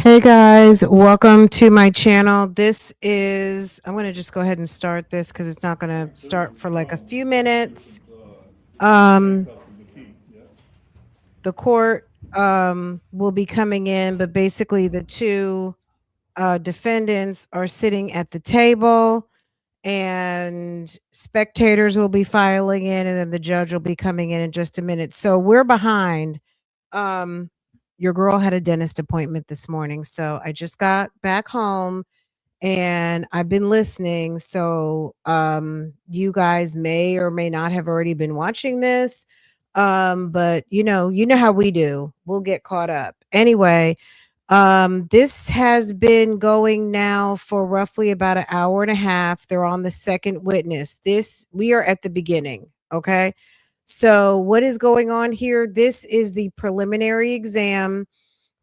Hey guys, welcome to my channel. I'm going to just go ahead and start this because it's not going to start for like a few minutes. Um, the court will be coming in, but basically the two defendants are sitting at the table and spectators will be filing in, and then the judge will be coming in just a minute. So we're behind. Um, your girl had a dentist appointment this morning, so I just got back home and I've been listening. So you guys may or may not have already been watching this. But you know how we do. We'll get caught up. Anyway, this has been going now for roughly about an hour and a half. They're on the second witness. This we are at the beginning, okay? So what is going on here? This is the preliminary exam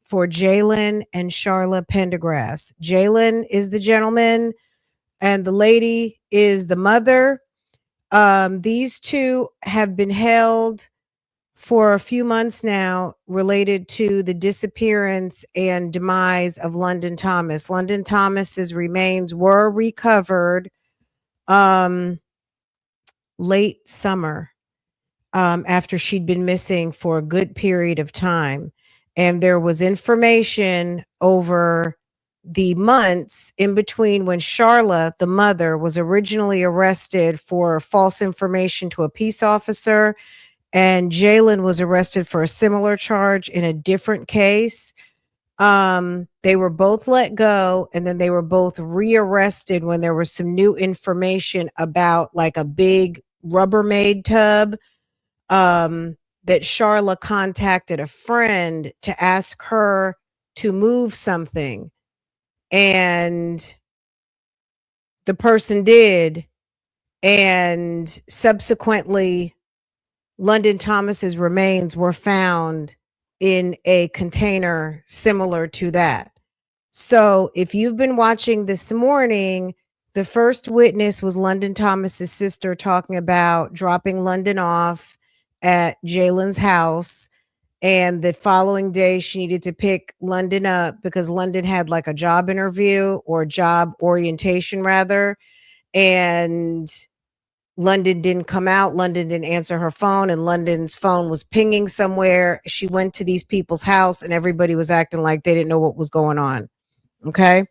for Jalen and Charla Pendergrass. Jalen is the gentleman, and the lady is the mother. These two have been held for a few months now related to the disappearance and demise of London Thomas. London Thomas's remains were recovered um, late summer after she'd been missing for a good period of time. And there was information over the months in between when Charla, the mother, was originally arrested for false information to a peace officer, and Jalen was arrested for a similar charge in a different case. They were both let go, and then they were both rearrested when there was some new information about like a big Rubbermaid tub that Charla contacted a friend to ask her to move something. And the person did. And subsequently, London Thomas's remains were found in a container similar to that. So if you've been watching this morning, the first witness was London Thomas's sister talking about dropping London off at Jalen's house. And the following day, she needed to pick London up because London had like a job interview or job orientation, rather. And London didn't come out. London didn't answer her phone, and London's phone was pinging somewhere. She went to these people's house, and everybody was acting like they didn't know what was going on. Okay.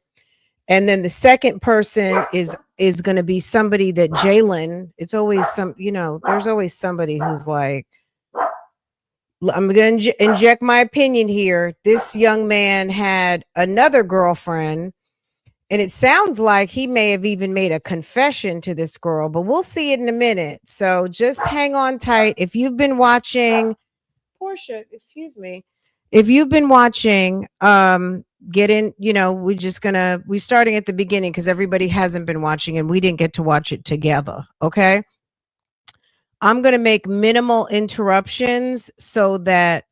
And then the second person is going to be somebody that Jalen. It's always there's always somebody who's like, I'm going to inject my opinion here. This young man had another girlfriend, and it sounds like he may have even made a confession to this girl, but we'll see it in a minute. So just hang on tight. If you've been watching, Portia, excuse me. If you've been watching, get in, we starting at the beginning because everybody hasn't been watching and we didn't get to watch it together. Okay. I'm going to make minimal interruptions so that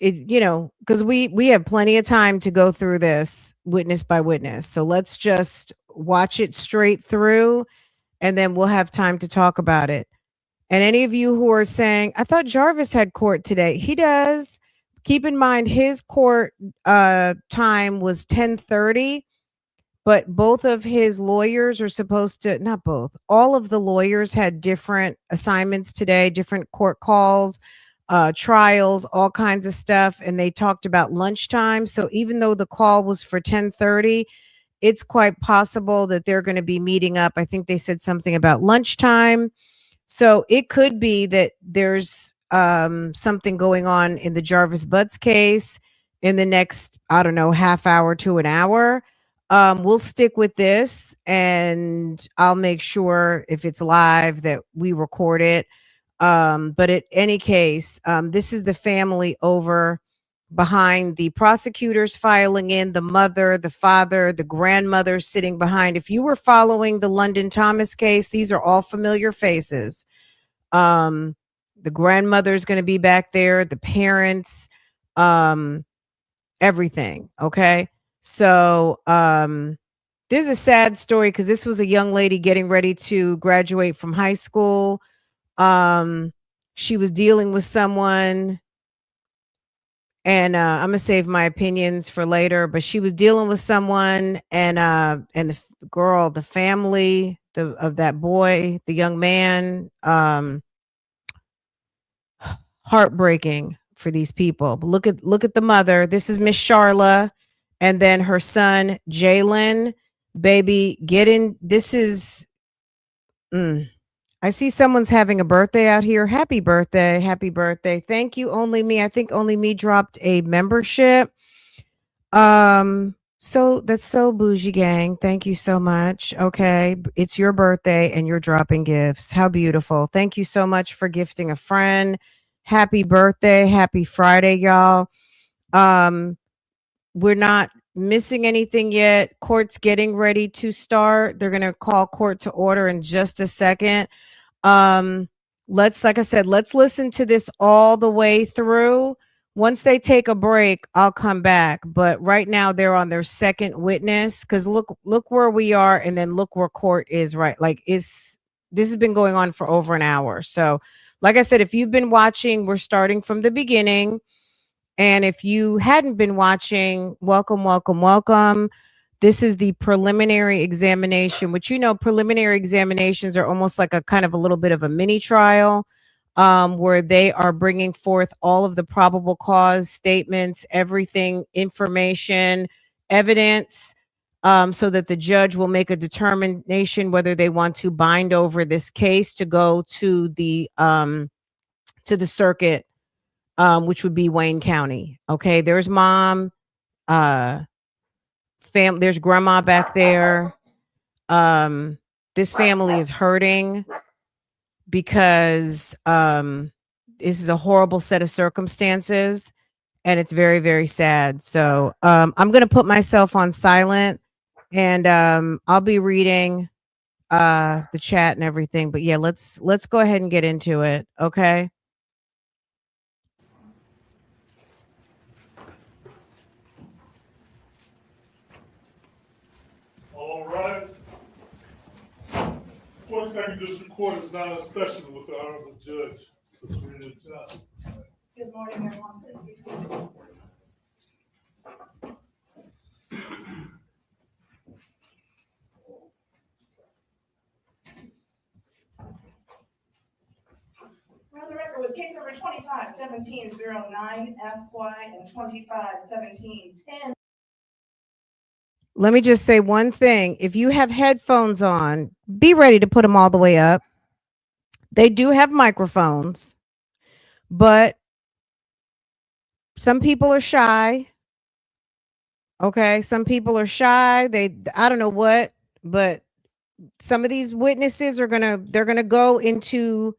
because we have plenty of time to go through this witness by witness. So let's just watch it straight through and then we'll have time to talk about it. And any of you who are saying, I thought Jarvis had court today. He does. Keep in mind his court time was 10:30, but both of his lawyers are supposed to, not both, all of the lawyers had different assignments today, different court calls, trials, all kinds of stuff. And they talked about lunchtime. So even though the call was for 10:30, it's quite possible that they're going to be meeting up. I think they said something about lunchtime. So it could be that there's something going on in the Jarvis Butts case in the next, I don't know, half hour to an hour. We'll stick with this and I'll make sure if it's live that we record it. But in any case, this is the family over behind the prosecutors filing in, the mother, the father, the grandmother sitting behind. If you were following the London Thomas case, these are all familiar faces. The grandmother is going to be back there, the parents, everything. Okay. So, this is a sad story because this was a young lady getting ready to graduate from high school. She was dealing with someone and I'm gonna save my opinions for later. But she was dealing with someone, and girl, the family, of that boy, the young man, heartbreaking for these people. But look at the mother. This is Miss Charla, and then her son Jalen. Baby, get in. This is. I see someone's having a birthday out here. Happy birthday. Happy birthday. Thank you, Only Me. I think Only Me dropped a membership. So that's so bougie, gang. Thank you so much. Okay. It's your birthday and you're dropping gifts. How beautiful. Thank you so much for gifting a friend. Happy birthday. Happy Friday, y'all. Um, we're not missing anything yet. Court's getting ready to start. They're going to call court to order in just a second. Like I said, let's listen to this all the way through. Once they take a break, I'll come back. But right now they're on their second witness, because look where we are, and then look where court is. Right, like this has been going on for over an hour. So like I said, if you've been watching, we're starting from the beginning. And if you hadn't been watching, welcome, welcome, welcome. This is the preliminary examination, which, preliminary examinations are almost like a kind of a little bit of a mini trial, where they are bringing forth all of the probable cause statements, everything, information, evidence, so that the judge will make a determination whether they want to bind over this case to go to the circuit, which would be Wayne County. Okay, there's mom, there's grandma back there. This family is hurting because this is a horrible set of circumstances, and it's very, very sad. So I'm going to put myself on silent, and I'll be reading the chat and everything. But yeah, let's go ahead and get into it. Okay. All rise. 42nd District Court is now in session with the Honorable Judge Sabrina Johnson. Good morning, everyone. Please be seated. We're on the record with case number 25-1709 FY and 25-1710. Let me just say one thing. If you have headphones on, be ready to put them all the way up. They do have microphones, but some people are shy. Okay, some people are shy. I don't know what, but some of these witnesses they're gonna go into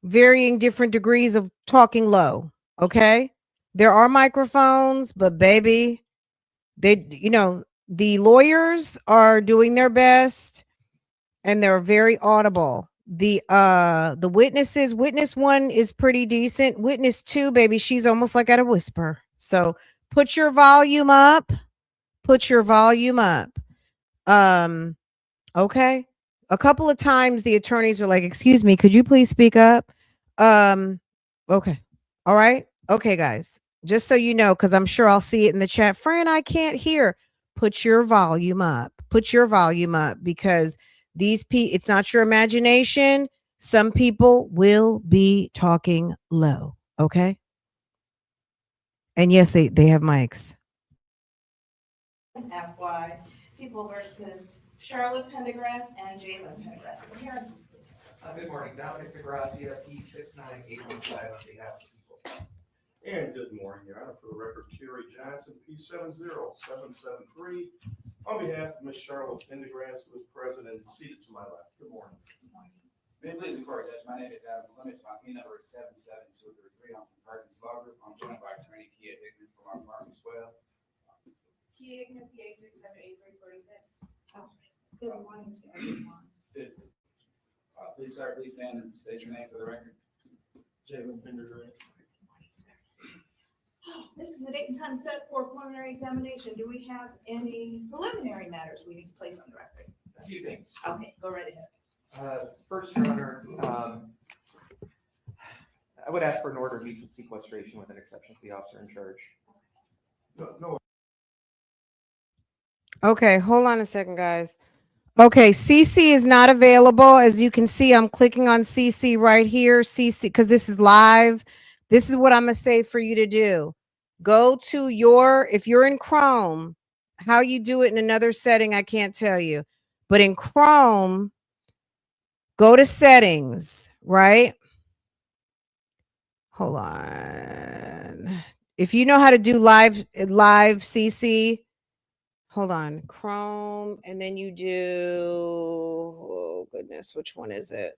varying different degrees of talking low. Okay, there are microphones, but baby, the lawyers are doing their best, and they're very audible. The witnesses, witness 1 is pretty decent. Witness 2, baby, she's almost like at a whisper. So put your volume up. Put your volume up. Okay. A couple of times the attorneys are like, "Excuse me, could you please speak up?" Okay. All right. Okay, guys. Just so you know, because I'm sure I'll see it in the chat. Fran, I can't hear. Put your volume up. Put your volume up, because it's not your imagination. Some people will be talking low. Okay. And yes, they have mics. FY, People versus Charla Pendergrass and Jalen Pendergrass. Appearances, please. Good morning, Dominic DeGrazia, P69815 on behalf of People. And good morning, Your Honor. For the record, Terry Johnson, P70773, on behalf of Ms. Charla Pendergrass, who is present and seated to my left. Good morning. May it please the court, Judge. My name is Adam Limits. My P number is 77233. I'm from Perkins Law Group. I'm joined by attorney Kia Hickman from our firm as well. Kia Hickman, PA 678346. Good morning to everyone. Please, sir, please stand and state your name for the record. Jalen Pendergrass. This is the date and time set for preliminary examination. Do we have any preliminary matters we need to place on the record? A few things. Okay, go right ahead. First, Your Honor, I would ask for an order of mutual sequestration with an exception to the officer in charge. No, Okay, hold on a second, guys. Okay, CC is not available. As you can see, I'm clicking on CC right here. CC, because this is live. This is what I'm going to say for you to do. Go to if you're in Chrome, how you do it in another setting, I can't tell you. But in Chrome, go to settings, right? Hold on. If you know how to do live CC, hold on, Chrome, and then you do, oh goodness, which one is it?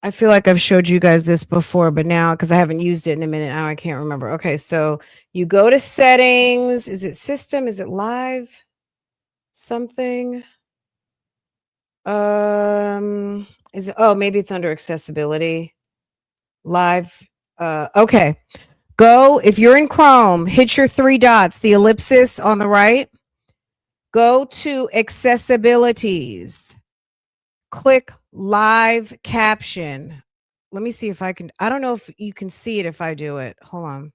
I feel like I've showed you guys this before, but now, because I haven't used it in a minute, now I can't remember. Okay, so you go to settings. Is it system? Is it live? Something? Is it, oh, maybe it's under accessibility. Live. Okay. Go, if you're in Chrome, hit your 3 dots, the ellipsis on the right. Go to accessibilities. Click live caption. Let me see if I can. I don't know if you can see it if I do it. Hold on.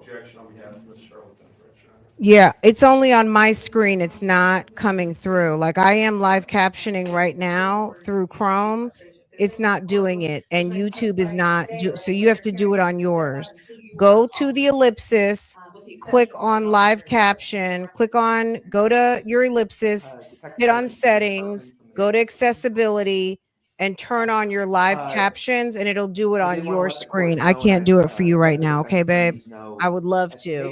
objection on behalf of Ms. Charla Pendergrass, Your Honor. Yeah, it's only on my screen. It's not coming through. Like I am live captioning right now through Chrome. It's not doing it. And YouTube is not so you have to do it on yours. Go to the ellipsis, click on live caption, go to your ellipsis, hit on settings, go to accessibility, and turn on your live captions, and it'll do it on your screen. I can't do it for you right now. Okay, babe? I would love to.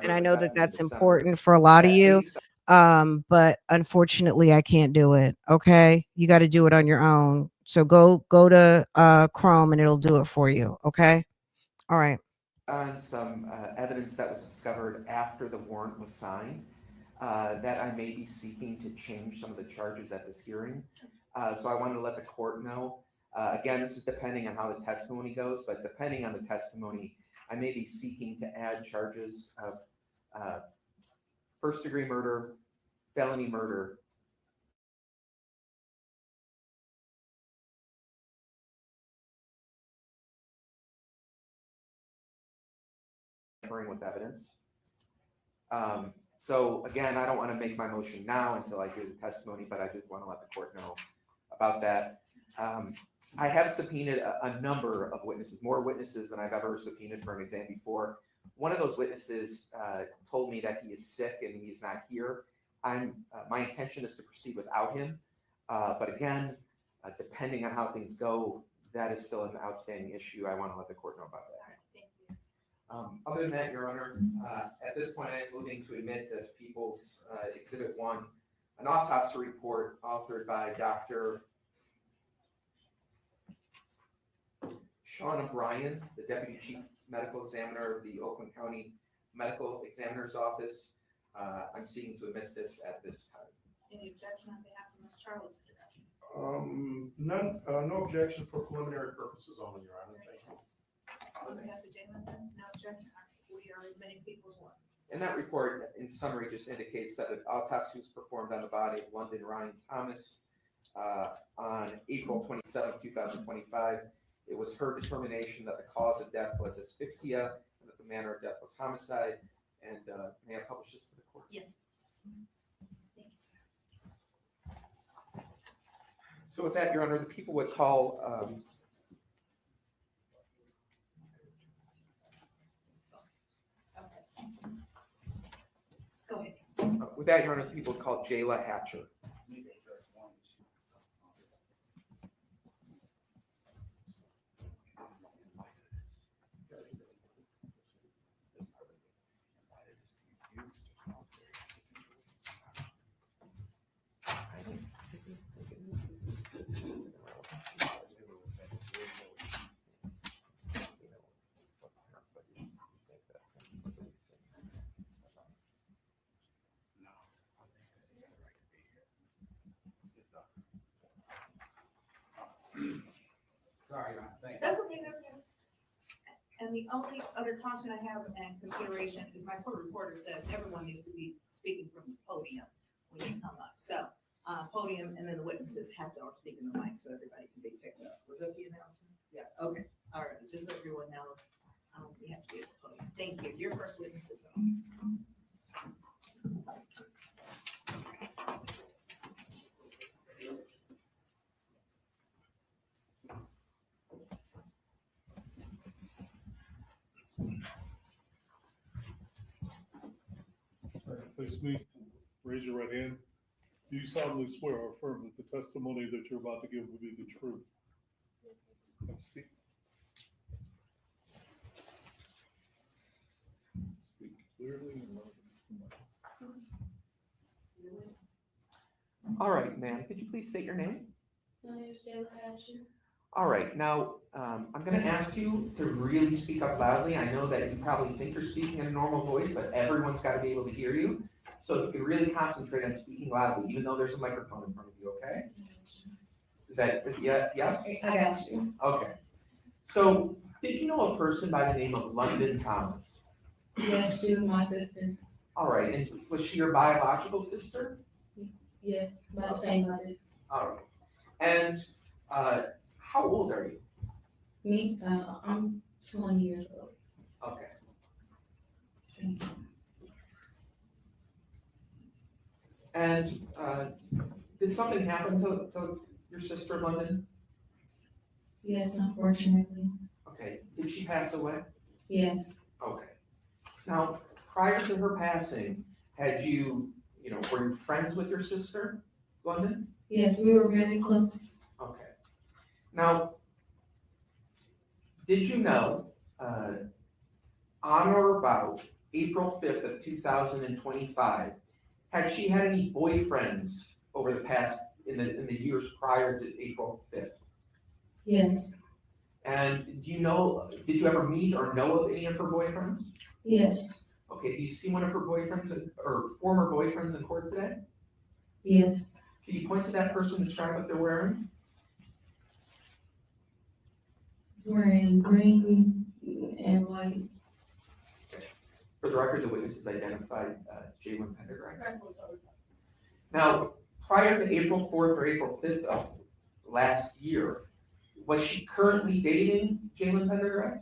And I know that that's important for a lot of you. But unfortunately I can't do it. Okay. You got to do it on your own. So go to Chrome and it'll do it for you. Okay. All right. On some evidence that was discovered after the warrant was signed, that I may be seeking to change some of the charges at this hearing. So I wanted to let the court know. Again, this is depending on how the testimony goes, but depending on the testimony, I may be seeking to add charges of first-degree murder, felony murder, tampering with evidence. So again, I don't want to make my motion now until I hear the testimony, but I just want to let the court know about that. I have subpoenaed a number of witnesses, more witnesses than I've ever subpoenaed for an exam before. One of those witnesses told me that he is sick and he's not here. My intention is to proceed without him. But again, depending on how things go, that is still an outstanding issue. I want to let the court know about that. Other than that, Your Honor, at this point, I'm moving to admit as People's Exhibit 1, an autopsy report authored by Dr. Sean O'Brien, the Deputy Chief Medical Examiner of the Oakland County Medical Examiner's Office. I'm seeking to admit this at this time. Any objection on behalf of Ms. Charla Pendergrass? None, no objection for preliminary purposes only, Your Honor. Thank you. On behalf of Jalen, no objection. We are admitting People's One. And that report, in summary, just indicates that an autopsy was performed on the body of London Ryan Thomas on April 27, 2025. It was her determination that the cause of death was asphyxia and that the manner of death was homicide. And may I publish this to the court? Yes. Thank you, sir. So with that, Your Honor, the people would call Go ahead. with that, Your Honor, the people would call Jayla Hatcher. Sorry, Your Honor. Thank you. That's okay, that's okay. And the only other caution I have and consideration is my court reporter said everyone needs to be speaking from the podium when you come up. So, podium and then the witnesses have to all speak in the mic so everybody can be picked up. Was that the announcement? Yeah, okay, all right, just so everyone knows, we have to be at the podium. Thank you. Your first witnesses. All right, face me, raise your right hand. Do you solemnly swear or affirm that the testimony that you're about to give will be the truth? And speak. Speak clearly and loudly. All right, ma'am, could you please state your name? My name is Jalen Charla. All right, now, I'm gonna ask you to really speak up loudly. I know that you probably think you're speaking in a normal voice, but everyone's gotta be able to hear you. So if you can really concentrate on speaking loudly, even though there's a microphone in front of you, okay? Yes? I got you. Okay. So, did you know a person by the name of London Thomas? Yes, she was my sister. All right, and was she your biological sister? Yes, by the same mother. All right. And, how old are you? Me, I'm 20 years old. Okay. And did something happen to your sister, London? Yes, unfortunately. Okay. Did she pass away? Yes, Okay. Now, prior to her passing, had you, were you friends with your sister, London? yes, we were very close. Okay. Now, did you know, on or about April 5th of 2025, had she had any boyfriends over the past, in the years prior to April 5th? Yes, And did you ever meet or know of any of her boyfriends? yes, Okay, do you see one of her boyfriends or former boyfriends in court today? yes. Can you point to that person and describe what they're wearing? Wearing green and white. For the record, the witnesses identified Jalen Pendergrass. Now, prior to April 4th or April 5th of last year, was she currently dating Jalen Pendergrass?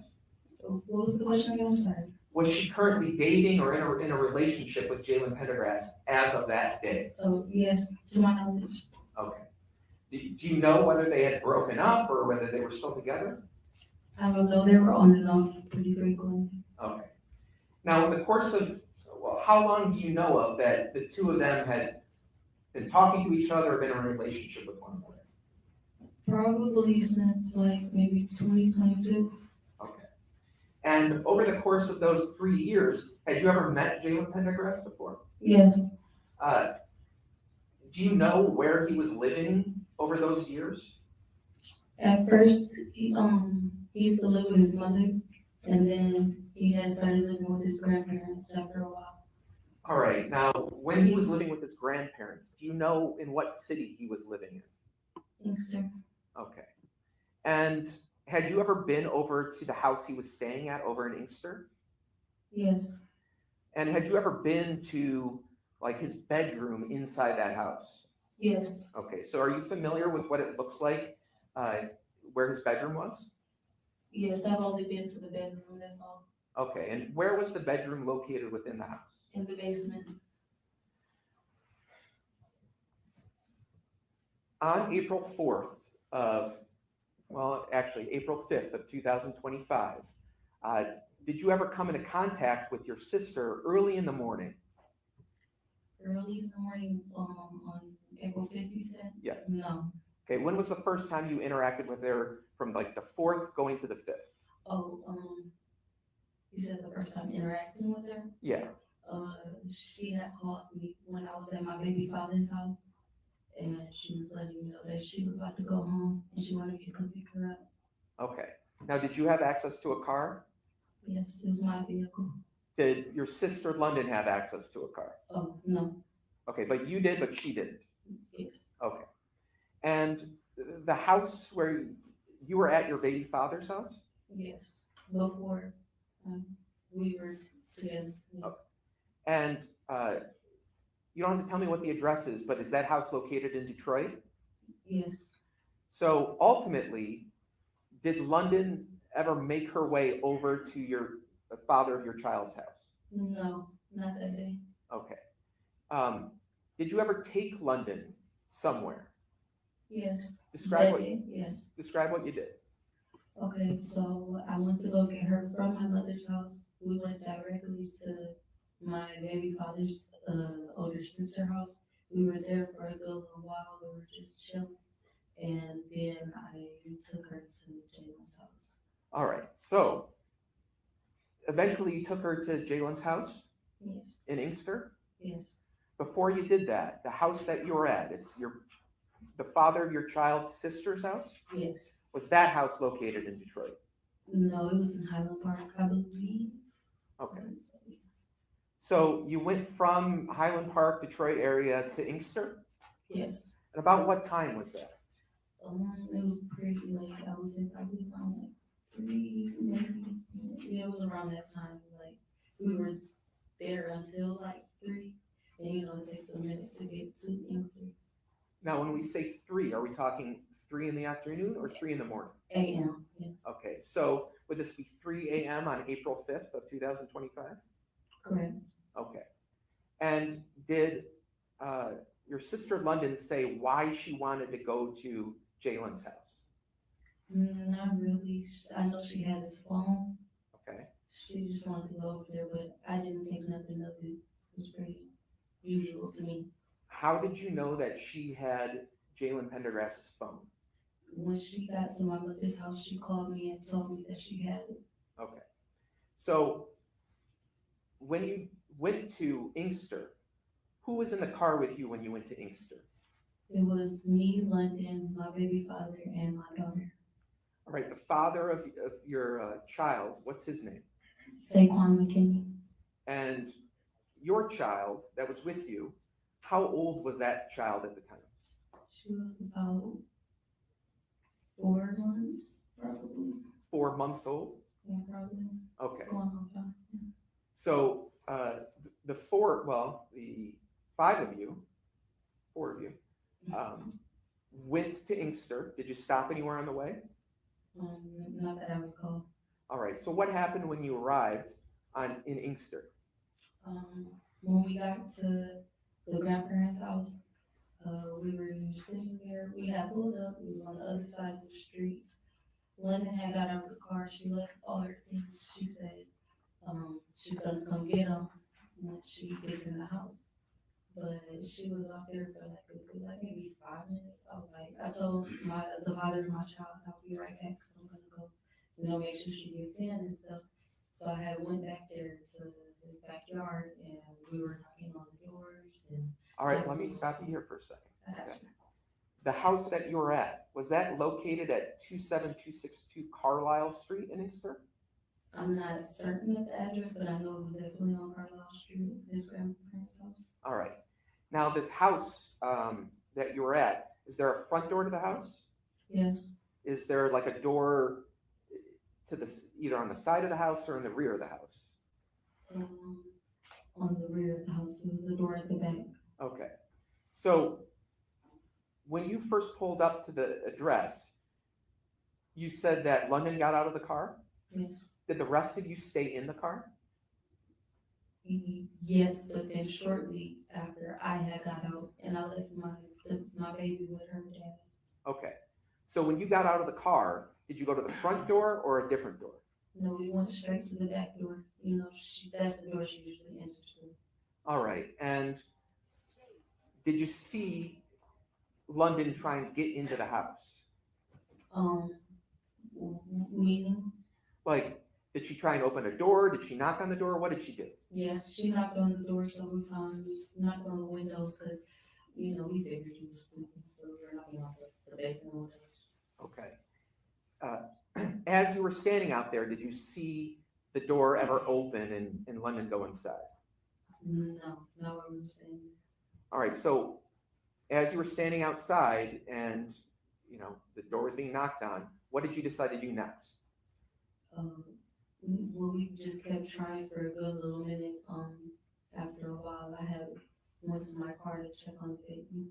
What was the question again? I'm sorry. Was she currently dating or in a relationship with Jalen Pendergrass as of that day? Oh, yes, to my knowledge. Okay. Do you know whether they had broken up or whether they were still together? I don't know, they were on and off pretty frequently. Okay. Now, in the course of, how long do you know of that the two of them had been talking to each other or been in a relationship with one another? Probably since like maybe 2022. Okay. And over the course of those 3 years, had you ever met Jalen Pendergrass before? Yes, Do you know where he was living over those years? at first, he used to live with his mother, and then he had started living with his grandparents after a while. All right. Now, when he was living with his grandparents, do you know in what city he was living in? Inkster. Okay. And had you ever been over to the house he was staying at over in Inkster? Yes, And had you ever been to like his bedroom inside that house? yes, Okay, so are you familiar with what it looks like, where his bedroom was? yes, I've only been to the bedroom, that's all, Okay, and where was the bedroom located within the house? in the basement. On April 4th of, April 5th of 2025, did you ever come into contact with your sister early in the morning? Early in the morning, on April 5th, you said? Yes. No. Okay, when was the first time you interacted with her from like the 4th going to the 5th? Oh, you said the first time interacting with her? Yeah. She had called me when I was at my baby father's house, and she was letting me know that she was about to go home, and she wanted me to come pick her up. Okay. Now, did you have access to a car? Yes, it was my vehicle. Did your sister London have access to a car? Oh, no, Okay, but you did, but she didn't. yes, Okay. And the house where you were at your baby father's house? yes. before, we were together. Yeah. Okay. And you don't have to tell me what the address is, but is that house located in Detroit? Yes. So ultimately, did London ever make her way over to the father of your child's house? No, not that day. Okay. Did you ever take London somewhere? Yes. Describe That what day, yes. describe what you did. Okay, so I went to go get her from my mother's house. We went directly to my baby father's older sister house. We were there for a good little while. We were just chilling. And then I took her to Jalen's house. All right. So eventually you took her to Jalen's house Yes. in Inkster. Yes. Before you did that, the house that you were at, it's the father of your child's sister's house? Yes. Was that house located in Detroit? No, it was in Highland Park, I believe. Okay. So you went from Highland Park, Detroit area to Inkster? Yes. And about what time was that? It was pretty late. I would say probably around like 3, maybe. Yeah, it was around that time. Like we were there until like 3, and it takes a minute to get to Inkster. Now, when we say 3, are we talking 3 in the afternoon or 3 in the morning? A.M. Yes. Okay, so would this be 3 a.m. on April 5th of 2025? Correct. Okay. And did your sister London say why she wanted to go to Jalen's house? Not really. I know she had his phone. Okay. She just wanted to go over there, but I didn't think nothing of it. It was pretty usual to me. How did you know that she had Jalen Pendergrass's phone? When she got to my mother's house, she called me and told me that she had it. Okay. So when you went to Inkster, who was in the car with you when you went to Inkster? It was me, London, my baby father, and my daughter. All right, the father of your child, what's his name? Saquon McKinney. And your child that was with you, how old was that child at the time? She was about 4 months, probably. 4 months old? Yeah, probably. Okay. Going on 5. So the 5 of you, 4 of you, went to Inkster. Did you stop anywhere on the way? Not that I recall. All right. So what happened when you arrived in Inkster? When we got to the grandparents' house, we were sitting there. We had pulled up. We was on the other side of the street. London had got out of the car. She left all her things. She said she's gonna come get them when she gets in the house. But she was out there for like maybe 5 minutes. I told the father of my child, I'll be right back because I'm gonna go, make sure she gets in and stuff. So I had went back there to his backyard and we were knocking on the doors and. All right. Let me stop you here for a second. Okay. The house that you were at, was that located at 27262 Carlisle Street in Inkster? I'm not certain of the address, but I know it was definitely on Carlisle Street, his grandparents' house. All right. Now, this house that you were at, is there a front door to the house? Yes. Is there like a door to either on the side of the house or in the rear of the house? On the rear of the house, it was the door at the back. Okay. So when you first pulled up to the address, you said that London got out of the car? Yes. Did the rest of you stay in the car? Yes, but then shortly after I had got out and I left my baby with her dad. Okay. So when you got out of the car, did you go to the front door or a different door? No, we went straight to the back door. That's the door she usually enters through. All right. And did you see London trying to get into the house? Meaning? Like, did she try and open a door? Did she knock on the door? What did she do? Yes, she knocked on the door several times, knocked on the windows, because, we figured you was sleeping, so we were knocking on the basement windows. Okay. As you were standing out there, did you see the door ever open and London go inside? No, not what we were saying. All right. So as you were standing outside and, the door was being knocked on, what did you decide to do next? Well, we just kept trying for a good little minute. After a while, I had went to my car to check on the baby.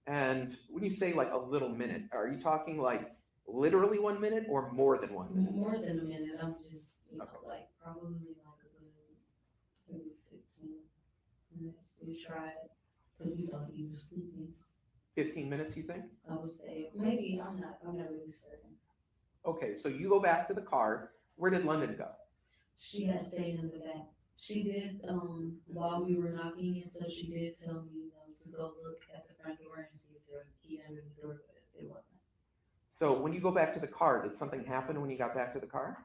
And when you say like a little minute, are you talking like literally 1 minute or more than 1 minute? More than a minute. I'm just, Okay. like probably like a good maybe 15 minutes. We tried because we thought he was sleeping. 15 minutes, you think? I would say maybe I'm not really certain. Okay, so you go back to the car. Where did London go? She had stayed in the back. She did, while we were knocking and stuff, she did tell me, to go look at the front door and see if there was a key under the door, but it wasn't. So when you go back to the car, did something happen when you got back to the car?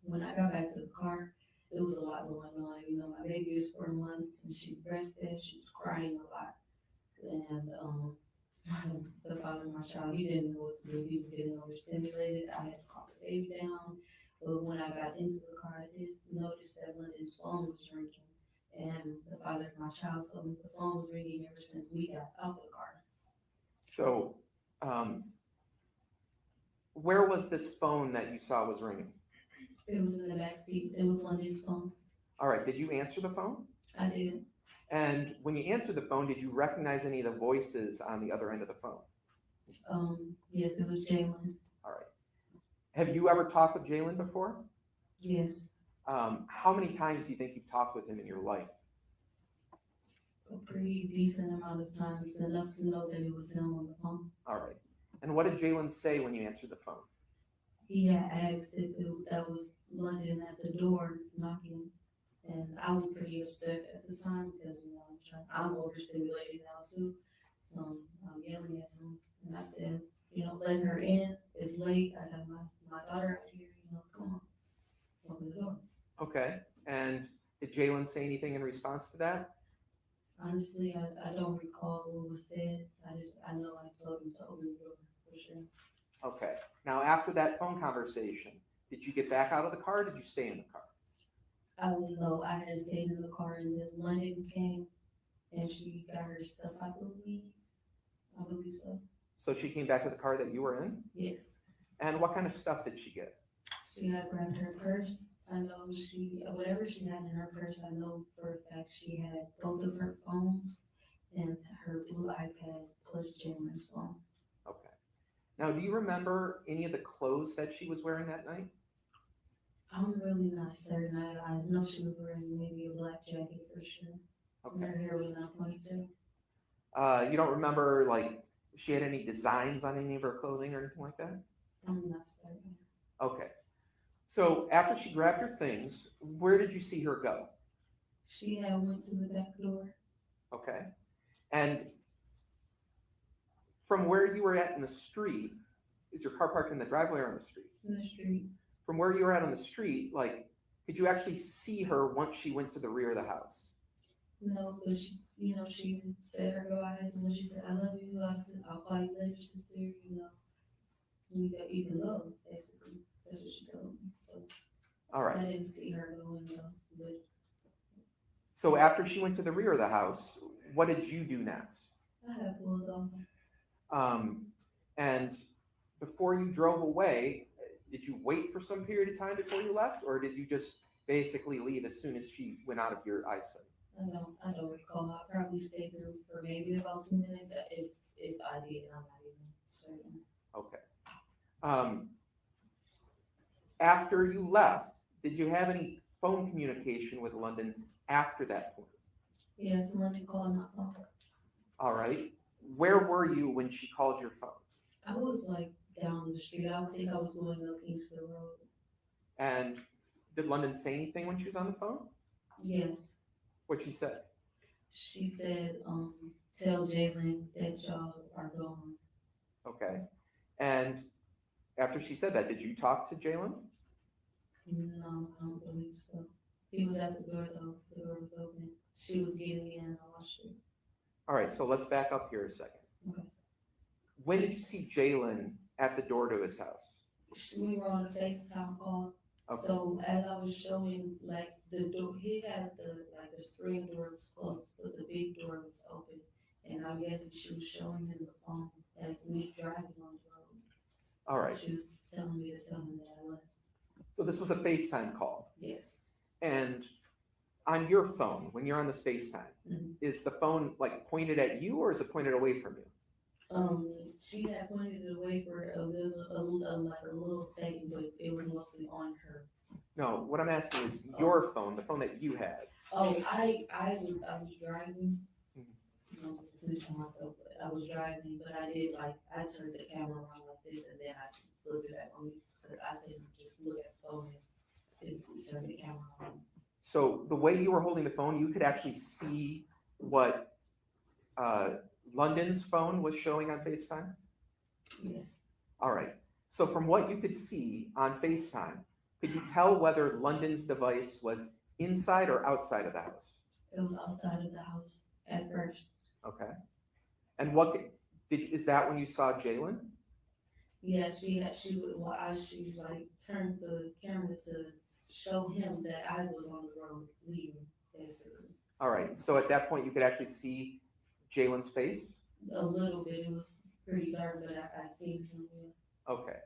When I got back to the car, there was a lot going on. My baby was 4 months and she breastfed. She was crying a lot. And the father of my child, he didn't know what to do. He was getting overstimulated. I had to calm the baby down. But when I got into the car, I just noticed that Lyndon's phone was ringing. And the father of my child told me the phone was ringing ever since we got out the car. So where was this phone that you saw was ringing? It was in the back seat. It was Lyndon's phone. All right, did you answer the phone? I did. And when you answered the phone, did you recognize any of the voices on the other end of the phone? Yes, it was Jalen. All right. Have you ever talked with Jalen before? Yes, How many times do you think you've talked with him in your life? a pretty decent amount of times, enough to know that it was him on the phone. All right. And what did Jalen say when you answered the phone? He had asked if that was London at the door knocking, and I was pretty upset at the time because I'm overstimulated now too, so I'm yelling at him, and I said, let her in. It's late. I have my daughter out here. Come on, open the door. Okay. And did Jalen say anything in response to that? Honestly, I don't recall what was said. I know I told him to open the door for sure. Okay. Now, after that phone conversation, did you get back out of the car or did you stay in the car? I don't know. I had stayed in the car and then London came and she got her stuff, I believe. I believe so. So she came back to the car that you were in? Yes. And what kind of stuff did she get? She had grabbed her purse. I know whatever she had in her purse, I know for a fact she had both of her phones and her blue iPad plus Jalen's phone. Okay. Now, do you remember any of the clothes that she was wearing that night? I'm really not certain. I know she was wearing maybe a black jacket for sure. Okay. Her hair was not ponytail. You don't remember, like, she had any designs on any of her clothing or anything like that? I'm not certain. Okay. So after she grabbed her things, where did you see her go? She had went to the back door. Okay. And from where you were at in the street, is your car parked in the driveway or on the street? In the street. From where you were at on the street, like, could you actually see her once she went to the rear of the house? No, but she said her goodbyes, and when she said, I love you, I said, I'll call you later, sister, you can go, basically. That's what she told me, so. All right. I didn't see her going though, but So after she went to the rear of the house, what did you do next? I had pulled off. And before you drove away, did you wait for some period of time before you left, or did you just basically leave as soon as she went out of your eyesight? I don't recall. I probably stayed there for maybe about 2 minutes. If I did, I'm not even certain. Okay. After you left, did you have any phone communication with London after that point? Yes, London called my phone. All right. Where were you when she called your phone? I was like down the street. I don't think I was going up Inkster Road. And did London say anything when she was on the phone? Yes. What'd she say? She said, tell Jalen that y'all are gone. Okay. And after she said that, did you talk to Jalen? No, I don't believe so. He was at the door though. The door was open. She was getting in on Street. All right, so let's back up here a second. Okay. When did you see Jalen at the door to his house? We were on a FaceTime call. Okay. So as I was showing, like the door, he had the screen door was closed, but the big door was open. And I guess she was showing him the phone as me driving on the road. All right. She was telling me to tell him that I left. So this was a FaceTime call. Yes. And on your phone, when you're on this FaceTime, Mhm. is the phone like pointed at you or is it pointed away from you? She had pointed it away for like a little second, but it was mostly on her. No, what I'm asking is your phone, the phone that you had. Oh, I was driving. Mhm. Snitch on myself, but I was driving, but I did I turned the camera around like this and then I flipped it back on me because I couldn't just look at the phone and just turn the camera on. So the way you were holding the phone, you could actually see what London's phone was showing on FaceTime? Yes. All right. So from what you could see on FaceTime, could you tell whether London's device was inside or outside of the house? It was outside of the house at first. Okay. And is that when you saw Jalen? Yes, she like turned the camera to show him that I was on the road leaving, basically. All right. So at that point, you could actually see Jalen's face? A little bit, it was pretty dark, but I seen him. Yeah. Okay.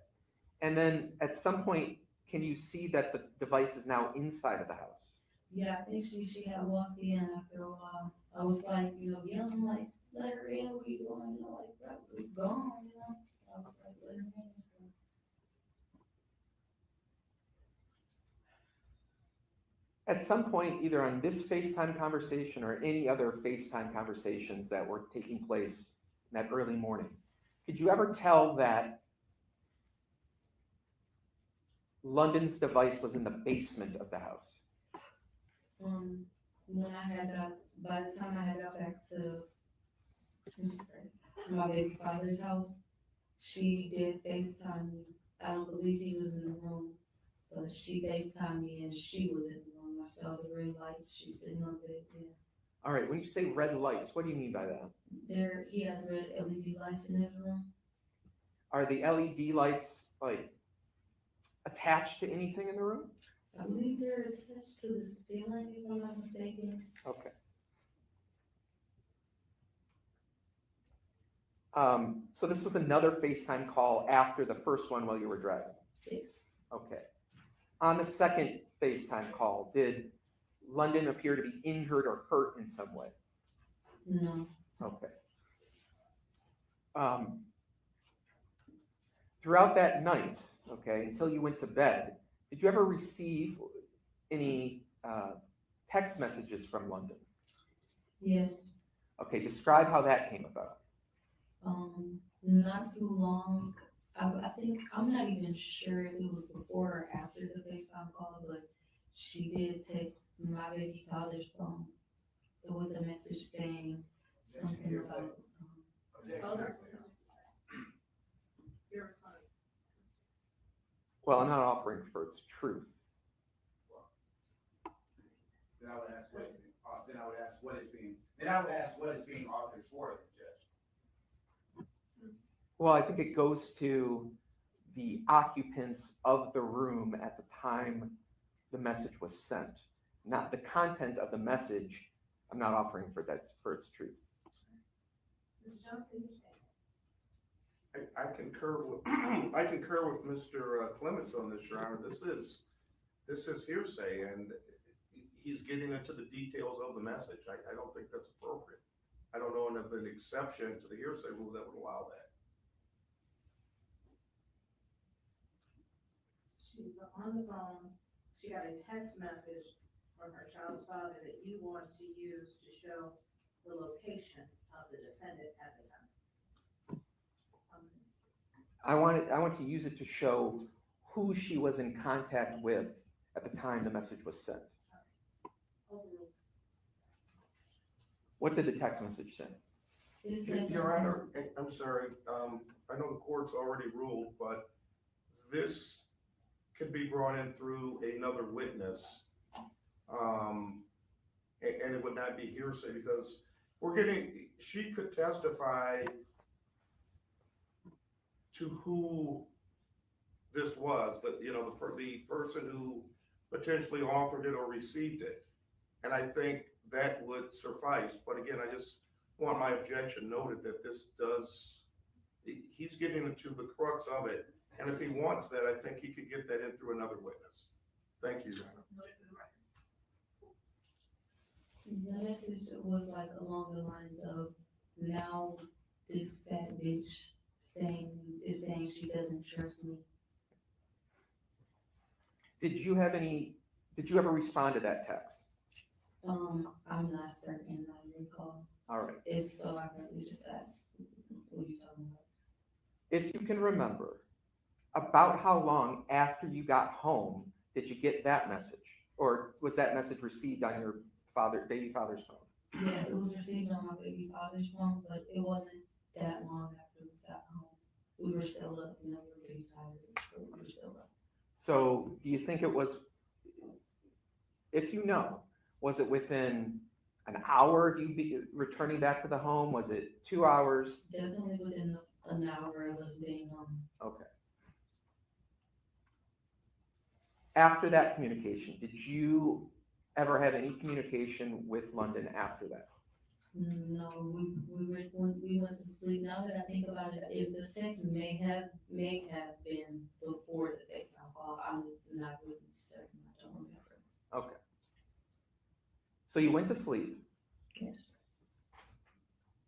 And then at some point, can you see that the device is now inside of the house? Yeah, I think she had walked in after a while. I was like, yelling like, let her in, what you doing? Like, bro, we gone, I was like, let her in. So. At some point, either on this FaceTime conversation or any other FaceTime conversations that were taking place in that early morning, could you ever tell that London's device was in the basement of the house? When by the time I had got back to my baby father's house, she did FaceTime me. I don't believe he was in the room, but she FaceTimed me and she was in the room. I saw the red lights. She's sitting on the bed there. All right, when you say red lights, what do you mean by that? He has red LED lights in his room. Are the LED lights like attached to anything in the room? I believe they're attached to the ceiling, if I'm not mistaken. Okay. So this was another FaceTime call after the first one while you were driving? Yes. Okay. On the second FaceTime call, did London appear to be injured or hurt in some way? No. Okay. Throughout that night, okay, until you went to bed, did you ever receive any text messages from London? Yes. Okay, describe how that came about. Not too long. I think, I'm not even sure if it was before or after the FaceTime call, but she did text my baby father's phone with a message saying something about. Well, I'm not offering for its truth. Then I would ask what is being, then I would ask what is being offered for, Judge. Well, I think it goes to the occupants of the room at the time the message was sent, not the content of the message. I'm not offering for its truth. Mr. Johnson, I concur with Mr. Clements on this, Your Honor. This is hearsay, and he's getting into the details of the message. I don't think that's appropriate. I don't know of an exception to the hearsay rule that would allow that. she's on the phone, she got a text message from her child's father that you want to use to show the location of the defendant at the time. I want to use it to show who she was in contact with at the time the message was sent. What did the text message say? It says Your Honor, I'm sorry, I know the court's already ruled, but this could be brought in through another witness. And it would not be hearsay because she could testify to who this was, that, the person who potentially authored it or received it. And I think that would suffice. But again, I just want my objection noted that he's getting into the crux of it And if he wants that, I think he could get that in through another witness. Thank you, Your Honor. The message was like along the lines of, now this fat bitch is saying she doesn't trust me. Did you ever respond to that text? I'm not certain, I recall. All right. If so, I probably just asked, what are you talking about? If you can remember, about how long after you got home did you get that message? Or was that message received on your baby father's phone? Yeah, it was received on my baby father's phone, but it wasn't that long after we got home. We were still up, we were pretty tired, but we were still up. So do you think it was, if you know, was it within an hour of you returning back to the home? Was it 2 hours? Definitely within an hour of us being home. Okay. After that communication, did you ever have any communication with London after that? No, when we went to sleep. Now that I think about it, if the text may have been before the FaceTime call, I'm not really certain. I don't remember. Okay. So you went to sleep. Yes.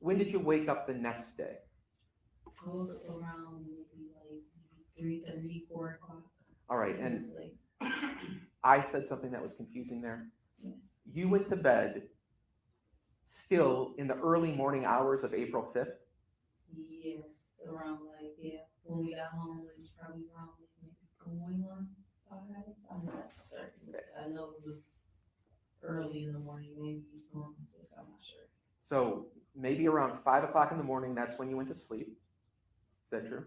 When did you wake up the next day? I woke up around maybe like 3:30, 4 o'clock. All right, It and was late. I said something that was confusing there. Yes. You went to bed still in the early morning hours of April 5th? Yes, around like, yeah, when we got home, it was probably around maybe going on 5. I'm not certain. I know it was early in the morning, maybe going on 6, I'm not sure. So maybe around 5 o'clock in the morning, that's when you went to sleep. Is that true?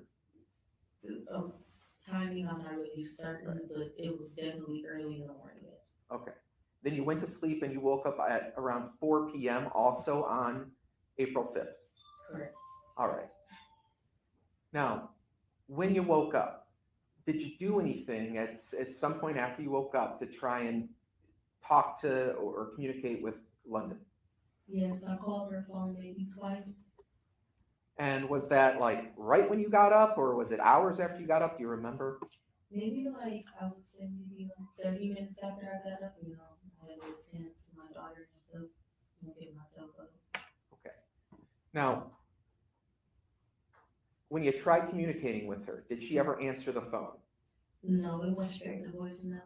Timing, I'm not really certain, but it was definitely early in the morning, yes. Okay. Then you went to sleep and you woke up at around 4 p.m. also on April 5th. Correct. All right. Now, when you woke up, did you do anything at some point after you woke up to try and talk to or communicate with London? Yes, I called her phone maybe twice. And was that like right when you got up, or was it hours after you got up? Do you remember? Maybe like, I would say maybe like 30 minutes after I got up, I had to attend to my daughter and stuff, get myself up. Okay. Now, when you tried communicating with her, did she ever answer the phone? No, it went straight to voicemail.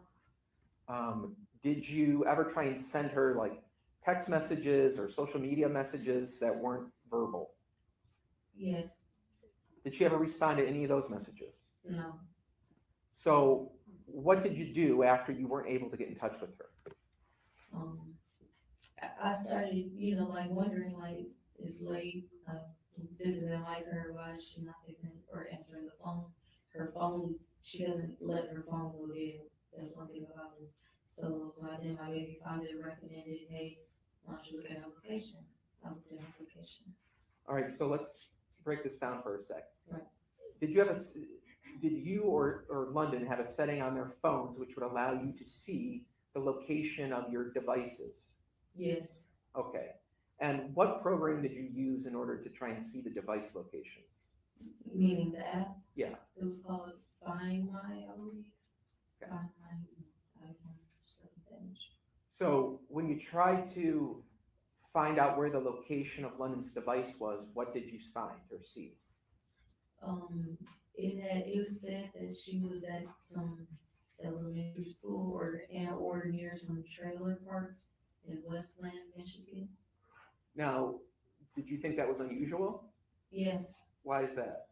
Did you ever try and send her like text messages or social media messages that weren't verbal? Yes. Did she ever respond to any of those messages? No. So what did you do after you weren't able to get in touch with her? I started, like wondering, like, it's late, this isn't like her, why is she not taking or answering the phone? Her phone, she doesn't let her phone go dead. That's one thing about her. So then my baby father recommended, hey, why don't you look at her location? I looked at her location. All right, so let's break this down for a sec. Right. Did you or London have a setting on their phones which would allow you to see the location of your devices? Yes. Okay. And what program did you use in order to try and see the device locations? Meaning the app? Yeah. It was called Find My, I believe. Okay. Find My iPhone, something. So when you tried to find out where the location of London's device was, what did you find or see? It was said that she was at some elementary school or near some trailer parks in Westland, Michigan. Now, did you think that was unusual? Yes, Why is that?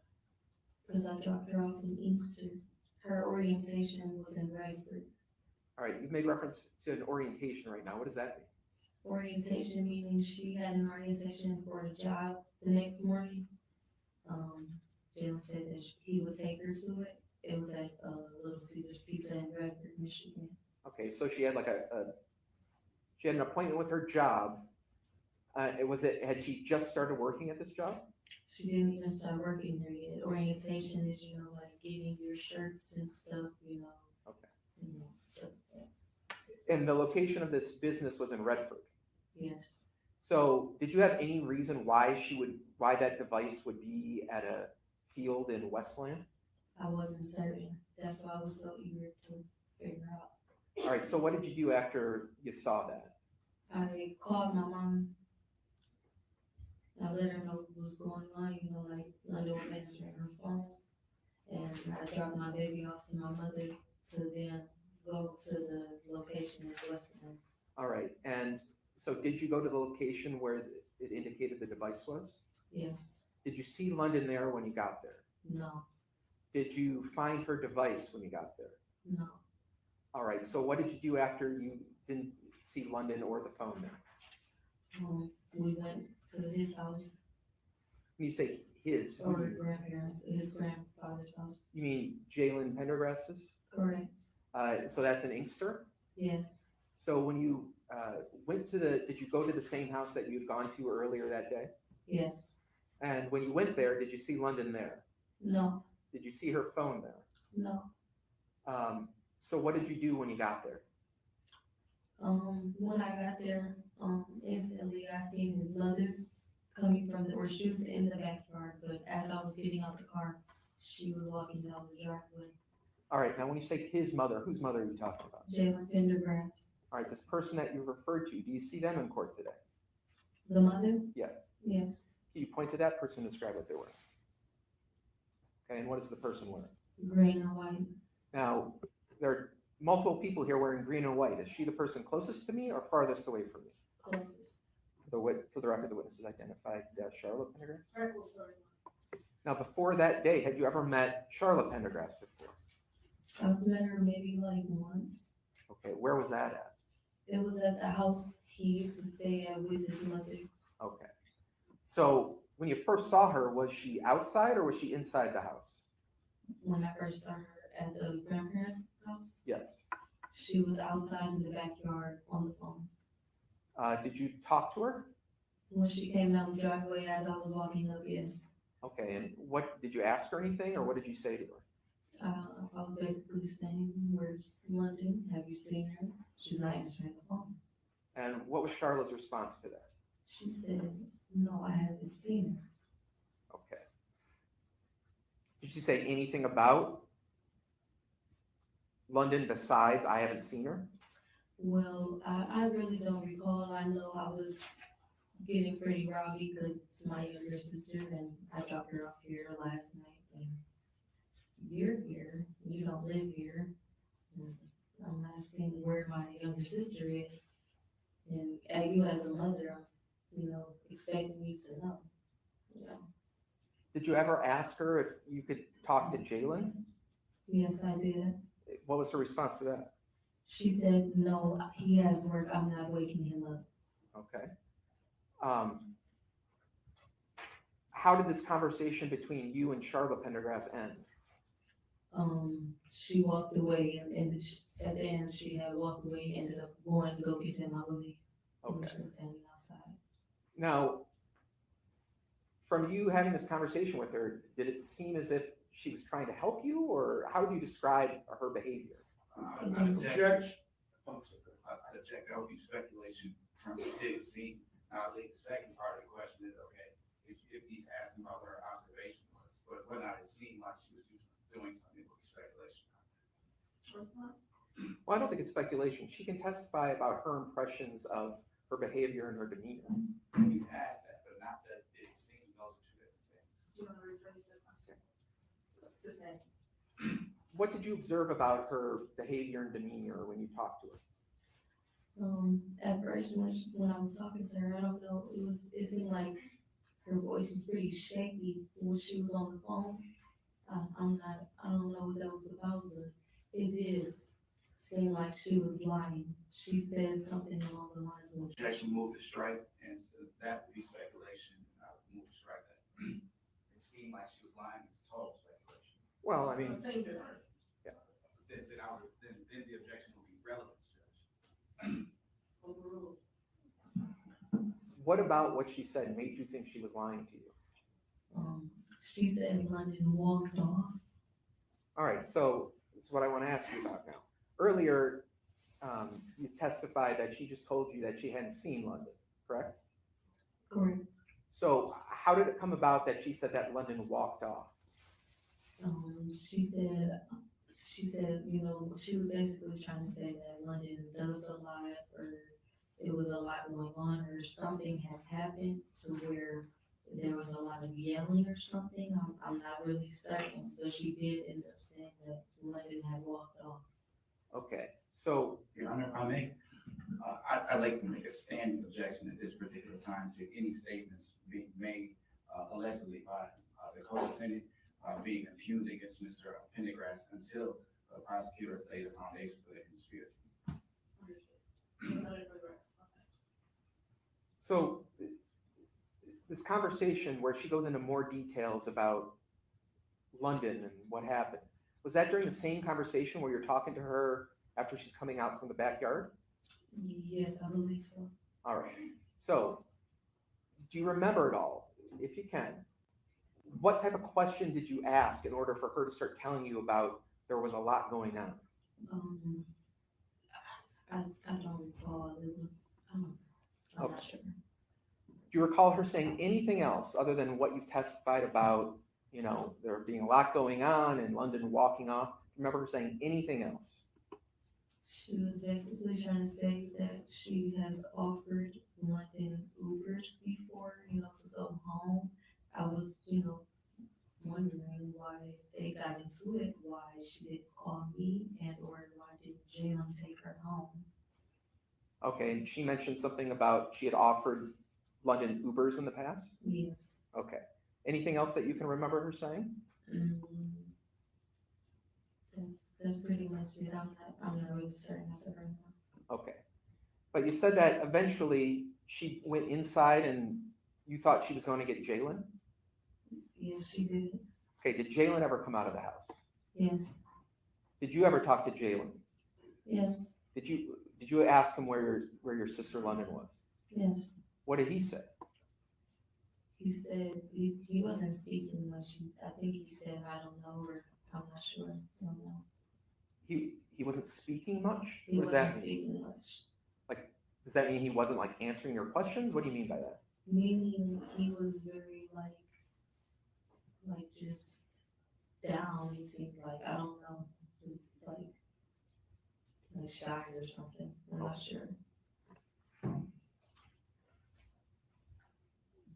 because I dropped her off in Easter. Her orientation was in Radford. All right, you've made reference to an orientation right now. What does that mean? Orientation meaning she had an orientation for a job the next morning. Jalen said that he would take her to it. It was at Little Caesar's Pizza in Radford, Michigan. Okay, so she had like she had an appointment with her job. Had she just started working at this job? She didn't even start working there yet. Orientation is, like getting your shirts and stuff, Okay. Stuff like And the location of this business was in Redford. that. Yes. So did you have any reason why that device would be at a field in Westland? I wasn't certain. That's why I was so eager to figure out. All right, so what did you do after you saw that? I called my mom. I let her know what was going on, you know, like Linda was answering her phone. And I dropped my baby off to my mother to then go to the location in Westland. All right, and so did you go to the location where it indicated the device was? Yes, Did you see London there when you got there? no, Did you find her device when you got there? no. All right, so what did you do after you didn't see London or the phone there? We went to his house, When you say his, or his grandfather's house. you mean Jalen Pendergrass's? Correct. So that's in Inkster? Yes, So when you did you go to the same house that you'd gone to earlier that day? yes, And when you went there, did you see London there? no, Did you see her phone there? no. So what did you do when you got there? When I got there, instantly I seen his mother coming from or she was in the backyard, but as I was getting out the car, she was walking down the driveway. All right, now when you say his mother, whose mother are you talking about? Jalen Pendergrass. All right, this person that you referred to, do you see them in court today? The mother? Yes. Yes. Can you point to that person and describe what they're wearing? Okay, and what is the person wearing? Green and white. Now, there are multiple people here wearing green and white. Is she the person closest to me or farthest away from me? Closest. For the record, the witnesses identified Charla Pendergrass. Now, before that day, had you ever met Charla Pendergrass before? I've met her maybe like once. Okay, where was that at? It was at the house he used to stay at with his mother. Okay. So when you first saw her, was she outside or was she inside the house? When I first saw her at the grandparents' house, Yes. she was outside in the backyard on the phone. Did you talk to her? When she came down the driveway as I was walking up, yes. Okay, and what, did you ask her anything or what did you say to her? I was basically saying, "Where's London? Have you seen her?" She's not answering the phone. And what was Charlotte's response to that? She said, "No, I haven't seen her." Okay. Did she say anything about London besides I haven't seen her? Well, I really don't recall. I know I was getting pretty rowdy because it's my younger sister and I dropped her off here last night. And you're here, you don't live here. And I'm asking where my younger sister is. And you as a mother, you know, expecting me to know, you know. Did you ever ask her if you could talk to Jalen? Yes, I did. What was her response to that? She said, "No, he has work. I'm not waking him up." Okay. How did this conversation between you and Charla Pendergrass end? She walked away and at the end she had walked away and ended up going to go get him, I believe. Okay. She was standing outside. Now, from you having this conversation with her, did it seem as if she was trying to help you, or how would you describe her behavior? I object. I object. That would be speculation from the didn't see. I think the second part of the question is, okay, if he's asking about what her observation was, but when I seemed like she was doing something, it would be speculation. Well, I don't think it's speculation. She can testify about her impressions of her behavior and her demeanor. You can ask that, but not that it seems those are two different things. Do you want to rephrase that question? Suzanne? What did you observe about her behavior and demeanor when you talked to her? At first when I was talking to her, I don't know, it seemed like her voice was pretty shaky when she was on the phone. I don't know what that was about, but it did seem like she was lying. She said something along the lines of, Objection, move to strike, and so that would be speculation. I would move to strike that. It seemed like she was lying. It's total speculation. Well, I mean, Same difference. Then the objection would be relevant, Judge. Overruled. what about what she said made you think she was lying to you? she said London walked off. All right, so this is what I want to ask you about now. Earlier, you testified that she just told you that she hadn't seen London, correct? Correct. So how did it come about that she said that London walked off? She said, you know, she was basically trying to say that London does a lot, or it was a lot going on, or something had happened to where there was a lot of yelling or something. I'm not really certain, but she did end up saying that London had walked off. Okay, so, Your Honor, if I may, I'd like to make a standing objection at this particular time to any statements being made allegedly by the co-defendant being impugned against Mr. Pendergrass until the prosecutors lay the foundation for the conspiracy. so this conversation where she goes into more details about London and what happened, was that during the same conversation where you're talking to her after she's coming out from the backyard? Yes, I believe so. All right. So, do you remember it all? If you can, what type of question did you ask in order for her to start telling you about there was a lot going on? I don't recall. It was, I'm not Okay. sure. Do you recall her saying anything else other than what you've testified about, you know, there being a lot going on and London walking off? Do you remember her saying anything else? She was basically trying to say that she has offered London Ubers before, you know, to go home. I was, you know, wondering why they got into it, why she didn't call me, and or why didn't Jalen take her home. Okay, and she mentioned something about she had offered London Ubers in the past? Yes. Okay. Anything else that you can remember her saying? That's pretty much it. I'm not really certain as of right now. Okay. But you said that eventually she went inside and you thought she was going to get Jalen? Yes, she did. Okay, did Jalen ever come out of the house? Yes. Did you ever talk to Jalen? Yes. Did you ask him where your sister London was? Yes. What did he say? He said he wasn't speaking much. I think he said, I don't know, or I'm not sure. I don't know. He wasn't speaking much? He What does that wasn't mean? speaking much. Like, does that mean he wasn't like answering your questions? What do you mean by that? Meaning he was very like just down. It seemed like, I don't know, just like shy or something. I'm not sure.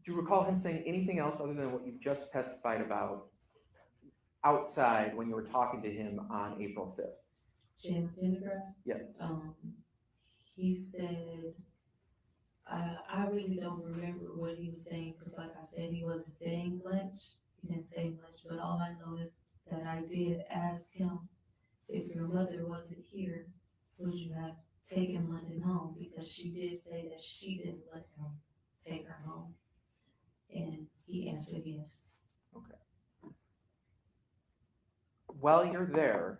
Do you recall him saying anything else other than what you just testified about outside when you were talking to him on April 5th? Jalen Pendergrass? Yes. He said, I really don't remember what he was saying, because like I said, he wasn't saying much. He didn't say much, but all I know is that I did ask him, if your mother wasn't here, would you have taken London home? Because she did say that she didn't let him take her home. And he answered yes. Okay. While you're there,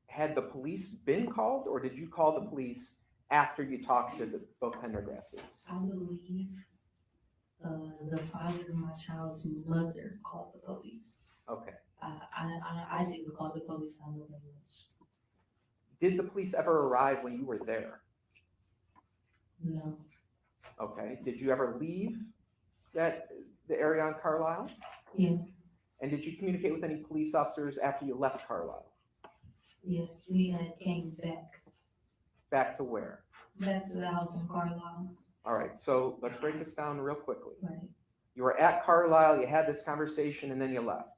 had the police been called, or did you call the police after you talked to both Pendergrasses? I believe the father of my child's mother called the police. Okay. I didn't call the police. I know that much. Did the police ever arrive when you were there? No. Okay. Did you ever leave the area on Carlisle? Yes. And did you communicate with any police officers after you left Carlisle? Yes, we had came back. Back to where? Back to the house in Carlisle. All right, so let's break this down real quickly. Right. You were at Carlisle, you had this conversation, and then you left.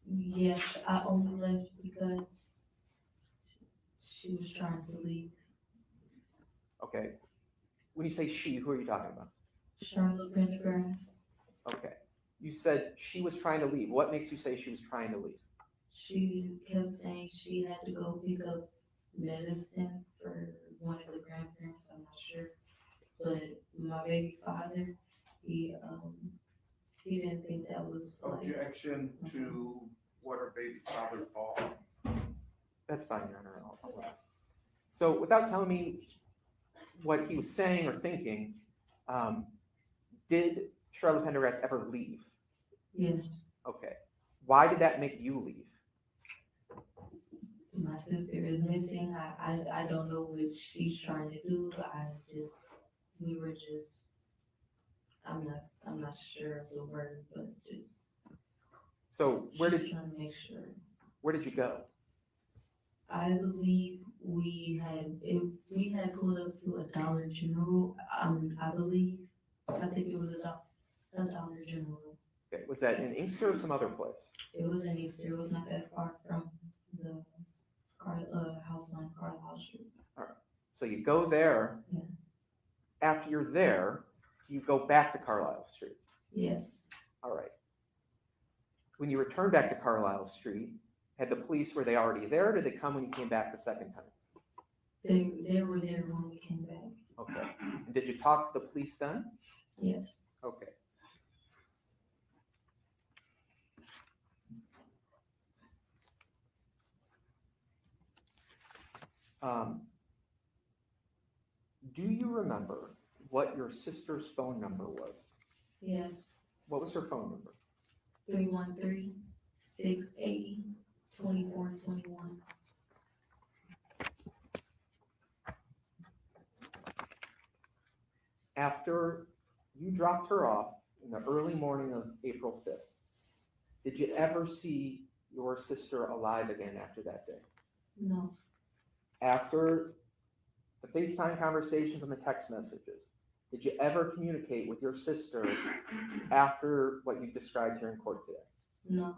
Yes, I only left because she was trying to leave. Okay. When you say she, who are you talking about? Charla Pendergrass. Okay. You said she was trying to leave. What makes you say she was trying to leave? She kept saying she had to go pick up medicine for one of the grandparents, I'm not sure. But my baby father, he didn't think that was like, Objection to what her baby father called. That's fine, Your Honor. I'll allow it. So without telling me what he was saying or thinking, did Charla Pendergrass ever leave? yes, Okay. Why did that make you leave? my sister is missing. I don't know what she's trying to do. We were just I'm not sure of the word, but just. So Just trying to make sure. where did you go? I believe we had pulled up to a Dollar General. I think it was a Dollar General. Okay, was that in Inkster or some other place? It was in Easter. It was not that far from the house on Carlisle Street. So you go there. Yeah. After you're there, you go back to Carlisle Street. Yes. All right. When you return back to Carlisle Street, had the police, were they already there, or did they come when you came back the second time? They were there when we came back. Okay. And did you talk to the police then? Yes. Okay. Do you remember what your sister's phone number was? Yes. What was her phone number? 313-680-2421. After you dropped her off in the early morning of April 5th, did you ever see your sister alive again after that day? No. After the FaceTime conversations and the text messages, did you ever communicate with your sister after what you described here in court today? No.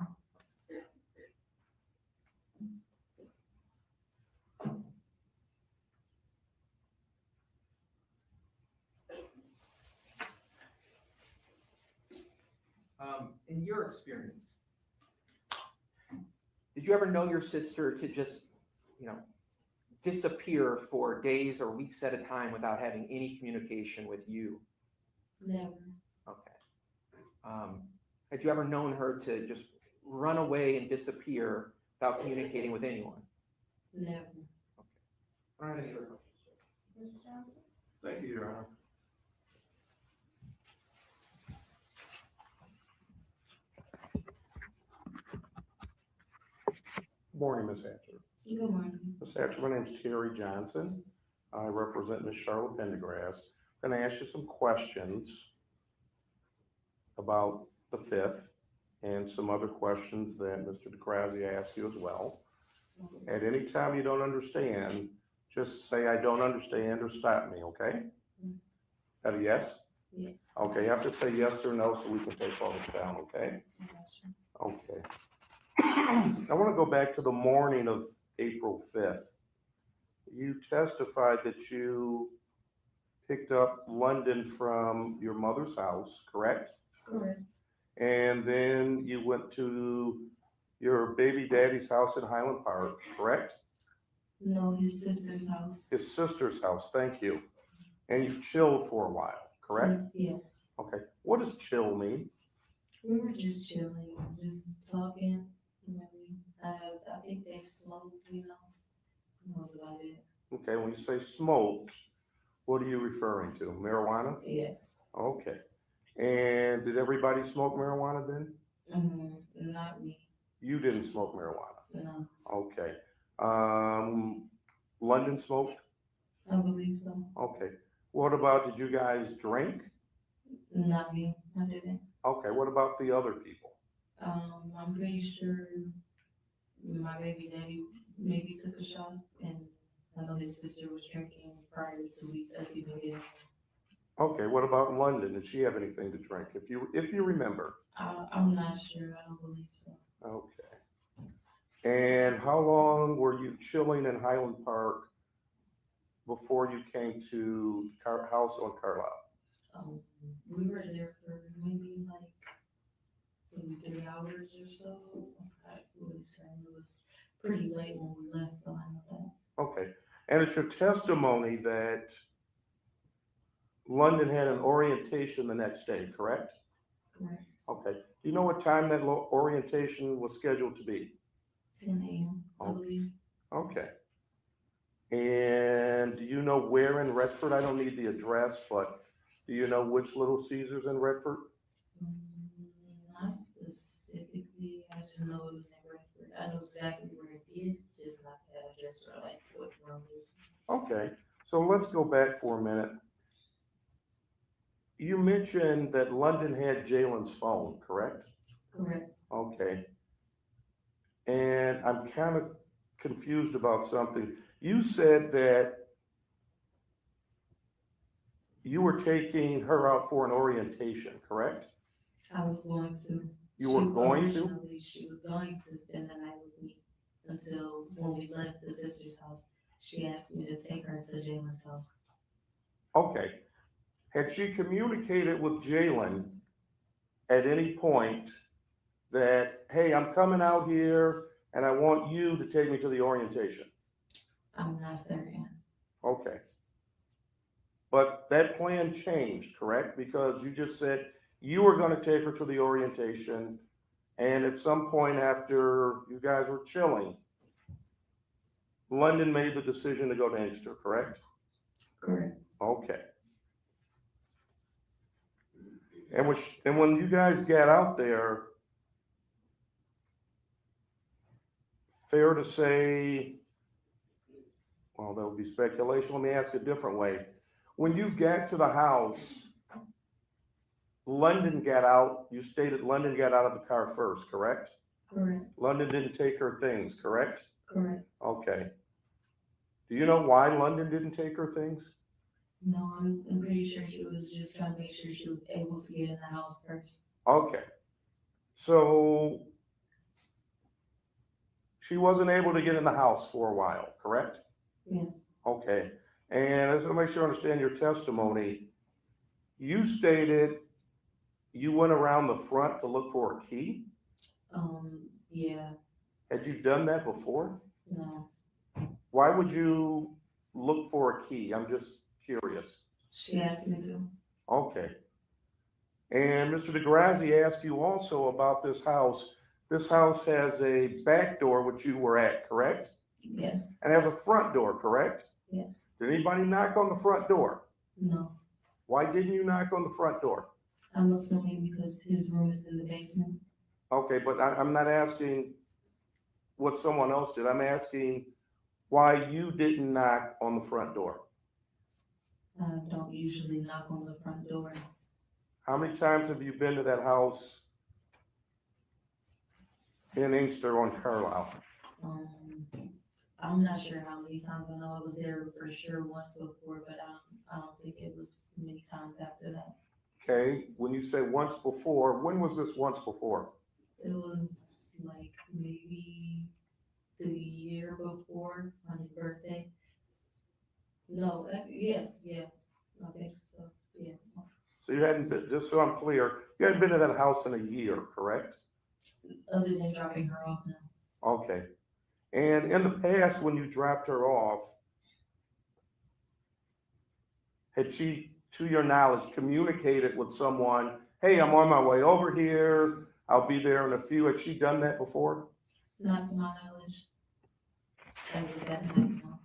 In your experience, did you ever know your sister to just, disappear for days or weeks at a time without having any communication with you? Never. Okay. Had you ever known her to just run away and disappear without communicating with anyone? Never. I don't have any other questions. Mr. Johnson? Thank you, Your Honor. Morning, Ms. Hatcher. Good morning. Ms. Hatcher, my name's Terry Johnson. I represent Ms. Charla Pendergrass. I'm going to ask you some questions about the 5th and some other questions that Mr. DeCrazia asked you as well. At any time you don't understand, just say, I don't understand, or stop me, okay? That a yes? Yes. Okay, you have to say yes or no so we can take all this down, okay? I got you. Okay. I want to go back to the morning of April 5th. You testified that you picked up London from your mother's house, correct? Correct. And then you went to your baby daddy's house in Highland Park, correct? No, his sister's house. His sister's house, thank you. And you chilled for a while, correct? Yes. Okay. What does chill mean? We were just chilling, just talking. I think they smoked, That was about it. Okay, when you say smoked, what are you referring to? Marijuana? Yes. Okay. And did everybody smoke marijuana then? Not me. You didn't smoke marijuana? No. Okay. London smoked? I believe so. Okay. What about, did you guys drink? Not me. I didn't. Okay, what about the other people? I'm pretty sure my baby daddy maybe took a shot, and I know his sister was drinking prior to us even getting. Okay, what about London? Did she have anything to drink? If you remember. I'm not sure. I don't believe so. Okay. And how long were you chilling in Highland Park before you came to house on Carlisle? We were there for maybe 3 hours or so. It was pretty late when we left, though, I know that. Okay, and it's your testimony that London had an orientation the next day, correct? Correct. Okay, do you know what time that orientation was scheduled to be? 10 a.m., I believe. Okay. And do you know where in Redford? I don't need the address, but do you know which Little Caesars in Redford? Not specifically, I just know it was in Redford. I know exactly where it is, just not the address or what room it is. Okay, so let's go back for a minute. you mentioned that London had Jalen's phone, correct? Correct. Okay. And I'm kind of confused about something. You said that you were taking her out for an orientation, correct? I was going to. You were going to? Originally, she was going to spend the night with me until when we left the sister's house. She asked me to take her to Jalen's house. Okay. Had she communicated with Jalen at any point that, hey, I'm coming out here and I want you to take me to the orientation? I'm not certain. Okay. But that plan changed, correct? Because you just said you were going to take her to the orientation, and at some point after you guys were chilling, London made the decision to go to Inkster, correct? Correct. Okay. And when you guys got out there, fair to say, well, that would be speculation. Let me ask a different way. When you got to the house, London got out, you stated London got out of the car first, correct? Correct. London didn't take her things, correct? Correct. Okay. Do you know why London didn't take her things? No, I'm pretty sure she was just trying to make sure she was able to get in the house first. Okay. So she wasn't able to get in the house for a while, correct? Yes. Okay. And I just want to make sure I understand your testimony. You stated you went around the front to look for a key? Yeah, Had you done that before? no. Why would you look for a key? I'm just curious. She asked me to. Okay. And Mr. DeGrazzi asked you also about this house. This house has a back door, which you were at, correct? Yes. And has a front door, correct? Yes. Did anybody knock on the front door? No. Why didn't you knock on the front door? I'm assuming because his room is in the basement. Okay, but I'm not asking what someone else did. I'm asking why you didn't knock on the front door. I don't usually knock on the front door. How many times have you been to that house in Inkster on Carlisle? I'm not sure how many times. I know I was there for sure once before, but I don't think it was many times after that. Okay, when you say once before, when was this once before? It was like maybe the year before on his birthday. No, yeah, I think so, yeah. So you hadn't been, just so I'm clear, you hadn't been to that house in a year, correct? Other than dropping her off now. Okay. And in the past, when you dropped her off, had she, to your knowledge, communicated with someone, hey, I'm on my way over here, I'll be there in a few. Had she done that before? Not to my knowledge. As of that night, no.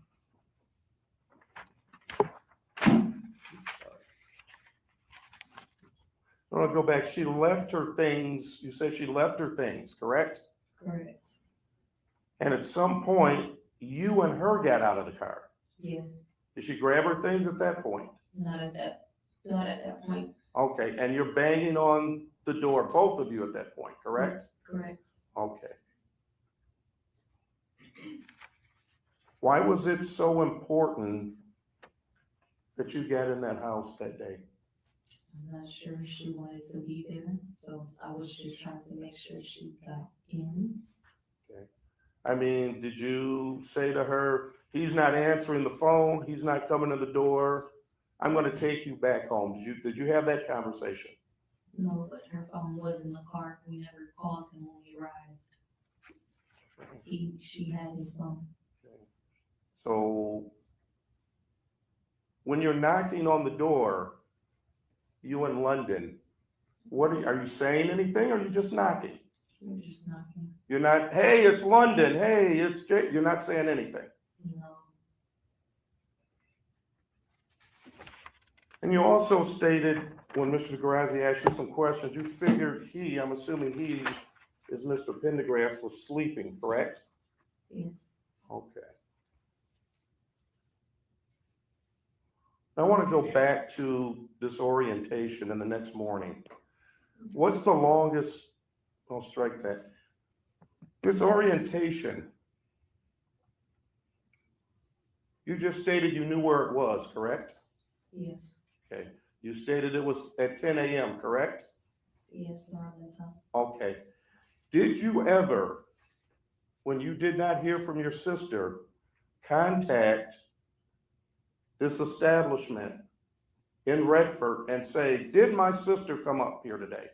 I want to go back. She left her things, you said she left her things, correct? Correct. And at some point, you and her got out of the car. Yes. Did she grab her things at that point? Not at that point. Okay, and you're banging on the door, both of you at that point, correct? Correct. Okay. Why was it so important that you got in that house that day? I'm not sure she wanted to be there, so I was just trying to make sure she got in. I mean, did you say to her, he's not answering the phone, he's not coming to the door, I'm gonna take you back home? Did you have that conversation? No, but her phone was in the car. We never called him when we arrived. She had his phone. So when you're knocking on the door, you in London, are you saying anything or are you just knocking? We're just knocking. You're not, hey, it's London, hey, it's Jay, you're not saying anything. No. And you also stated, when Mr. Garazzi asked you some questions, you figured I'm assuming he is Mr. Pendergrass, was sleeping, correct? Yes. Okay. I want to go back to this orientation in the next morning. What's the longest, I'll strike that. This orientation, you just stated you knew where it was, correct? Yes, Okay. You stated it was at 10 a.m., correct? yes, around that time. Okay. Did you ever, when you did not hear from your sister, contact this establishment in Redford and say, did my sister come up here today?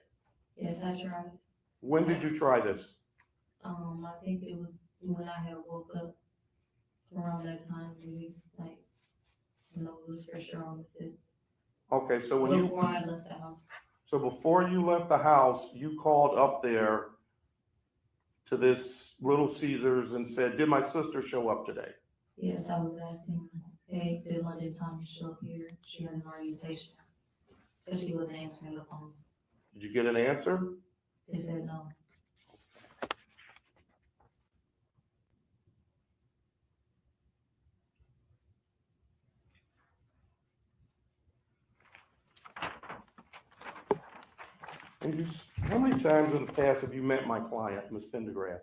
Yes, I tried. When did you try this? I think it was when I had woke up around that time, maybe, like, when I was for sure on the 5th. Okay, so when you, Before I left the house. so before you left the house, you called up there to this Little Caesars and said, did my sister show up today? Yes, I was asking, hey, did London Tommy show up here? She had an orientation. Because she wasn't answering the phone. Did you get an answer? They said no. And you, how many times in the past have you met my client, Ms. Pendergrass?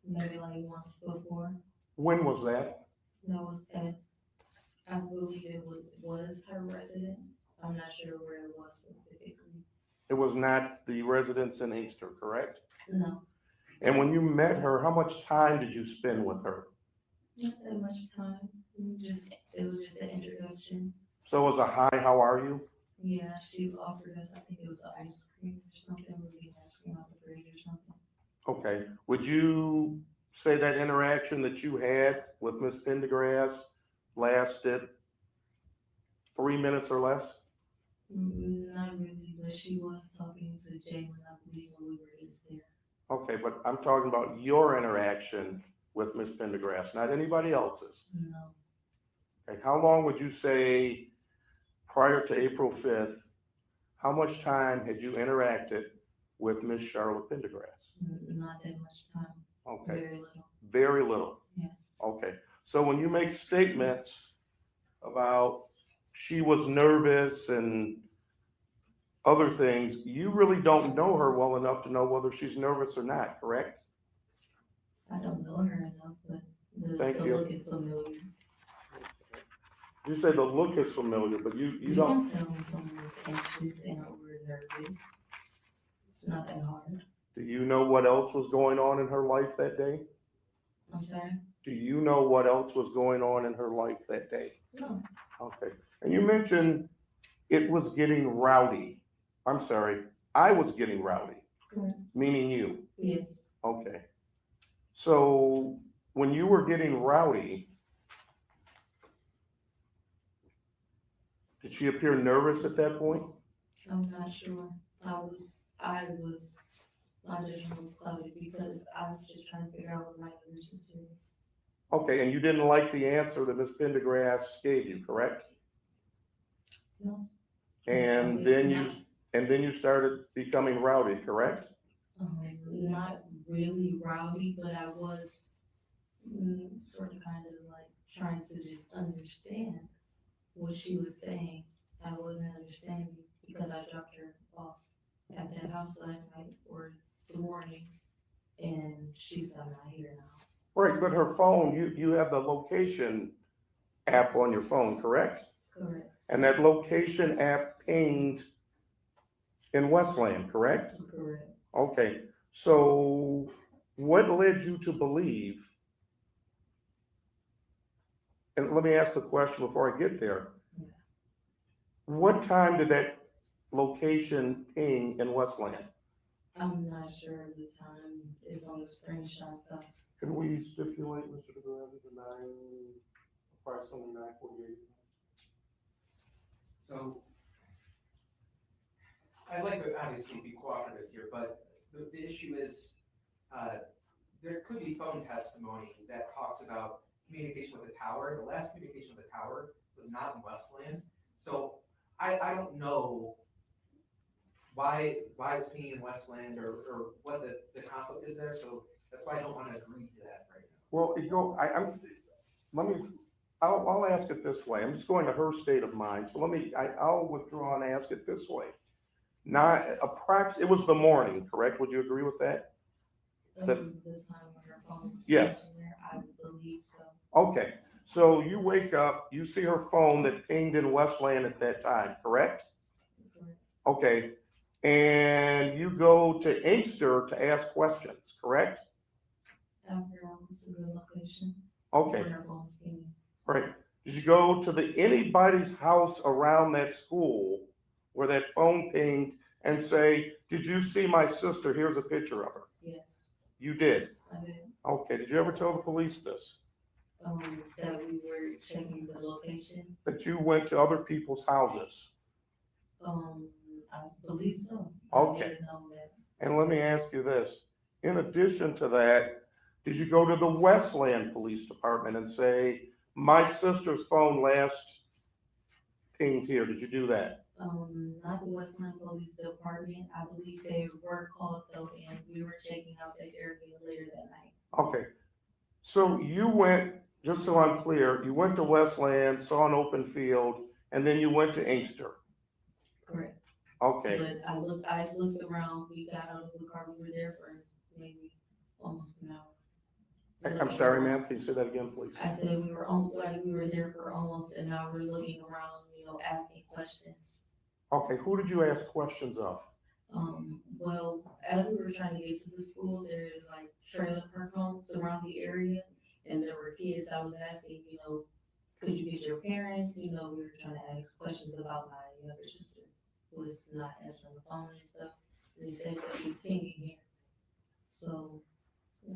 Maybe like once before. When was that? That was at, I believe it was her residence. I'm not sure where it was specifically. It was not the residence in Inkster, correct? No, And when you met her, how much time did you spend with her? not that much time. It was just an introduction. So it was a hi, how are you? Yeah, she offered us, I think it was ice cream or something. We were getting ice cream out the fridge or something. Okay, would you say that interaction that you had with Ms. Pendergrass lasted 3 minutes or less? Not really, but she was talking to Jalen, I believe, when we were just there. Okay, but I'm talking about your interaction with Ms. Pendergrass, not anybody else's. No, Okay, how long would you say prior to April 5th, how much time had you interacted with Ms. Charla Pendergrass? not that much time. Okay, Very little. very little. Yeah. Okay, so when you make statements about she was nervous and other things, you really don't know her well enough to know whether she's nervous or not, correct? I don't know her enough, but Thank the you. look is familiar. You say the look is familiar, but you You don't. can tell when someone is anxious and over nervous. It's not that hard. Do you know what else was going on in her life that day? I'm sorry? Do you know what else was going on in her life that day? No. Okay, and you mentioned it was getting rowdy. I'm sorry, I was getting rowdy, Correct. meaning you. Yes. Okay. So when you were getting rowdy, did she appear nervous at that point? I'm not sure. My judgment was clouded because I was just trying to figure out what my other sister is. Okay, and you didn't like the answer that Ms. Pendergrass gave you, correct? No. And Obviously then you started becoming rowdy, correct? Not really rowdy, but I was sort of kind of like trying to just understand what she was saying. I wasn't understanding because I dropped her off at that house last night or the morning, and she's not here now. Right, but her phone, you have the location app on your phone, correct? Correct. And that location app pinged in Westland, correct? Correct. Okay, so what led you to believe? And let me ask the question before I get there. Yeah. What time did that location ping in Westland? I'm not sure of the time. It's on the screenshot though. Can we stipulate, Mr. DeGrasse, approximately 9:48? So I'd like to obviously be cooperative here, but the issue is, there could be phone testimony that talks about communication with the tower. The last communication with the tower was not in Westland. So I don't know why it's being in Westland or what the conflict is there. So that's why I don't want to agree to that right now. Well, I'll ask it this way. I'm just going to her state of mind. So I'll withdraw and ask it this way. Not it was the morning, correct? Would you agree with that? The time when her phone was Yes. in there, I believe so. Okay, so you wake up, you see her phone that pinged in Westland at that time, correct? Correct. Okay, and you go to Inkster to ask questions, correct? After I went to the location. Okay, Where her phone was pinging. right. Did you go to anybody's house around that school where that phone pinged and say, did you see my sister? Here's a picture of her. Yes, You did. I did. Okay, did you ever tell the police this? That we were checking the location. That you went to other people's houses? I believe so. Okay. I didn't know that. And let me ask you this, in addition to that, did you go to the Westland Police Department and say, my sister's phone last pinged here, did you do that? Not the Westland Police Department. I believe they were called though, and we were checking out that area later that night. Okay, so you went, just so I'm clear, you went to Westland, saw an open field, and then you went to Inkster? Correct. Okay, But I looked around, we got out of the car, we were there for maybe almost an hour. I'm sorry, ma'am, can you say that again, please? I said we were there for almost an hour looking around, asking questions. Okay, who did you ask questions of? Well, as we were trying to get to the school, there's like trailer park homes around the area, and there were kids. I was asking, could you get your parents? We were trying to ask questions about my younger sister, who was not answering the phone and stuff. And they said that she's pinging here. So, yeah.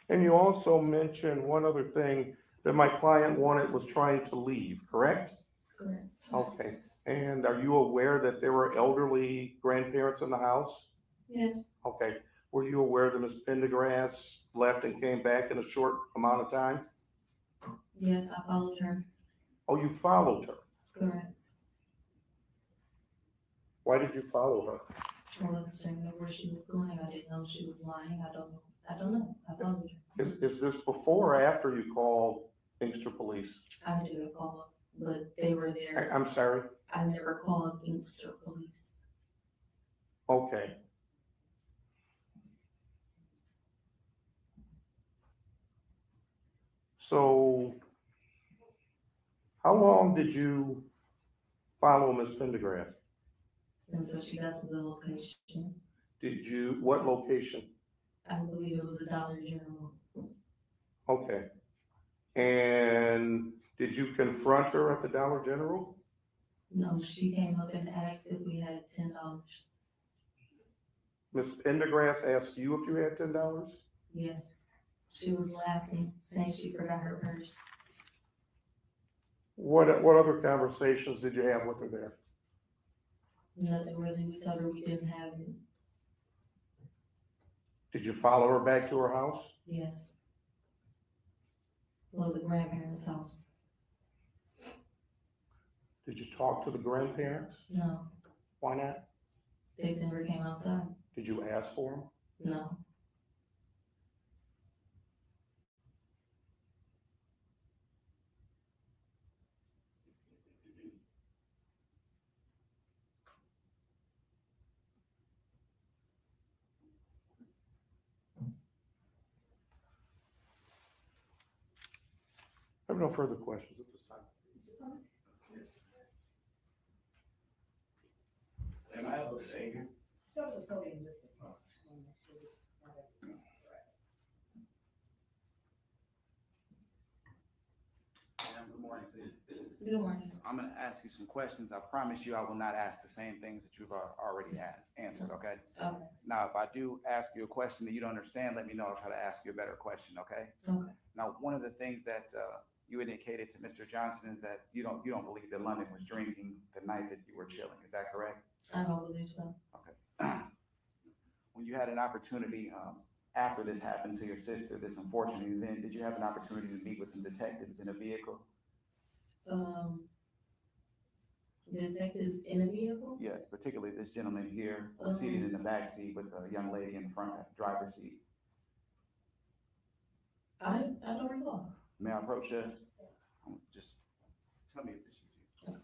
And you also mentioned one other thing that my client was trying to leave, correct? Correct. Okay, and are you aware that there were elderly grandparents in the house? Yes. Okay, were you aware that Ms. Pendergrass left and came back in a short amount of time? Yes, I followed her. Oh, you followed her. Correct. Why did you follow her? I wasn't certain of where she was going. I didn't know she was lying. I don't know. I followed her. Is this before or after you called Inkster Police? I didn't call, but they were there. I'm sorry? I never called Inkster Police. Okay. So, how long did you follow Ms. Pendergrass? Until she got to the location. What location? I believe it was the Dollar General. Okay. And did you confront her at the Dollar General? No, she came up and asked if we had $10. Ms. Pendergrass asked you if you had $10? Yes. She was laughing, saying she forgot her purse. What other conversations did you have with her there? Nothing really. We told her we didn't have it. Did you follow her back to her house? Yes. Well, the grandparents' house. Did you talk to the grandparents? No, Why not? they never came outside. Did you ask for them? No. I have no further questions at this time. Am I able to stay here? Good morning to you. Good morning. I'm gonna ask you some questions. I promise you I will not ask the same things that you've already answered, okay? Okay. Now, if I do ask you a question that you don't understand, let me know. I'll try to ask you a better question, okay? Okay. Now, one of the things that you indicated to Mr. Johnson is that you don't believe that London was drinking the night that you were chilling. Is that correct? I don't believe so. When you had an opportunity after this happened to your sister, this unfortunate event, did you have an opportunity to meet with some detectives in a vehicle? Detectives in a vehicle? Yes, particularly this gentleman here, seated in the back seat with a young lady in the front driver's seat. May I approach you? Just tell me if this is you.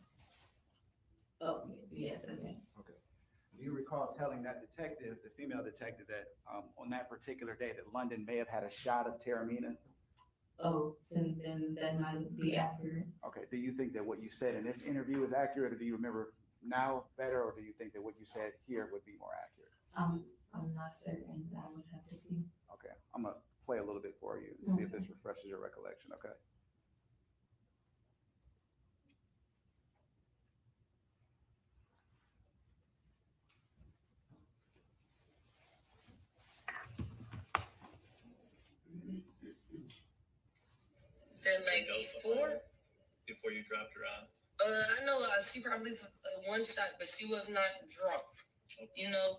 Oh, yes, that's me. Okay. Do you recall telling that detective, the female detective, that on that particular day that London may have had a shot of Terramina? Oh, then that might be accurate. Okay. Do you think that what you said in this interview is accurate, or do you remember now better, or do you think that what you said here would be more accurate? I'm not certain. I would have to see. Okay. I'm gonna play a little bit for you and see if this refreshes your recollection. Okay. The night before? Before you dropped her off? I know she probably took one shot, but she was not drunk. You know?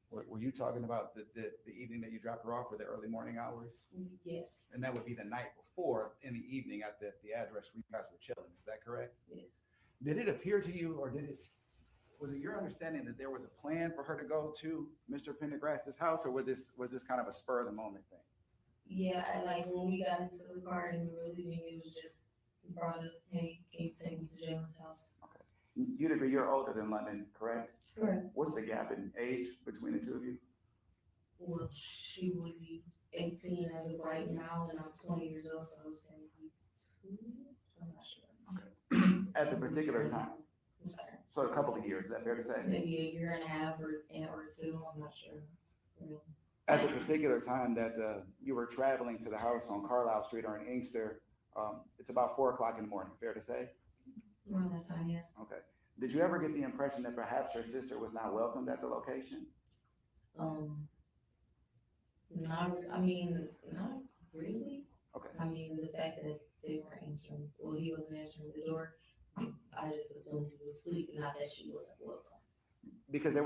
Were you talking about the evening that you dropped her off, or the early morning hours? Yes. And that would be the night before, in the evening, at the address where you guys were chilling. Is that correct? Yes. Did it appear to you, or was it your understanding that there was a plan for her to go to Mr. Pendergrass's house, or was this kind of a spur of the moment thing? Yeah, like when we got into the car and we were leaving, it was just brought up, hey, can you take me to Jalen's house? Okay. You'd agree you're older than London, correct? Correct. What's the gap in age between the two of you? Well, she would be 18 as of right now, and I'm 20 years old, so I was saying 2. I'm not sure. At the particular time? I'm sorry. So a couple of years, is that fair to say? Maybe a year and a half or 2. I'm not sure. At the particular time that you were traveling to the house on Carlisle Street or in Inkster, it's about 4 o'clock in the morning, fair to say? Around that time, yes. Okay. Did you ever get the impression that perhaps your sister was not welcomed at the location? Not really. Okay. I mean, the fact that they weren't answering, well, he wasn't answering the door, I just assumed he was asleep, not that she wasn't welcome. Because this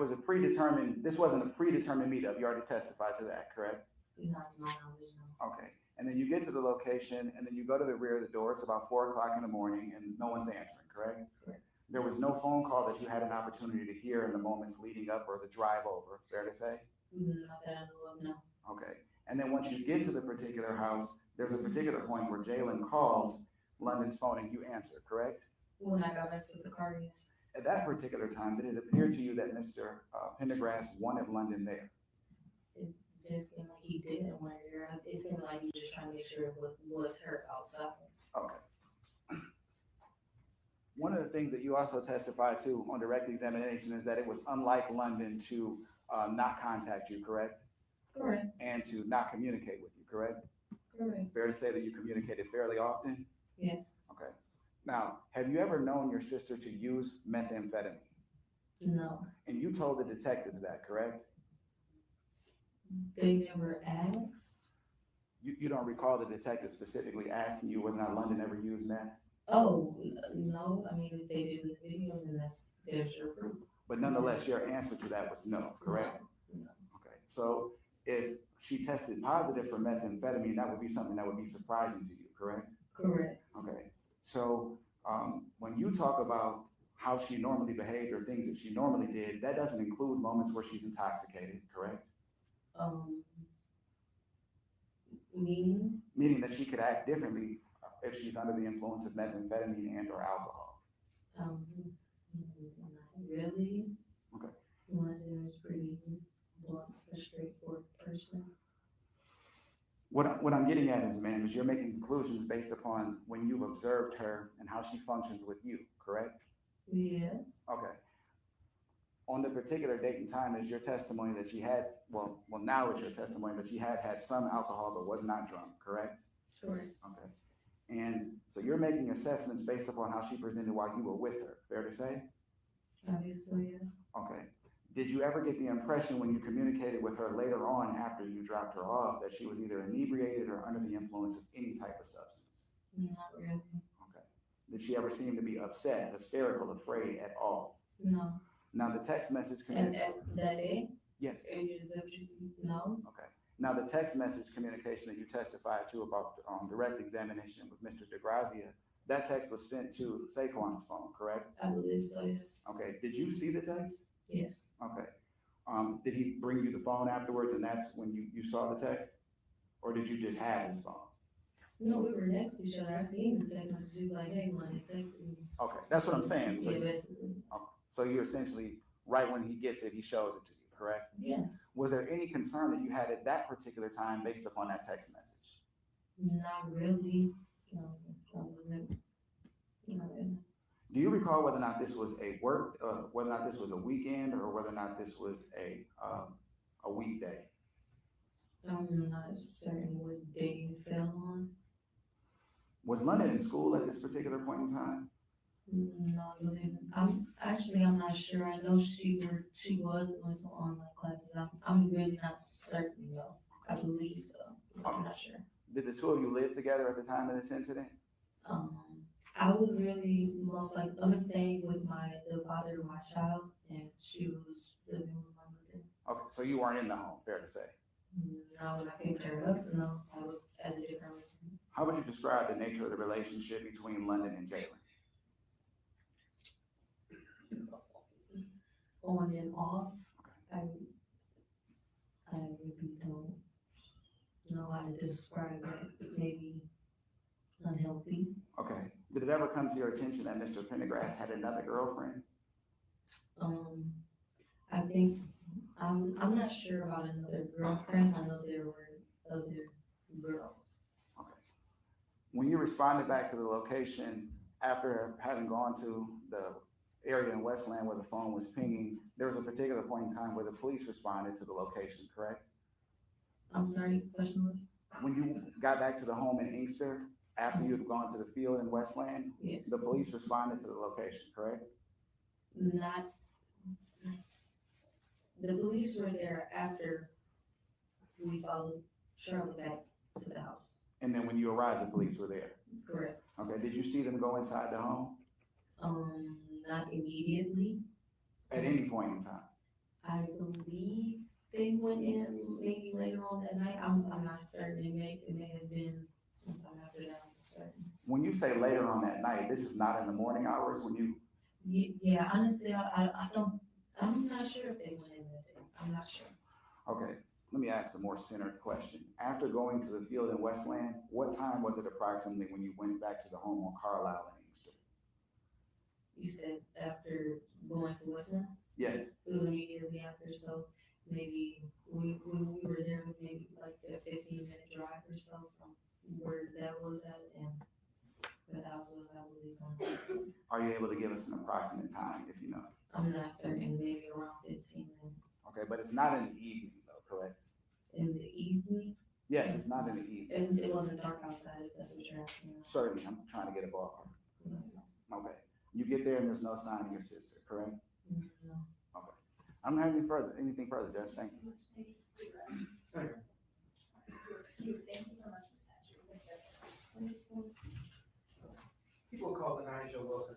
wasn't a predetermined meetup. You already testified to that, correct? Not to my knowledge, no. Okay. And then you get to the location and then you go to the rear of the door. It's about 4 o'clock in the morning and no one's answering, correct? Correct. There was no phone call that you had an opportunity to hear in the moments leading up or the drive over, fair to say? Not that I know of, no. Okay. And then once you get to the particular house, there's a particular point where Jalen calls London's phone and you answer, correct? When I got back to the car, yes. At that particular time, did it appear to you that Mr. Pendergrass wanted London there? It didn't seem like he didn't want her. It seemed like he was just trying to make sure it was her outside. Okay. One of the things that you also testified to on direct examination is that it was unlike London to not contact you, correct? Correct. And to not communicate with you, correct? Correct. Fair to say that you communicated fairly often? Yes. Okay. Now, have you ever known your sister to use methamphetamine? No. And you told the detectives that, correct? They never asked. You don't recall the detective specifically asking you whether or not London ever used meth? Oh, no. I mean, if they did in the video, then there's your proof. But nonetheless, your answer to that was no, correct? No. Okay. So if she tested positive for methamphetamine, that would be something that would be surprising to you, correct? Correct. Okay. So when you talk about how she normally behaved or things that she normally did, that doesn't include moments where she's intoxicated, correct? Meaning? Meaning that she could act differently if she's under the influence of methamphetamine and or alcohol. Not really. Okay. London is pretty blunt, a straightforward person. What I'm getting at is, ma'am, is you're making conclusions based upon when you've observed her and how she functions with you, correct? Yes. Okay. On the particular date and time is your testimony that she had, well, now it's your testimony that she had some alcohol but was not drunk, correct? Sure. Okay. And so you're making assessments based upon how she presented while you were with her, fair to say? Obviously, yes. Okay. Did you ever get the impression when you communicated with her later on after you dropped her off that she was either inebriated or under the influence of any type of substance? Not really. Okay. Did she ever seem to be upset, hysterical, afraid at all? No. Now the text message And that day? Yes. No. Okay. Now the text message communication that you testified to about direct examination with Mr. DeGrazia, that text was sent to Saquon's phone, correct? I believe so, yes. Okay. Did you see the text? Yes. Okay. Did he bring you the phone afterwards and that's when you saw the text? Or did you just have his phone? No, we were next to each other. I seen the text messages like, hey, London, text me. Okay, that's what I'm saying. So, Yeah, basically. so you're essentially, right when he gets it, he shows it to you, correct? Yes. Was there any concern that you had at that particular time based upon that text message? Not really. No, I wasn't. Not really. Do you recall whether or not this was a work, whether or not this was a weekend, or whether or not this was a weekday? I'm not certain what day you fell on. Was London in school at this particular point in time? No, I'm not sure. I know she was doing some online classes. I'm really not certain though. I believe so. I'm not sure. Did the two of you live together at the time of this incident? I was really most like I'm staying with the father of my child, and she was living with my mother. Okay, so you weren't in the home, fair to say. No, when I picked her up, no, I was at a different residence. How would you describe the nature of the relationship between London and Jalen? On and off, I really don't know how to describe it. Maybe unhealthy. Okay. Did it ever come to your attention that Mr. Pendergrass had another girlfriend? I think I'm not sure about another girlfriend. I know there were other girls. Okay. When you responded back to the location after having gone to the area in Westland where the phone was pinging, there was a particular point in time where the police responded to the location, correct? I'm sorry, question was? When you got back to the home in Inkster, after you had gone to the field in Westland, Yes. the police responded to the location, correct? Not. The police were there after we followed Charlotte back to the house. And then when you arrived, the police were there? Correct. Okay, did you see them go inside the home? Not immediately. At any point in time? I believe they went in maybe later on that night. I'm not certain. It may have been sometime after that. I'm certain. When you say later on that night, this is not in the morning hours when you? Yeah, honestly, I'm not sure if they went in that day. I'm not sure. Okay, let me ask a more centered question. After going to the field in Westland, what time was it approximately when you went back to the home on Carlisle and Inkster? You said after going to Westland? Yes. It was immediately after, so maybe we were there, maybe like a 15-minute drive or so from where that was at and the house was, I believe. Are you able to give us an approximate time, if you know? I'm not certain, maybe around 15 minutes. Okay, but it's not in the evening though, correct? In the evening? Yes, it's not in the evening. It wasn't dark outside, if that's what you're asking. Certainly, I'm trying to get a ballpark. Okay, you get there and there's no sign of your sister, correct? No. Okay. I don't have anything further, Judge, thank you. Excuse, thank you so much, Ms. Hatcher. People call the nine-show Wilker.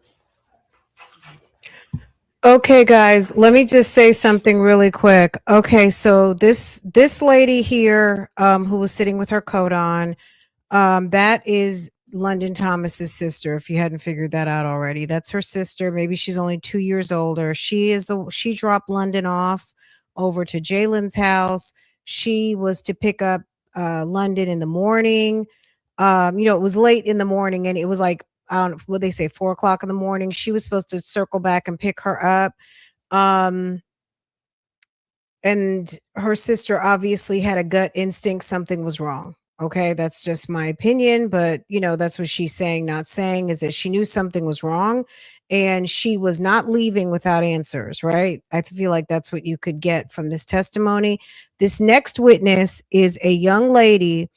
Okay, guys, let me just say something really quick. Okay, so this lady here, who was sitting with her coat on, that is London Thomas's sister. If you hadn't figured that out already, that's her sister. Maybe she's only 2 years older. She dropped London off over to Jalen's house. She was to pick up London in the morning. It was late in the morning, and it was like, I don't know what they say, 4 o'clock in the morning. She was supposed to circle back and pick her up. And her sister obviously had a gut instinct something was wrong. Okay, that's just my opinion, but that's what she's saying, not saying, is that she knew something was wrong and she was not leaving without answers, right? I feel like that's what you could get from this testimony. This next witness is a young lady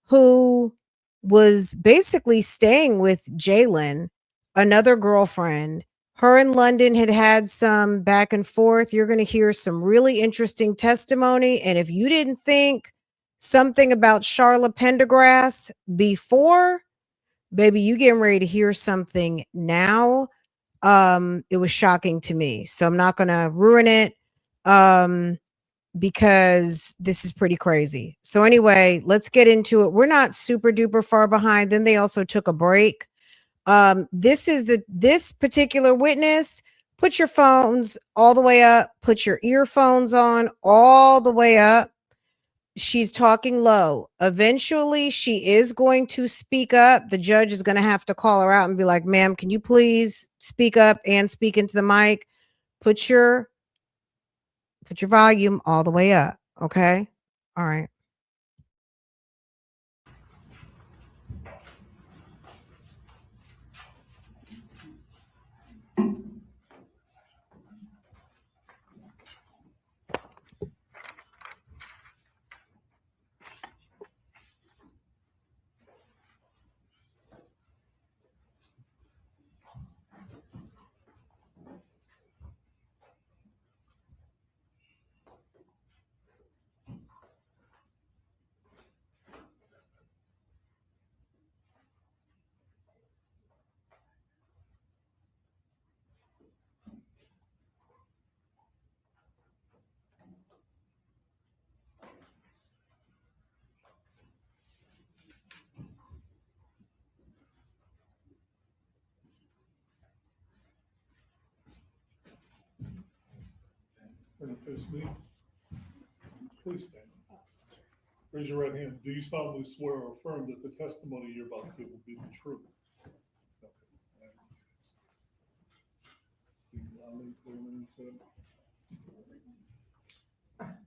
who was basically staying with Jalen, another girlfriend. Her and London had some back and forth. You're going to hear some really interesting testimony. And if you didn't think something about Charla Pendergrass before, baby, you getting ready to hear something now. It was shocking to me. So I'm not going to ruin it. Because this is pretty crazy. So anyway, let's get into it. We're not super duper far behind. Then they also took a break. This particular witness, put your phones all the way up, put your earphones on all the way up. she's talking low. Eventually, she is going to speak up. The judge is going to have to call her out and be like, ma'am, can you please speak up and speak into the mic? Put your volume all the way up. Okay. All right. And face me. Please stand. Raise your right hand. Do you solemnly swear or affirm that the testimony you're about to give will be the truth? Okay. Speak loudly, clearly, so.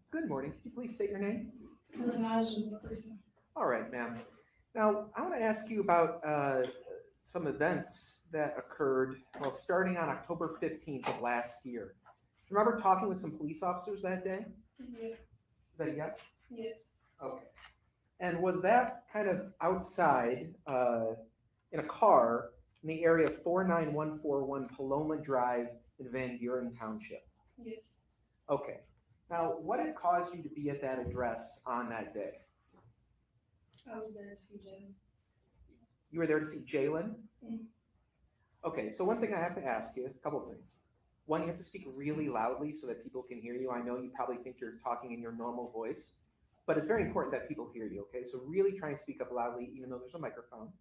Good morning. Could you please state your name? All right, ma'am. Now, I want to ask you about some events that occurred, well, starting on October 15th of last year. Do you remember talking with some police officers that day? Yeah. Is that a yes? Yes. Okay. And was that kind of outside in a car in the area of 49141 Paloma Drive in Van Buren Township? Yes. Okay. Now, what had caused you to be at that address on that day? I was there to see Jalen. You were there to see Jalen? Mhm. Okay, so one thing I have to ask you, a couple of things. One, you have to speak really loudly so that people can hear you. I know you probably think you're talking in your normal voice, but it's very important that people hear you, okay? So really try and speak up loudly, even though there's a microphone.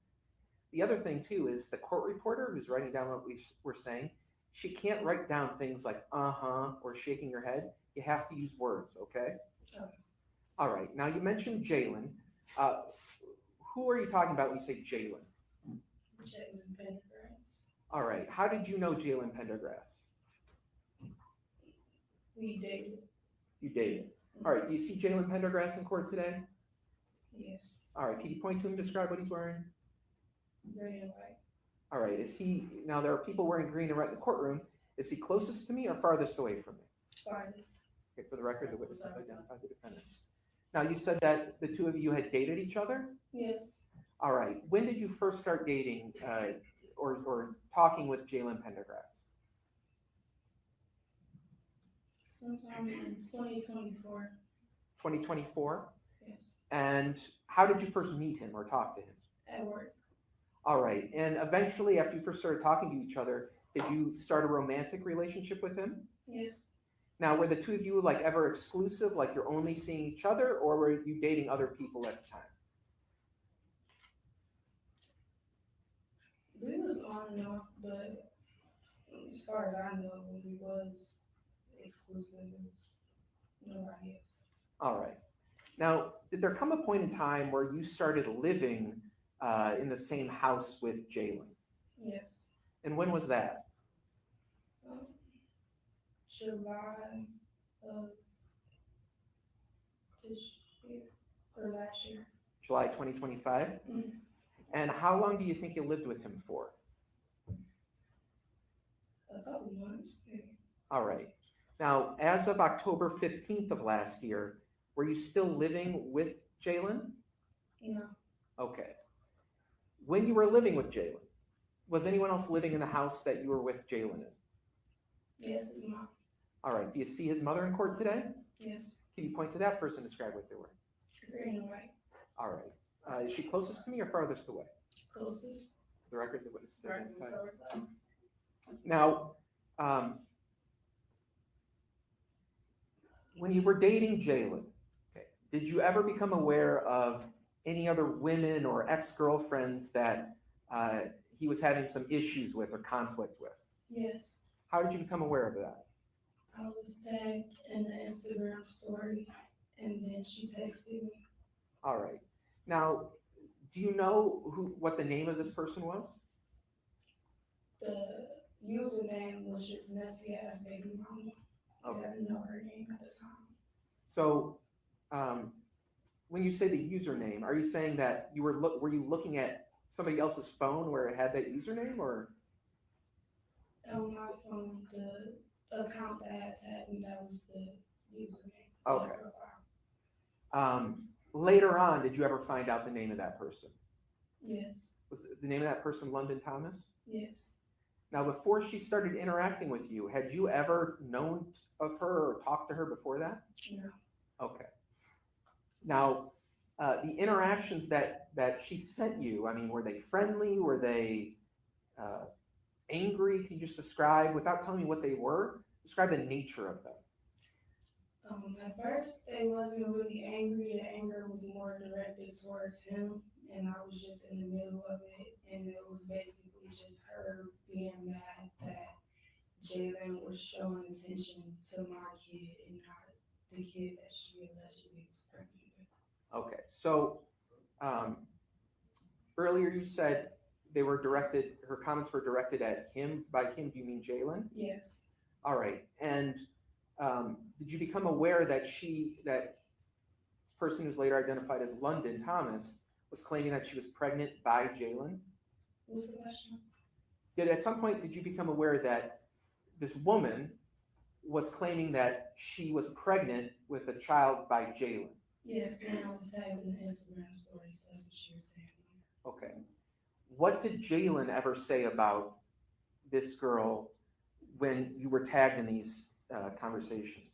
The other thing too is the court reporter who's writing down what we were saying, she can't write down things like uh-huh or shaking your head. You have to use words, okay? Okay. All right, now you mentioned Jalen. Who are you talking about when you say Jalen? Jalen Pendergrass. All right, how did you know Jalen Pendergrass? We dated. You dated. All right, do you see Jalen Pendergrass in court today? Yes. All right, can you point to him and describe what he's wearing? Green and white. All right, is he, now there are people wearing green and white in the courtroom. Is he closest to me or farthest away from me? Farthest. Okay, for the record, the witnesses identify the defendant. Now, you said that the two of you had dated each other? Yes. All right, when did you first start dating or talking with Jalen Pendergrass? Sometime in 2024. 2024? Yes. And how did you first meet him or talk to him? At work. All right, and eventually after you first started talking to each other, did you start a romantic relationship with him? Yes. Now, were the two of you like ever exclusive, like you're only seeing each other, or were you dating other people at the time? We was on and off, but as far as I know, we was exclusive. It was nobody else. All right. Now, did there come a point in time where you started living in the same house with Jalen? Yes. And when was that? July of this year or last year. July 2025? Mm-hmm. And how long do you think you lived with him for? A couple months. Maybe. All right. Now, as of October 15th of last year, were you still living with Jalen? No. Okay. When you were living with Jalen, was anyone else living in the house that you were with Jalen in? Yes, his mom. All right. Do you see his mother in court today? Yes. Can you point to that person and describe what they were? Green and white. All right. Is she closest to me or farthest away? Closest. The record, the witness is Right. identified. Now, when you were dating Jalen, okay, did you ever become aware of any other women or ex-girlfriends that he was having some issues with or conflict with? Yes. How did you become aware of that? I was tagged in the Instagram story, and then she texted me. All right. Now, do you know what the name of this person was? The username was just messy ass baby mama. Okay. I didn't know her name at the time. So, when you say the username, are you saying that were you looking at somebody else's phone where it had that username, or? On my phone, the account that had tagged me, that was the username. Okay. the profile. Later on, did you ever find out the name of that person? Yes, Was the name of that person London Thomas? yes, Now, before she started interacting with you, had you ever known of her or talked to her before that? no, Okay. Now, the interactions that she sent you, I mean, were they friendly? Were they angry? Can you just describe, without telling me what they were, describe the nature of them? At first, they wasn't really angry. The anger was more directed towards him, and I was just in the middle of it. And it was basically just her being mad that Jalen was showing attention to my kid and not the kid that she allegedly was pregnant with. Okay, so earlier you said her comments were directed at him. By him, do you mean Jalen? Yes, All right, and did you become aware that this person who's later identified as London Thomas was claiming that she was pregnant by Jalen? what's the question? At some point, did you become aware that this woman was claiming that she was pregnant with a child by Jalen? Yes, and I was tagged in the Instagram story, so that's what she was saying. Okay. What did Jalen ever say about this girl when you were tagged in these conversations?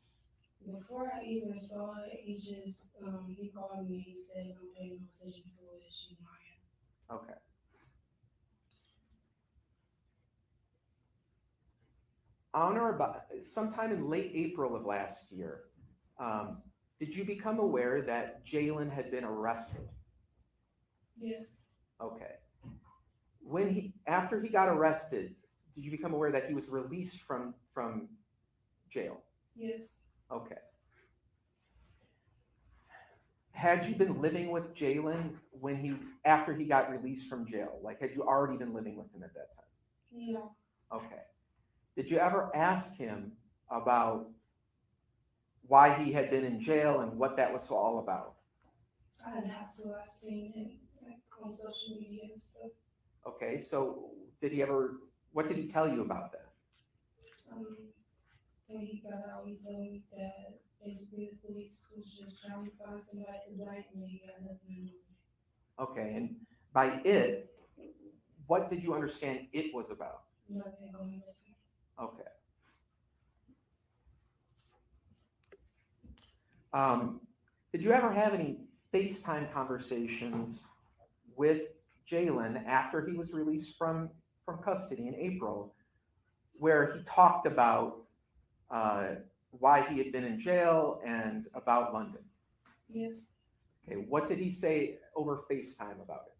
Before I even saw it, he called me, he said, don't pay no attention to it, she's lying. Okay. On or about sometime in late April of last year, did you become aware that Jalen had been arrested? Yes, Okay. After he got arrested, did you become aware that he was released from jail? yes, Okay. Had you been living with Jalen after he got released from jail? Like, had you already been living with him at that time? no, Okay. Did you ever ask him about why he had been in jail and what that was all about? I didn't have to, I seen it like on social media and stuff. Okay, so what did he tell you about that? When he got out, he told me that basically the police was just trying to find somebody to blame me, he got nothing to do with it. Okay, and by it, what did you understand it was about? Nothing going missing. Okay. Did you ever have any FaceTime conversations with Jalen after he was released from custody in April, where he talked about why he had been in jail and about London? Yes, Okay, what did he say over FaceTime about it?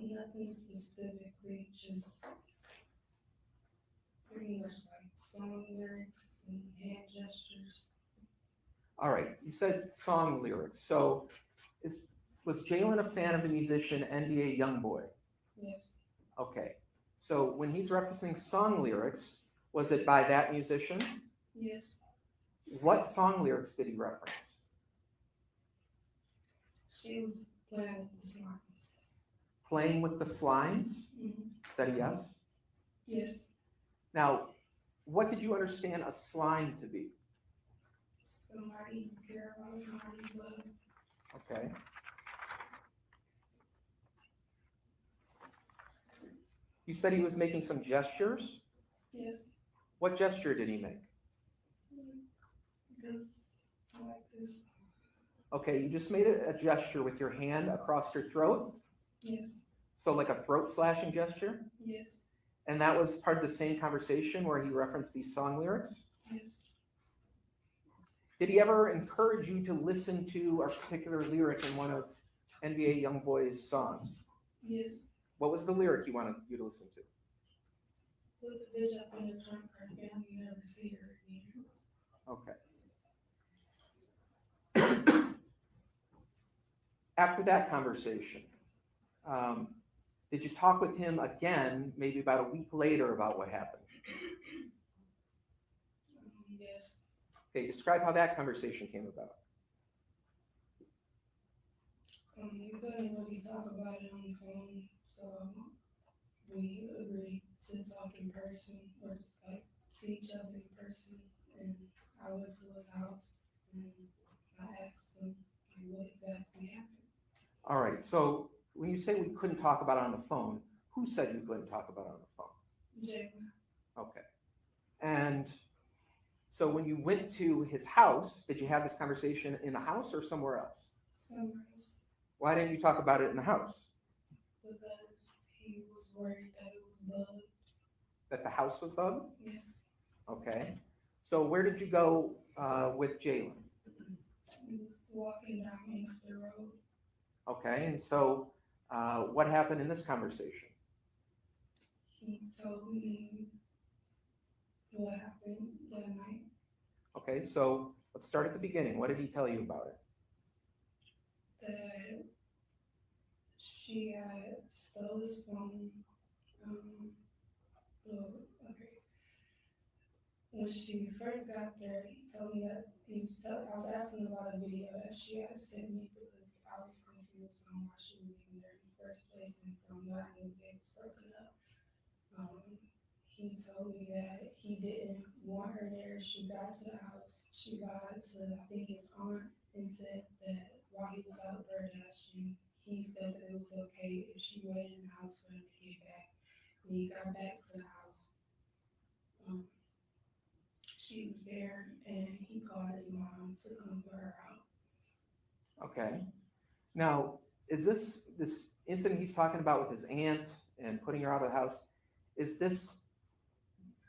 nothing specifically, just pretty much like song lyrics and hand gestures. All right, you said song lyrics. So was Jalen a fan of the musician NBA Youngboy? Yes, Okay, so when he's referencing song lyrics, was it by that musician? yes, What song lyrics did he reference? she was playing with the slimes. Playing with the slimes? Mhm. Is that a yes? Yes, Now, what did you understand a slime to be? somebody you care about, somebody you love. Okay. You said he was making some gestures? Yes, What gesture did he make? this, like this. Okay, you just made a gesture with your hand across your throat? Yes, So like a throat slashing gesture? yes, And that was part of the same conversation where he referenced these song lyrics? yes. Did he ever encourage you to listen to a particular lyric in one of NBA Youngboy's songs? Yes, What was the lyric he wanted you to listen to? Put the bitch up in the trunk, her family never see her again. Okay. After that conversation, did you talk with him again, maybe about a week later, about what happened? Yes. Okay, describe how that conversation came about. We couldn't really talk about it on the phone, so we agreed to talk in person, or just like see each other in person. And I went to his house and I asked him what exactly happened. All right, so when you say we couldn't talk about it on the phone, who said you couldn't talk about it on the phone? Jalen. Okay. And so when you went to his house, did you have this conversation in the house or somewhere else? Somewhere else. Why didn't you talk about it in the house? Because he was worried that it was bugged. That the house was bugged? Yes. Okay. So where did you go with Jalen? He was walking down Inkster Road. Okay, and so what happened in this conversation? He told me what happened that night. Okay, so let's start at the beginning. What did he tell you about it? That she had stole his phone. Okay. When she first got there, he told me that I was asking about a video that she had sent me because I was confused on why she was even there in the first place, and from what I knew they was broken up. He told me that he didn't want her there. She got to the house. She lied to, I think, his aunt and said that while he was out there dashing, he said that it was okay if she waited in the house for him to get back. When he got back to the house, she was there and he called his mom to come put her out. Okay. Now, is this incident he's talking about with his aunt and putting her out of the house, is this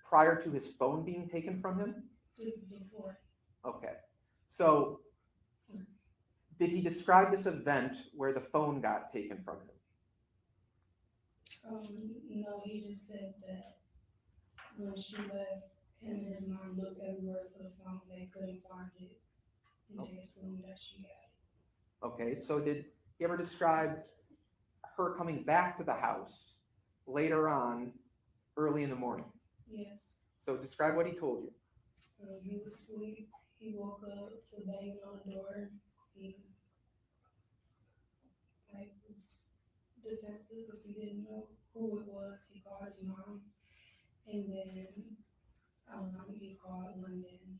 prior to his phone being taken from him? This is before. Okay. So did he describe this event where the phone got taken from him? No, he just said that when she left, him and his mom looked everywhere for the phone. They couldn't find it, and they assumed that she had it. Okay, so did he ever describe her coming back to the house later on, early in the morning? Yes. So describe what he told you. He was asleep. He woke up to banging on the door. He was defensive because he didn't know who it was. He called his mom, and then he called London.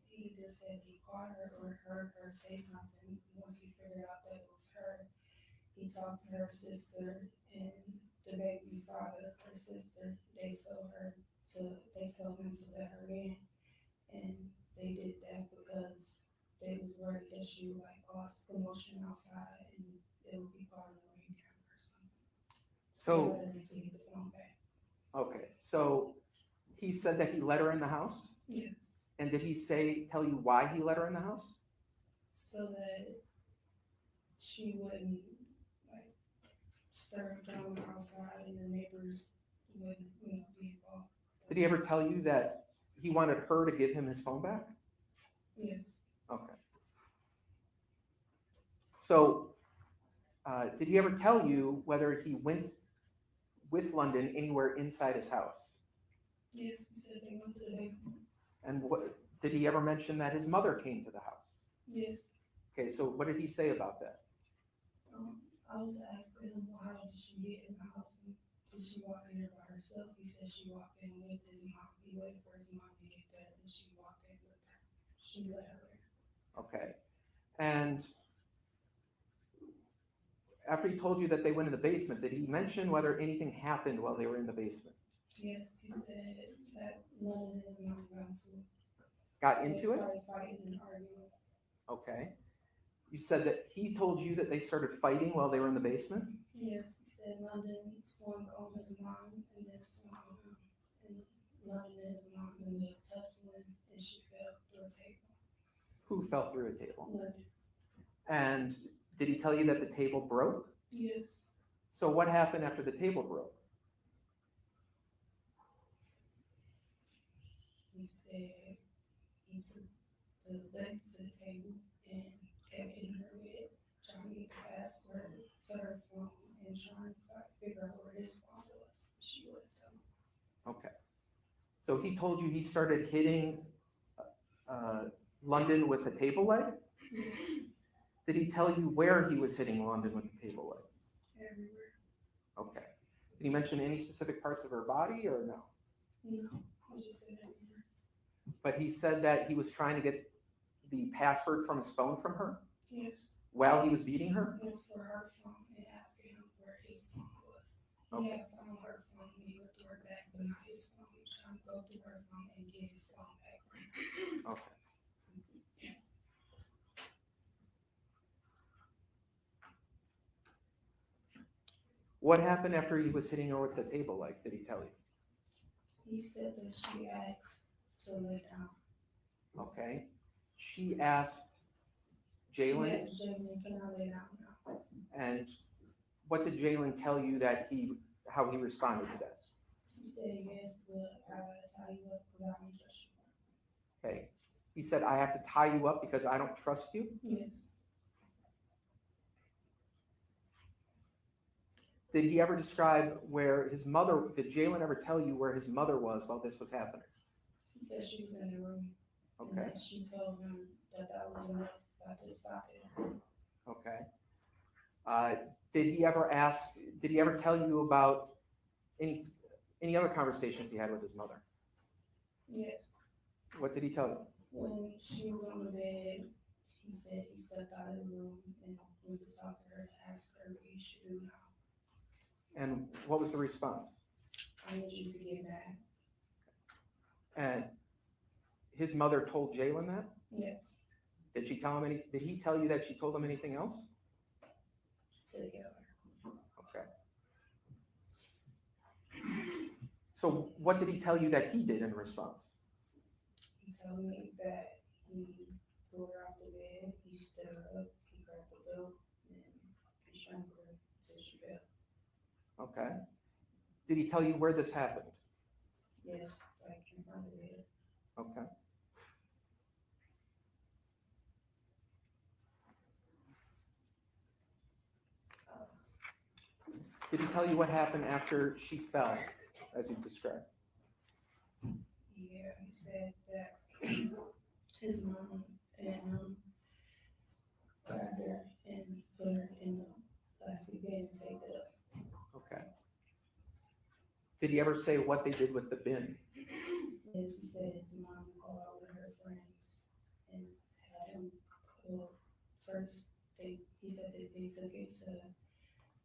He just said he called her or heard her say something. Once he figured out that it was her, he talked to her sister and the baby father, her sister. They told him to let her in, and they did that because they was worried that she would cause commotion outside and it would be called a rain camp or something. So, To get the phone back. okay, so he said that he let her in the house? Yes. And did he tell you why he let her in the house? So that she wouldn't stir drama outside and the neighbors wouldn't be involved. Did he ever tell you that he wanted her to give him his phone back? Yes. Okay. So, did he ever tell you whether he went with London anywhere inside his house? Yes, he said they went to the basement. And did he ever mention that his mother came to the house? Yes. Okay, so what did he say about that? I was asking him how did she get in the house and did she walk in there by herself? He said she walked in with his mom. He waited for his mom to get there and she walked in with her. She let her in. Okay. And after he told you that they went in the basement, did he mention whether anything happened while they were in the basement? Yes, he said that London and his mom Got into it? They started fighting and arguing. Okay. You said that he told you that they started fighting while they were in the basement? Yes, he said London swung on his mom and then swung on him. And London and his mom ended up tussling and she fell through a table. Who fell through a table? London. And did he tell you that the table broke? Yes. So what happened after the table broke? he said he took the leg to the table and kept hitting her with it, trying to get the password to her phone and trying to figure out where his phone was. She wouldn't tell him. Okay. So he told you he started hitting London with the table leg? Yes, Did he tell you where he was hitting London with the table leg? everywhere. Okay. Did he mention any specific parts of her body or no? No, I just said everywhere. But he said that he was trying to get the password from his phone from her Yes, while he was beating her? and for her phone and asking him where his phone was. Okay. He had found her phone when he looked through her bag, but not his phone. He was trying to go through her phone and get his phone back. Okay. What happened after he was hitting her with the table leg? Did he tell you? He said that she asked to lay down. Okay. She asked Jalen, Yeah, Jalen, can I lay down now? and what did Jalen tell you how he responded to that? He said yes, but I gotta tie you up because I don't trust you. Okay. He said, I have to tie you up because I don't trust you. Yes, Did he ever describe where his mother, did Jalen ever tell you where his mother was while this was happening? he said she was in the room. And Okay. that she told him that was enough. I just stopped it. Okay. Did he ever tell you about any other conversations he had with his mother? Yes. What did he tell you? When she was on the bed, he said he stepped out of the room and went to talk to her and ask her what he should do now. And what was the response? I need you to get mad. And his mother told Jalen that? Yes. Did she tell him did he tell you that she told him anything else? Together. Okay. So what did he tell you that he did in response? He told me that he pulled her off the bed, he stood her up, he grabbed the belt, and he strangled her until she fell. Okay. Did he tell you where this happened? Yes, like in front of the bed. Okay. Did he tell you what happened after she fell, as you described? Yeah, he said that his mom and grabbed her and put her in the plastic bed and taped it up. Okay. Did he ever say what they did with the bin? Yes, he said his mom called all of her friends and had him call first. He said that they took it to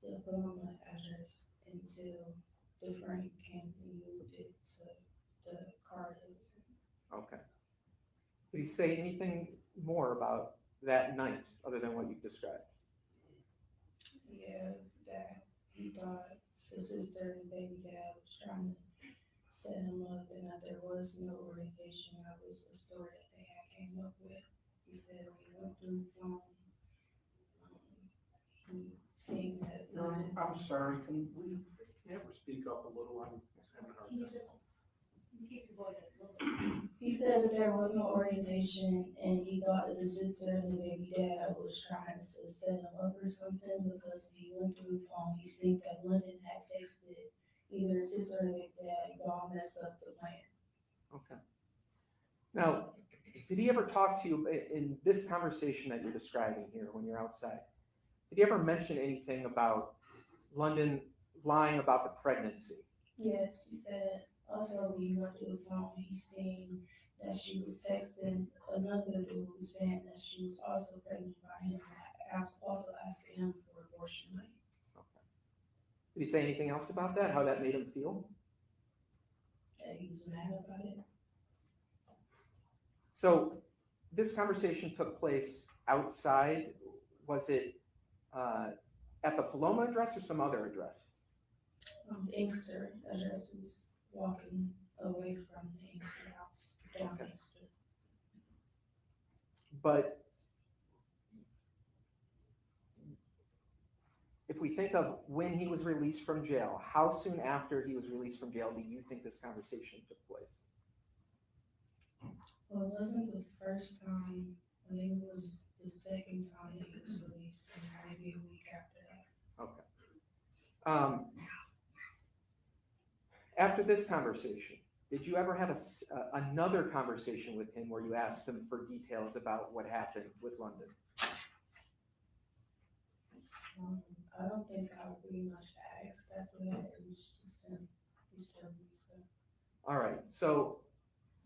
the Paloma address until the friend came and moved it to the car that was in. Okay. Did he say anything more about that night other than what you described? Yeah, that he thought the sister and baby dad was trying to set him up and that there was no orientation. That was a story that they had came up with. He said when he went through the phone, he seen that. I'm sorry, can we ever speak up a little? I'm having a hard time. He said that there was no orientation and he thought that the sister and the baby dad was trying to set him up or something because when he went through the phone, he seen that London had texted either his sister or baby dad, y'all messed up the plan. Okay. Now, did he ever talk to you in this conversation that you're describing here when you're outside? Did he ever mention anything about London lying about the pregnancy? Yes, he said also when he went through the phone, he seen that she was texting another dude saying that she was also pregnant by him, also asking him for abortion money. Okay. Did he say anything else about that? How that made him feel? That he was mad about it. So this conversation took place outside. Was it at the Paloma address or some other address? Inkster address was walking away from the Inkster house down Okay. Inkster. But if we think of when he was released from jail, how soon after he was released from jail do you think this conversation took place? Well, it wasn't the first time, I think it was the second time he was released, and maybe a week after that. Okay. After this conversation, did you ever have another conversation with him where you asked him for details about what happened with London? I don't think I pretty much asked after that, it was just him, he just told me stuff. All right, so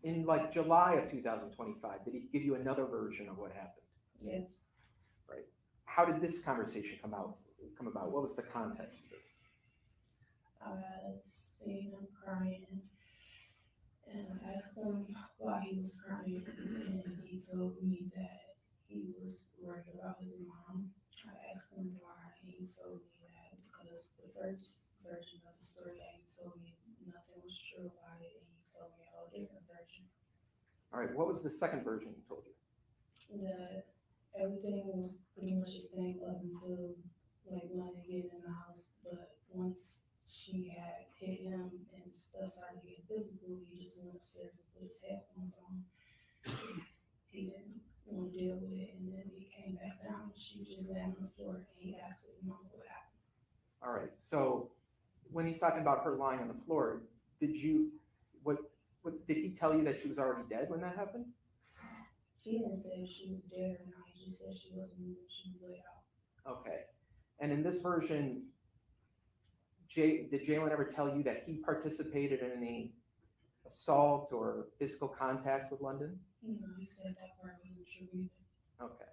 in like July of 2025, did he give you another version of what happened? Yes. How did this conversation come about? What was the context of this? I seen him crying, and I asked him why he was crying, and he told me that he was worried about his mom. I asked him why, and he told me that because the first version of the story that he told me, nothing was true about it, and he told me a whole different version. All right, what was the second version he told you? That everything was pretty much the same up until like London getting in the house, but once she had hit him and stuff started getting physical, he just went upstairs and put his headphones on. He didn't want to deal with it, and then he came back down. She was just laying on the floor, and he asked his mom what happened. All right, so when he's talking about her lying on the floor, did he tell you that she was already dead when that happened? He didn't say if she was dead or not. He just said she wasn't moving. She was laid out. Okay, and in this version, did Jalen ever tell you that he participated in any assault or physical contact with London? No, he said that part wasn't true either. Okay.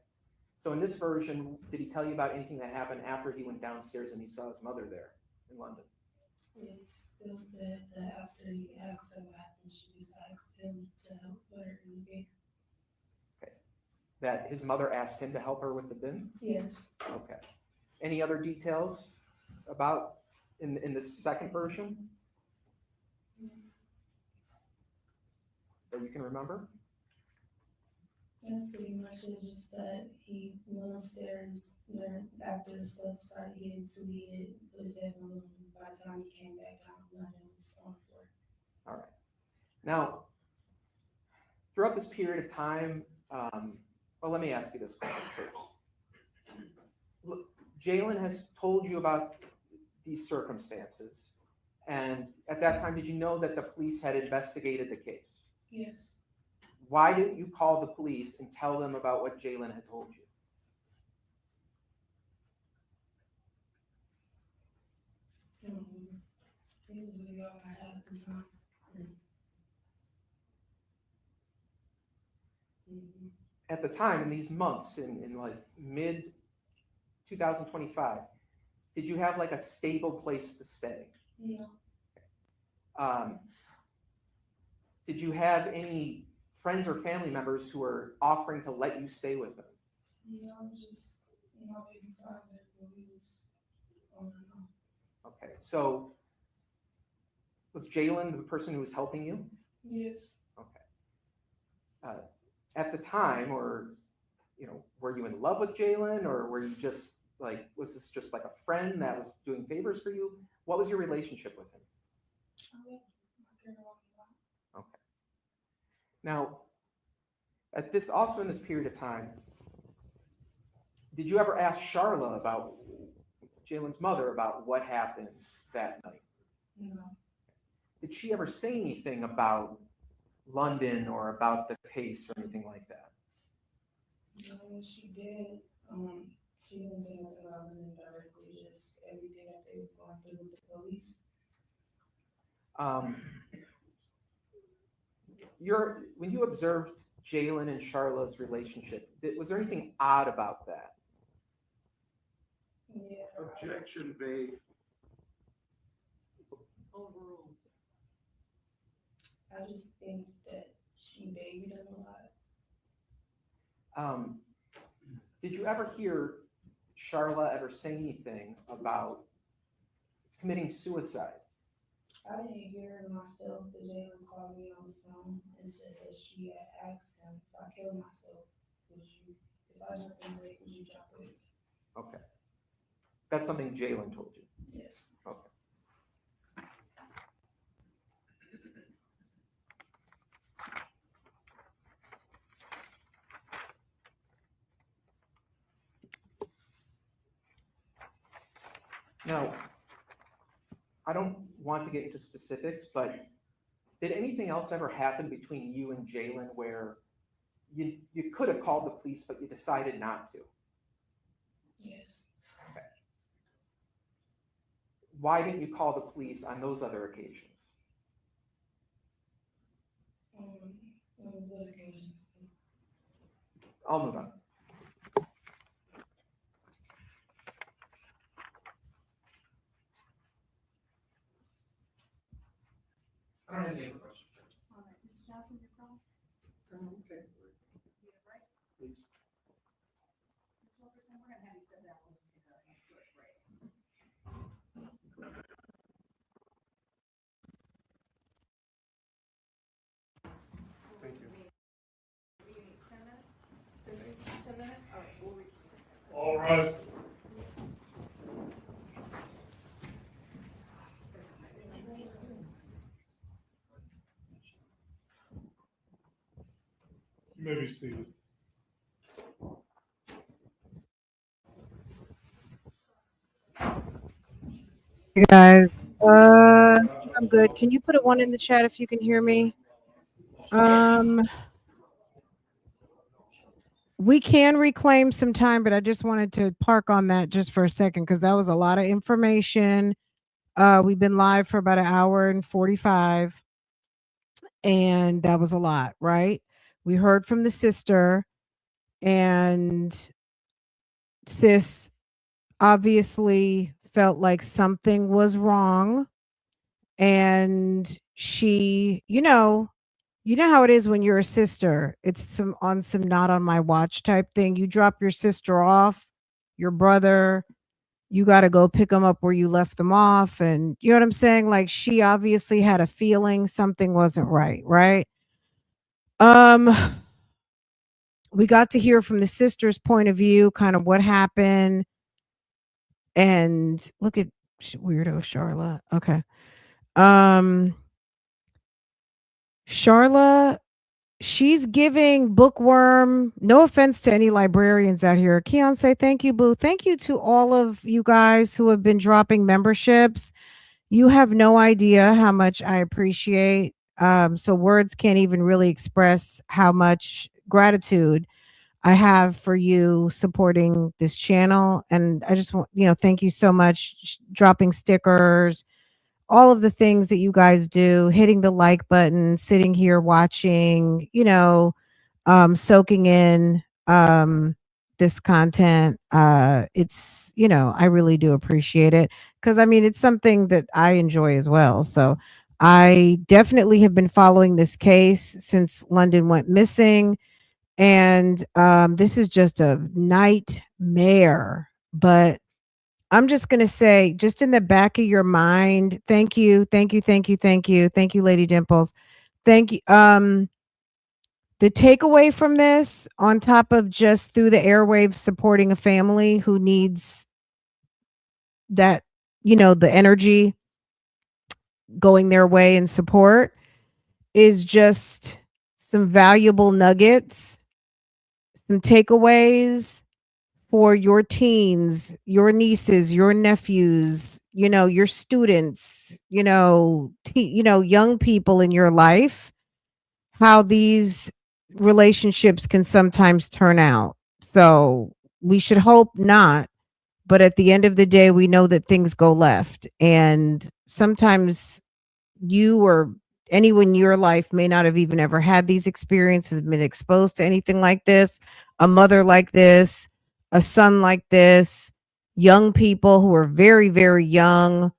So in this version, did he tell you about anything that happened after he went downstairs and he saw his mother there in London? He still said that after he asked her what happened, she just asked him to help put her in the bed. Okay. That his mother asked him to help her with the bin? Yes. Okay. Any other details about in the second version that you can remember? That's pretty much it, just that he went upstairs there after the stuff started getting too heated, put his head on the room. By the time he came back down, London was on the floor. All right. Now, throughout this period of time, well, let me ask you this question first. Look, Jalen has told you about these circumstances, and at that time, did you know that the police had investigated the case? Yes. Why didn't you call the police and tell them about what Jalen had told you? He was really all I had at the time. At the time, in these months, in like mid 2025, did you have like a stable place to stay? No. Did you have any friends or family members who were offering to let you stay with them? No, just maybe private, but we was on and on. Okay, so was Jalen the person who was helping you? Yes. Okay. At the time, or were you in love with Jalen, or were you just like, was this just like a friend that was doing favors for you? What was your relationship with him? Okay. Now, in this period of time, did you ever ask Charla about Jalen's mother about what happened that night? No. Did she ever say anything about London or about the case or anything like that? No, she did. She didn't say nothing about London directly, just everything that they was going through with the police. When you observed Jalen and Charla's relationship, was there anything odd about that? Yeah. Objection made. Overruled. I just think that she babied him a lot. Did you ever hear Charla ever say anything about committing suicide? I didn't hear it myself, but Jalen called me on the phone and said that she had asked him if I killed myself, if I jumped in the lake, would you jump with me? Okay. That's something Jalen told you? Yes. Okay. Now, I don't want to get into specifics, but did anything else ever happen between you and Jalen where you could have called the police, but you decided not to? Yes. Why didn't you call the police on those other occasions? What occasions? I'll move on. I don't have any other questions. All right, Mr. Johnson, your call? Okay. Please. Ms. Wilkerson, we're gonna have you step down for a short break. Thank you. Do you need 10 minutes? 10 minutes? All right, we'll reach. All rise. You may be seated. You guys, I'm good. Can you put a 1 in the chat if you can hear me? We can reclaim some time, but I just wanted to park on that just for a second because that was a lot of information. We've been live for about 1 hour and 45, and that was a lot, right? We heard from the sister, and sis obviously felt like something was wrong, and she, you know how it is when you're a sister. It's some not on my watch type thing. You drop your sister off, your brother, you got to go pick them up where you left them off, and you know what I'm saying? Like, she obviously had a feeling something wasn't right, right? Um we got to hear from the sister's point of view, kind of what happened. And look at weirdo Charla. Okay. Charla, she's giving bookworm. No offense to any librarians out here. Keon, say thank you, boo. Thank you to all of you guys who have been dropping memberships. You have no idea how much I appreciate. So words can't even really express how much gratitude I have for you supporting this channel. And I just want, thank you so much. Dropping stickers, all of the things that you guys do, hitting the like button, sitting here watching, soaking in this content. It's, I really do appreciate it because I mean, it's something that I enjoy as well. So I definitely have been following this case since London went missing. And this is just a nightmare. But I'm just going to say, just in the back of your mind, thank you, thank you, thank you, thank you, thank you, Lady Dimples. Thank you. The takeaway from this, on top of just through the airwaves supporting a family who needs that, the energy going their way and support, is just some valuable nuggets, some takeaways for your teens, your nieces, your nephews, your students, young people in your life, how these relationships can sometimes turn out. So we should hope not, but at the end of the day, we know that things go left. And sometimes you or anyone in your life may not have even ever had these experiences, been exposed to anything like this, a mother like this, a son like this, young people who are very, very young,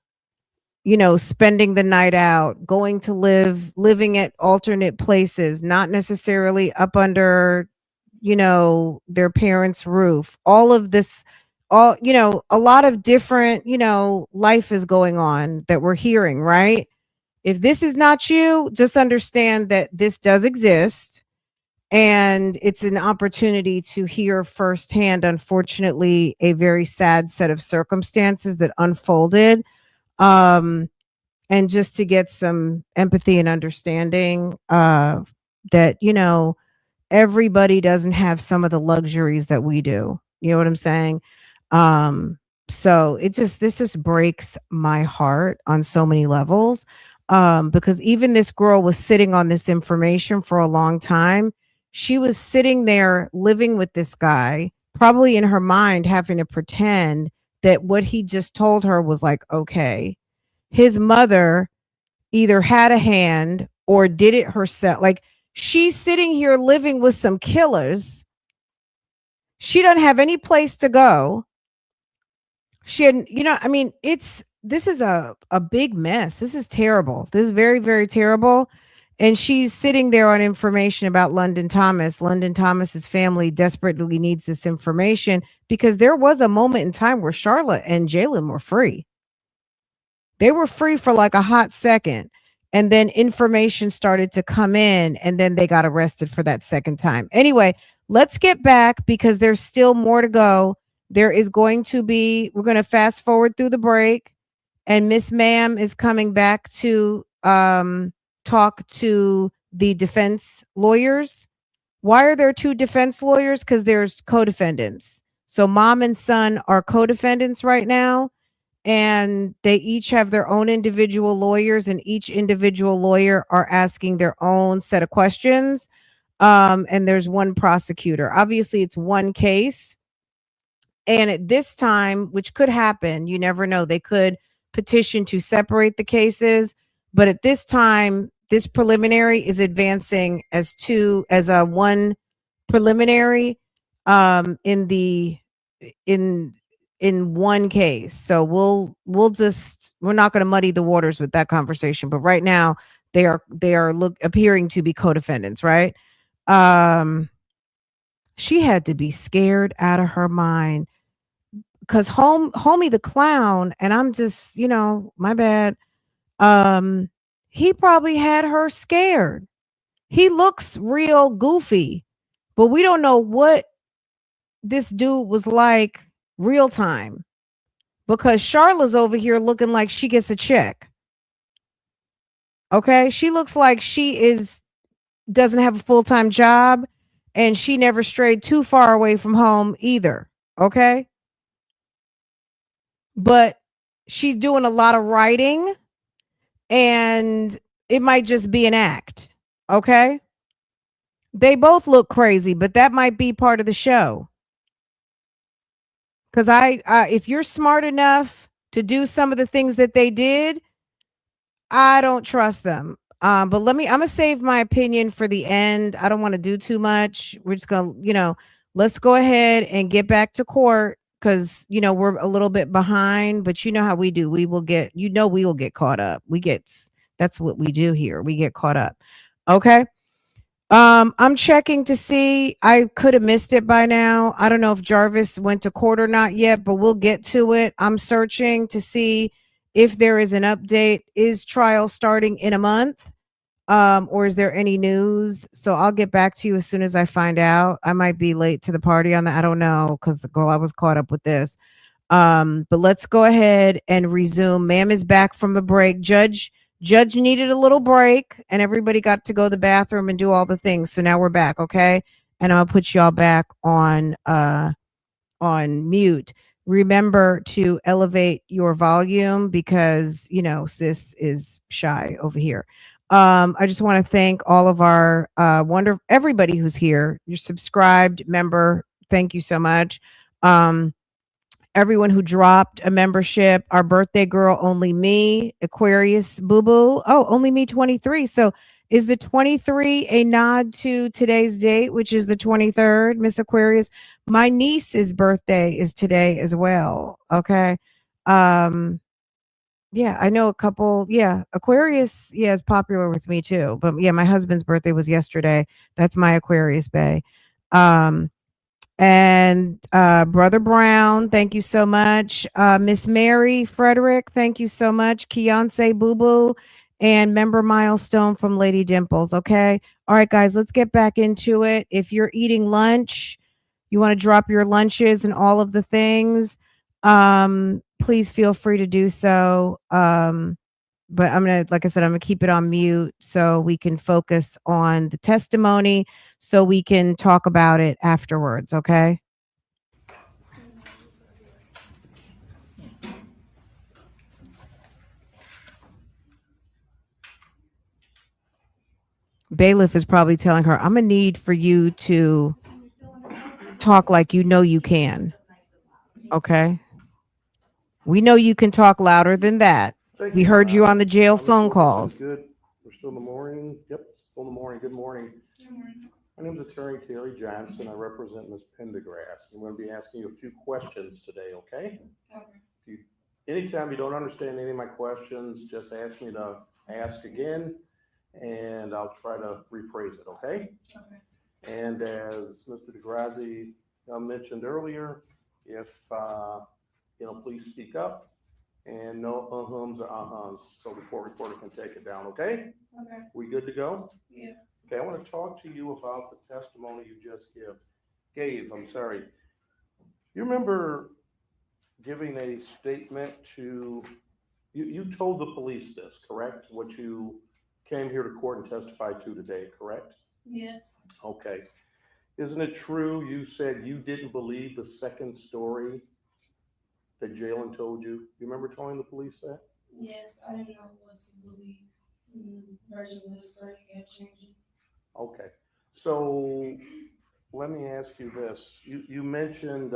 spending the night out, going to living at alternate places, not necessarily up under, their parents' roof. All of this, a lot of different, life is going on that we're hearing, right? If this is not you, just understand that this does exist. And it's an opportunity to hear firsthand, unfortunately, a very sad set of circumstances that unfolded. And just to get some empathy and understanding that, everybody doesn't have some of the luxuries that we do. You know what I'm saying? So this just breaks my heart on so many levels. Because even this girl was sitting on this information for a long time. She was sitting there living with this guy, probably in her mind having to pretend that what he just told her was like okay. His mother either had a hand or did it herself. Like she's sitting here living with some killers. She doesn't have any place to go. She had, I mean, this is a big mess. This is terrible. This is very, very terrible. And she's sitting there on information about London Thomas. London Thomas's family desperately needs this information because there was a moment in time where Charlotte and Jalen were free. They were free for like a hot second. And then information started to come in, and then they got arrested for that second time. Anyway, let's get back because there's still more to go. We're going to fast forward through the break, and Miss Ma'am is coming back to talk to the defense lawyers. Why are there two defense lawyers? Because there's co-defendants. So mom and son are co-defendants right now, and they each have their own individual lawyers, and each individual lawyer are asking their own set of questions. And there's one prosecutor. Obviously, it's one case. And at this time, which could happen, you never know, they could petition to separate the cases. But at this time, this preliminary is advancing as a one preliminary in one case. So we're not going to muddy the waters with that conversation. But right now, they are appearing to be co-defendants, right? She had to be scared out of her mind because homie the clown, and I'm just, my bad. He probably had her scared. He looks real goofy, but we don't know what this dude was like real time because Charla's over here looking like she gets a check. Okay. She looks like she doesn't have a full-time job, and she never strayed too far away from home either. Okay. But she's doing a lot of writing, and it might just be an act. Okay. They both look crazy, but that might be part of the show. Because if you're smart enough to do some of the things that they did, I don't trust them. But I'm gonna save my opinion for the end. I don't want to do too much. We're just gonna, let's go ahead and get back to court because we're a little bit behind. But you know how we do. We will get caught up. That's what we do here. We get caught up. Okay. I'm checking to see. I could have missed it by now. I don't know if Jarvis went to court or not yet, but we'll get to it. I'm searching to see if there is an update. Is trial starting in a month? Or is there any news? So I'll get back to you as soon as I find out. I might be late to the party on that. I don't know because girl, I was caught up with this. But let's go ahead and resume. Ma'am is back from the break. Judge needed a little break, and everybody got to go to the bathroom and do all the things. So now we're back, okay? And I'll put y'all back on mute. Remember to elevate your volume because sis is shy over here. I just want to thank all of our everybody who's here. You're subscribed member. Thank you so much. Everyone who dropped a membership, our birthday girl, only me, Aquarius Boo Boo. Oh, only me 23. So is the 23 a nod to today's date, which is the 23rd, Miss Aquarius? My niece's birthday is today as well. Okay. Yeah, I know a couple. Yeah, Aquarius, is popular with me too. But yeah, my husband's birthday was yesterday. That's my Aquarius Bay. And Brother Brown, thank you so much. Miss Mary Frederick, thank you so much. Keonce Boo Boo, and member Milestone from Lady Dimples. Okay. All right, guys, let's get back into it. If you're eating lunch, you want to drop your lunches and all of the things, please feel free to do so. But like I said, I'm gonna keep it on mute so we can focus on the testimony so we can talk about it afterwards. Okay. bailiff is probably telling her, I'm gonna need for you to talk like you know you can. Okay. We know you can talk louder than that. Thank We heard you on the jail Ms. phone Wilkerson, calls. Good, we're still in the morning, yep, still in the morning, good morning. My name is Attorney Terry Johnson, I represent Ms. Pendergrass. I'm gonna be asking you a few questions today, okay? Okay. Anytime you don't understand any of my questions, just ask me to ask again, and I'll try to rephrase it, okay? Okay. And as Mr. DeGrazzi mentioned earlier, if, please speak up, and no uh-hums or uh-huhs, so the court reporter can take it down, okay? Okay. We good to go? Yeah. Okay, I want to talk to you about the testimony you just gave. You remember giving a statement to, you told the police this, correct? What you came here to court and testified to today, correct? Yes. Okay. Isn't it true you said you didn't believe the second story that Jalen told you? You remember telling the police that? Yes, I didn't know what to believe. Version of the story kept changing. Okay, so let me ask you this. You mentioned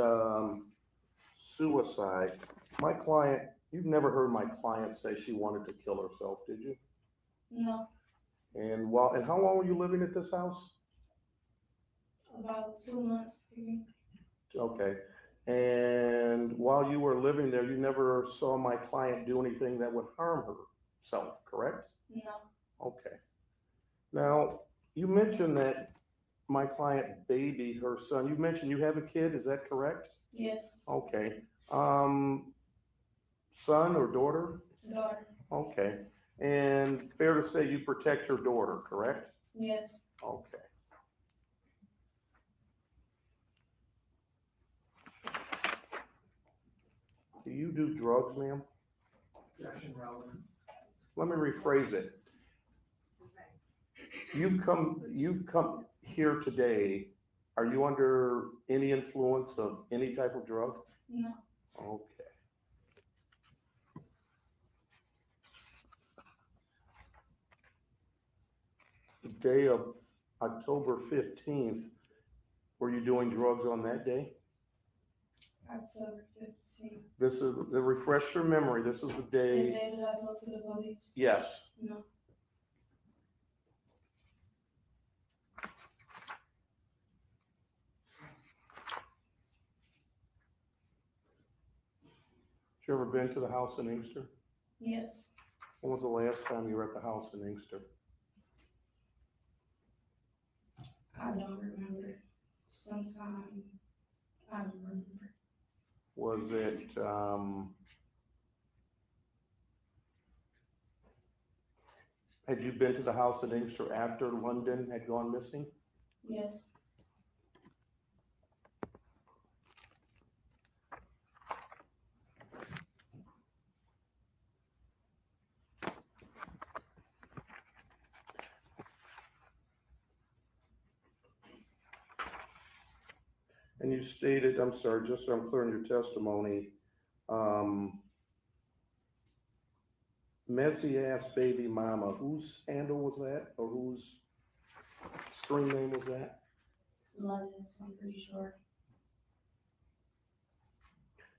suicide. My client, you've never heard my client say she wanted to kill herself, did you? No, And how long were you living at this house? about 2 months. Okay, and while you were living there, you never saw my client do anything that would harm herself, correct? No. Okay. Now, you mentioned that my client babied her son. You mentioned you have a kid, is that correct? Yes. Okay. Son or daughter? Daughter. Okay. And fair to say you protect your daughter, correct? Yes. Okay. Do you do drugs, ma'am? Let me rephrase it. You've come here today. Are you under any influence of any type of drug? No. Okay. The day of October 15th, were you doing drugs on that day? October 15th. This is the refresh your memory. This is the The day. day that I talked to the police? Yes. No. You ever been to the house in Inkster? Yes. When was the last time you were at the house in Inkster? I don't remember. Sometime, I don't remember. Was it, had you been to the house in Inkster after London had gone missing? Yes. And you stated, I'm sorry, just so I'm clear in your testimony, messy ass baby mama, whose handle was that, or whose screen name was that? London, I'm pretty sure.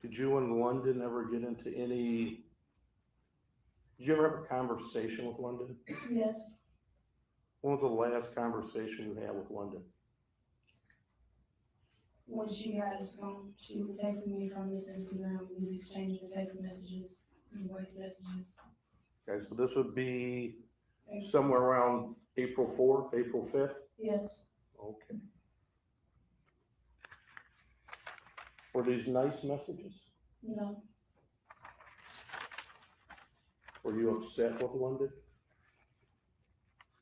Did you and London ever get into any, did you ever have a conversation with London? Yes. When was the last conversation you had with London? When she had his phone, she was texting me from his Instagram. We was exchanging text messages and voice messages. Okay, so this would be somewhere around April 4th, April 5th? Yes. Okay. Were these nice messages? No. Were you upset with London?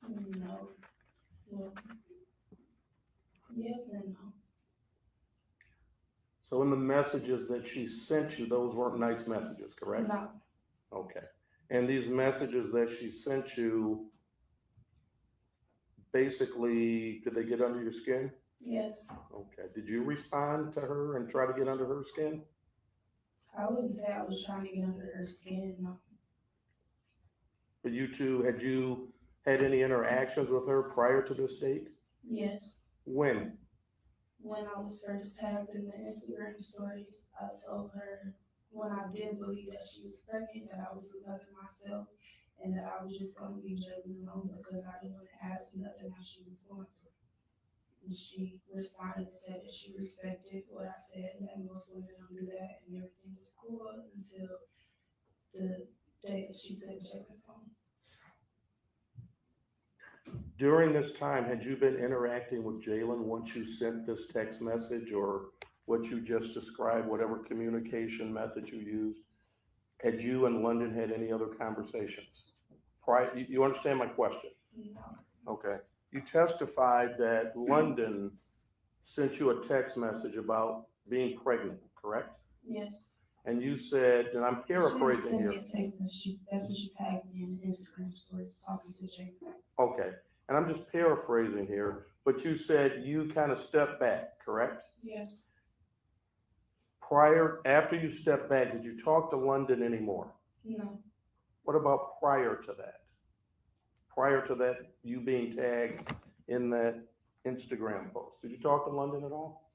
No. Well, yes and no. So in the messages that she sent you, those weren't nice messages, correct? No. Okay. And these messages that she sent you, basically, did they get under your skin? Yes. Okay. Did you respond to her and try to get under her skin? I wouldn't say I was trying to get under her skin. No. But you two, had any interactions with her prior to this date? Yes. When? When I was first tagged in the Instagram stories, I told her when I did believe that she was pregnant, that I was the mother myself, and that I was just gonna leave Jalen alone because I didn't want to ask nothing how she was going through. And she responded and said that she respected what I said, and that most women don't do that, and everything was cool until the day that she took Jalen's phone. During this time, had you been interacting with Jalen once you sent this text message or what you just described, whatever communication method you used? Had you and London had any other conversations? You understand my question? No. Okay. You testified that London sent you a text message about being pregnant, correct? Yes. And you said, and I'm paraphrasing here. That's what she tagged me in the Instagram story talking to Jalen. Okay. And I'm just paraphrasing here, but you said you kind of stepped back, correct? Yes. After you stepped back, did you talk to London anymore? No. What about prior to that? Prior to that, you being tagged in that Instagram post, did you talk to London at all?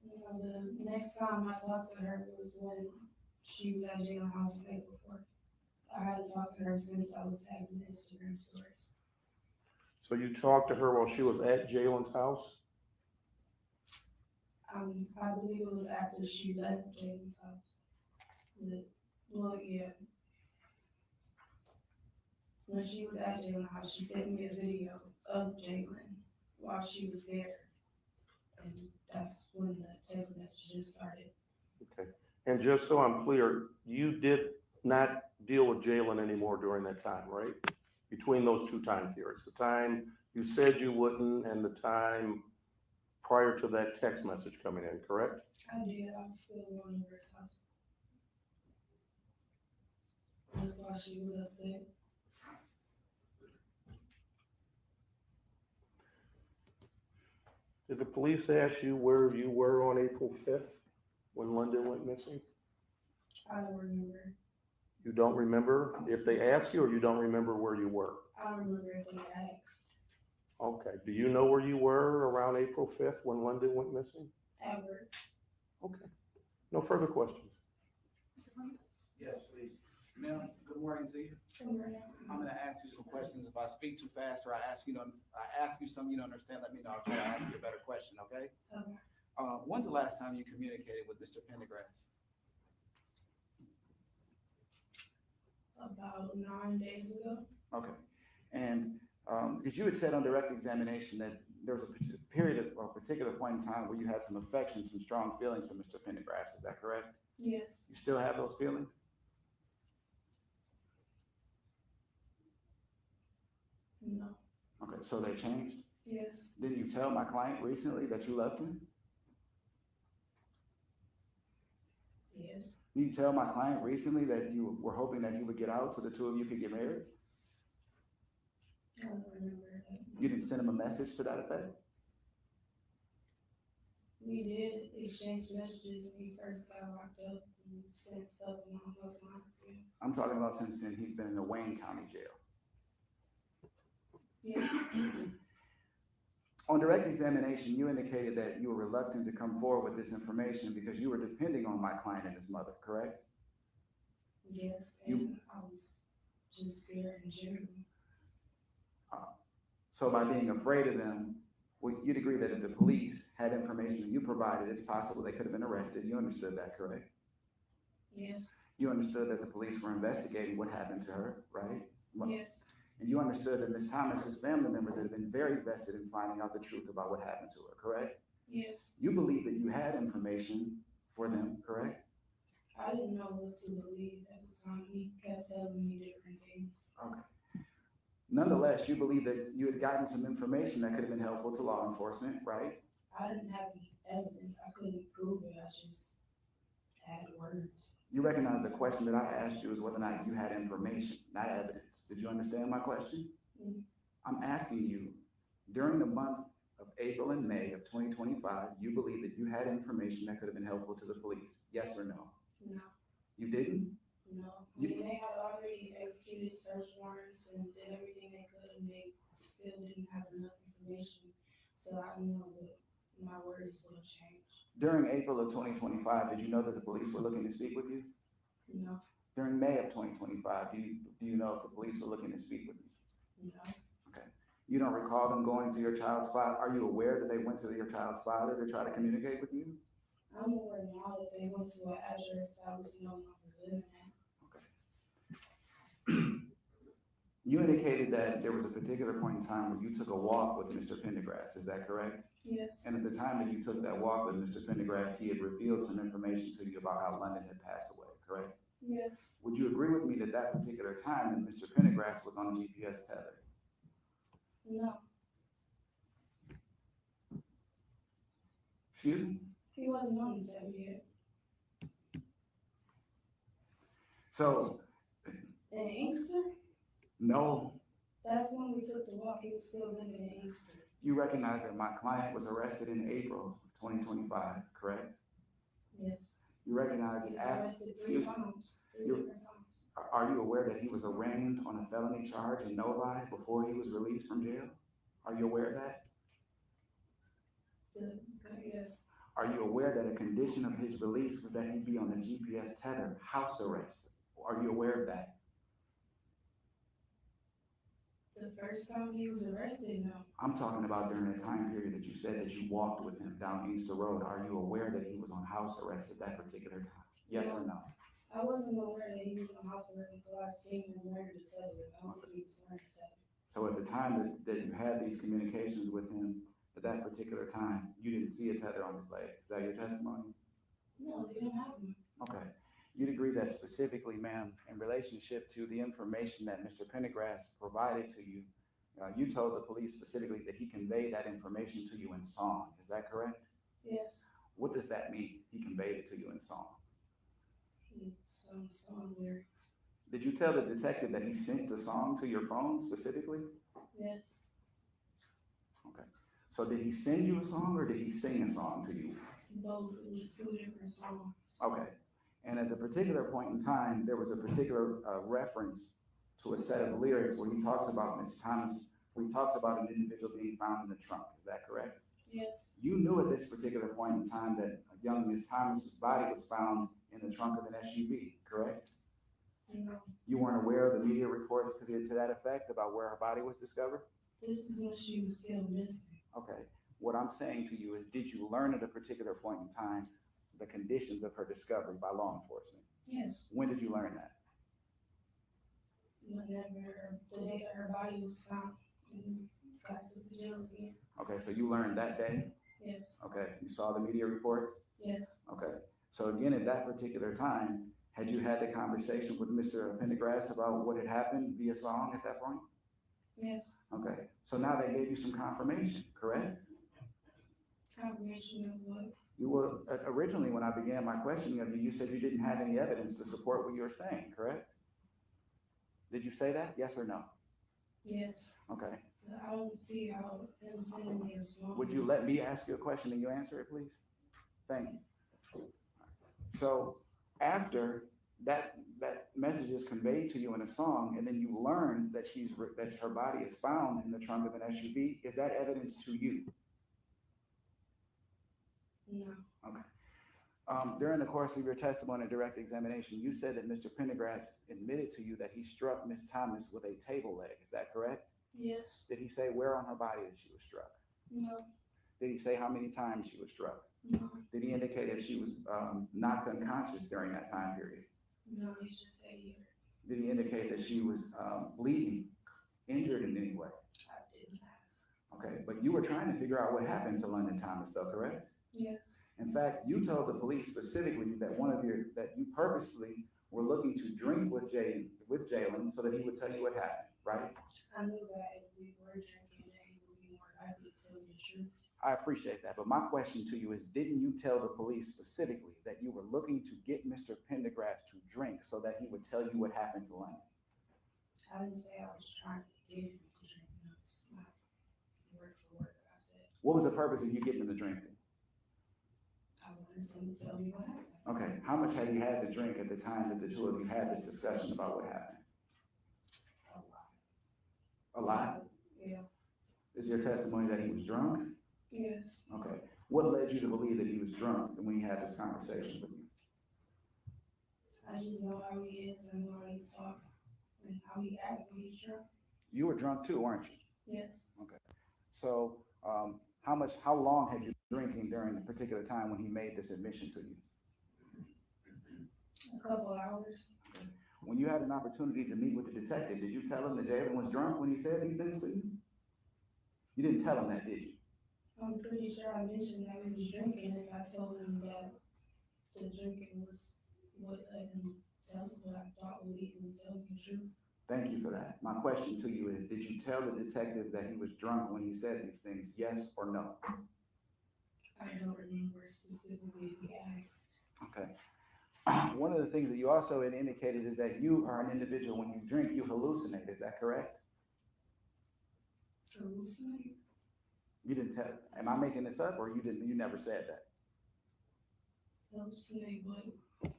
No, the next time I talked to her was when she was at Jalen's house the day before. I hadn't talked to her since I was tagged in the Instagram stories. So you talked to her while she was at Jalen's house? I believe it was after she left Jalen's house. Well, yeah. When she was at Jalen's house, she sent me a video of Jalen while she was there. And that's when the text messages started. Okay. And just so I'm clear, you did not deal with Jalen anymore during that time, right? Between those two time periods, the time you said you wouldn't and the time prior to that text message coming in, correct? I did. I was still going to her house. That's why she was upset. Did the police ask you where you were on April 5th when London went missing? I don't remember. You don't remember if they asked you, or you don't remember where you were? I don't remember if they asked. Okay. Do you know where you were around April 5th when London went missing? Ever. Okay. No further questions. Yes, please. Ma'am, good morning to you. I'm gonna ask you some questions. If I speak too fast or I ask you something you don't understand, let me know. I'll try to ask you a better question, okay? Okay. When's the last time you communicated with Mr. Pendergrass? About 9 days ago. Okay. And because you had said on direct examination that there was a period or a particular point in time where you had some affection, some strong feelings for Mr. Pendergrass. Is that correct? Yes. You still have those feelings? No. Okay, so they changed? Yes. Didn't you tell my client recently that you loved him? Yes. Did you tell my client recently that you were hoping that he would get out so the two of you could get married? I don't remember that. You didn't send him a message to that effect? We did exchange messages when he first got locked up and sent stuff along those lines. I'm talking about since then he's been in the Wayne County Jail. Yes. On direct examination, you indicated that you were reluctant to come forward with this information because you were depending on my client and his mother, correct? Yes, and I was just scared in general. So by being afraid of them, you'd agree that if the police had information that you provided, it's possible they could have been arrested. You understood that, correct? Yes. You understood that the police were investigating what happened to her, right? Yes. And you understood that Ms. Thomas's family members had been very vested in finding out the truth about what happened to her, correct? Yes. You believe that you had information for them, correct? I didn't know what to believe at the time. He kept telling me different things. Okay. Nonetheless, you believe that you had gotten some information that could have been helpful to law enforcement, right? I didn't have any evidence. I couldn't prove it. I just had words. You recognize the question that I asked you is whether or not you had information, not evidence. Did you understand my question? Mm-hmm. I'm asking you, during the month of April and May of 2025, you believe that you had information that could have been helpful to the police, yes or no? No. You didn't? No, I mean, they had already executed search warrants and did everything they could, and they still didn't have enough information. So I don't know, but my words will change. During April of 2025, did you know that the police were looking to speak with you? No, During May of 2025, do you know if the police were looking to speak with you? no, You don't recall them going to your child's father? Are you aware that they went to your child's father to try to communicate with you? I'm aware now that they went to an address that I was no longer living at. You indicated that there was a particular point in time where you took a walk with Mr. Pendergrass, is that correct? Yes, And at the time that you took that walk with Mr. Pendergrass, he had revealed some information to you about how London had passed away, correct? yes, Would you agree with me that that particular time that Mr. Pendergrass was on a GPS tether? no, Excuse me? he wasn't on the table yet. So, In Inkster, no, that's when we took the walk, he was still living in Inkster. you recognize that my client was arrested in April of 2025, correct? Yes. You recognize He that was after, arrested excuse 3 me, times, 3 You're- different times. are you aware that he was arraigned on a felony charge in Novi before he was released from jail? Are you aware of that? Yes, Are you aware that a condition of his release was that he be on a GPS tether, house arrest? Are you aware of that? the first time he was arrested, no. I'm talking about during the time period that you said that you walked with him down Inkster Road. Are you aware that he was on house arrest at that particular time? Yes or no? I wasn't aware that he was on house arrest until I seen him wearing the tether. I don't think he was wearing the tether. So at the time that you had these communications with him, at that particular time, you didn't see a tether on his leg. Is that your testimony? No, they didn't have him. Okay. You'd agree that specifically, ma'am, in relationship to the information that Mr. Pendergrass provided to you, you told the police specifically that he conveyed that information to you in song. Is that correct? Yes, What does that mean? He conveyed it to you in song. some song lyrics. Did you tell the detective that he sent the song to your phone specifically? Yes, Okay. So did he send you a song or did he sing a song to you? both. It was 2 different songs. Okay. And at the particular point in time, there was a particular reference to a set of lyrics where he talks about Miss Thomas, where he talks about an individual being found in the trunk. Is that correct? Yes, You knew at this particular point in time that a young Miss Thomas's body was found in the trunk of an SUV, correct? no. You weren't aware of the media reports to that effect about where her body was discovered? This is when she was still missing. Okay. What I'm saying to you is, did you learn at a particular point in time the conditions of her discovery by law enforcement? Yes, When did you learn that? whenever the day that her body was found and got to the jail again. Okay, so you learned that day? Yes, Okay, you saw the media reports? yes, Okay, so again, at that particular time, had you had the conversation with Mr. Pendergrass about what had happened via song at that point? yes. Okay, so now they gave you some confirmation, correct? Confirmation of what? You were, originally, when I began my questioning of you, you said you didn't have any evidence to support what you were saying, correct? Did you say that? Yes or no? Yes. Okay. I don't see how him sending me a song. Would you let me ask you a question and you answer it, please? Thank you. So after that message is conveyed to you in a song, and then you learn that that her body is found in the trunk of an SUV, is that evidence to you? No, During the course of your testimony and direct examination, you said that Mr. Pendergrass admitted to you that he struck Miss Thomas with a table leg. Is that correct? yes, Did he say where on her body that she was struck? no, Did he say how many times she was struck? no, Did he indicate if she was knocked unconscious during that time period? no, he just said here. Did he indicate that she was bleeding, injured in any way? I didn't ask. Okay, but you were trying to figure out what happened to London Thomas, though, correct? Yes, In fact, you told the police specifically that that you purposely were looking to drink with Jalen so that he would tell you what happened, right? I knew that if we were drinking, that he would be more likely to tell me the truth. I appreciate that, but my question to you is, didn't you tell the police specifically that you were looking to get Mr. Pendergrass to drink so that he would tell you what happened to London? I didn't say I was trying to get him to drink. No, it's not word for word. I said What was the purpose of you getting him to drink? I wanted him to tell me what happened. Okay, how much had you had to drink at the time that the two of you had this discussion about what happened? A lot? Yeah. Is your testimony that he was drunk? Yes. Okay. What led you to believe that he was drunk when he had this conversation with you? I just know how he is and how he talks and how he acts when he's drunk. You were drunk too, weren't you? Yes. Okay. So, how long had you been drinking during the particular time when he made this admission to you? A couple hours. When you had an opportunity to meet with the detective, did you tell him that Jalen was drunk when he said these things to you? You didn't tell him that, did you? I'm pretty sure I mentioned that he was drinking and I told him that the drinking was what I didn't tell him what I thought would even tell him the truth. Thank you for that. My question to you is, did you tell the detective that he was drunk when he said these things, yes or no? I don't remember specifically if he asked. Okay. One of the things that you also had indicated is that you are an individual, when you drink, you hallucinate. Is that correct? Hallucinate? You didn't tell, am I making this up or you never said that? Hallucinate what?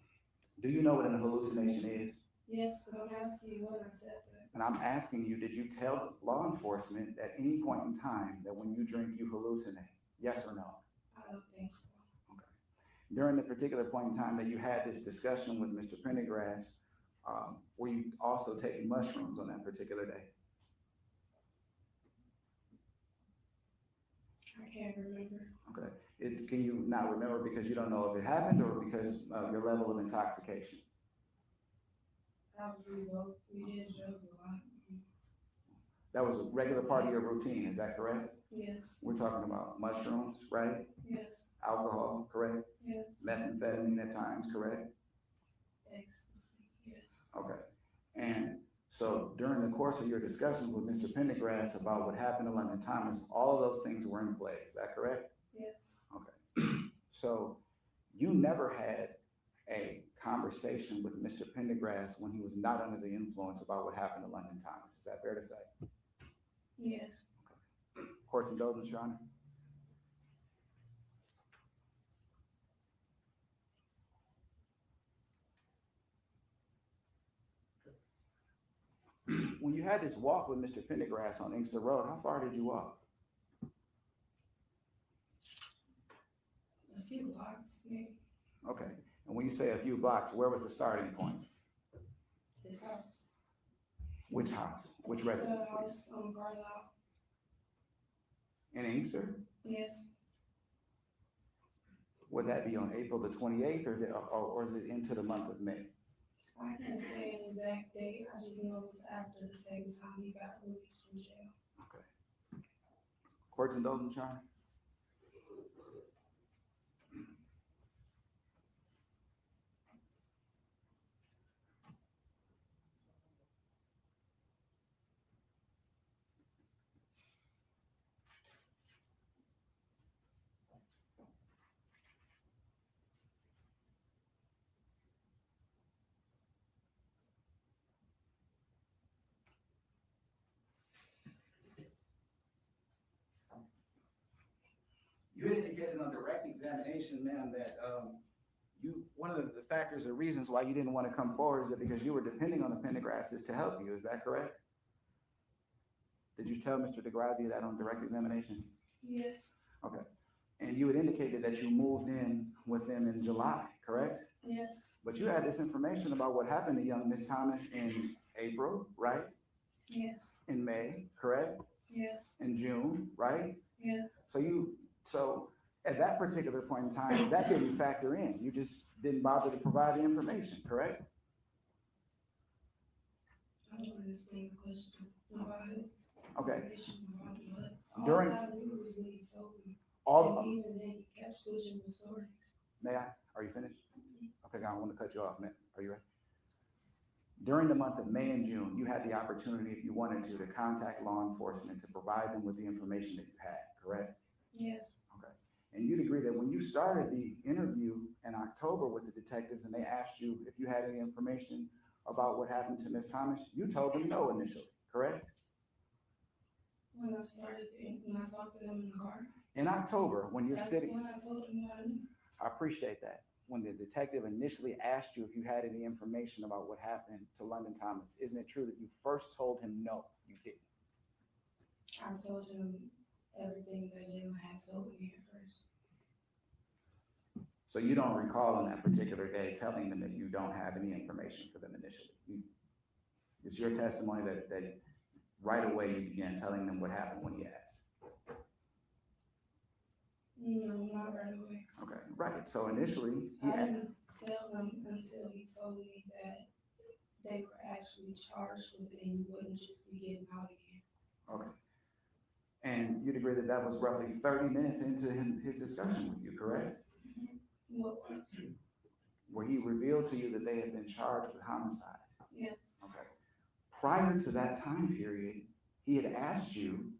Do you know what an hallucination is? Yes, but I'm asking you when I said that. And I'm asking you, did you tell law enforcement at any point in time that when you drink, you hallucinate? Yes or no? I don't think so. During the particular point in time that you had this discussion with Mr. Pendergrass, were you also taking mushrooms on that particular day? I can't remember. Okay. Can you not remember because you don't know if it happened or because of your level of intoxication? Probably both. We did drugs a lot. That was a regular part of your routine, is that correct? Yes. We're talking about mushrooms, right? Yes. Alcohol, correct? Yes. Methamphetamine at times, correct? Ecstasy, yes. Okay. And so during the course of your discussions with Mr. Pendergrass about what happened to London Thomas, all of those things were in play, is that correct? Yes. Okay. So you never had a conversation with Mr. Pendergrass when he was not under the influence about what happened to London Thomas. Is that fair to say? Yes. Court's indulgence, Your Honor. When you had this walk with Mr. Pendergrass on Inkster Road, how far did you walk? A few blocks, maybe. Okay. And when you say a few blocks, where was the starting point? His house. Which house? Which residence, The please? house on Carlisle. In Inkster? Yes. Would that be on April the 28th or is it into the month of May? I can't say an exact date. I just know it was after the second time he got released from jail. Okay. Court's indulgence, Your Honor. You indicated on direct examination, ma'am, that one of the factors or reasons why you didn't want to come forward is that because you were depending on the Pendergrasses to help you. Is that correct? Did you tell Mr. DeGrazia that on direct examination? Yes. Okay. And you had indicated that you moved in with them in July, correct? Yes. But you had this information about what happened to young Miss Thomas in April, right? Yes. In May, correct? Yes. In June, right? Yes. So at that particular point in time, that didn't factor in. You just didn't bother to provide the information, correct? I don't understand the question. Okay. During. During All I knew was what he told me. all, And even then, he kept switching the stories. may I? Are you finished? Okay, I don't want to cut you off, man. Are you ready? During the month of May and June, you had the opportunity, if you wanted to contact law enforcement to provide them with the information that you had, correct? Yes. Okay. And you'd agree that when you started the interview in October with the detectives and they asked you if you had any information about what happened to Ms. Thomas, you told them no initially, correct? When I talked to them in the car. In October, when you're That's sitting, when I told them what I knew. I appreciate that. When the detective initially asked you if you had any information about what happened to London Thomas, isn't it true that you first told him no, you didn't? I told him everything that Jalen had told me at first. So you don't recall on that particular day telling them that you don't have any information for them initially? It's your testimony that right away you began telling them what happened when he asked? No, not right away. Okay, right. So initially, he I didn't tell him until he told me that they were actually charged with it and wouldn't just be getting out again. okay. And you'd agree that that was roughly 30 minutes into his discussion with you, correct? What was? Where he revealed to you that they had been charged with homicide. Yes. Okay. Prior to that time period, he had asked you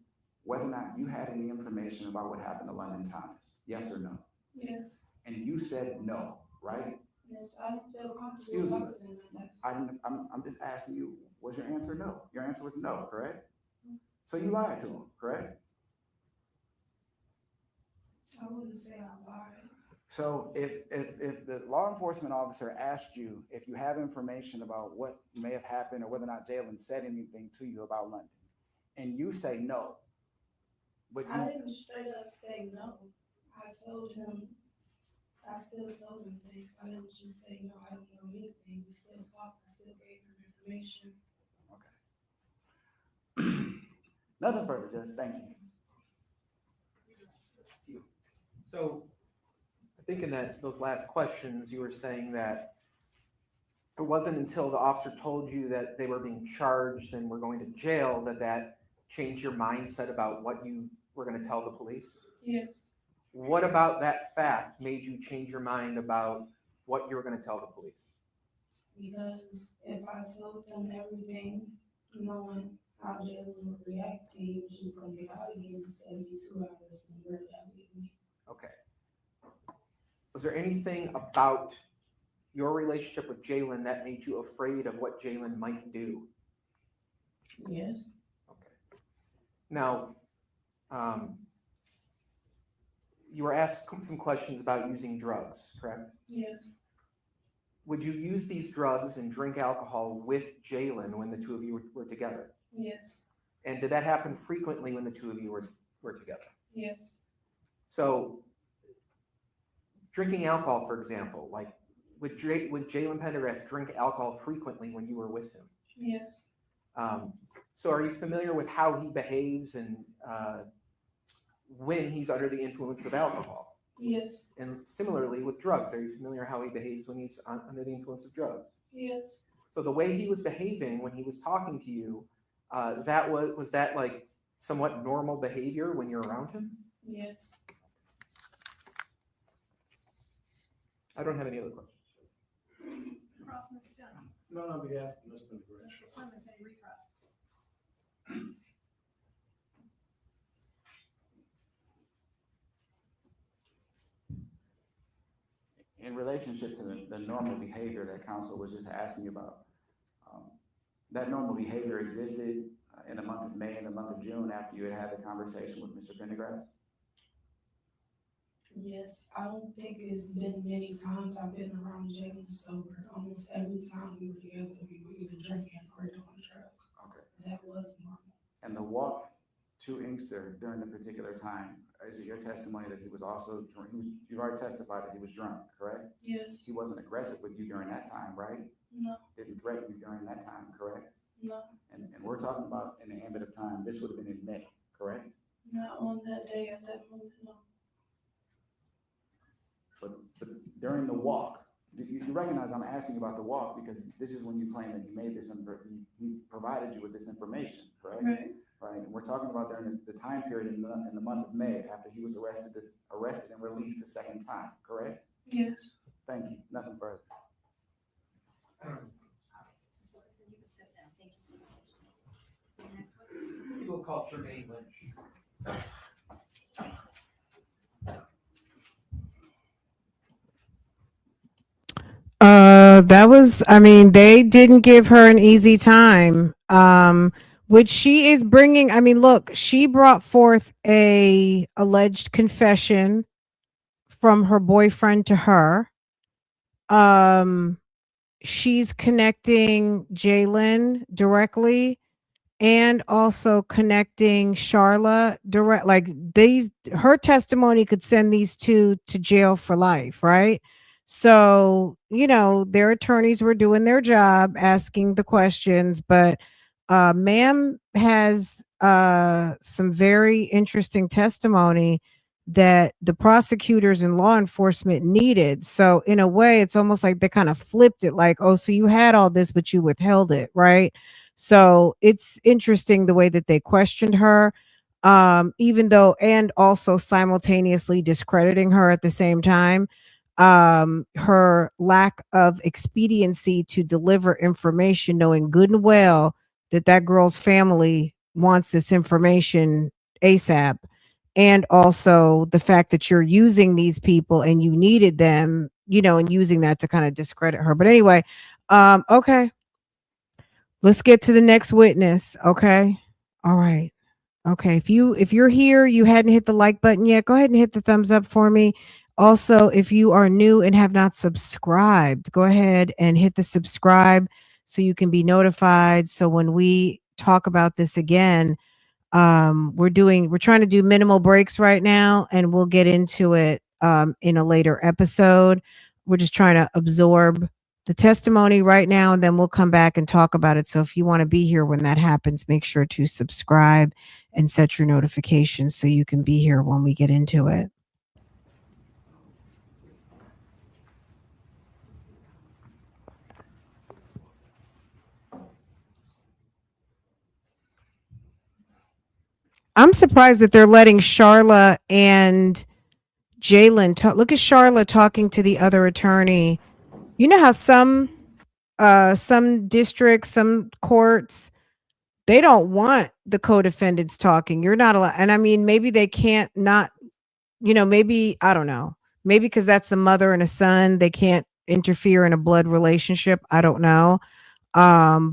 whether or not you had any information about what happened to London Thomas. Yes or no? Yes. And you said no, right? Yes, I didn't feel comfortable Excuse me. talking to him at that time. I'm just asking you, was your answer no? Your answer was no, correct? So you lied to him, correct? I wouldn't say I lied. So if the law enforcement officer asked you if you have information about what may have happened or whether or not Jalen said anything to you about London, and you say no, but I you, didn't straight up say no. I told him, I still told him things. I didn't just say no, I don't know anything. We still talked, I still gave him information. nothing further, Judge, thank you. So I think in those last questions, you were saying that it wasn't until the officer told you that they were being charged and were going to jail that changed your mindset about what you were going to tell the police? Yes. What about that fact made you change your mind about what you were going to tell the police? Because if I told them everything, knowing how Jalen would react, he was just gonna get out again in 72 hours and work that with me. Okay. Was there anything about your relationship with Jalen that made you afraid of what Jalen might do? Yes. Okay. Now, you were asked some questions about using drugs, correct? Yes. Would you use these drugs and drink alcohol with Jalen when the two of you were together? Yes. And did that happen frequently when the two of you were together? Yes. So, drinking alcohol, for example, like would Jalen Pendergrass drink alcohol frequently when you were with him? Yes. So are you familiar with how he behaves and when he's under the influence of alcohol? Yes. And similarly with drugs, are you familiar how he behaves when he's under the influence of drugs? Yes. So the way he was behaving when he was talking to you, was that like somewhat normal behavior when you're around him? Yes. I don't have any other questions. Cross, Mr. Johnson. None on behalf of Ms. Pendergrass. Mr. Clemens, any recross? In relationship to the normal behavior that counsel was just asking about, that normal behavior existed in the month of May and the month of June after you had the conversation with Mr. Pendergrass? Yes. I don't think it's been many times I've been around Jalen sober. Almost every time we were together, we were either drinking or doing drugs. Okay. That was normal. And the walk to Inkster during the particular time, is it your testimony that he was also drunk? You already testified that he was drunk, correct? Yes. He wasn't aggressive with you during that time, right? No. Didn't threaten you during that time, correct? No. And we're talking about in the ambit of time, this would have been in May, correct? Not on that day at that moment, no. But during the walk, you recognize I'm asking about the walk because this is when you claim that he made this, he provided you with this information, correct? Right. Right, and we're talking about during the time period in the month of May after he was arrested and released the second time, correct? Yes. Thank you, nothing further. Ms. Wilson, you can step down. Thank you so much. Next one. We will call Jermaine Lynch. I mean, they didn't give her an easy time. Which she is bringing, I mean, look, she brought forth a alleged confession from her boyfriend to her. Um, she's connecting Jalen directly and also connecting Charla direct. Like her testimony could send these two to jail for life, right? So, their attorneys were doing their job asking the questions, but ma'am has some very interesting testimony that the prosecutors and law enforcement needed. So in a way, it's almost like they kind of flipped it, like, oh, so you had all this, but you withheld it, right? So it's interesting the way that they questioned her, even though, and also simultaneously discrediting her at the same time. Her lack of expediency to deliver information, knowing good and well that that girl's family wants this information ASAP. And also the fact that you're using these people and you needed them, and using that to kind of discredit her. But anyway, okay. Let's get to the next witness. Okay. All right. Okay. If you're here, you hadn't hit the like button yet, go ahead and hit the thumbs up for me. Also, if you are new and have not subscribed, go ahead and hit the subscribe so you can be notified. So when we talk about this again, we're trying to do minimal breaks right now, and we'll get into it in a later episode. We're just trying to absorb the testimony right now, and then we'll come back and talk about it. So if you want to be here when that happens, make sure to subscribe and set your notifications so you can be here when we get into it. I'm surprised that they're letting Charla and Jalen talk. Look at Charla talking to the other attorney. You know how some districts, some courts, they don't want the co-defendants talking. You're not allowed. And I mean, maybe they can't not, maybe, I don't know. Maybe because that's the mother and a son, they can't interfere in a blood relationship. I don't know.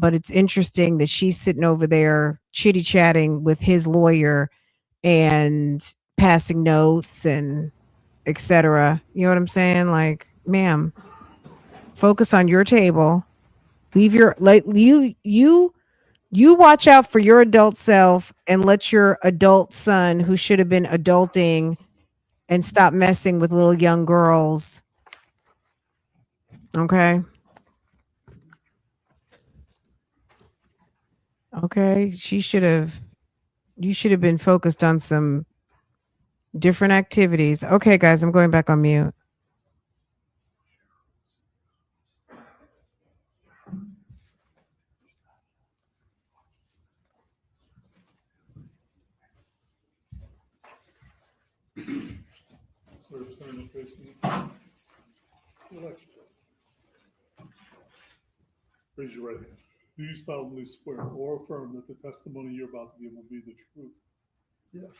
But it's interesting that she's sitting over there chitty chatting with his lawyer and passing notes and etc. You know what I'm saying? Like, ma'am, focus on your table. Leave your you watch out for your adult self and let your adult son, who should have been adulting, and stop messing with little young girls. Okay. Okay. You should have been focused on some different activities. Okay, guys, I'm going back on mute. Sir, turn and face me. Election. Raise your right hand. Do you solemnly swear or affirm that the testimony you're about to give will be the truth? Yes.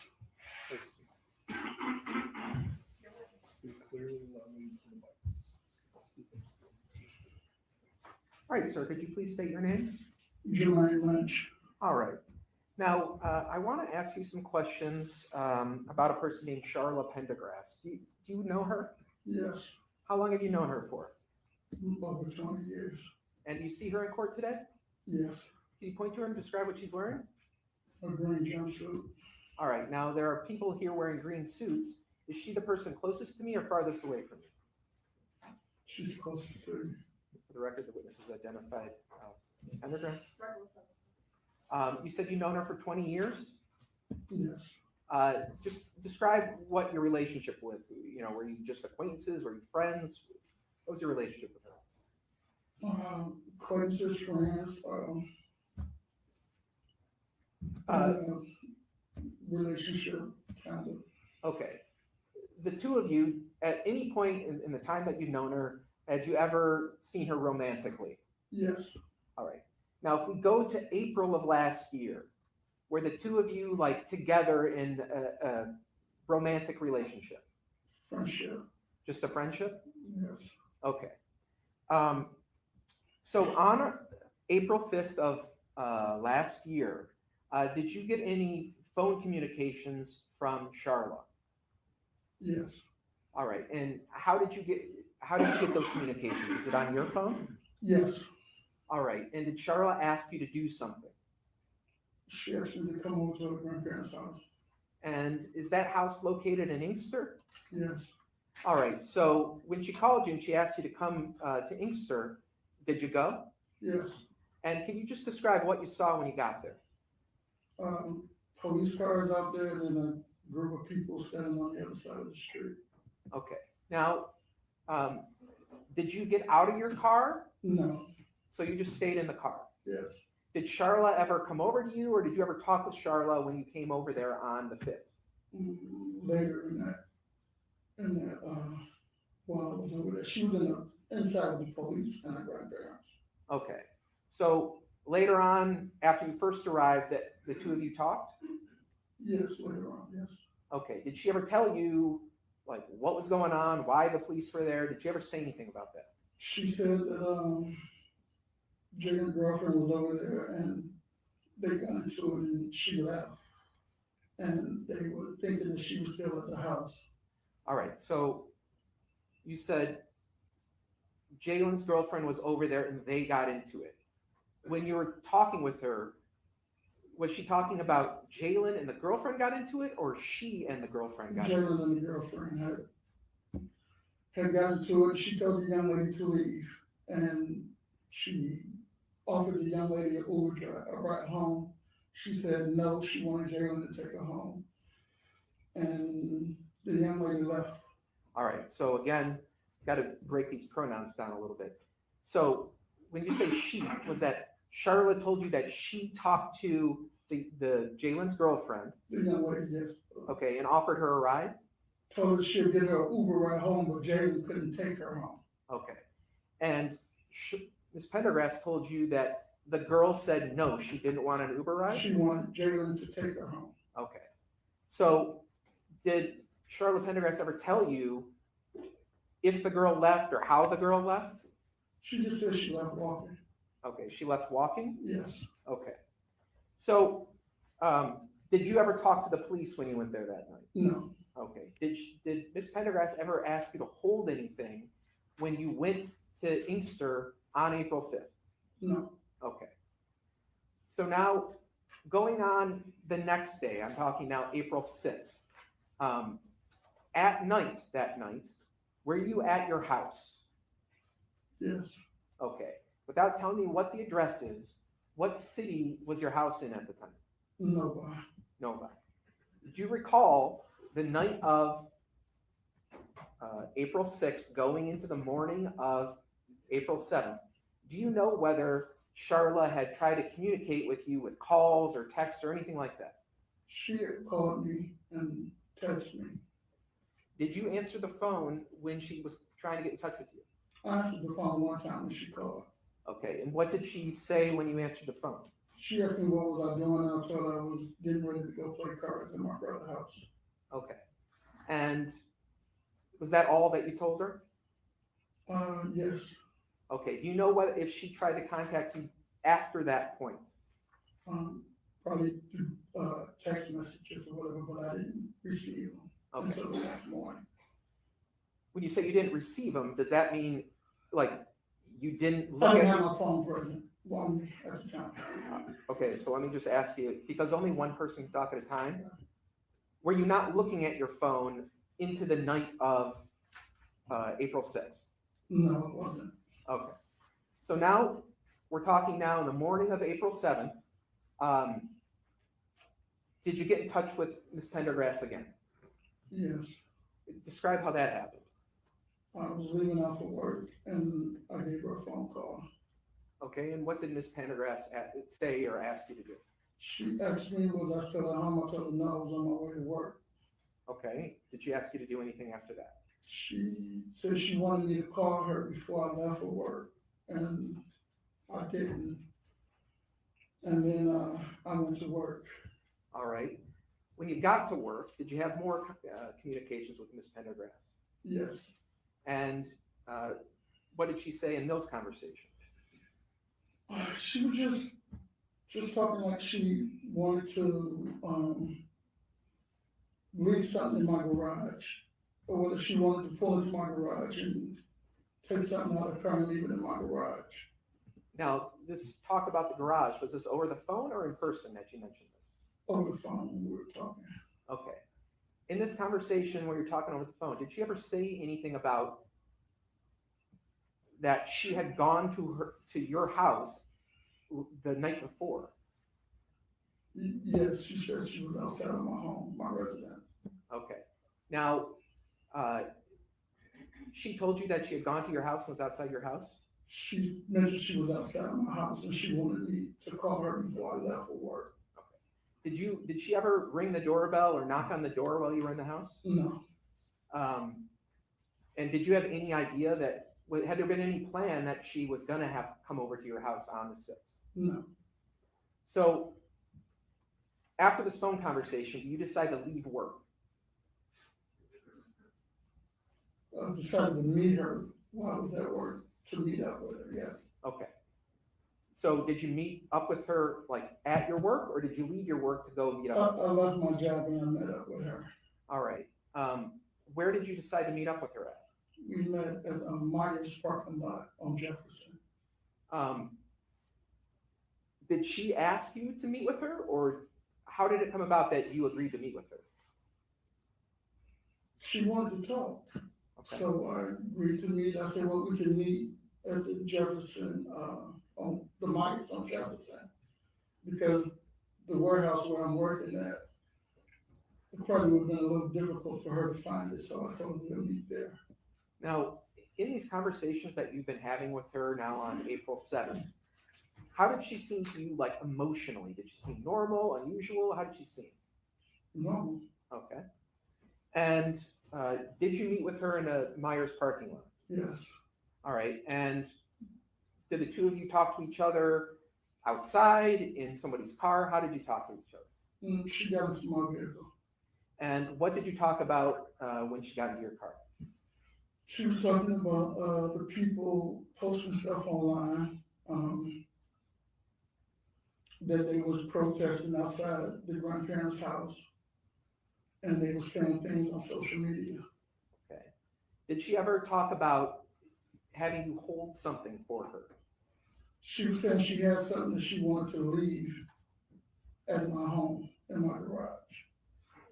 Speak clearly and loudly into the mic. All right, sir, could you please state your name? Jermaine Lynch. All right. Now, I want to ask you some questions about a person named Charla Pendergrass. Do you know her? Yes, How long have you known her for? over 20 years. And do you see her in court today? Yes, Can you point to her and describe what she's wearing? a green jumpsuit. All right. Now, there are people here wearing green suits. Is she the person closest to me or farthest away from me? She's closest to me. For the record, the witness is identified. Ms. Pendergrass? You said you've known her for 20 years? Yes, Just describe what your relationship with, were you just acquaintances? Were you friends? What was your relationship with her? acquaintances, friends, relationship, kind of. Okay. The two of you, at any point in the time that you've known her, had you ever seen her romantically? Yes, All right. Now, if we go to April of last year, were the two of you like together in a romantic relationship? friendship, Just a friendship? yes, Okay. So on April 5th of last year, did you get any phone communications from Charla? yes, All right, and how did you get those communications? Is it on your phone? Yes, All right, and did Charla ask you to do something? she asked me to come over to her grandparents' house. And is that house located in Inkster? Yes, All right, so when she called you and she asked you to come to Inkster, did you go? yes. And can you just describe what you saw when you got there? Police cars out there and then a group of people standing on the other side of the street. Okay, now, did you get out of your car? No, So you just stayed in the car? yes. Did Charla ever come over to you, or did you ever talk with Charla when you came over there on the 5th? Later while I was over there, she was inside with the police and her grandparents. Okay, so later on, after you first arrived, that the two of you talked? Yes, later on, yes. Okay, did she ever tell you, like, what was going on, why the police were there? Did you ever say anything about that? She said that, Jalen's girlfriend was over there and they got into it and she left. And they were thinking that she was still at the house. All right, so you said Jalen's girlfriend was over there and they got into it. When you were talking with her, was she talking about Jalen and the girlfriend got into it, or she and the girlfriend got into it? Jalen and the girlfriend had got into it. She told the young lady to leave and she offered the young lady an Uber a ride home. She said no, she wanted Jalen to take her home. And the young lady left. All right, so again, got to break these pronouns down a little bit. So when you say she, was that Charla told you that she talked to the Jalen's girlfriend? The young lady, yes. Okay, and offered her a ride? Told her she'd get her Uber ride home, but Jalen couldn't take her home. Okay, and Ms. Pendergrass told you that the girl said no, she didn't want an Uber ride? She wanted Jalen to take her home. Okay, so did Charla Pendergrass ever tell you if the girl left or how the girl left? She just said she left walking. Okay, she left walking? Yes. Okay. So, did you ever talk to the police when you went there that night? No. Okay. Did Ms. Pendergrass ever ask you to hold anything when you went to Inkster on April 5th? No. Okay. So now, going on the next day, I'm talking now April 6th, at night, that night, were you at your house? Yes. Okay. Without telling me what the address is, what city was your house in at the time? Nobody. Nova. Did you recall the night of April 6th going into the morning of April 7th? Do you know whether Charla had tried to communicate with you with calls or texts or anything like that? She had called me and texted me. Did you answer the phone when she was trying to get in touch with you? I answered the phone one time when she called. Okay, and what did she say when you answered the phone? She asked me what was I doing. I told her I was getting ready to go play cards in my brother's house. Okay. And was that all that you told her? Yes. Okay, do you know if she tried to contact you after that point? Probably through text messages or whatever, but I didn't receive them until the next morning. When you say you didn't receive them, does that mean like you didn't I look didn't at have my phone present at the time. Okay, so let me just ask you, because only one person can talk at a time, were you not looking at your phone into the night of April 6th? No, it wasn't. Okay. So now, we're talking now in the morning of April 7th. Did you get in touch with Ms. Pendergrass again? Yes. Describe how that happened. I was leaving out for work and I gave her a phone call. Okay, and what did Ms. Pendergrass say or ask you to do? She asked me was I still at home. I told her no, I was on my way to work. Okay, did she ask you to do anything after that? She said she wanted me to call her before I left for work, and I didn't. And then I went to work. All right. When you got to work, did you have more communications with Ms. Pendergrass? Yes. And what did she say in those conversations? She was just talking like she wanted to leave something in my garage, or whether she wanted to pull into my garage and take something out of the car and leave it in my garage. Now, this talk about the garage, was this over the phone or in person that you mentioned this? Over the phone when we were talking. Okay. In this conversation where you're talking over the phone, did she ever say anything about that she had gone to your house the night before? Yes, she said she was outside of my home, my residence. Okay. Now, she told you that she had gone to your house and was outside your house? She mentioned she was outside of my house and she wanted me to call her before I left for work. Okay. Did she ever ring the doorbell or knock on the door while you were in the house? No, And did you have any idea that, had there been any plan that she was gonna have come over to your house on the 6th? no. So after this phone conversation, you decide to leave work. I decided to meet her while I was at work, to meet up with her, yes. Okay. So did you meet up with her like at your work, or did you leave your work to go meet I up? left my job and I met up with her. All right. Where did you decide to meet up with her at? We met at Myers parking lot on Jefferson. Did she ask you to meet with her, or how did it come about that you agreed to meet with her? She wanted to talk, Okay. so I agreed to meet. I said, well, we can meet at the Jefferson, on the Myers on Jefferson. Because the warehouse where I'm working at, it probably would have been a little difficult for her to find it, so I told her we'll meet there. Now, in these conversations that you've been having with her now on April 7th, how did she seem to you, like, emotionally? Did she seem normal, unusual? How did she seem? Normal. Okay. And did you meet with her in a Myers parking lot? Yes. All right. And did the two of you talk to each other outside, in somebody's car? How did you talk to each other? She got into my vehicle. And what did you talk about when she got into your car? She was talking about the people posting stuff online, that they was protesting outside the grandparents' house, and they were saying things on social media. Okay. Did she ever talk about having you hold something for her? She was saying she had something that she wanted to leave at my home, in my garage.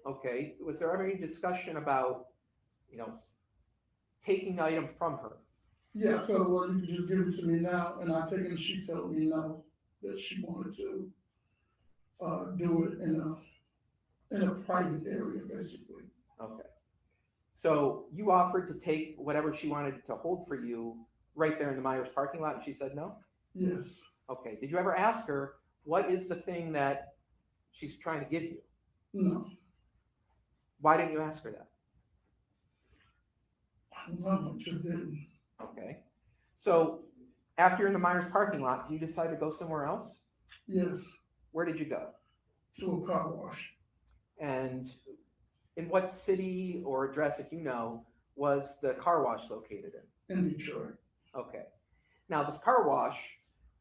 Okay. Was there ever any discussion about, taking the item from her? Yeah, I told her, well, you can just give it to me now, and I take it, and she told me no, that she wanted to do it in a private area, basically. Okay. So you offered to take whatever she wanted to hold for you right there in the Myers parking lot, and she said no? Yes. Okay. Did you ever ask her, what is the thing that she's trying to give you? No. Why didn't you ask her that? I don't know, I just didn't. Okay. So after you're in the Myers parking lot, do you decide to go somewhere else? Yes, Where did you go? to a car wash. And in what city or address, if you know, was the car wash located in? In Detroit. Okay. Now this car wash,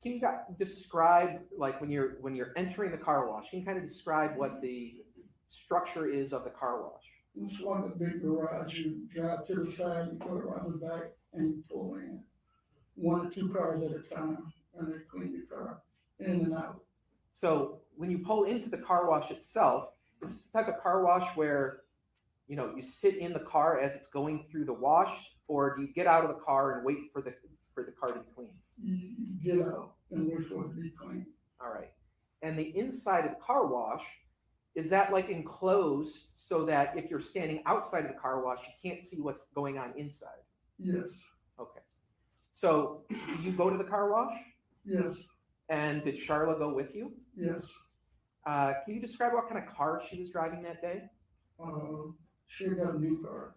can you describe, like when you're entering the car wash, can you kind of describe what the structure is of the car wash? It's like a big garage. You drive to the side, you go around the back, and you pull in. 1 or 2 cars at a time, and they clean your car in and out. So when you pull into the car wash itself, this is the type of car wash where, you sit in the car as it's going through the wash, or do you get out of the car and wait for the car to be clean? You get out and wait for it to be clean. All right. And the inside of the car wash, is that like enclosed so that if you're standing outside of the car wash, you can't see what's going on inside? Yes. Okay. So do you go to the car wash? Yes. And did Charla go with you? Yes. Can you describe what kind of car she was driving that day? She got a new car,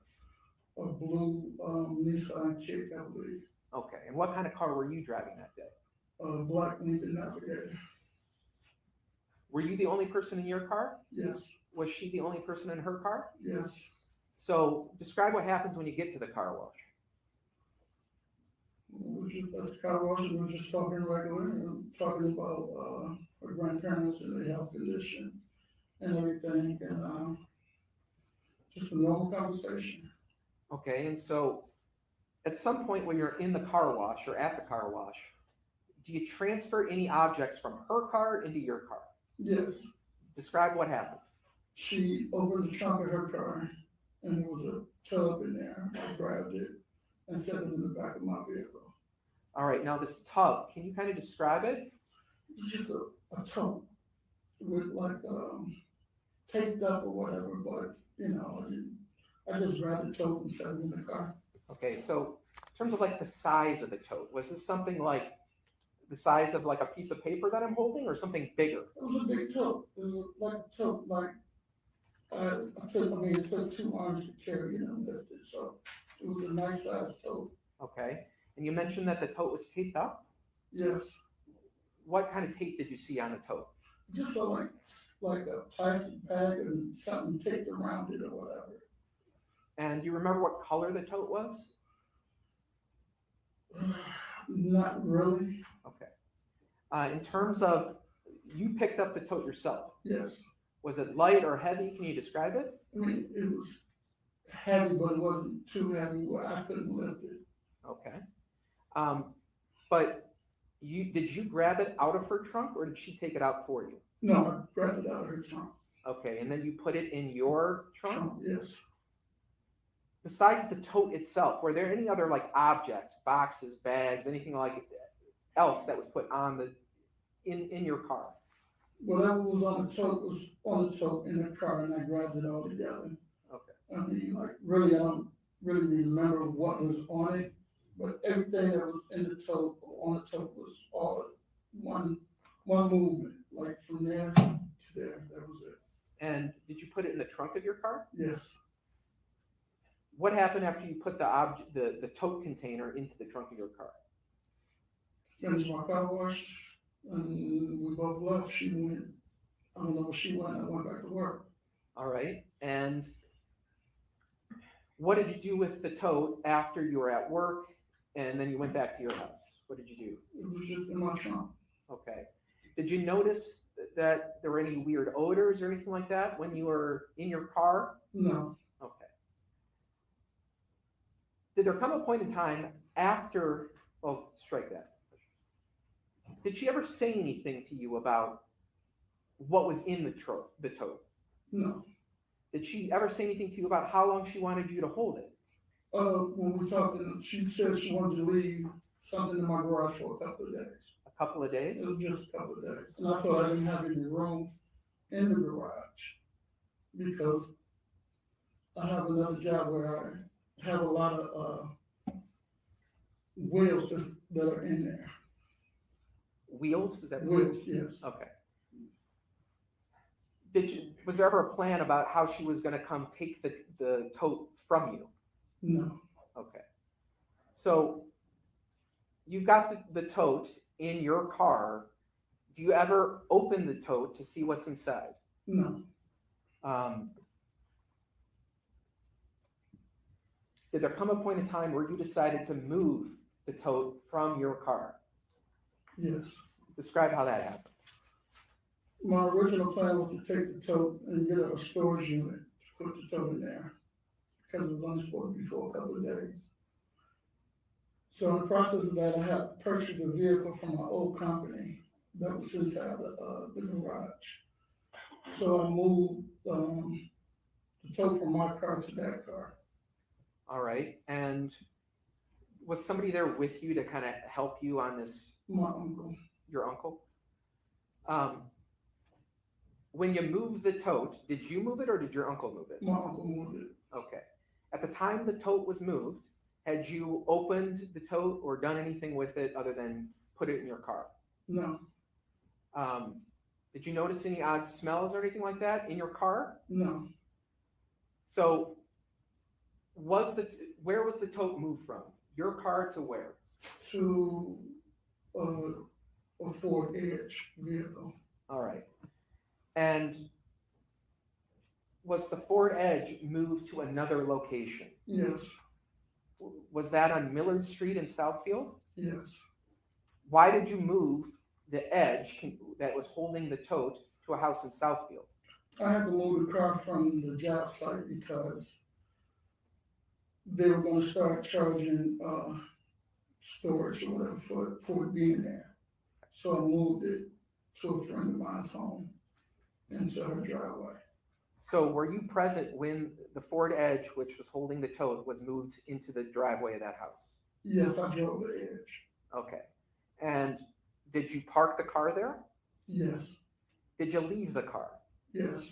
a blue Nissan Kick, I believe. Okay. And what kind of car were you driving that day? Black Lincoln Navigator. Were you the only person in your car? Yes. Was she the only person in her car? Yes. So describe what happens when you get to the car wash. We were just at the car wash and we were just talking regular and talking about her grandparents and their health condition and everything, and just a normal conversation. Okay, and so at some point when you're in the car wash or at the car wash, do you transfer any objects from her car into your car? Yes, Describe what happened. she opened the trunk of her car and there was a tub in there. I grabbed it and set it in the back of my vehicle. All right, now this tub, can you kind of describe it? It's just a tub with like, taped up or whatever, but, you know, I just grabbed the tote and set it in the car. Okay, so in terms of like the size of the tote, was this something like the size of like a piece of paper that I'm holding or something bigger? It was a big tote. It was like a tote, like, it took 2 arms to carry it and lift it, so it was a nice sized tote. Okay, and you mentioned that the tote was taped up? Yes, What kind of tape did you see on the tote? just like a plastic bag and something taped around it or whatever. And do you remember what color the tote was? Not really. Okay. In terms of, you picked up the tote yourself. Yes, Was it light or heavy? Can you describe it? I mean, it was heavy, but it wasn't too heavy where I couldn't lift it. Okay. But did you grab it out of her trunk or did she take it out for you? No, I grabbed it out of her trunk. Okay, and then you put it in your trunk? Yes. Besides the tote itself, were there any other like objects, boxes, bags, anything like else that was put on in your car? Whatever was on the tote in the car, and I grabbed it all together. Okay. I mean, like, really, I don't really remember what was on it, but everything that was in the tote, or on the tote, was all one movement, like from there to there, that was it. And did you put it in the trunk of your car? Yes, What happened after you put the tote container into the trunk of your car? finished my car wash, and we both left. She went, I don't know where she went, I went back to work. All right. And what did you do with the tote after you were at work and then you went back to your house? What did you do? It was just in my trunk. Okay. Did you notice that there were any weird odors or anything like that when you were in your car? No, Okay. Did there come a point in time after, well, strike that. Did she ever say anything to you about what was in the tote? no. Did she ever say anything to you about how long she wanted you to hold it? When we talked, she said she wanted to leave something in my garage for a couple of days. A couple of days? It was just a couple of days. And I thought I didn't have any room in the garage because I have another job where I have a lot of wheels that are in there. Wheels? Is that Wheels, yes. Okay. Was there ever a plan about how she was going to come take the tote from you? No, Okay. So you've got the tote in your car. Do you ever open the tote to see what's inside? no, Did there come a point in time where you decided to move the tote from your car? yes. Describe how that happened. My original plan was to take the tote and get a storage unit to put the tote in there because it was only supposed to be for a couple of days. So in the process of that, I had purchased a vehicle from my old company that was inside the garage. So I moved the tote from my car to that car. All right. And was somebody there with you to kind of help you on this? My uncle. Your uncle? When you moved the tote, did you move it or did your uncle move it? My uncle moved it. Okay. At the time the tote was moved, had you opened the tote or done anything with it other than put it in your car? No, Did you notice any odd smells or anything like that in your car? no. So where was the tote moved from? Your car to where? To a Ford Edge vehicle. All right. And was the Ford Edge moved to another location? Yes, Was that on Millard Street in Southfield? yes. Why did you move the Edge that was holding the tote to a house in Southfield? I had to move the car from the job site because they were gonna start charging, storage or whatever for it being there. So I moved it to a friend of mine's home into her driveway. So were you present when the Ford Edge, which was holding the tote, was moved into the driveway of that house? Yes, I drove the Edge. Okay. And did you park the car there? Yes, Did you leave the car? yes,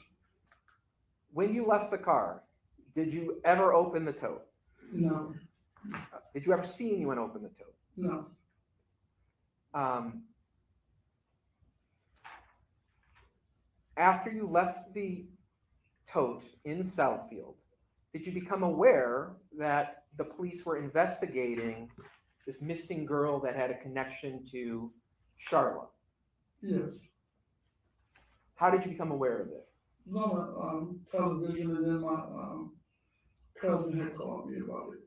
When you left the car, did you ever open the tote? no, Did you ever see anyone open the tote? no, After you left the tote in Southfield, did you become aware that the police were investigating this missing girl that had a connection to Charla? yes. How did you become aware of it? It was on television, and then my cousin had called me about it.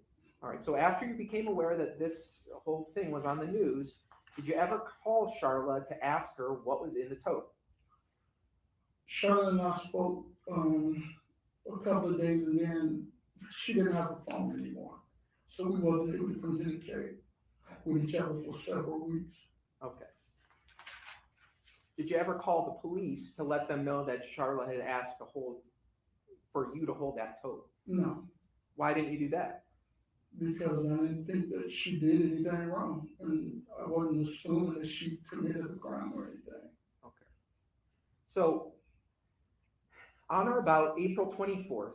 All right, so after you became aware that this whole thing was on the news, did you ever call Charla to ask her what was in the tote? Charlotte and I spoke a couple of days, and then she didn't have a phone anymore, so we wasn't able to communicate with each other for several weeks. Okay. Did you ever call the police to let them know that Charla had asked for you to hold that tote? No, Why didn't you do that? because I didn't think that she did anything wrong, and I wasn't assuming that she committed a crime or anything. Okay. So, on or about April 24th,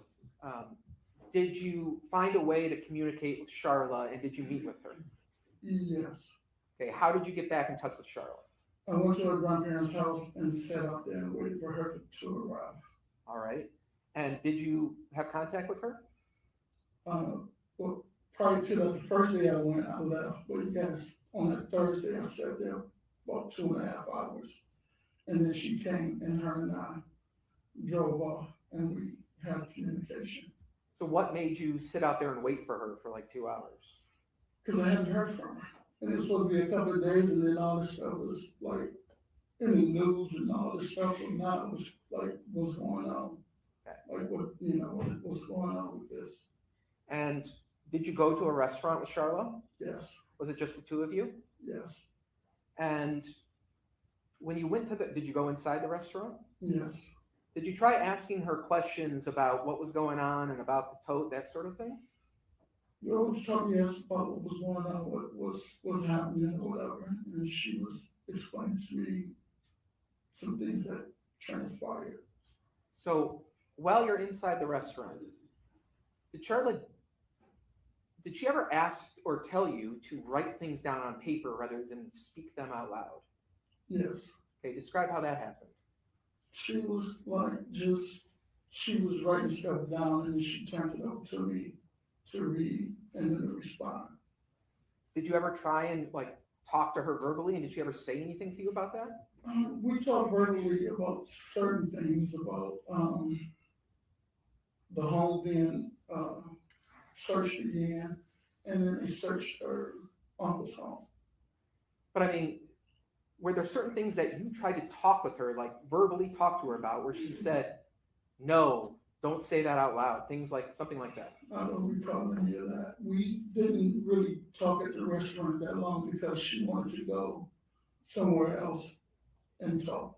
did you find a way to communicate with Charla, and did you meet with her? Yes, Okay, how did you get back in touch with Charla? I went to her grandparents' house and sat out there and waited for her to arrive. All right. And did you have contact with her? Well, prior to the first day I went, I left, but yes, on that Thursday, I sat there about 2.5 hours. And then she came, and her and I drove off, and we had communication. So what made you sit out there and wait for her for like 2 hours? Because I hadn't heard from her. And it was supposed to be a couple of days, and then all this stuff was like in the news and all this stuff. So now it was like, what's going on? Okay. Like, what's going on with this? And did you go to a restaurant with Charla? Yes, Was it just the two of you? yes, And when you went to did you go inside the restaurant? yes. Did you try asking her questions about what was going on and about the tote, that sort of thing? You always taught me about what was going on, what was happening or whatever, and she was explaining to me some things that transpired. So while you're inside the restaurant, did she ever ask or tell you to write things down on paper rather than speak them out loud? Yes, Okay, describe how that happened. she was like she was writing stuff down, and she turned it over to me to read and then to respond. Did you ever try and like talk to her verbally, and did she ever say anything to you about that? We talked verbally about certain things, about the home being searched again, and then they searched her uncle's home. But I mean, were there certain things that you tried to talk with her, like verbally talk to her about, where she said, no, don't say that out loud, things like, something like that? I don't recall any of that. We didn't really talk at the restaurant that long because she wanted to go somewhere else and talk.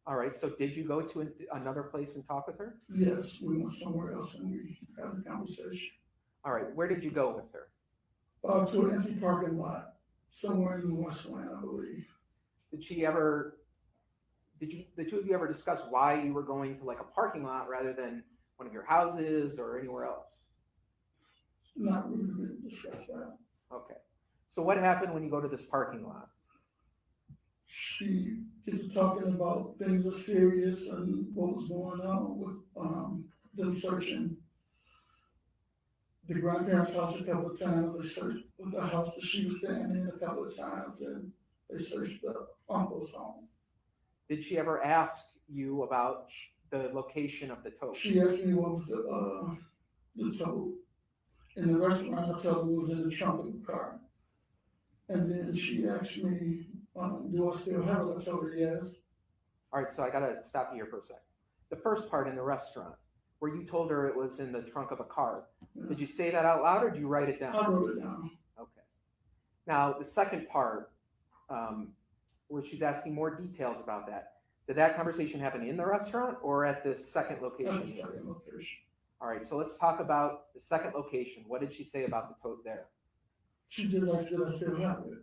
All right, so did you go to another place and talk with her? Yes, we went somewhere else and we had a conversation. All right, where did you go with her? To an empty parking lot, somewhere in the Westland, I believe. Did the two of you ever discuss why you were going to like a parking lot rather than one of your houses or anywhere else? Not really didn't discuss that. Okay. So what happened when you go to this parking lot? She gets talking about things are serious and what was going on with them searching the grandparents' house a couple of times. They searched the house that she was staying in a couple of times, and they searched the uncle's home. Did she ever ask you about the location of the tote? She asked me what was the tote. In the restaurant, I told her it was in the trunk of the car. And then she asked me, do I still have it? I told her yes. All right, so I gotta stop you here for a second. The first part in the restaurant, where you told her it was in the trunk of a car. Yeah. Did you say that out loud or did you write it I down? wrote it down. Okay. Now, the second part, where she's asking more details about that, did that conversation happen in the restaurant or at the second location? That's the second location. All right, so let's talk about the second location. What did she say about the tote there? She just asked that I still have it.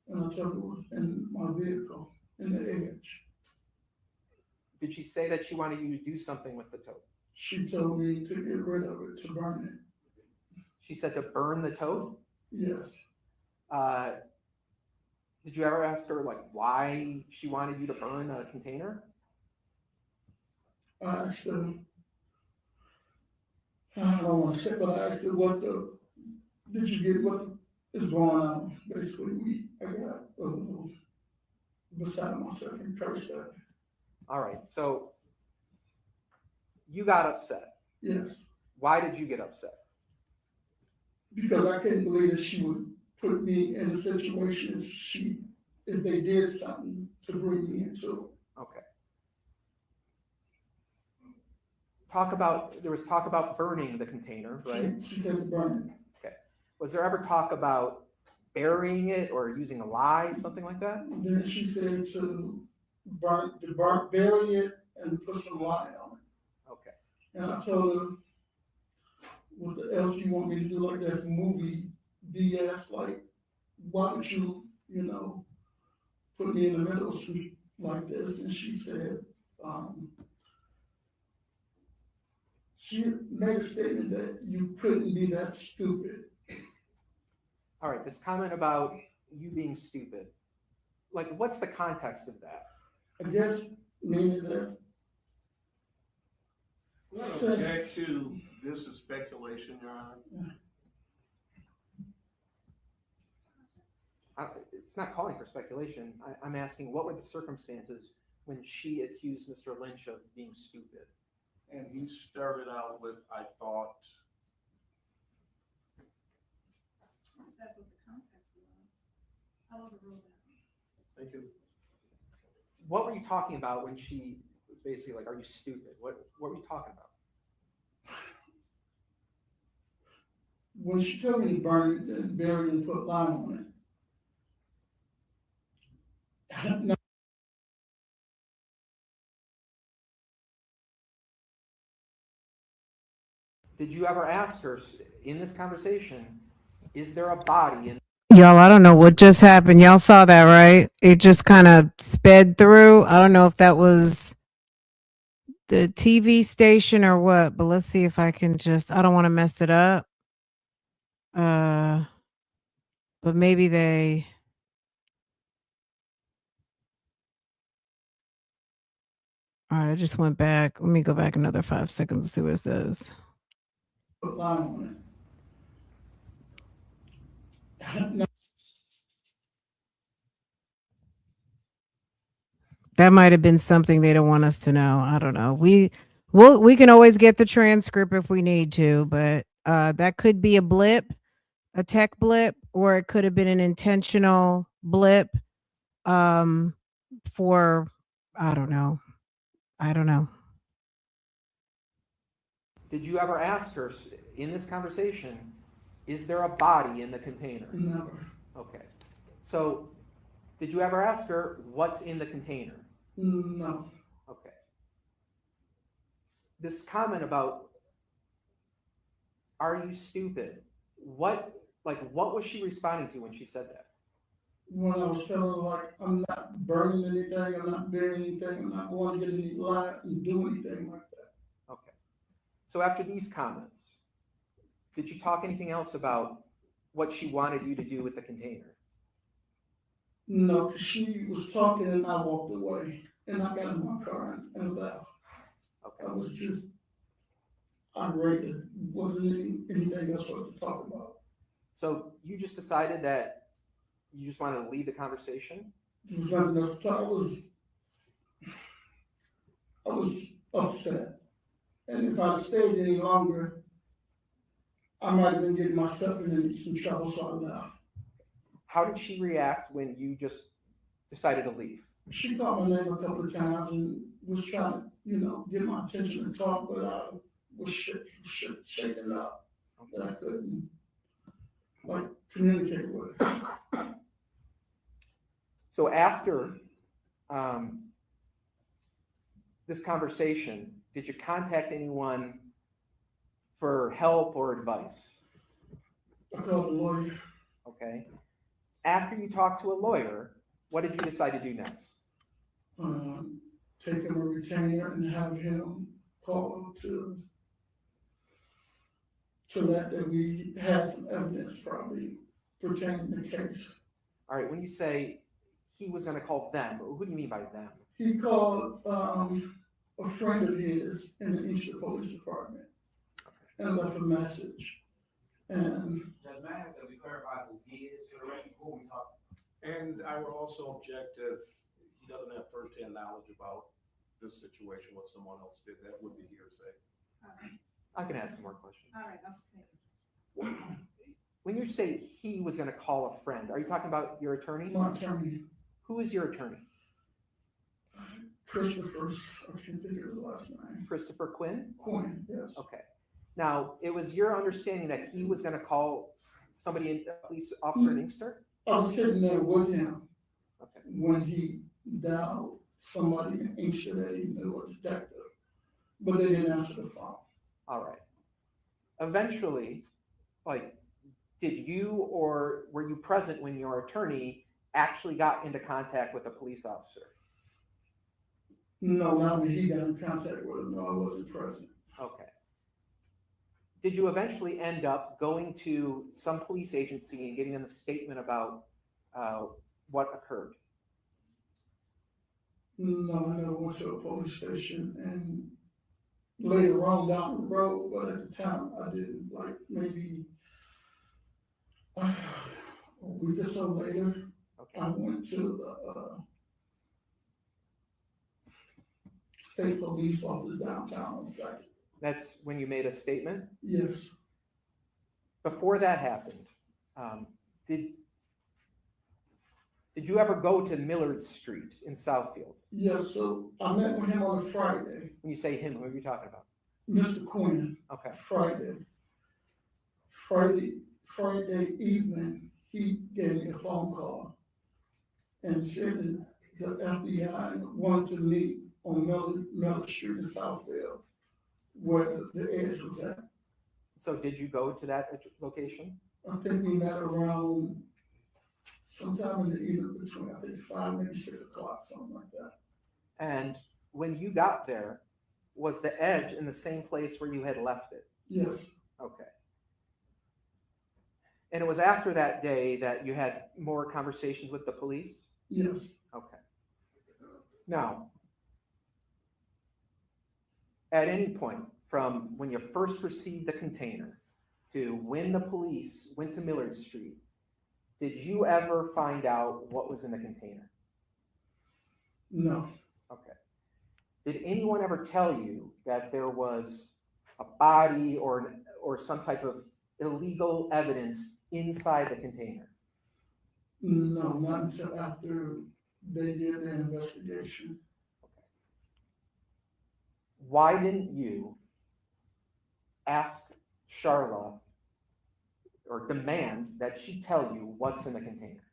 And I told her it was in my vehicle, in the edge. Did she say that she wanted you to do something with the tote? She told me to get rid of it, to burn it. She said to burn the tote? Yes. Did you ever ask her like why she wanted you to burn a container? I asked her, I don't want to say, but I asked her did you get what is going on? Basically, I got a little beside myself and cursed her. All right, so you got upset. Yes, Why did you get upset? because I couldn't believe that she would put me in a situation if they did something to bring me into Okay. There was talk about burning the container, it. right? She said to burn Was there ever talk about burying it or using a lye, something like that? it. Then she said to bury it and put some lye on it. Okay. And I told her, what the else you want me to do, like this movie BS, like, why would you, put me in the middle of some like this? And she said, she made a statement that you couldn't be that stupid. All right, this comment about you being stupid, like what's the context of that? I guess meaning that Object to, this is speculation, Your Honor. It's not calling for speculation. I'm asking what were the circumstances when she accused Mr. Lynch of being stupid? And he started out with, I thought, That's what the context was. I don't know that. thank you. What were you talking about when she was basically like, are you stupid? What were you talking about? when she told me to burn it and bury it and put lime on it. No, Did you ever ask her in this conversation, is there a body in? Y'all, I don't know what just happened. Y'all saw that, right? It just kind of sped through. I don't know if that was the TV station or what, but let's see if I can I don't want to mess it up. But maybe all right, I just went back. Let me go back another 5 seconds and see what it says. put lime on it. No, That might have been something they don't want us to know. I don't know. We can always get the transcript if we need to, but that could be a blip, a tech blip, or it could have been an intentional blip for I don't know. Did you ever ask her in this conversation, is there a body in the container? never. Okay. So did you ever ask her what's in the container? No. Okay. This comment about, are you stupid? What was she responding to when she said that? When I was telling her, like, I'm not burning anything, I'm not burying anything, I'm not going to get any lime and do anything like that. Okay. So after these comments, did you talk anything else about what she wanted you to do with the container? No, 'cause she was talking and I walked away and I got in my car and left. Okay. I was just irate. Wasn't anything else for us to talk about. So you just decided that you just wanted to leave the conversation? There was nothing else to talk. I was upset. And if I stayed any longer, I might have been getting myself into some trouble, so I left. How did she react when you just decided to leave? She called my name a couple of times and was trying to, get my attention and talk, but was shaken up, that I couldn't, like, communicate with. So after this conversation, did you contact anyone for help or advice? I called the lawyer. Okay. After you talked to a lawyer, what did you decide to do next? Take him a retainer and have him call to that we had some evidence probably pertaining to the case. All right, when you say he was gonna call them, who do you mean by them? He called a friend of his in the Eastern Police Department and left a message. And Does matter that we clarify who he is for the record before we talk? And I would also object if he doesn't have firsthand knowledge about this situation, what someone else did, that would be hearsay. I can ask some more questions. All right, I'll say. When you say he was gonna call a friend, are you talking about your attorney? my attorney, Who is your attorney? Christopher, I can't think of his last name, Christopher Quinn? Quinn, yes. Okay. Now, it was your understanding that he was gonna call somebody, a police officer in Inkster? I was sitting there with him Okay. when he dialed somebody in Inkster that he knew, a detective, but they didn't answer the phone. All right. Eventually, like, did you or were you present when your attorney actually got into contact with a police officer? No, not when he got in contact with him, no, I wasn't present. Okay. Did you eventually end up going to some police agency and getting them a statement about what occurred? No, I never went to a police station, and later on down the road, but at the time I didn't, like maybe a week or so later, Okay. I went to the state police office downtown on Second. That's when you made a statement? Yes, Before that happened, did you ever go to Millard Street in Southfield? yes, so I met with him on a Friday, When you say him, who are you talking about? Mr. Quinn, Okay. Friday evening, he gave me a phone call and said that the FBI wanted to meet on Miller Street in Southfield, where the edge was at. So did you go to that location? I think we met around sometime in the evening between, I think 5, maybe 6 o'clock, something like that. And when you got there, was the edge in the same place where you had left it? Yes, Okay. And it was after that day that you had more conversations with the police? yes. Okay. Now, at any point from when you first received the container to when the police went to Millard Street, did you ever find out what was in the container? No, Okay. Did anyone ever tell you that there was a body or some type of illegal evidence inside the container? no, not until after they did the investigation. Why didn't you ask Charla or demand that she tell you what's in the container?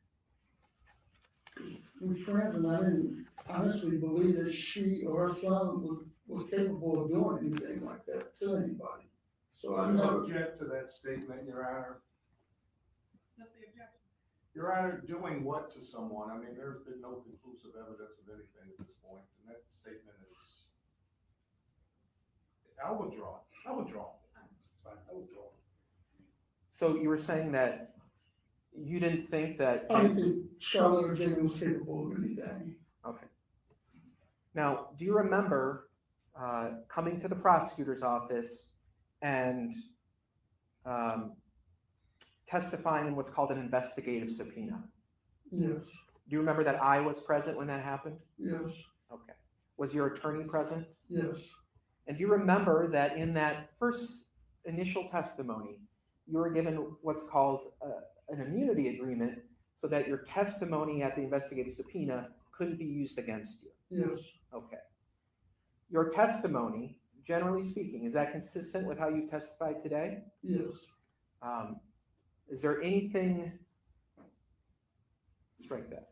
We're friends, and I didn't honestly believe that she or her son was capable of doing anything like that to anybody. So I I never, object to that statement, Your Honor. Your Honor, doing what to someone? I mean, there's been no conclusive evidence of anything at this point, and that statement is, I withdraw. I withdraw. So you were saying that you didn't think that. I didn't think Charlotte or Jalen was capable of anything. Okay. Now, do you remember coming to the prosecutor's office and testifying in what's called an investigative subpoena? Yes, Do you remember that I was present when that happened? yes, Okay. Was your attorney present? yes, And do you remember that in that first initial testimony, you were given what's called an immunity agreement so that your testimony at the investigative subpoena couldn't be used against you? yes, Okay. Your testimony generally speaking. Is that consistent with how you testified today? Yes. Is there anything, strike that.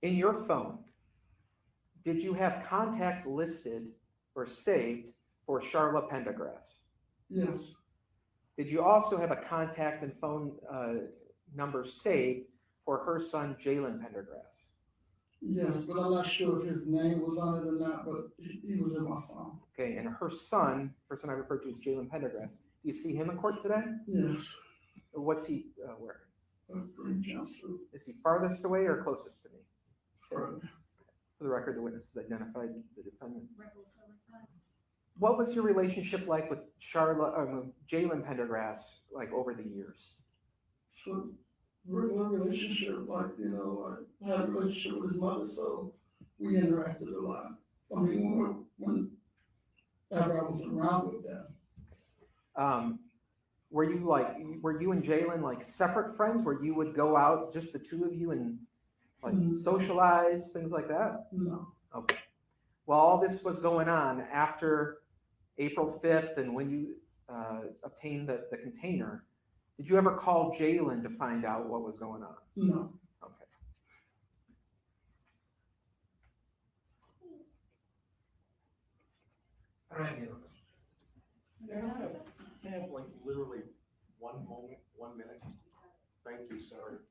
In your phone, did you have contacts listed or saved for Charla Pendergrass? Yes. Did you also have a contact and phone number saved for her son, Jalen Pendergrass? Yes, but I'm not sure if his name was on it or not, but he was in my phone. Okay, and her son, person I referred to as Jalen Pendergrass, do you see him in court today? Yes. What's he wearing? A green jumpsuit. Is he farthest away or closest to me? Further. For the record, the witnesses identified the defendant. What was your relationship like with Jalen Pendergrass, like over the years? So, regular relationship, like, you know, I had a relationship with his mother, so we interacted a lot. I mean, whenever I was around with them. Were you and Jalen like separate friends where you would go out, just the two of you, and like socialize, things like that? No. Okay. Well, all this was going on after April 5th and when you obtained the container. Did you ever call Jalen to find out what was going on? No. Okay. All right. Can I have like literally 1 moment, 1 minute? Thank you, sir.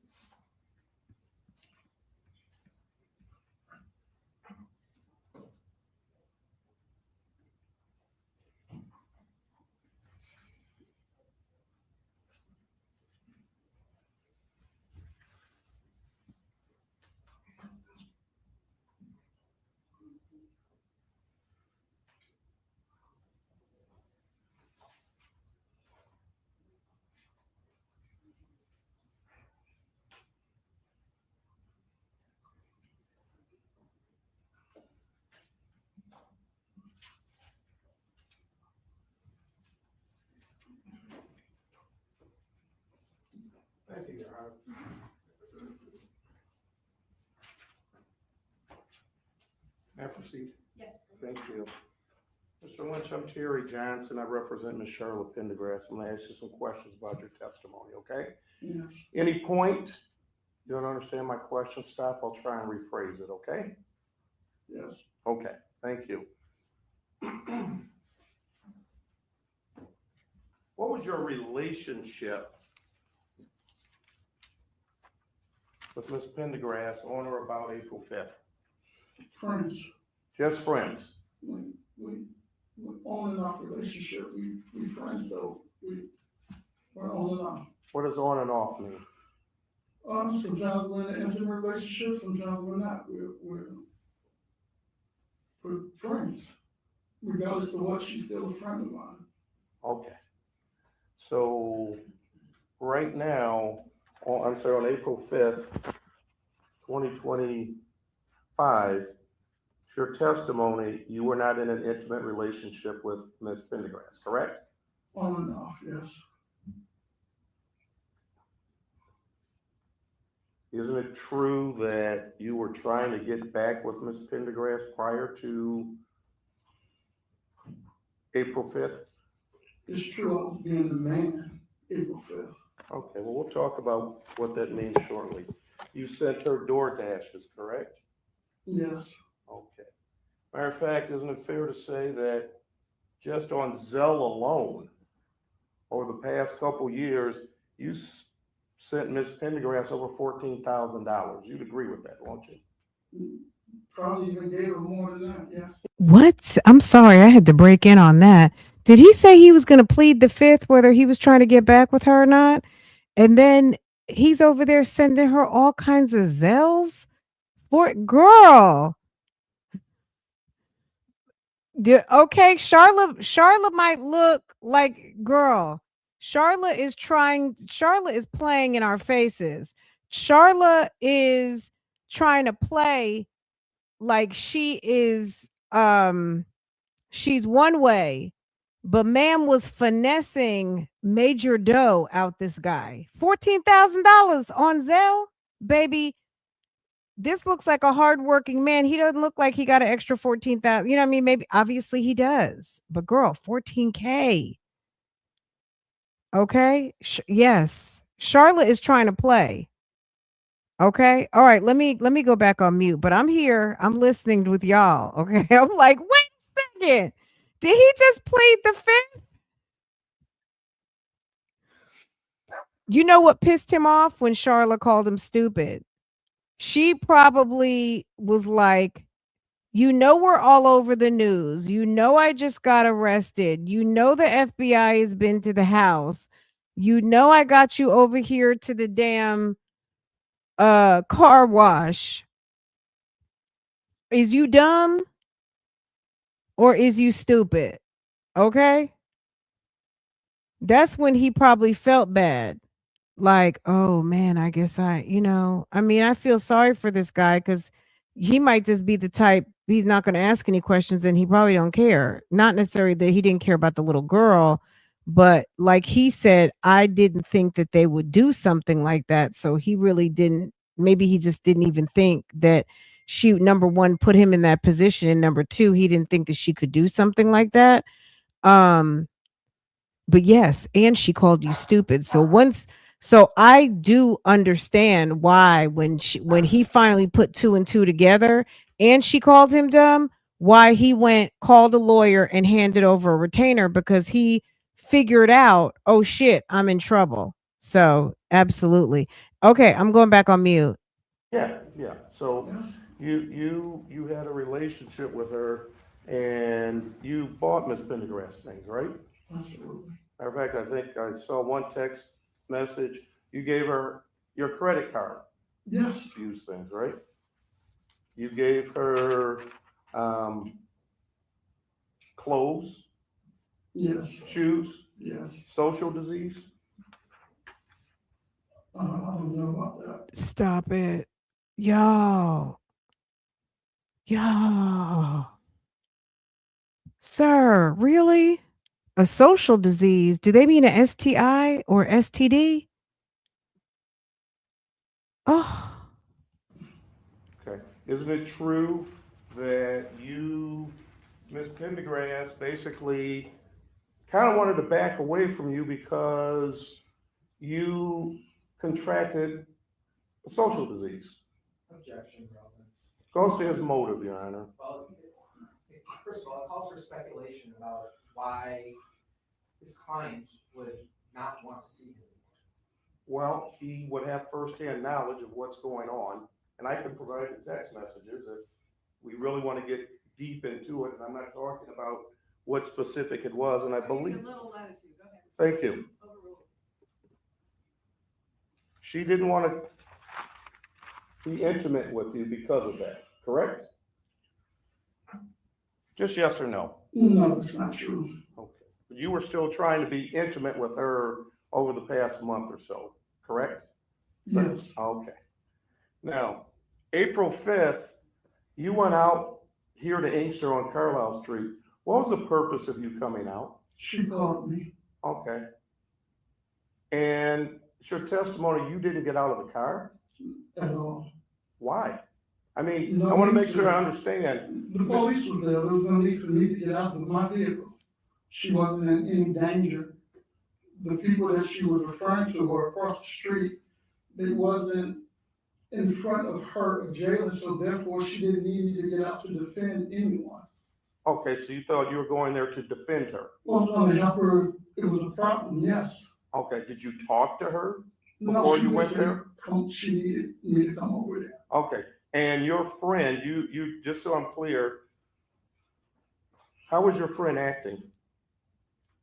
Thank you, Your Honor. May I proceed? Yes. Thank you. Mr. Lynch, I'm Terry Johnson. I represent Ms. Charla Pendergrass. I'm gonna ask you some questions about your testimony, okay? Yes. Any point you don't understand my question, stop. I'll try and rephrase it, okay? Yes. Okay, thank you. What was your relationship with Ms. Pendergrass on or about April 5th? Friends. Just friends? We on and off relationship. We friends though. We're on and off. What does on and off mean? Sometimes we're in an intimate relationship, sometimes we're not. We're friends. Regardless of what, she's still a friend of mine. Okay. So right now, on April 5th, 2025, your testimony, you were not in an intimate relationship with Ms. Pendergrass, correct? On and off, yes. Isn't it true that you were trying to get back with Ms. Pendergrass prior to April 5th? It's true, I was being the man April 5th. Okay, well, we'll talk about what that means shortly. You sent her door dashes, correct? Yes. Okay. Matter of fact, isn't it fair to say that just on Zelle alone, over the past couple years, you sent Ms. Pendergrass over $14,000? You'd agree with that, won't you? Probably even gave her more than that, yes. What? I'm sorry, I had to break in on that. Did he say he was going to plead the fifth, whether he was trying to get back with her or not? And then he's over there sending her all kinds of Zelles? Girl. Okay, Charla might look like, girl. Charla is playing in our faces. Charla is trying to play like she is she's one way, but ma'am was finessing major dough out this guy. $14,000 on Zelle, baby. this looks like a hardworking man. He doesn't look like he got an extra 14,000. You know what I mean? Maybe obviously he does. But girl, 14K. Okay? Yes. Charlotte is trying to play. Okay? All right, let me go back on mute, but I'm here. I'm listening with y'all. Okay? I'm like, "Wait a second. Did he just plead the fifth?" You know what pissed him off when Charlotte called him stupid? She probably was like, "You know, we're all over the news. You know, I just got arrested. You know, the FBI has been to the house. You know, I got you over here to the damn car wash. Is you dumb or is you stupid?" Okay? That's when he probably felt bad. Like, "Oh man, I guess I mean, I feel sorry for this guy because he might just be the type he's not going to ask any questions and he probably don't care. Not necessarily that he didn't care about the little girl, but like he said, I didn't think that they would do something like that. So he really didn't, maybe he just didn't even think that she, number one, put him in that position. And number two, he didn't think that she could do something like that. Um, but yes, and she called you stupid. So I do understand why when he finally put two and two together and she called him dumb, why he went, called a lawyer and handed over a retainer because he figured out, "Oh shit, I'm in trouble." So absolutely. Okay, I'm going back on mute. Yeah, yeah. So you had a relationship with her and you bought Miss Pendergrass things, right? Absolutely. Matter of fact, I think I saw one text message. You gave her your credit card Yes, to use things, right? You gave her clothes, yes, shoes, yes. social disease. I don't know about that. Stop it. Y'all. Y'all. Sir, really? A social disease? Do they mean a STI or STD? Oh, Okay. Isn't it true that you, Miss Pendergrass, basically kind of wanted to back away from you because you contracted a social disease? Objection, Robin. Goes to his motive, Your Honor. Well, first of all, it calls for speculation about why his client would not want to see him. Well, he would have firsthand knowledge of what's going on, and I can provide the text messages if we really want to get deep into it, and I'm not talking about what specific it was, and I believe. Thank you. She didn't want to be intimate with you because of that, correct? Just yes or no? No, it's not true. Okay. But you were still trying to be intimate with her over the past month or so, correct? Yes, Okay. Now, April 5th, you went out here to Inkster on Carlisle Street. What was the purpose of you coming out? she called me. Okay. And it's your testimony you didn't get out of the car? At all. Why? I mean, No I want to make need sure to. I understand. The police was there. There was no need for me to get out of my vehicle. She wasn't in any danger. The people that she was referring to were across the street. They wasn't in front of her or Jalen, so therefore she didn't need me to get out to defend anyone. Okay, so you thought you were going there to defend her? Well, I was going to help her if it was a problem, yes. Okay, did you talk to her No, before she you went just there? said she needed me to come over there. Okay, and your friend, you, just so I'm clear, how was your friend acting?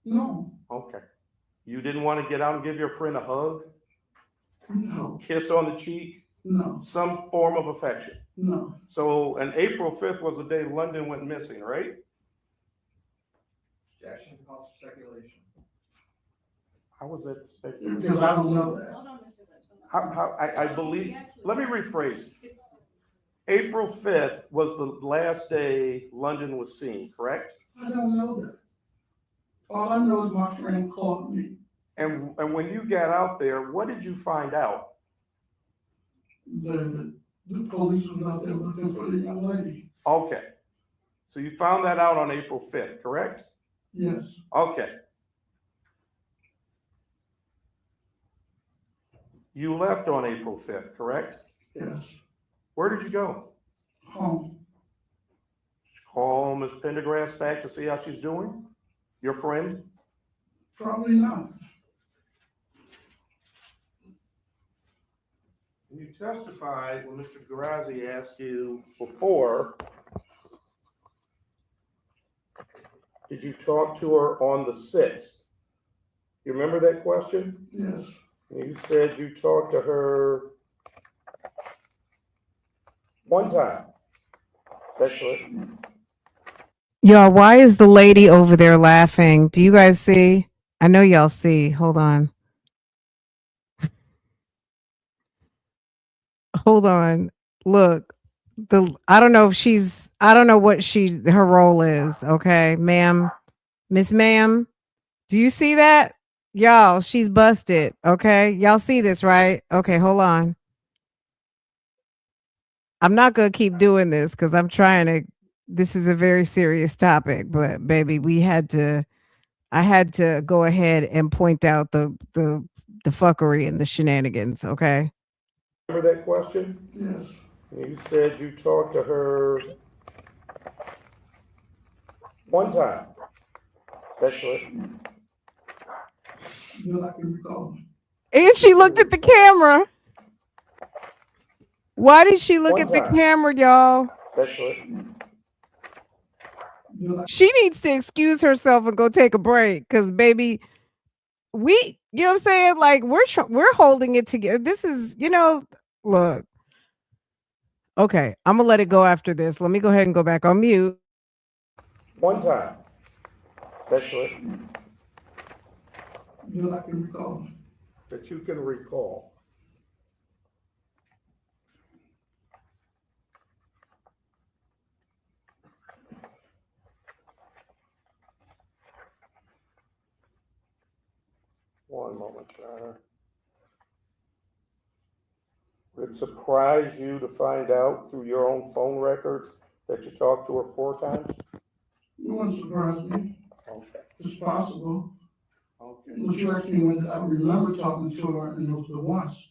No, Okay. You didn't want to get out and give your friend a hug, no, kiss on the cheek, no, some form of affection? no. So, and April 5th was the day London went missing, right? Objection, calls for speculation. How was that speculation? Because I don't know that. Hold on, Mr. Lynch. I believe, let me rephrase. April 5th was the last day London was seen, correct? I don't know that. All I know is my friend called me. And when you got out there, what did you find out? That the police was out there looking for the young lady. Okay. So you found that out on April 5th, correct? Yes, Okay. You left on April 5th, correct? yes, Where did you go? home. Call Ms. Pendergrass back to see how she's doing? Your friend? Probably not. You testified when Mr. Garazzi asked you before, did you talk to her on the 6th? You remember that question? Yes, You said you talked to her one time. That's correct. Y'all, why is the lady over there laughing? Do you guys see? I know y'all see. Hold on. Hold on. Look. I don't know if I don't know what her role is, okay? Ma'am. Miss Ma'am, do you see that? Y'all, she's busted, okay? Y'all see this, right? Okay, hold on. I'm not going to keep doing this cuz this is a very serious topic, but baby, I had to go ahead and point out the fuckery and the shenanigans, okay? Remember that question? yes, You said you talked to her one time. That's correct. you I can recall. And she looked at the camera. Why did she look One at the time. camera, y'all? That's correct. She needs to excuse herself and go take a break because baby, you know what I'm saying? Like we're holding it together. This is, look. Okay, I'm gonna let it go after this. Let me go ahead and go back on mute. One time. That's correct. You I can recall. That you can recall. One moment, Shiner. Would it surprise you to find out through your own phone records that you talked to her 4 times? It wouldn't surprise me. Okay. It's possible. Okay. But you asked me when I remember talking to her, and it was the once.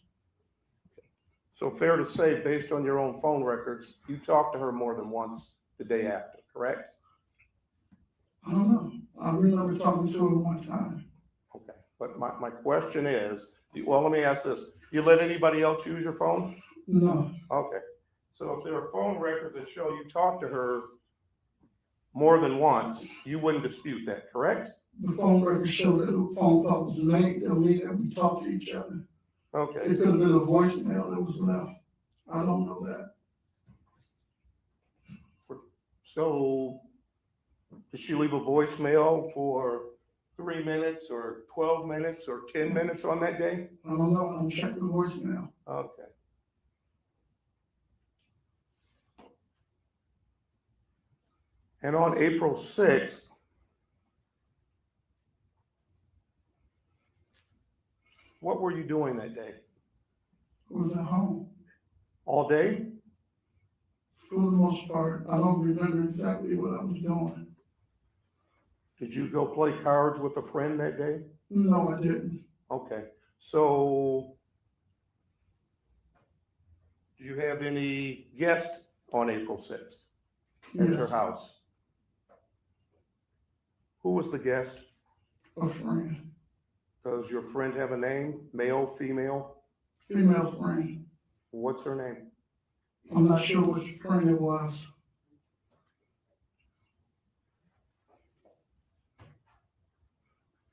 So fair to say, based on your own phone records, you talked to her more than once the day after, correct? I don't know. I remember talking to her one time. Okay. But my question is, well, let me ask this. You let anybody else use your phone? No, Okay. So if there are phone records that show you talked to her more than once, you wouldn't dispute that, correct? the phone records show that the phone call was made, that we talked to each other. Okay. It could have been a voicemail that was left. I don't know that. So did she leave a voicemail for 3 minutes or 12 minutes or 10 minutes on that day? I don't know. I don't check the voicemail. Okay. And on April 6th, what were you doing that day? I was at home. All day? For the most part, I don't remember exactly what I was doing. Did you go play cards with a friend that day? No, I didn't. Okay. So did you have any guests on April 6th at your Yes, house? Who was the guest? a friend, Does your friend have a name? Male, female? female friend. What's her name? I'm not sure which friend it was.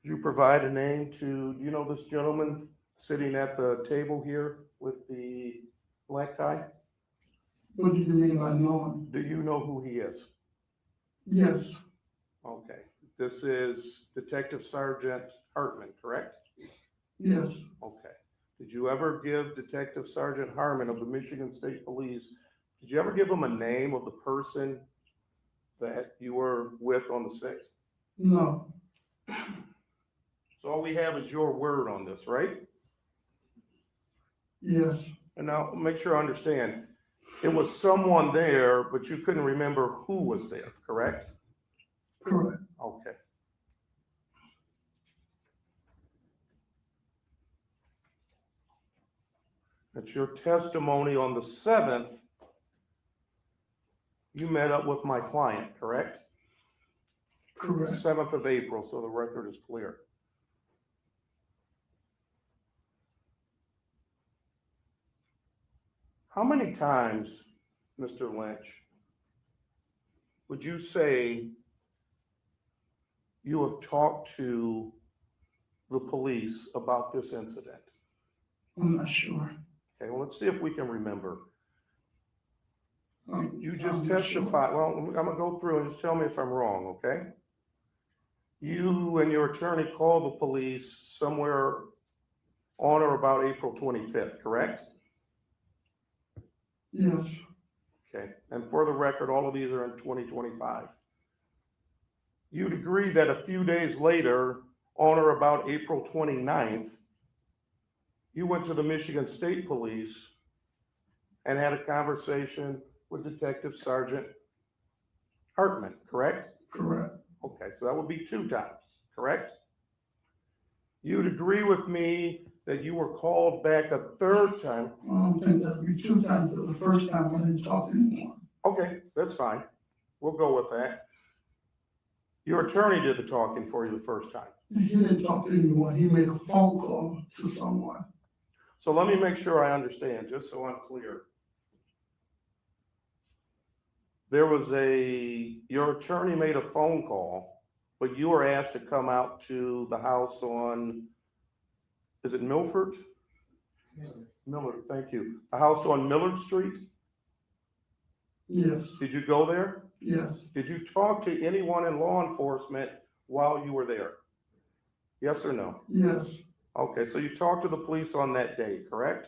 Did you provide a name to, you know this gentleman sitting at the table here with the black tie? What do you mean by knowing? Do you know who he is? Yes, Okay. This is Detective Sergeant Hartman, correct? yes, Okay. Did you ever give Detective Sergeant Hartman of the Michigan State Police, did you ever give him a name of the person that you were with on the 6th? no, So all we have is your word on this, right? yes, And now make sure I understand. it was someone there, but you couldn't remember who was there, correct? Correct. Okay. At your testimony on the 7th, you met up with my client, correct? Correct. 7th of April, so the record is clear. How many times, Mr. Lynch, would you say you have talked to the police about this incident? I'm not sure. Okay, well, let's see if we can remember. You just I'm not sure. testified, well, I'm gonna go through and just tell me if I'm wrong, okay? You and your attorney called the police somewhere on or about April 25th, correct? Yes. Okay, and for the record, all of these are in 2025. You'd agree that a few days later, on or about April 29th, you went to the Michigan State Police and had a conversation with Detective Sergeant Hartman, correct? Correct. Okay, so that would be 2 times, correct? You'd agree with me that you were called back a 3rd time. I don't think that'd be 2 times, but the first time I didn't talk to anyone. Okay, that's fine. We'll go with that. Your attorney did the talking for you the first time. He didn't talk to anyone. He made a phone call to someone. So let me make sure I understand, just so I'm clear. Your attorney made a phone call, but you were asked to come out to the house on, is it Milford? Millard, thank you. A house on Millard Street? Yes. Did you go there? Yes. Did you talk to anyone in law enforcement while you were there? Yes or no? Yes. Okay, so you talked to the police on that day, correct?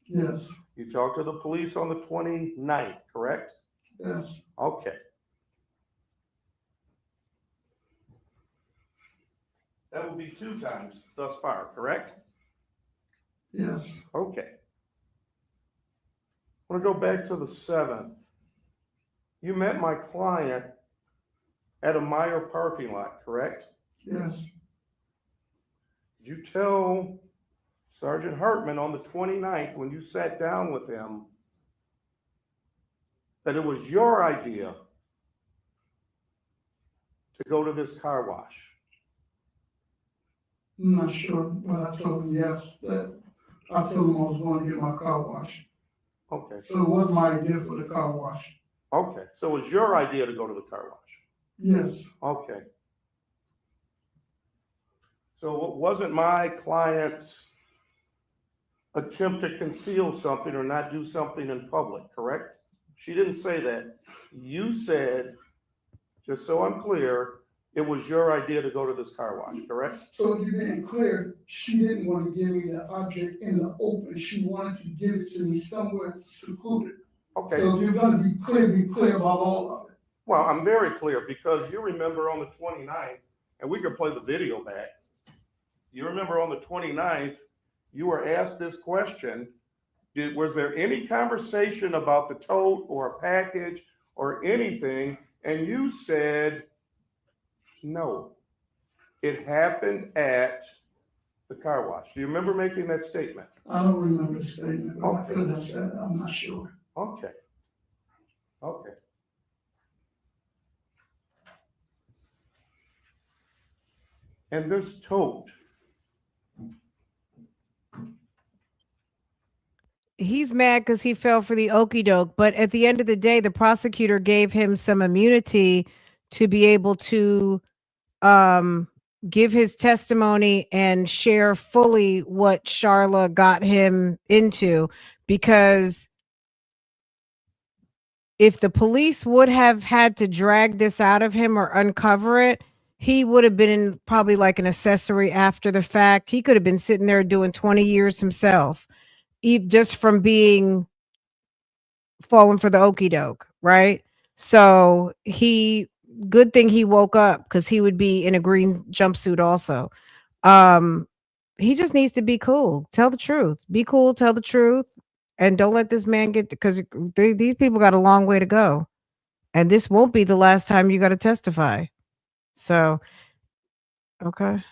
Yes. You talked to the police on the 29th, correct? Yes. Okay. That will be 2 times thus far, correct? Yes. Okay. I want to go back to the 7th. You met my client at a Meyer parking lot, correct? Yes. Did you tell Sergeant Hartman on the 29th, when you sat down with him, that it was your idea to go to this car wash? I'm not sure, but I told him yes, that I told him I was going to get my car washed. Okay. So it was my idea for the car wash. Okay, so it was your idea to go to the car wash? Yes. Okay. So it wasn't my client's attempt to conceal something or not do something in public, correct? She didn't say that. You said, just so I'm clear, it was your idea to go to this car wash, correct? So if you didn't clear, she didn't want to give me the object in the open. She wanted to give it to me somewhere secluded. Okay. So if you're going to be clear about all of it. Well, I'm very clear because you remember on the 29th, and we can play the video back. You remember on the 29th, you were asked this question. Was there any conversation about the tote or a package or anything? And you said, no, it happened at the car wash. Do you remember making that statement? I don't remember the statement, but I Okay. could have said it. I'm not sure. Okay. Okay. And this tote, He's mad because he fell for the okey doke, but at the end of the day, the prosecutor gave him some immunity to be able to give his testimony and share fully what Charla got him into, because if the police would have had to drag this out of him or uncover it, he would have been in probably like an accessory after the fact. He could have been sitting there doing 20 years himself, just from being falling for the okey doke, right? So good thing he woke up, because he would be in a green jumpsuit also. He just needs to be cool. Tell the truth. Be cool, tell the truth. and don't let this man get, because these people got a long way to go, and this won't be the last time you got to testify. So, okay.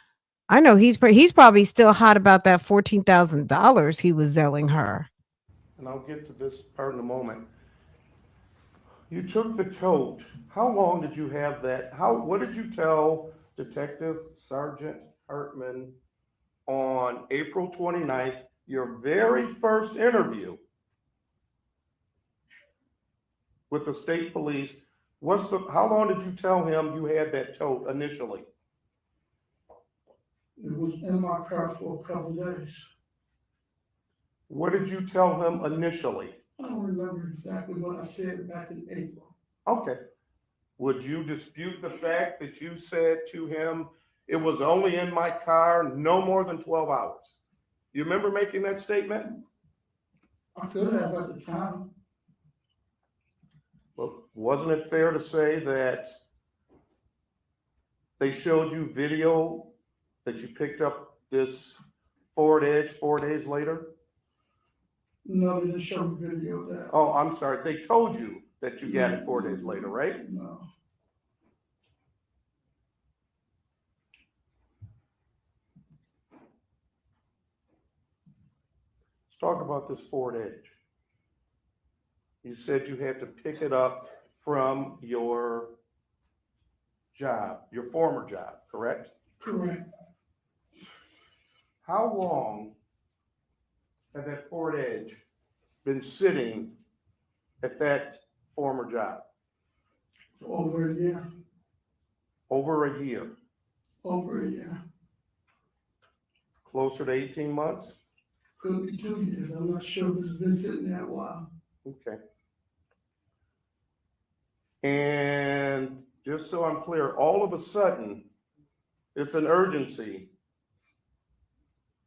I know he's probably still hot about that $14,000 he was selling her. And I'll get to this part in a moment. You took the tote. How long did you have that? What did you tell Detective Sergeant Hartman on April 29th, your very first interview with the state police? How long did you tell him you had that tote initially? It was in my car for a couple days. What did you tell him initially? I don't remember exactly what I said back in April. Okay. Would you dispute the fact that you said to him, it was only in my car no more than 12 hours? You remember making that statement? I could have at the time. Well, wasn't it fair to say that they showed you video that you picked up this Ford Edge 4 days later? No, they didn't show me video of that. Oh, I'm sorry. They told you that you got it 4 days later, right? No. Let's talk about this Ford Edge. You said you had to pick it up from your job, your former job, correct? Correct. How long had that Ford Edge been sitting at that former job? For over a year. Over a year. Over a year. Closer to 18 months? Could be 2 years. I'm not sure, but it's been sitting there a while. Okay. And just so I'm clear, all of a sudden, it's an urgency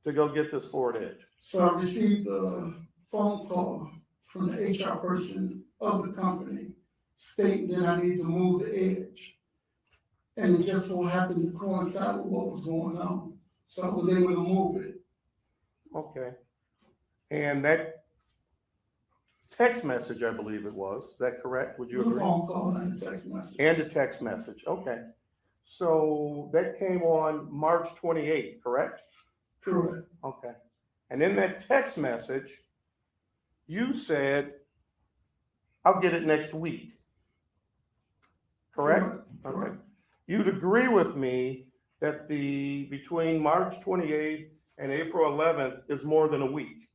to go get this Ford Edge. So I received a phone call from the HR person of the company stating that I need to move the edge. And it just so happened to coincide with what was going on. So I was able to move it. Okay. And that text message, I believe it was, is that correct? Would you It was a agree? phone call and a text message. And a text message, okay. So that came on March 28th, correct? Correct. Okay. And in that text message, you said, I'll get it next week. Correct? Correct. Okay. You'd agree with me that between March 28th and April 11th is more than a week.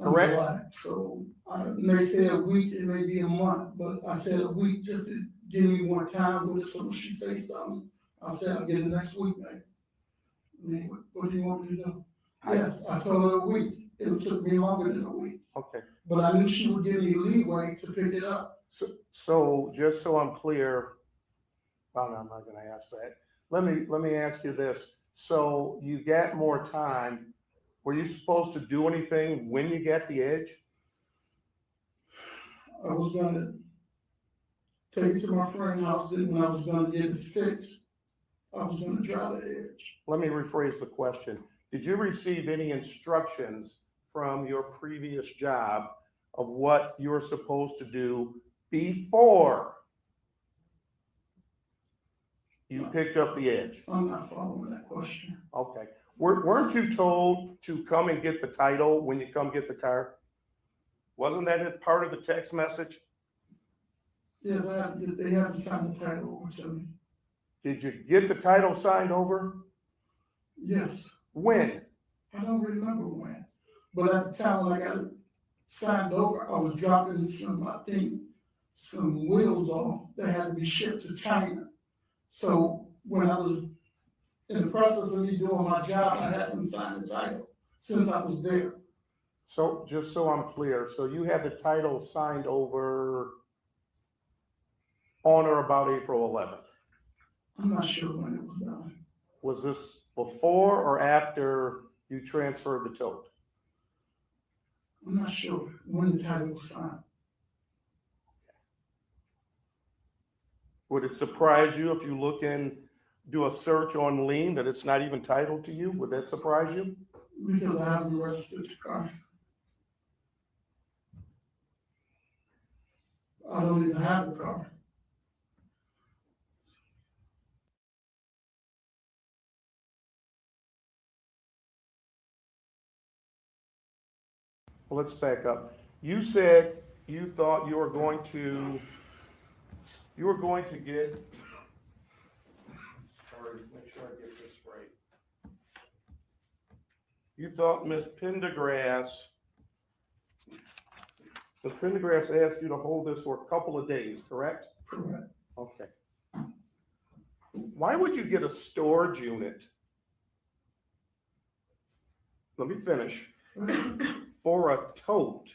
Correct? Black. So I may say a week, it may be a month, but I said a week just to give me more time with it. So when she say something, I said I'll get it next week, man. I mean, what do you want me to do? Yes, I told her a week. It took me longer than a week, Okay. but I knew she would give me leeway to pick it up. So just so I'm clear, well, no, I'm not gonna ask that. Let me ask you this. So you got more time. Were you supposed to do anything when you got the Edge? I was gonna take it to my friend's house, and when I was gonna get it fixed, I was gonna drive the Edge. Let me rephrase the question. Did you receive any instructions from your previous job of what you were supposed to do before you picked up the Edge? I'm not following that question. Okay. Weren't you told to come and get the title when you come get the car? Wasn't that part of the text message? Yeah, they have to sign the title over to me. Did you get the title signed over? Yes. When? I don't remember when, but at the time when I got it signed over, I was dropping some wheels off that had to be shipped to China. So when I was in the process of me doing my job, I hadn't signed the title since I was there. So just so I'm clear, so you had the title signed over on or about April 11th? I'm not sure when it was done. Was this before or after you transferred the tote? I'm not sure when the title was signed. Would it surprise you if you do a search on lien that it's not even titled to you? Would that surprise you? Because I haven't registered the car. I don't even have a car. Well, let's back up. You said you thought you were going to get, sorry, make sure I get this right. You thought Ms. Pendergrass asked you to hold this for a couple of days, correct? Correct. Okay. Why would you get a storage unit? Let me finish. For a tote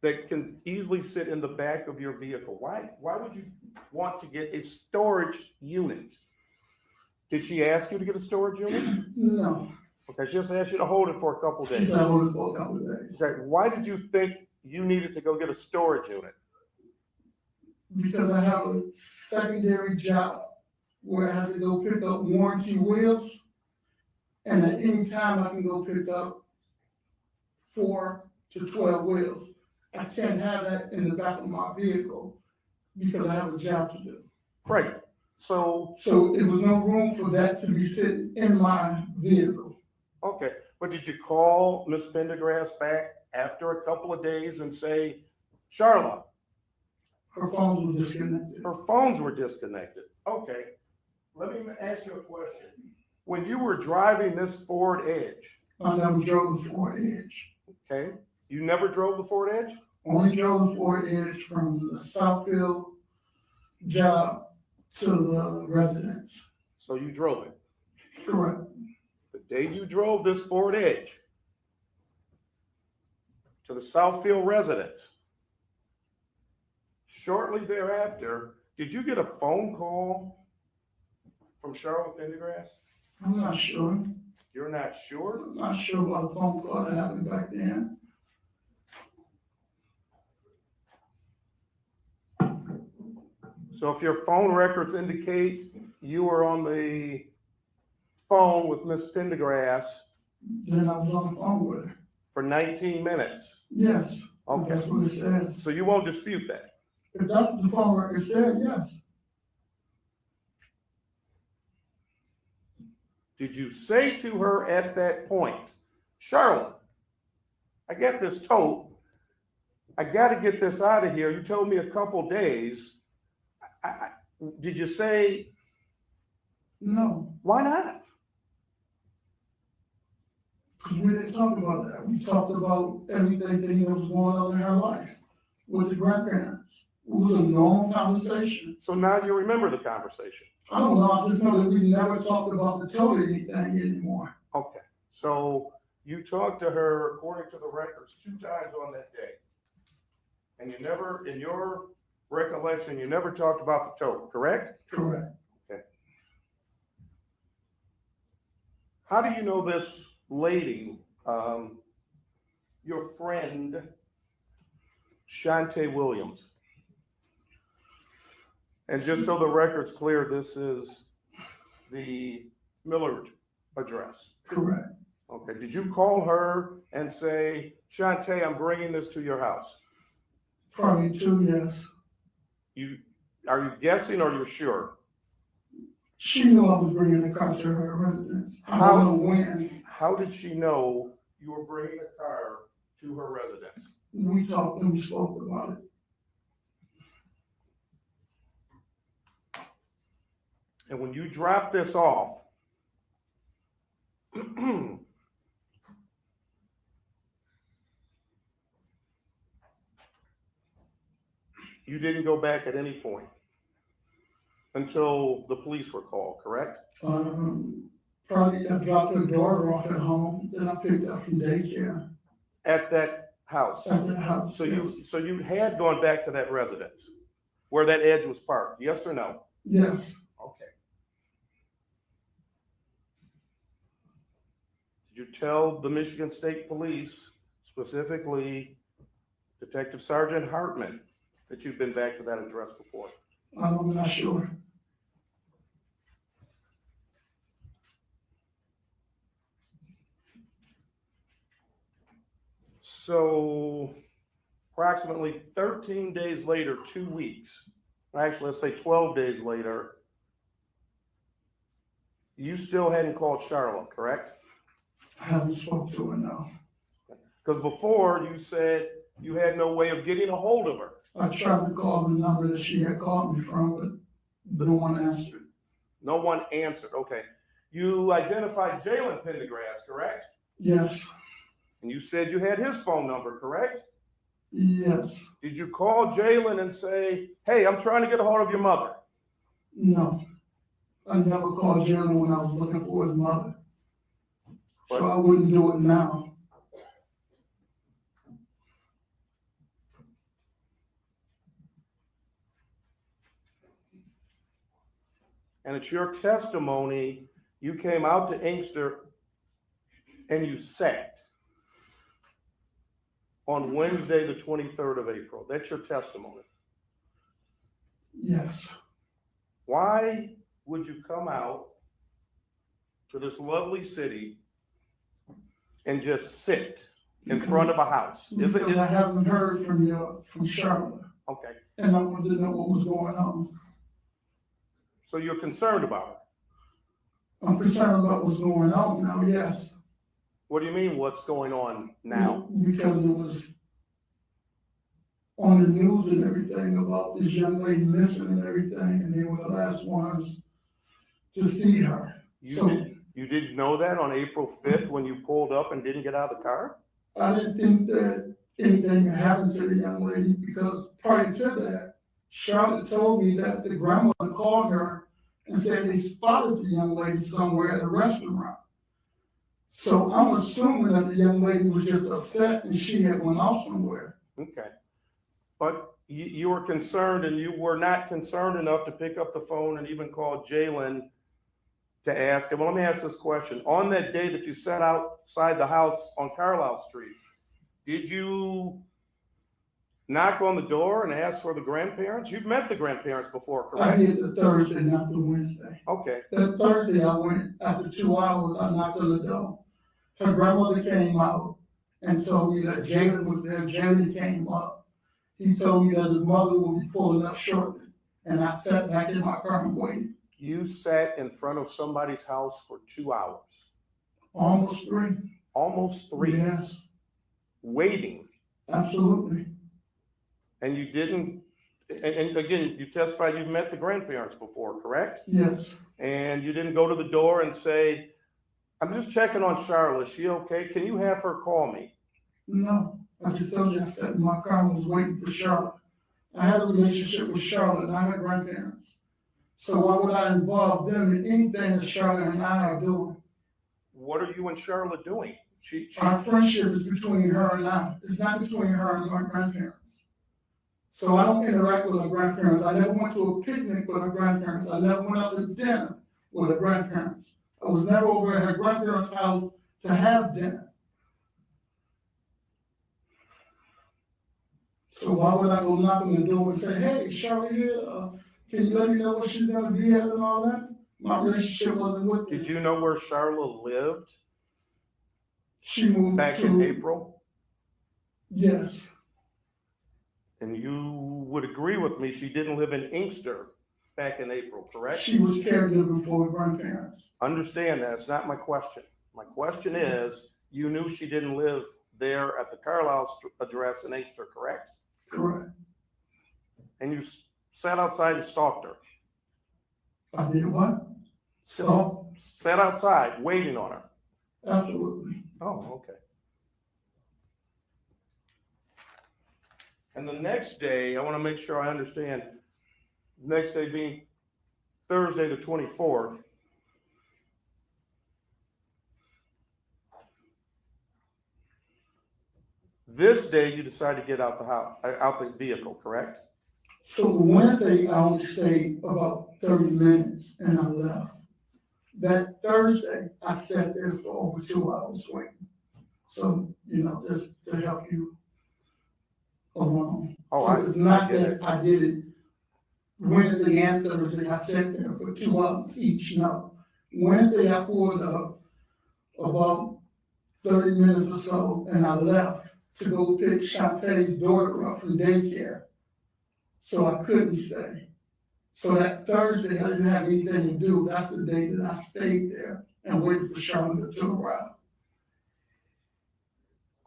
that can easily sit in the back of your vehicle. Why would you want to get a storage unit? Did she ask you to get a storage unit? No, Okay, she just asked you to hold it for a couple she days. said hold it for a couple of days. Okay, why did you think you needed to go get a storage unit? Because I have a secondary job where I have to go pick up warranty wheels. And at any time I can go pick up 4 to 12 wheels. I can't have that in the back of my vehicle because I have a job to do. Right, so, So there was no room for that to be sitting in my vehicle. okay, but did you call Ms. Pendergrass back after a couple of days and say, Charla, Her phones were disconnected. her phones were disconnected? Okay, let me ask you a question. When you were driving this Ford Edge, I never drove the Ford Edge. okay, you never drove the Ford Edge? Only drove the Ford Edge from the Southfield job to the residence. So you drove it. Correct. The day you drove this Ford Edge to the Southfield residence, shortly thereafter, did you get a phone call from Charla Pendergrass? I'm not sure. You're not sure? I'm not sure about the phone call that happened back then. So if your phone records indicate you were on the phone with Miss Pendergrass Then I was on the phone with her. for 19 minutes, Yes. okay, That's what it says. so you won't dispute that? If that's what the phone record said, yes. Did you say to her at that point, Charlotte, I got this tote, I gotta get this out of here, you told me a couple days. Did you say, No, why not? because we didn't talk about that. We talked about everything that was going on in her life with the grandparents. It was a normal conversation. So now you remember the conversation? I don't know, I just know that we never talked about the total anything anymore. Okay, so you talked to her, according to the records, 2 times on that day. And you never, in your recollection, you never talked about the tote, correct? Correct. How do you know this lady, your friend, Shantae Williams? And just so the record's clear, this is the Millard address. Correct. Okay, did you call her and say, Shantae, I'm bringing this to your house? Probably 2, yes. Are you guessing or you're sure? She knew I was bringing the car to her residence. I don't know when. How did she know you were bringing a car to her residence? We talked and we spoke about it. And when you dropped this off, you didn't go back at any point until the police were called, correct? Probably I dropped her daughter off at home, then I picked her up from daycare At that house? at the house. So you had gone back to that residence where that Edge was parked, yes or no? Yes, Okay. Did you tell the Michigan State Police, specifically Detective Sergeant Hartman, that you've been back to that address before? I'm not sure. So approximately 13 days later, 2 weeks, actually, let's say 12 days later, you still hadn't called Charla, correct? I haven't spoke to her now. Because before you said you had no way of getting a hold of her. I tried to call the number that she had called me from, but no one answered. No one answered, okay. You identified Jalen Pendergrass, correct? Yes, And you said you had his phone number, correct? yes, Did you call Jalen and say, hey, I'm trying to get a hold of your mother? no. I never called Jalen when I was looking for his mother. So I wouldn't do it now. And it's your testimony, you came out to Inkster and you sat on Wednesday, the 23rd of April. That's your testimony. Yes. Why would you come out to this lovely city and just sit in front of a house? Because I haven't heard from Charlotte, Okay, and I wanted to know what was going on. so you're concerned about it. I'm concerned about what's going on now, yes. What do you mean, what's going on now? Because it was on the news and everything about this young lady missing and everything, and they were the last ones to see her. You didn't know that on April 5th when you pulled up and didn't get out of the car? I didn't think that anything had happened to the young lady, because prior to that, Charlotte told me that the grandmother called her and said they spotted the young lady somewhere at a restaurant. So I'm assuming that the young lady was just upset and she had went off somewhere. Okay. But you were concerned, and you were not concerned enough to pick up the phone and even call Jalen to ask him. Well, let me ask this question. On that day that you sat outside the house on Carlisle Street, did you knock on the door and ask for the grandparents? You've met the grandparents before, I correct? did the Thursday, not the Wednesday. Okay. That Thursday I went, after 2 hours, I knocked on the door. Her grandmother came out and told me that Jalen was there. Jalen came up. He told me that his mother will be pulling up shortly. And I sat back in my car and waited. You sat in front of somebody's house for 2 hours. Almost 3. Almost 3. Yes, Waiting. absolutely. And you didn't, and again, you testified you've met the grandparents before, correct? Yes, And you didn't go to the door and say, I'm just checking on Charlotte. Is she okay? Can you have her call me? no. I just told you I sat in my car and was waiting for Charlotte. I had a relationship with Charlotte, not her grandparents. So why would I involve them in anything that Charlotte and I are doing? What are you and Charlotte doing? Our friendship is between her and I. It's not between her and my grandparents. So I don't interact with her grandparents. I never went to a picnic with her grandparents. I never went out to dinner with her grandparents. I was never over at her grandparents' house to have dinner. So why would I go knock on the door and say, hey, Charlotte here, can you let me know where she's gonna be at and all that? My relationship wasn't with her. Did you know where Charlotte lived She moved back to, in April? yes, And you would agree with me, she didn't live in Inkster back in April, correct? she was caregiving for her grandparents. Understand that, it's not my question. My question is, you knew she didn't live there at the Carlisle address in Inkster, correct? Correct. And you sat outside and stalked her? I did what? So, Sat outside, waiting on her? absolutely. Oh, okay. And the next day, I want to make sure I understand, next day being Thursday, the 24th. This day, you decided to get out the house, out the vehicle, correct? So Wednesday, I only stayed about 30 minutes and I left. That Thursday, I sat there for over 2 hours waiting. So, just to help you along. Oh, So it's I not get that I did it Wednesday and Thursday, I sat there for 2 hours each, no. Wednesday, I pulled up about 30 minutes or so and I left. to go pick Shantae's daughter up from daycare. So I couldn't stay. So that Thursday, I didn't have anything to do. That's the day that I stayed there and waited for Charlotte to arrive.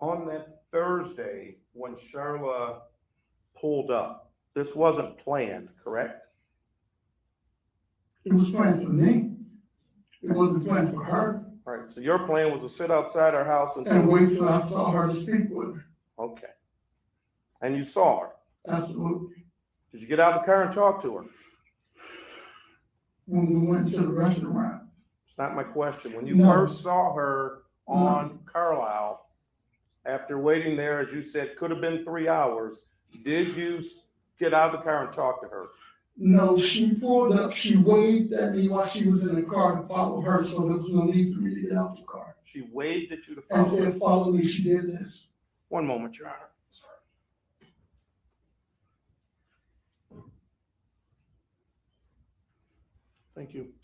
On that Thursday, when Charla pulled up, this wasn't planned, correct? It was planned for me. It wasn't planned for her. All right, so your plan was to sit outside our house And until, wait till I saw her to speak with her. okay. And you saw her. Absolutely. Did you get out of the car and talk to her? When we went to the restaurant. It's not my question. When you No. first saw her on Carlisle, after waiting there, as you said, could have been 3 hours, did you get out of the car and talk to her? No, she pulled up, she waved at me while she was in the car to follow her, so there was no need for me to get out the car. She waved at you to And follow her. said, follow me, she did this. One moment, Your Honor. Sorry. Thank you.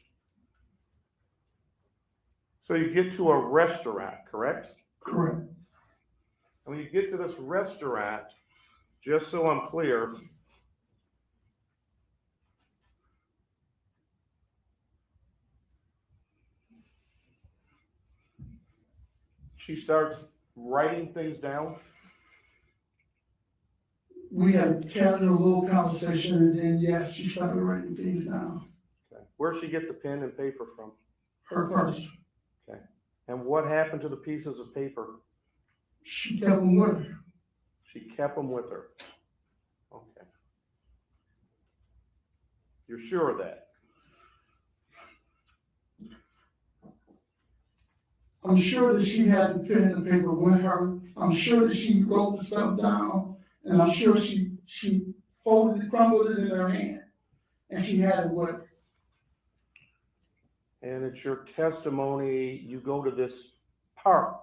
So you get to a restaurant, correct? Correct. And when you get to this restaurant, just so I'm clear, she starts writing things down. We had casual little conversation, and then, yes, she started writing things down. Okay. Where'd she get the pen and paper from? Her purse. Okay. And what happened to the pieces of paper? She kept them with her. She kept them with her. Okay. You're sure of that? I'm sure that she had the pen and the paper with her. I'm sure that she wrote the stuff down, and I'm sure she folded it, crumbled it in her hand, and she had it with her. And it's your testimony, you go to this park.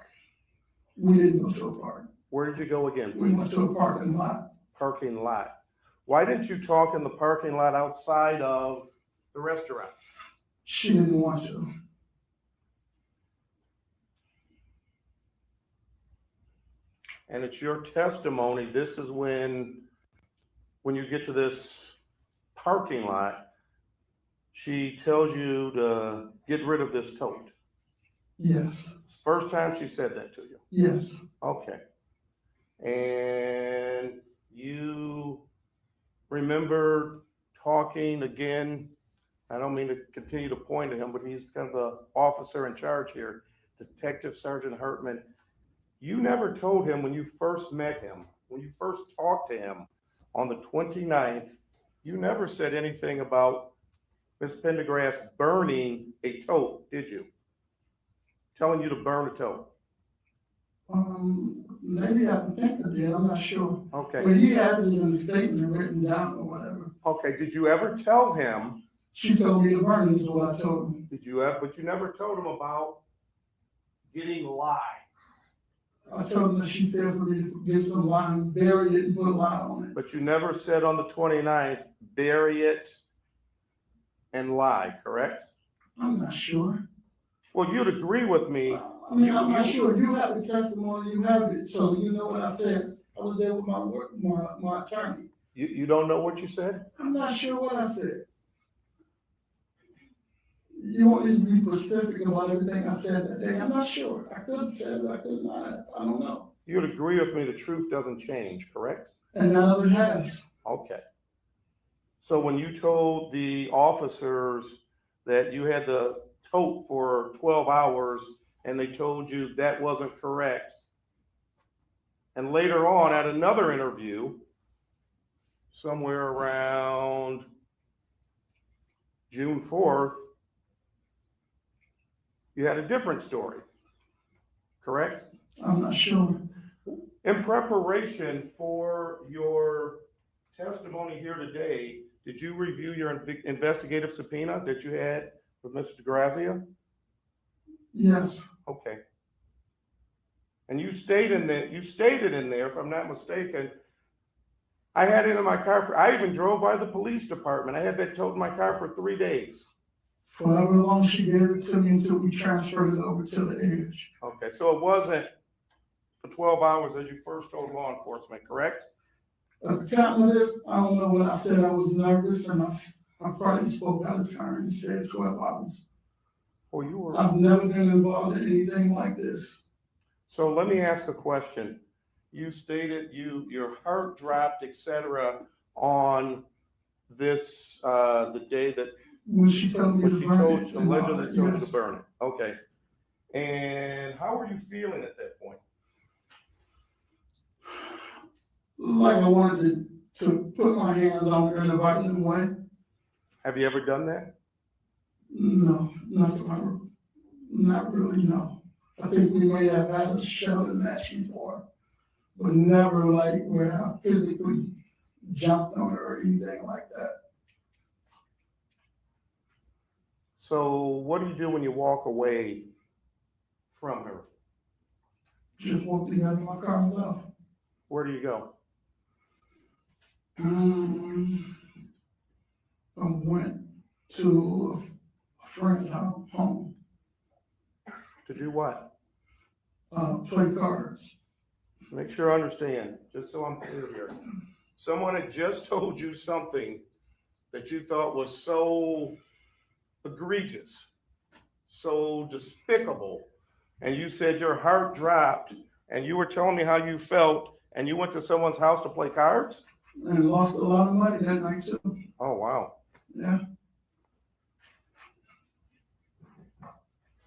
We didn't go to a park. Where did you go again? We went to a parking lot. Parking lot. Why didn't you talk in the parking lot outside of the restaurant? She didn't want to. And it's your testimony, this is when you get to this parking lot, she tells you to get rid of this tote. Yes. First time she said that to you? Yes. Okay. And you remember talking again, I don't mean to continue to point at him, but he's kind of the officer in charge here, Detective Sergeant Hartman. You never told him when you first met him, when you first talked to him on the 29th, you never said anything about Ms. Pendergrass burning a tote, did you? Telling you to burn a tote. Maybe I can think of it, I'm not sure. Okay. But he has it in the statement written down or whatever. Okay, did you ever tell him? She told me to burn it, is what I told him. Did you ever, but you never told him about getting lye. I told him that she said for me to get some lime, bury it, and put lye on it. But you never said on the 29th, bury it and lie, correct? I'm not sure. Well, you'd agree with me. I mean, I'm not sure. You have the testimony, you have it, so you know what I said. I was there with my attorney. You don't know what you said? I'm not sure what I said. You want me to be specific about everything I said that day? I'm not sure. I could have said it, I could not. I don't know. You'd agree with me the truth doesn't change, correct? And none of it has. Okay. So when you told the officers that you had the tote for 12 hours and they told you that wasn't correct, and later on at another interview, somewhere around June 4th, you had a different story, correct? I'm not sure. In preparation for your testimony here today, did you review your investigative subpoena that you had with Mr. DeGrazia? Yes. Okay. And you stated in there, if I'm not mistaken, I had it in my car I even drove by the police department. I had that tote in my car for 3 days. For however long she gave it to me until we transferred it over to the edge. Okay, so it wasn't for 12 hours as you first told law enforcement, correct? At the time of this, I don't know what I said. I was nervous and I probably spoke out of turn and said 12 hours. Well, you were. I've never been involved in anything like this. So let me ask a question. You stated your heart dropped, etc., on this, the day that When she told me when to she burn told it you, and all allegedly that, told you yes. to burn it. Okay. And how were you feeling at that point? Like I wanted to put my hands on her in a violent way. Have you ever done that? No, not really, no. I think we may have had a shoving match before, but never like where I physically jumped on her or anything like that. So what do you do when you walk away from her? Just walked in my car and left. Where do you go? I went to a friend's home. To do what? Play cards. Make sure I understand, just so I'm clear here. Someone had just told you something that you thought was so egregious, so despicable, and you said your heart dropped, and you were telling me how you felt, and you went to someone's house to play cards? And lost a lot of money that night too. Oh, wow. Yeah.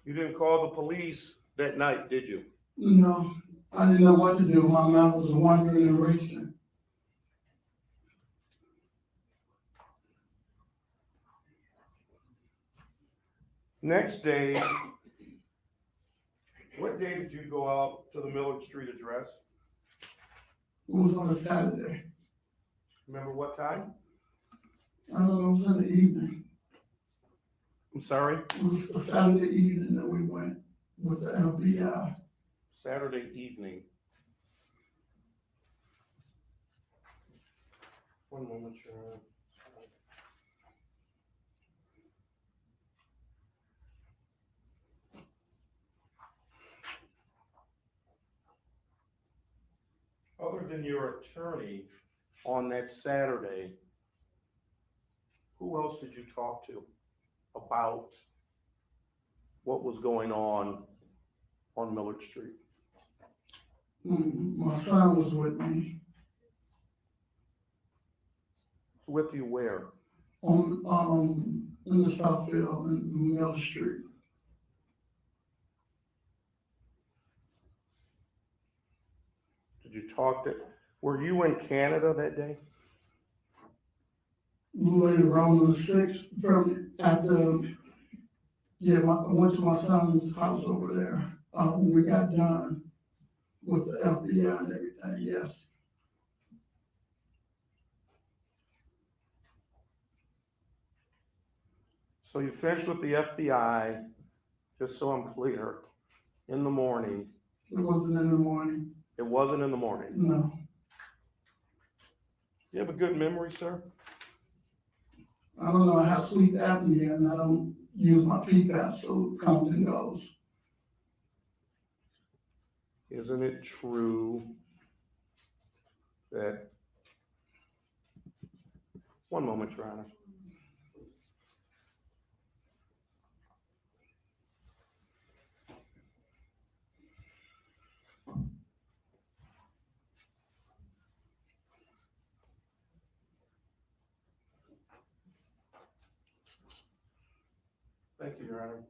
You didn't call the police that night, did you? No, I didn't know what to do. My mind was wandering and racing. Next day, what day did you go out to the Millard Street address? It was on a Saturday. Remember what time? I don't know, it was in the evening. I'm sorry? It was a Saturday evening that we went with the FBI. Saturday evening. One moment, Sharon. Other than your attorney on that Saturday, who else did you talk to about what was going on Millard Street? My son was with me With you where? on in the Southfield in Mill Street. Did you talk to, were you in Canada that day? Later on the 6th, probably after, I went to my son's house over there. When we got done with the FBI and everything, yes. So you finished with the FBI, just so I'm clear, in the morning. It wasn't in the morning, It wasn't in the morning. no. You have a good memory, sir? I don't know, I have sleep apnea and I don't use my PPAP, so it comes and goes. Isn't it true that, one moment, Your Honor. Thank you, Your Honor.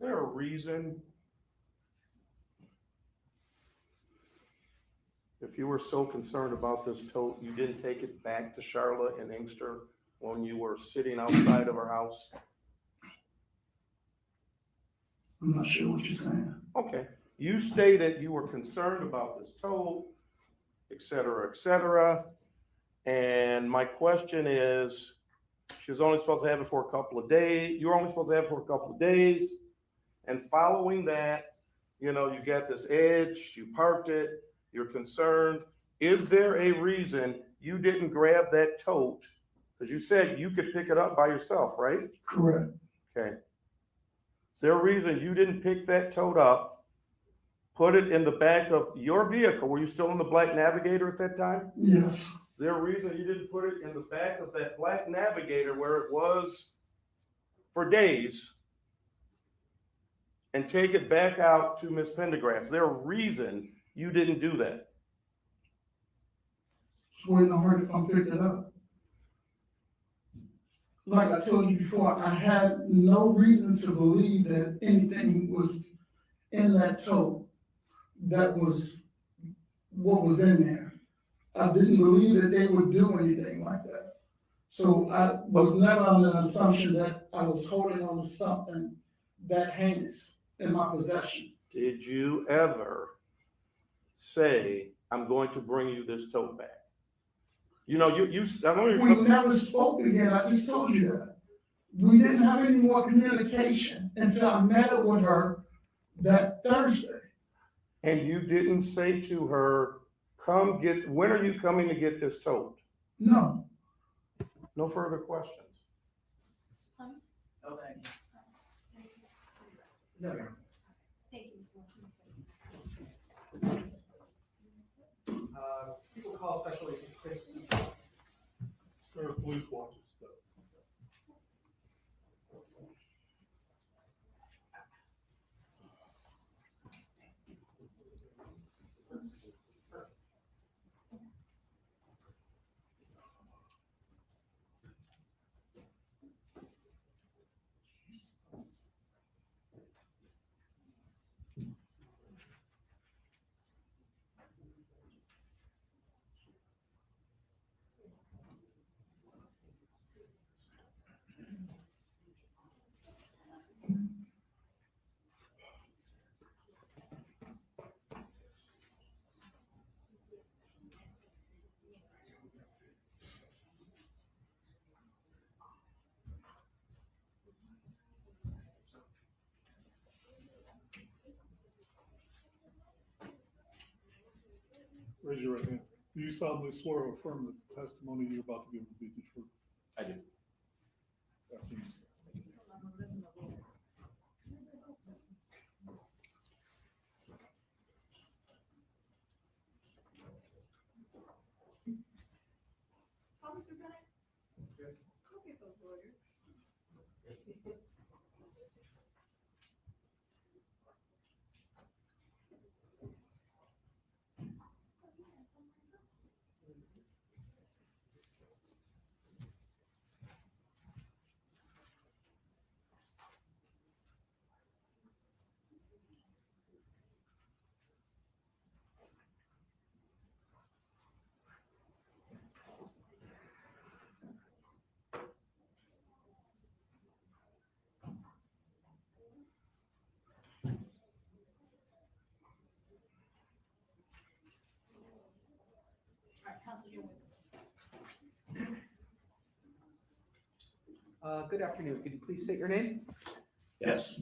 Is there a reason, if you were so concerned about this tote, you didn't take it back to Charla and Inkster when you were sitting outside of her house? I'm not sure what you're saying. Okay, you stated you were concerned about this tote, et cetera, and my question is, she was only supposed to have it for a couple of days, you were only supposed to have it for a couple of days, and following that, You know, you got this edge, you parked it, you're concerned. Is there a reason you didn't grab that tote? Because you said you could pick it up by yourself, right? Correct. Okay. Is there a reason you didn't pick that tote up, put it in the back of your vehicle? Were you still in the black Navigator at that time? Yes. Is there a reason you didn't put it in the back of that black Navigator where it was for days and take it back out to Ms. Pendergrass? Is there a reason you didn't do that? Just waiting on her to come pick it up. Like I told you before, I had no reason to believe that anything was in that tote that was what was in there. I didn't believe that they would do anything like that. So I was never under the assumption that I was holding on to something that heinous in my possession. Did you ever say, I'm going to bring you this tote bag? You know, We never spoke again, I just told you that. We didn't have any more communication until I met up with her that Thursday. And you didn't say to her, when are you coming to get this tote? No. No further questions. People call Special Agent Chris. Sir, please watch your step. Raise your right hand. Do you solemnly swear or affirm that the testimony you're about to give will be the truth? I do. After you say. Good afternoon. Could you please state your name? Yes.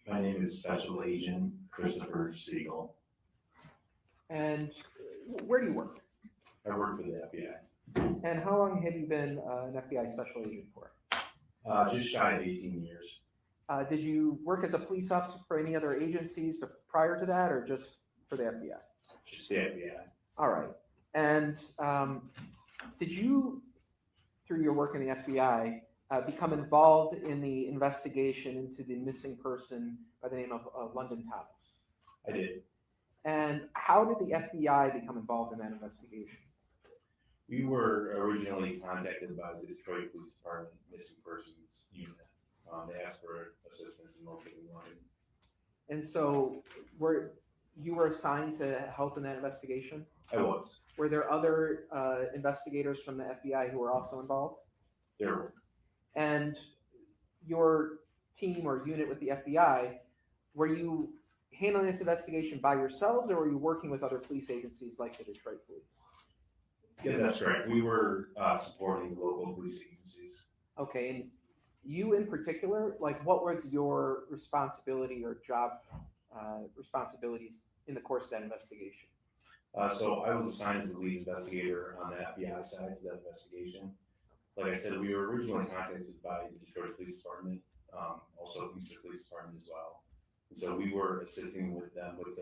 My name is Special Agent Christopher Siegel. And where do you work? I work for the FBI. And how long have you been an FBI special agent for? Just shy of 18 years. Did you work as a police officer for any other agencies prior to that, or just for the FBI? Just the FBI. All right. And did you, through your work in the FBI, become involved in the investigation into the missing person by the name of London Thomas? I did. And how did the FBI become involved in that investigation? We were originally contacted by the Detroit Police Department Missing Persons Unit. They asked for assistance in locating London. And so you were assigned to help in that investigation? I was. Were there other investigators from the FBI who were also involved? There were. And your team or unit with the FBI, were you handling this investigation by yourselves, or were you working with other police agencies like the Detroit Police? Yeah, that's correct. We were supporting the local police agencies. Okay, and you in particular, like what was your responsibility or job responsibilities in the course of that investigation? So I was assigned as the lead investigator on the FBI side of that investigation. Like I said, we were originally contacted by the Detroit Police Department, also Eastern Police Department as well. And so we were assisting with them with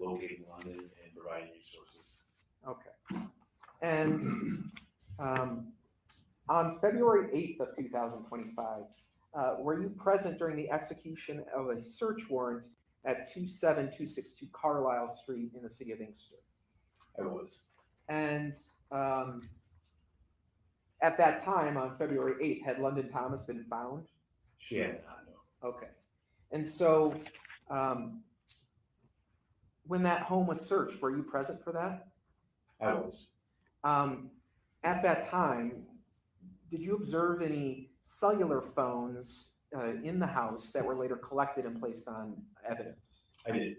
locating London and providing resources. Okay. And on February 8th of 2025, were you present during the execution of a search warrant at 27262 Carlisle Street in the city of Inkster? I was. And at that time, on February 8th, had London Thomas been found? She had not, no. Okay. And so when that home was searched, were you present for that? I was. At that time, did you observe any cellular phones in the house that were later collected and placed on evidence? I did.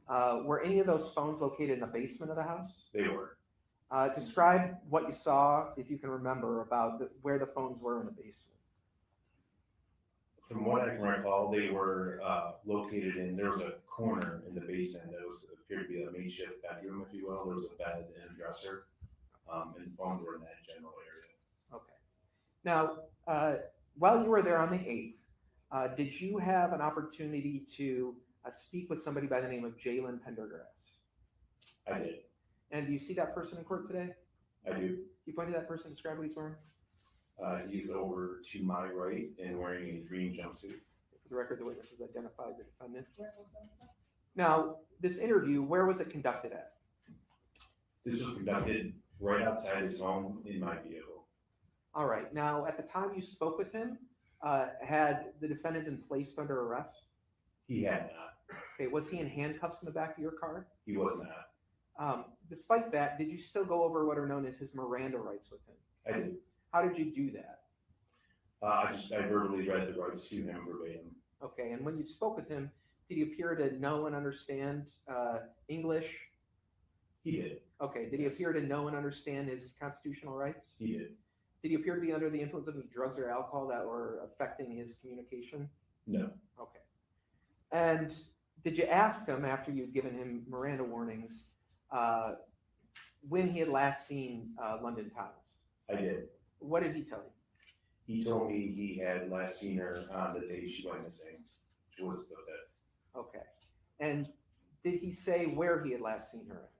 Were any of those phones located in the basement of the house? They were. Describe what you saw, if you can remember, about where the phones were in the basement. From what I can recall, they were located there was a corner in the basement that appeared to be a makeshift bedroom, if you will. There was a bed and a dresser, and phones were in that general area. Okay. Now, while you were there on the 8th, did you have an opportunity to speak with somebody by the name of Jalen Pendergrass? I did. And do you see that person in court today? I do. You point to that person, describe what he's wearing? He's over to my right and wearing a green jumpsuit. For the record, the witness has identified the defendant. Now, this interview, where was it conducted at? This was conducted right outside his home in my vehicle. All right. Now, at the time you spoke with him, had the defendant been placed under arrest? He had not. Okay. Was he in handcuffs in the back of your car? He was not. Despite that, did you still go over what are known as his Miranda rights with him? I did. How did you do that? I verbally read the rights to him verbatim. Okay. And when you spoke with him, did he appear to know and understand English? He did. Okay. Did he appear to know and understand his constitutional rights? He did. Did he appear to be under the influence of any drugs or alcohol that were affecting his communication? No. Okay. And did you ask him, after you'd given him Miranda warnings, when he had last seen London Thomas? I did. What did he tell you? He told me he had last seen her on the day she went missing, which was the 5th. Okay. And did he say where he had last seen her?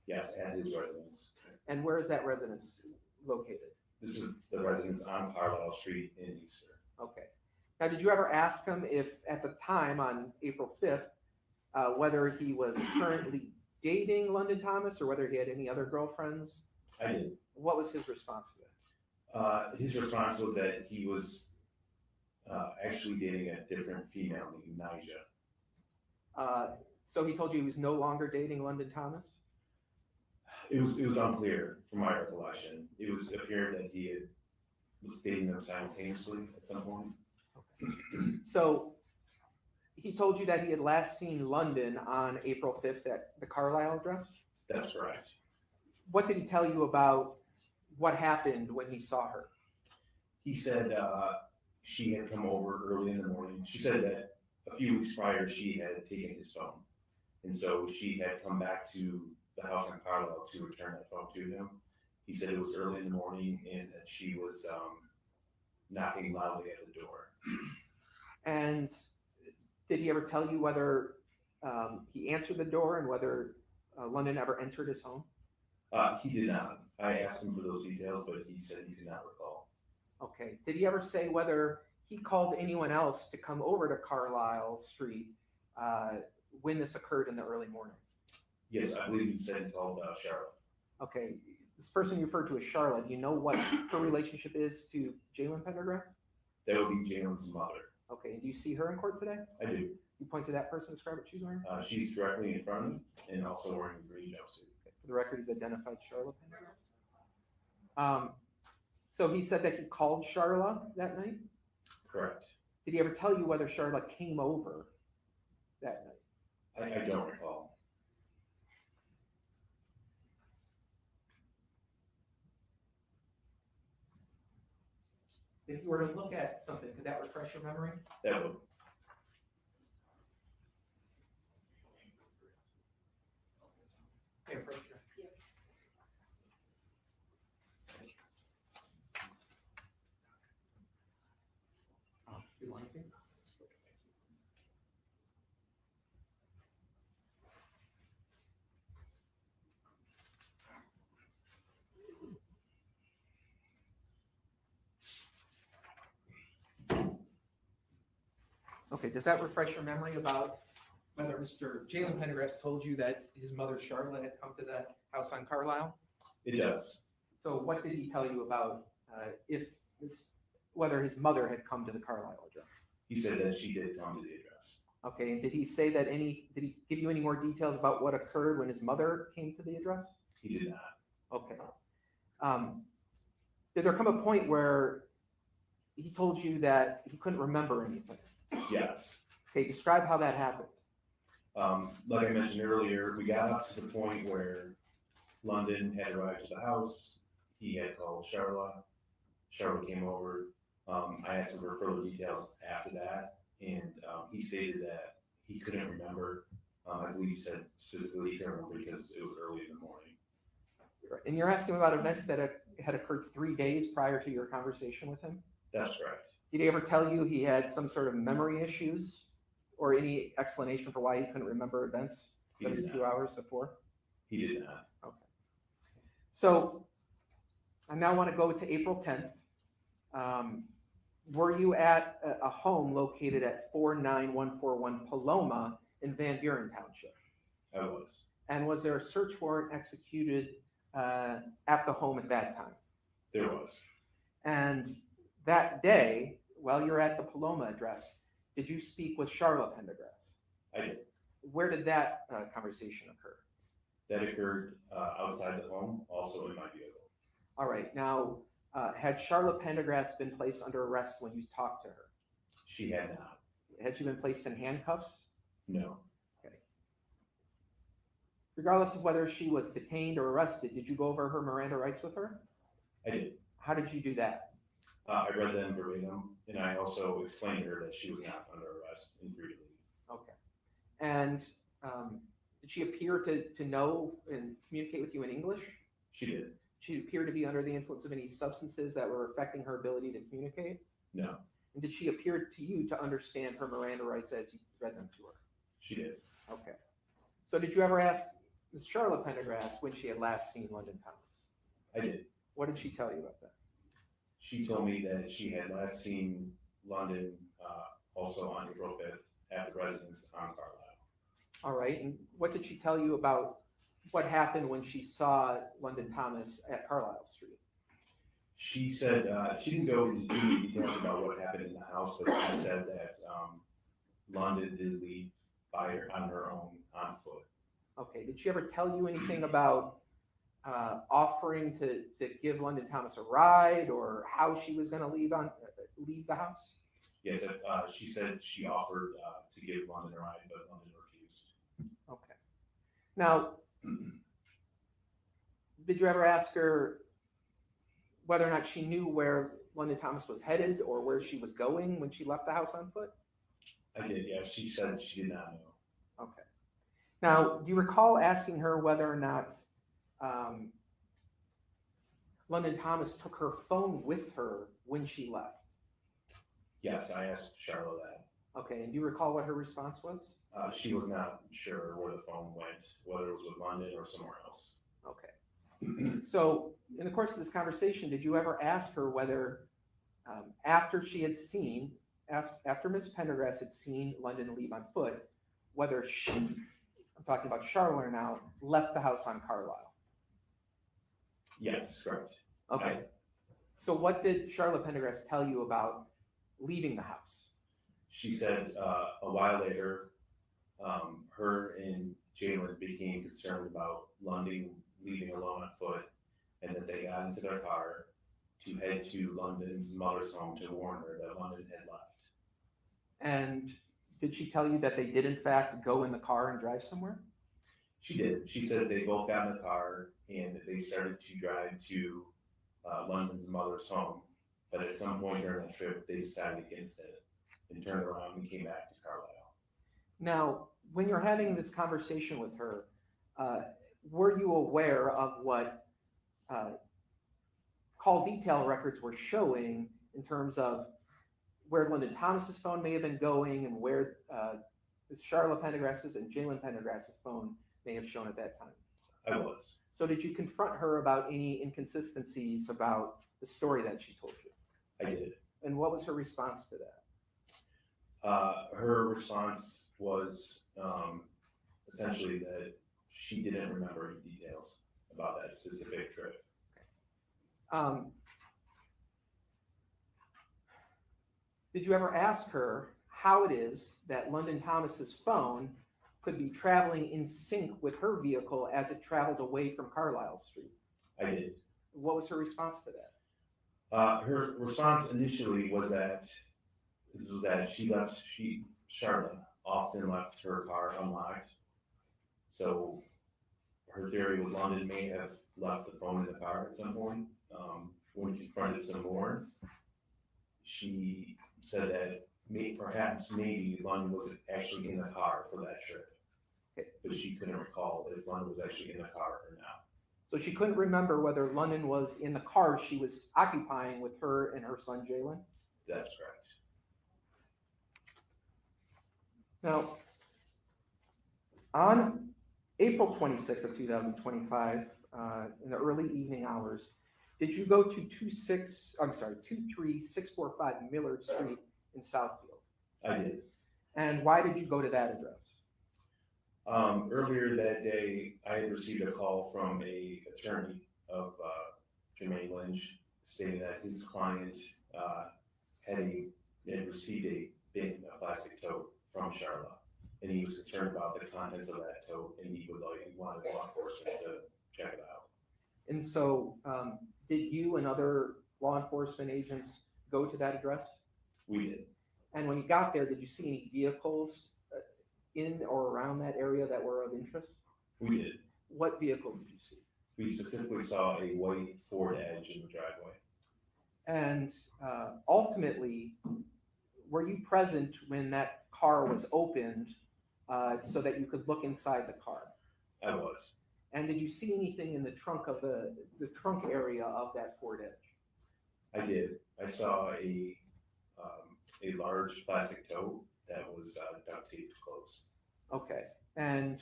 Yes, at his residence. And where is that residence located? This is the residence on Carlisle Street in Easter. Okay. Now, did you ever ask him if, at the time on April 5th, whether he was currently dating London Thomas or whether he had any other girlfriends? I did. What was his response to that? His response was that he was actually dating a different female named Nija. So he told you he was no longer dating London Thomas? It was unclear from my recollection. It appeared that he was dating them simultaneously at some point. Okay. So he told you that he had last seen London on April 5th at the Carlisle address? That's correct. What did he tell you about what happened when he saw her? He said she had come over early in the morning. She said that a few weeks prior she had taken his phone. And so she had come back to the house in Carlisle to return that phone to him. He said it was early in the morning and that she was knocking loudly at the door. And did he ever tell you whether he answered the door and whether London ever entered his home? He did not. I asked him for those details, but he said he did not recall. Okay. Did he ever say whether he called anyone else to come over to Carlisle Street when this occurred in the early morning? Yes, I believe he said he called Charlotte. Okay. This person you referred to as Charlotte, do you know what her relationship is to Jalen Pendergrass? That would be Jalen's mother. Okay. And do you see her in court today? I do. You point to that person, describe what she's wearing? She's directly in front of me and also wearing a green jumpsuit. Okay. For the record, he's identified Charla Pendergrass. So he said that he called Charla that night? Correct. Did he ever tell you whether Charla came over that night? I don't recall. If you were to look at something, could that refresh your memory? That would. Okay, approach her. You want anything? Okay, does that refresh your memory about whether Mr. Jalen Pendergrass told you that his mother Charla had come to the house on Carlisle? It does. So what did he tell you about whether his mother had come to the Carlisle address? He said that she did come to the address. Okay, and did he say that did he give you any more details about what occurred when his mother came to the address? He did not. Okay. Did there come a point where he told you that he couldn't remember anything? Yes. Okay, describe how that happened. Like I mentioned earlier, we got up to the point where London had arrived to the house. He had called Charla. Charla came over. I asked him for further details after that, and he stated that he couldn't remember. I believe he said specifically he couldn't remember because it was early in the morning. And you're asking about events that had occurred 3 days prior to your conversation with him? That's correct. Did he ever tell you he had some sort of memory issues or any explanation for why he couldn't remember events He did 72 not. hours before? He did not. Okay. So I now want to go to April 10th. Were you at a home located at 49141 Paloma in Van Buren Township? I was. And was there a search warrant executed at the home at that time? There was. And that day, while you're at the Paloma address, did you speak with Charla Pendergrass? I did. Where did that conversation occur? That occurred outside the home, also in my vehicle. All right. Now, had Charla Pendergrass been placed under arrest when you talked to her? She had not. Had she been placed in handcuffs? No. Okay. Regardless of whether she was detained or arrested, did you go over her Miranda rights with her? I did. How did you do that? I read them verbatim, and I also explained to her that she was not under arrest and free to leave. Okay. And did she appear to know and communicate with you in English? She did. She appeared to be under the influence of any substances that were affecting her ability to communicate? No. And did she appear to you to understand her Miranda rights as you read them to her? She did. Okay. So did you ever ask Ms. Charla Pendergrass when she had last seen London Thomas? I did. What did she tell you about that? She told me that she had last seen London also on April 5th at the residence on Carlisle. All right. And what did she tell you about what happened when she saw London Thomas at Carlisle Street? She said she didn't go into too many details about what happened in the house, but she said that London did leave by her on her own on foot. Okay. Did she ever tell you anything about offering to give London Thomas a ride or how she was going to leave the house? Yes, she said she offered to give London a ride, but London refused. Okay. Now, did you ever ask her whether or not she knew where London Thomas was headed or where she was going when she left the house on foot? I did, yes. She said she did not know. Okay. Now, do you recall asking her whether or not London Thomas took her phone with her when she left? Yes, I asked Charla that. Okay, and do you recall what her response was? She was not sure where the phone went, whether it was with London or somewhere else. Okay. So, in the course of this conversation, did you ever ask her whether, after Ms. Pendergrass had seen London leave on foot, whether she, I'm talking about Charla now, left the house on Carlisle? Yes, correct. Okay. So what did Charla Pendergrass tell you about leaving the house? She said a while later, her and Jalen became concerned about London leaving alone on foot, and that they got into their car to head to London's mother's home to warn her that London had left. And did she tell you that they did in fact go in the car and drive somewhere? She did. She said they both got in the car and they started to drive to London's mother's home. But at some point during that trip, they decided against it and turned around and came back to Carlisle. Now, when you're having this conversation with her, were you aware of what call detail records were showing in terms of where Lyndon Thomas's phone may have been going and where Ms. Charla Pendergrass's and Jalen Pendergrass's phone may have shown at that time? I was. So did you confront her about any inconsistencies about the story that she told you? I did. And what was her response to that? Her response was essentially that she didn't remember any details about that specific trip. Did you ever ask her how it is that Lyndon Thomas's phone could be traveling in sync with her vehicle as it traveled away from Carlisle Street? I did. What was her response to that? Her response initially was that Charlotte often left her car unlocked. So her theory was London may have left the phone in the car at some point. When confronted some more, she said that maybe London was actually in the car for that trip, but she couldn't recall if London was actually in the car or not. So she couldn't remember whether London was in the car she was occupying with her and her son Jalen? That's correct. Now, on April 26th of 2025, in the early evening hours, did you go to 23645 Millard Street in Southfield? I did. And why did you go to that address? Earlier that day, I had received a call from an attorney of Jermaine Lynch stating that his client had received a plastic tote from Charla, and he was concerned about the contents of that tote, and he wanted law enforcement to check it out. And so, did you and other law enforcement agents go to that address? We did. And when you got there, did you see any vehicles in or around that area that were of interest? We did. What vehicle did you see? We specifically saw a white Ford Edge in the driveway. And ultimately, were you present when that car was opened so that you could look inside the car? I was. And did you see anything in the trunk of the trunk area of that Ford Edge? I did. I saw a large plastic tote that was duct taped closed. Okay. And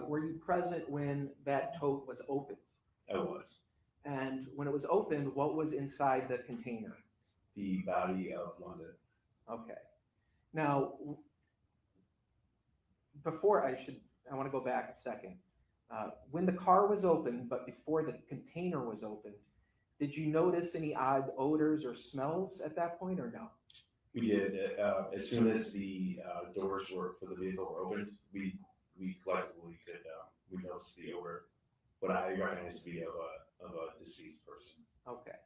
were you present when that tote was opened? I was. And when it was opened, what was inside the container? The body of London. Okay. Now, I want to go back a second. When the car was open, but before the container was opened, did you notice any odd odors or smells at that point or no? We did. As soon as the doors for the vehicle were opened, we collectively could we noticed the odor, what I recognized to be of a deceased person. Okay.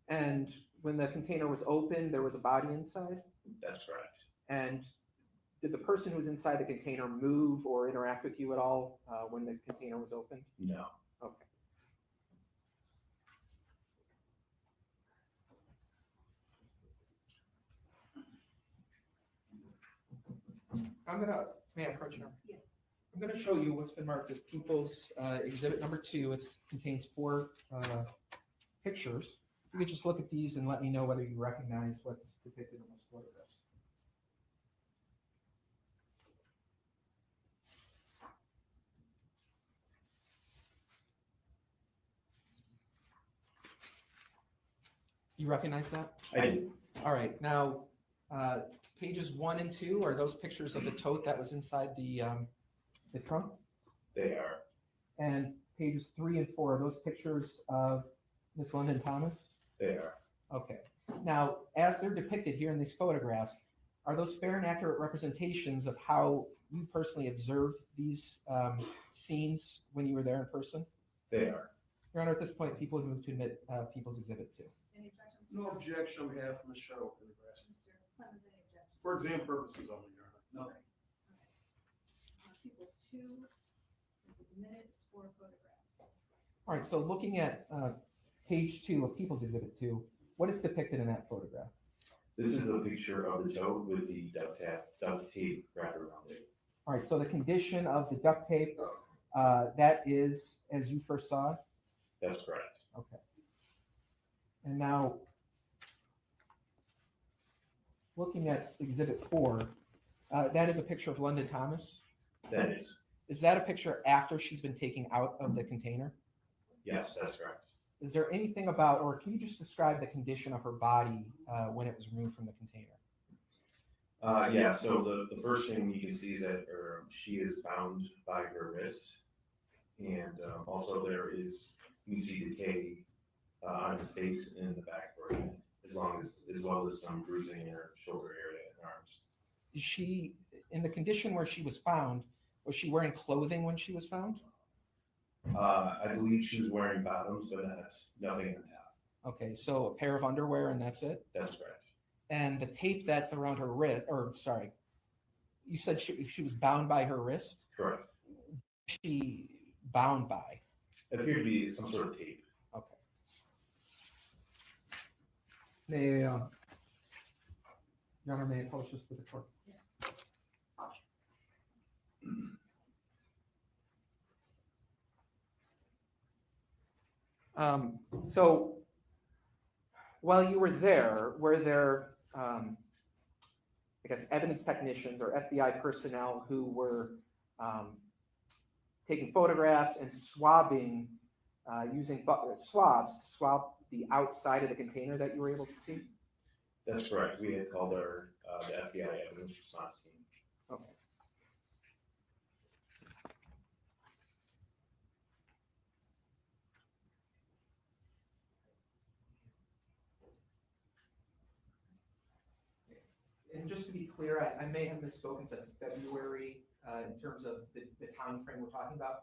And when the container was open, there was a body inside? That's correct. And did the person who was inside the container move or interact with you at all when the container was open? No. Okay. May I approach now? Yes. I'm gonna show you what's been marked as People's Exhibit number 2. It contains 4 pictures. You could just look at these and let me know whether you recognize what's depicted in those photographs. You recognize that? I did. All right. Now, pages 1 and 2 are those pictures of the tote that was inside the trunk, They are. and pages 3 and 4 are those pictures of Miss London Thomas. They are. Okay. Now, as they're depicted here in these photographs, are those fair and accurate representations of how you personally observed these scenes when you were there in person? They are. Your Honor, at this point, people have moved to admit People's Exhibit 2. Any objections? No objection on behalf of Ms. Charla Pendergrass. Mr. Clemens, any objections? For exam purposes only, Your Honor. Okay. People's 2, minutes, 4 photographs. All right, so looking at page 2 of People's Exhibit 2, what is depicted in that photograph? This is a picture of the tote with the duct tape wrapped around it. All right, so the condition of the duct tape That is, as you first saw it? That's correct. Okay. And now, looking at Exhibit 4, that is a picture of London Thomas. That is. Is that a picture after she's been taken out of the container? Yes, that's correct. Is there anything about, or can you just describe the condition of her body when it was removed from the container? Yeah, so the first thing you can see is that she is bound by her wrist. And also there is, you can see decay on her face and the back of her head, as well as some bruising in her shoulder area and arms. Is she, in the condition where she was found, was she wearing clothing when she was found? I believe she was wearing bottoms, but that's nothing on top. Okay, so a pair of underwear and that's it? That's correct. And the tape that's around her wrist, or sorry, you said she was bound by her wrist? Correct. She bound by? It appeared to be some sort of tape. Okay. May, Your Honor, may I approach this to the court? So while you were there, were there, I guess, evidence technicians or FBI personnel who were taking photographs and swabbing, using swabs to swab the outside of the container that you were able to see? That's correct. We had called our the FBI evidence response team. Okay. And just to be clear, I may have misspoken, said February in terms of the time frame we're talking about.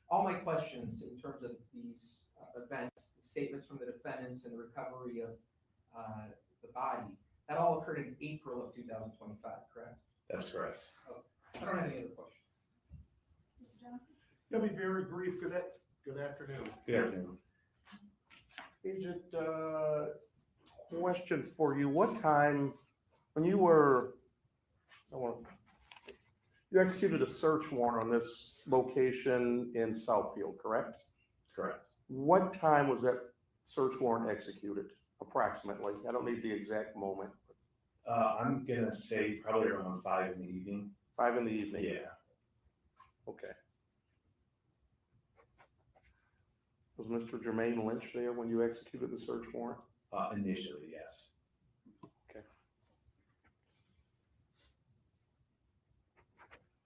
All my questions in terms of these events, the statements from the defendants and the recovery of the body, that all occurred in April of 2025, correct? That's correct. I don't have any other questions. Mr. Johnson? I'll be very brief. Good afternoon. Good afternoon. Agent, question for you. What time, when you were, you executed a search warrant on this location in Southfield, correct? Correct. What time was that search warrant executed, approximately? I don't need the exact moment. I'm gonna say probably around 5 in the evening. 5 in the evening? Yeah. Okay. Was Mr. Jermaine Lynch there when you executed the search warrant? Initially, yes. Okay.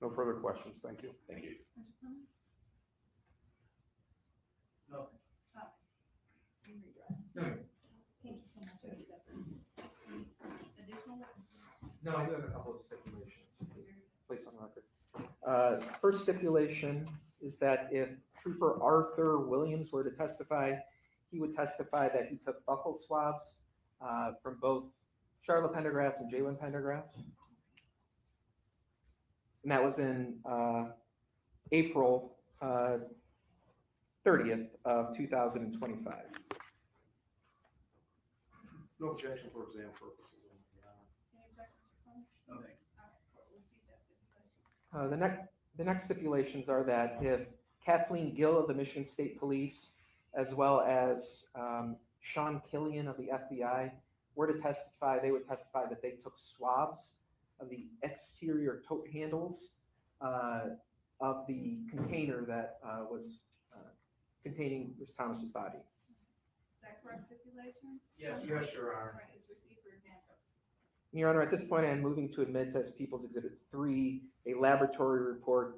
No further questions. Thank you. Thank you. Mr. Clemens? No. You read No, Thank you so much. Additional witnesses? No, I do have a couple of stipulations placed on record. First stipulation is that if Trooper Arthur Williams were to testify, he would testify that he took buccal swabs from both Charla Pendergrass and Jalen Pendergrass. And that was in April 30th of 2025. No objection for exam purposes. Any objections, Mr. Clemens? No, thank you. All right, court will receive that stipulation. The next stipulations are that if Kathleen Gill of the Michigan State Police, as well as Sean Killian of the FBI, were to testify, they would testify that they took swabs of the exterior tote handles of the container that was containing Ms. Thomas's body. Is that correct stipulation? Yes, Your Honor. All right, it's received for exam purposes. Your Honor, at this point, I am moving to admit as People's Exhibit 3, a laboratory report,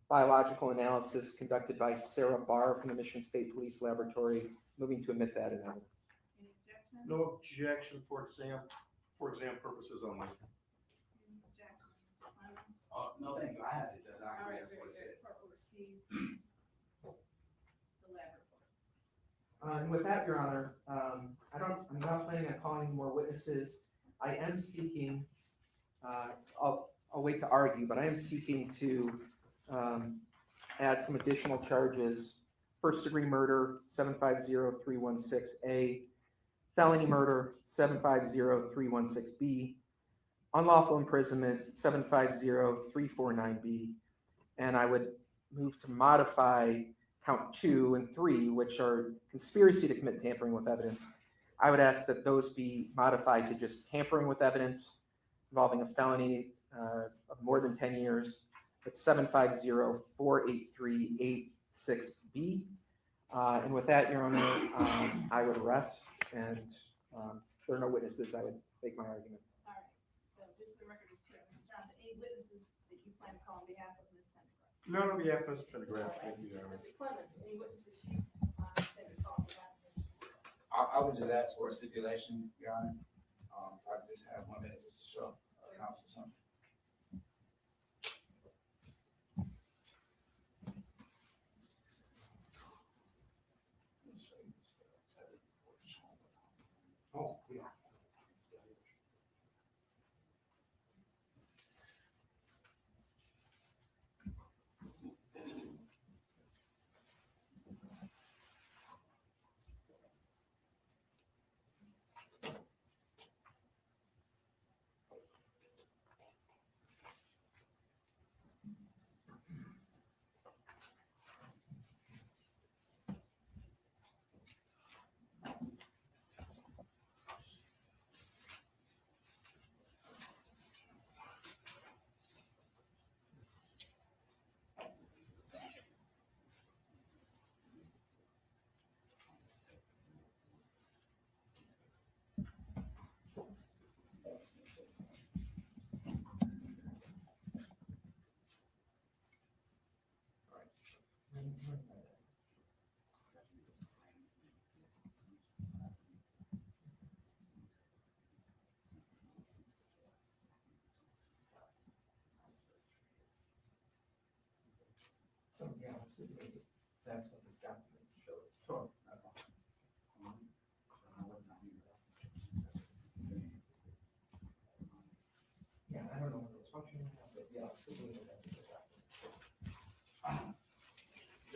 biological analysis conducted by Sarah Barr from the Michigan State Police Laboratory. Moving to admit that in evidence. Any objection? No objection for exam purposes only. Any objection, Mr. Clemens? No, thank you. I had it, Judge. All right, That's very what it said. good. Court will receive the lab report. And with that, Your Honor, I'm not planning on calling any more witnesses. I am seeking, I'll wait to argue, but I am seeking to add some additional charges. First degree murder, 750-316A, felony murder, 750-316B, unlawful imprisonment, 750-349B, And I would move to modify count 2 and 3, which are conspiracy to commit tampering with evidence. I would ask that those be modified to just tampering with evidence involving a felony of more than 10 years. It's 750-483-86B. And with that, Your Honor, I would rest, and if there are no witnesses, I would make my argument. All right, so just for the record is clear, Mr. Johnson, any witnesses that you plan to call on behalf of Ms. Pendergrass? No, on behalf of Mr. Pendergrass, thank you, Your Honor. Mr. Clemens, any witnesses you intend to call on behalf of Ms. Pendergrass? I would just ask for a stipulation, Your Honor. If I just have 1 minute just to show counsel something. Oh, yeah. So, yeah, that's what this document shows. Sure. Yeah, I don't know what it's functioning, but yeah, absolutely.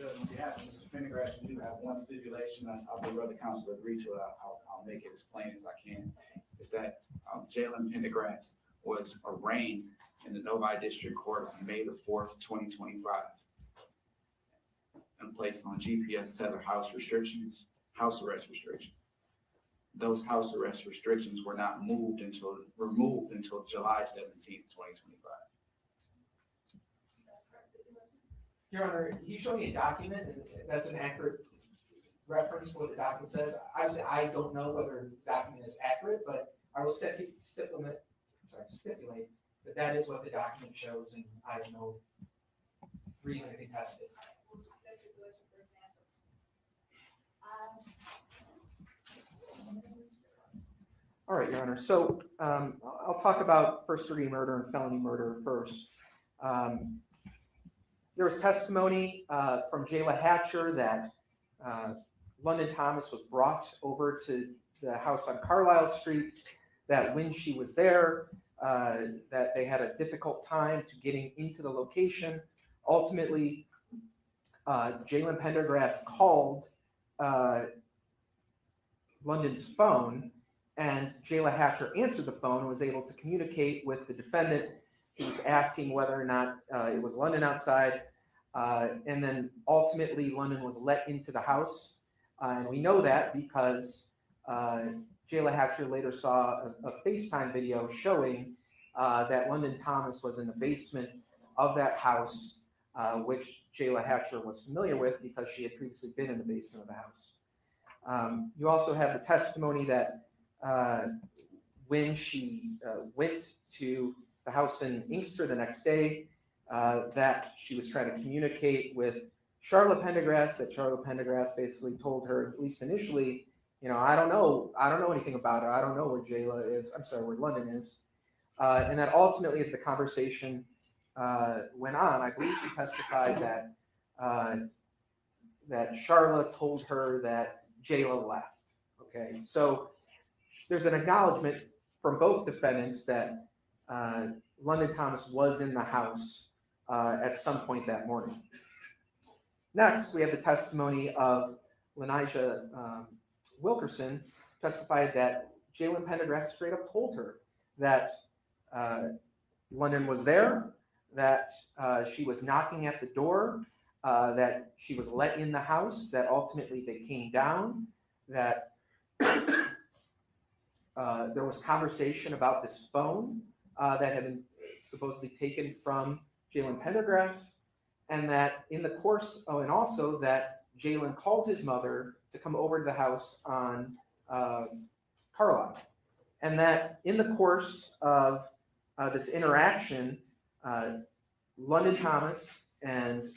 On behalf of Mr. Pendergrass, we do have one stipulation. I believe other counsel agree to it. I'll make it as plain as I can. Is that Jalen Pendergrass was arraigned in the Novi District Court on May the 4th, 2025, and placed on GPS tether house arrest restrictions. Those house arrest restrictions were not removed until July 17th, 2025. Your Honor, you showed me a document, and that's an accurate reference to what the document says. I don't know whether the document is accurate, but I will stipulate that that is what the document shows, and I have no reason to contest it. All right, Your Honor. So I'll talk about first-degree murder and felony murder first. There was testimony from Jayla Hatcher that London Thomas was brought over to the house on Carlisle Street, that when she was there, that they had a difficult time to getting into the location. Ultimately, Jalen Pendergrass called London's phone, and Jayla Hatcher answered the phone and was able to communicate with the defendant. He was asking whether or not it was London outside, and then ultimately London was let into the house. And we know that because Jayla Hatcher later saw a FaceTime video showing that London Thomas was in the basement of that house, which Jayla Hatcher was familiar with because she had previously been in the basement of the house. You also have the testimony that when she went to the house in Inkster the next day, that she was trying to communicate with Charla Pendergrass, that Charla Pendergrass basically told her, at least initially, I don't know anything about her. I don't know where Jayla is. I'm sorry, where London is. And that ultimately, as the conversation went on, I believe she testified that Charla told her that Jayla left. Okay, so there's an acknowledgement from both defendants that London Thomas was in the house at some point that morning. Next, we have the testimony of Lenijah Wilkerson, testified that Jalen Pendergrass straight up told her that London was there, that she was knocking at the door, that she was let in the house, that ultimately they came down, that there was conversation about this phone that had been supposedly taken from Jalen Pendergrass, and that in the course, and also that Jalen called his mother to come over to the house on Carlisle, and that in the course of this interaction, London Thomas and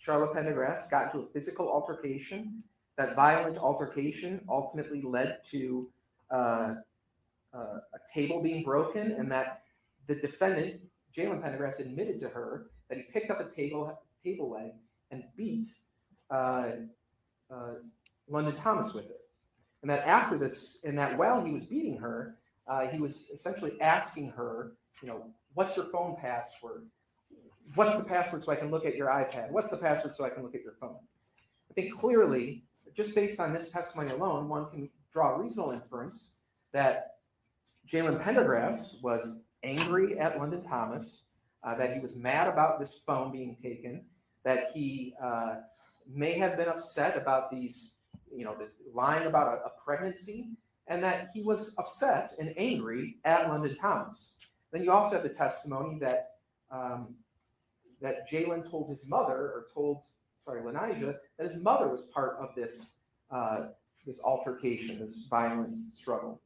Charla Pendergrass got into a physical altercation. That violent altercation ultimately led to a table being broken, and that the defendant, Jalen Pendergrass, admitted to her that he picked up a table leg and beat London Thomas with it. And that after this, and that while he was beating her, he was essentially asking her, what's your phone password? What's the password so I can look at your iPad? What's the password so I can look at your phone? I think clearly, just based on this testimony alone, one can draw a reasonable inference that Jalen Pendergrass was angry at London Thomas, that he was mad about this phone being taken, that he may have been upset about these, this lying about a pregnancy, and that he was upset and angry at London Thomas. Then you also have the testimony that that Jalen told his mother, Lanijah, that his mother was part of this this altercation, this violent struggle.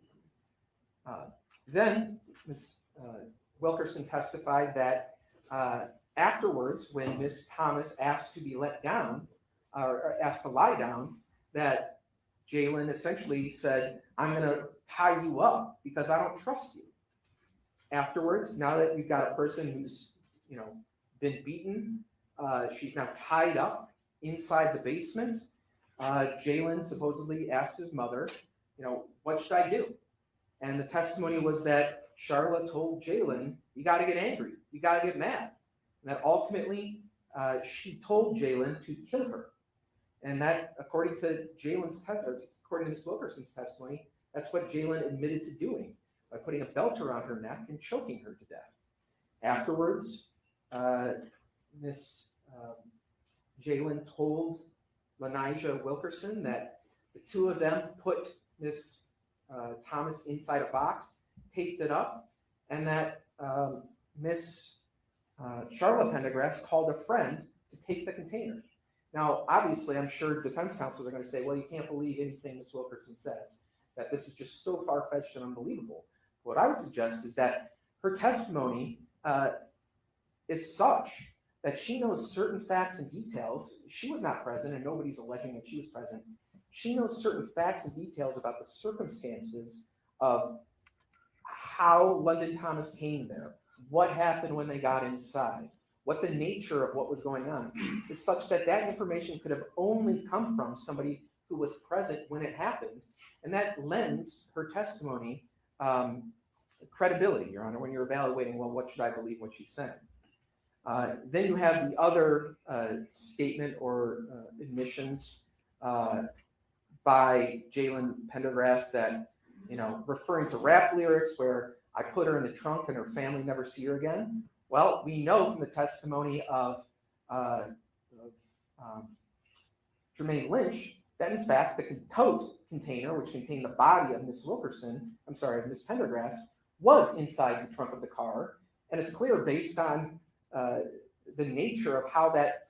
Then Ms. Wilkerson testified that afterwards, when Ms. Thomas asked to be let down, or asked to lie down, that Jalen essentially said, "I'm going to tie you up because I don't trust you." Afterwards, now that you've got a person who's, been beaten, she's now tied up inside the basement. Jalen supposedly asked his mother, what should I do? And the testimony was that Charla told Jalen, you got to get angry, you got to get mad. And that ultimately she told Jalen to kill her. And that, according to Ms. Wilkerson's testimony, that's what Jalen admitted to doing, by putting a belt around her neck and choking her to death. Afterwards, Jalen told Lanijah Wilkerson that the two of them put Miss Thomas inside a box, taped it up, and that Miss Charla Pendergrass called a friend to take the container. Now, obviously, I'm sure defense counsels are going to say, well, you can't believe anything Miss Wilkerson says, that this is just so far-fetched and unbelievable. What I would suggest is that her testimony is such that she knows certain facts and details. She was not present, and nobody's alleging that she was present. She knows certain facts and details about the circumstances of how London Thomas came there, what happened when they got inside, what the nature of what was going on, is such that that information could have only come from somebody who was present when it happened. And that lends her testimony credibility, Your Honor, when you're evaluating, well, what should I believe what she's saying? Then you have the other statement or admissions by Jalen Pendergrass that, referring to rap lyrics where I put her in the trunk and her family never see her again. Well, we know from the testimony of Jermaine Lynch that in fact the tote container, which contained the body of Miss Pendergrass, was inside the trunk of the car. And it's clear based on the nature of how that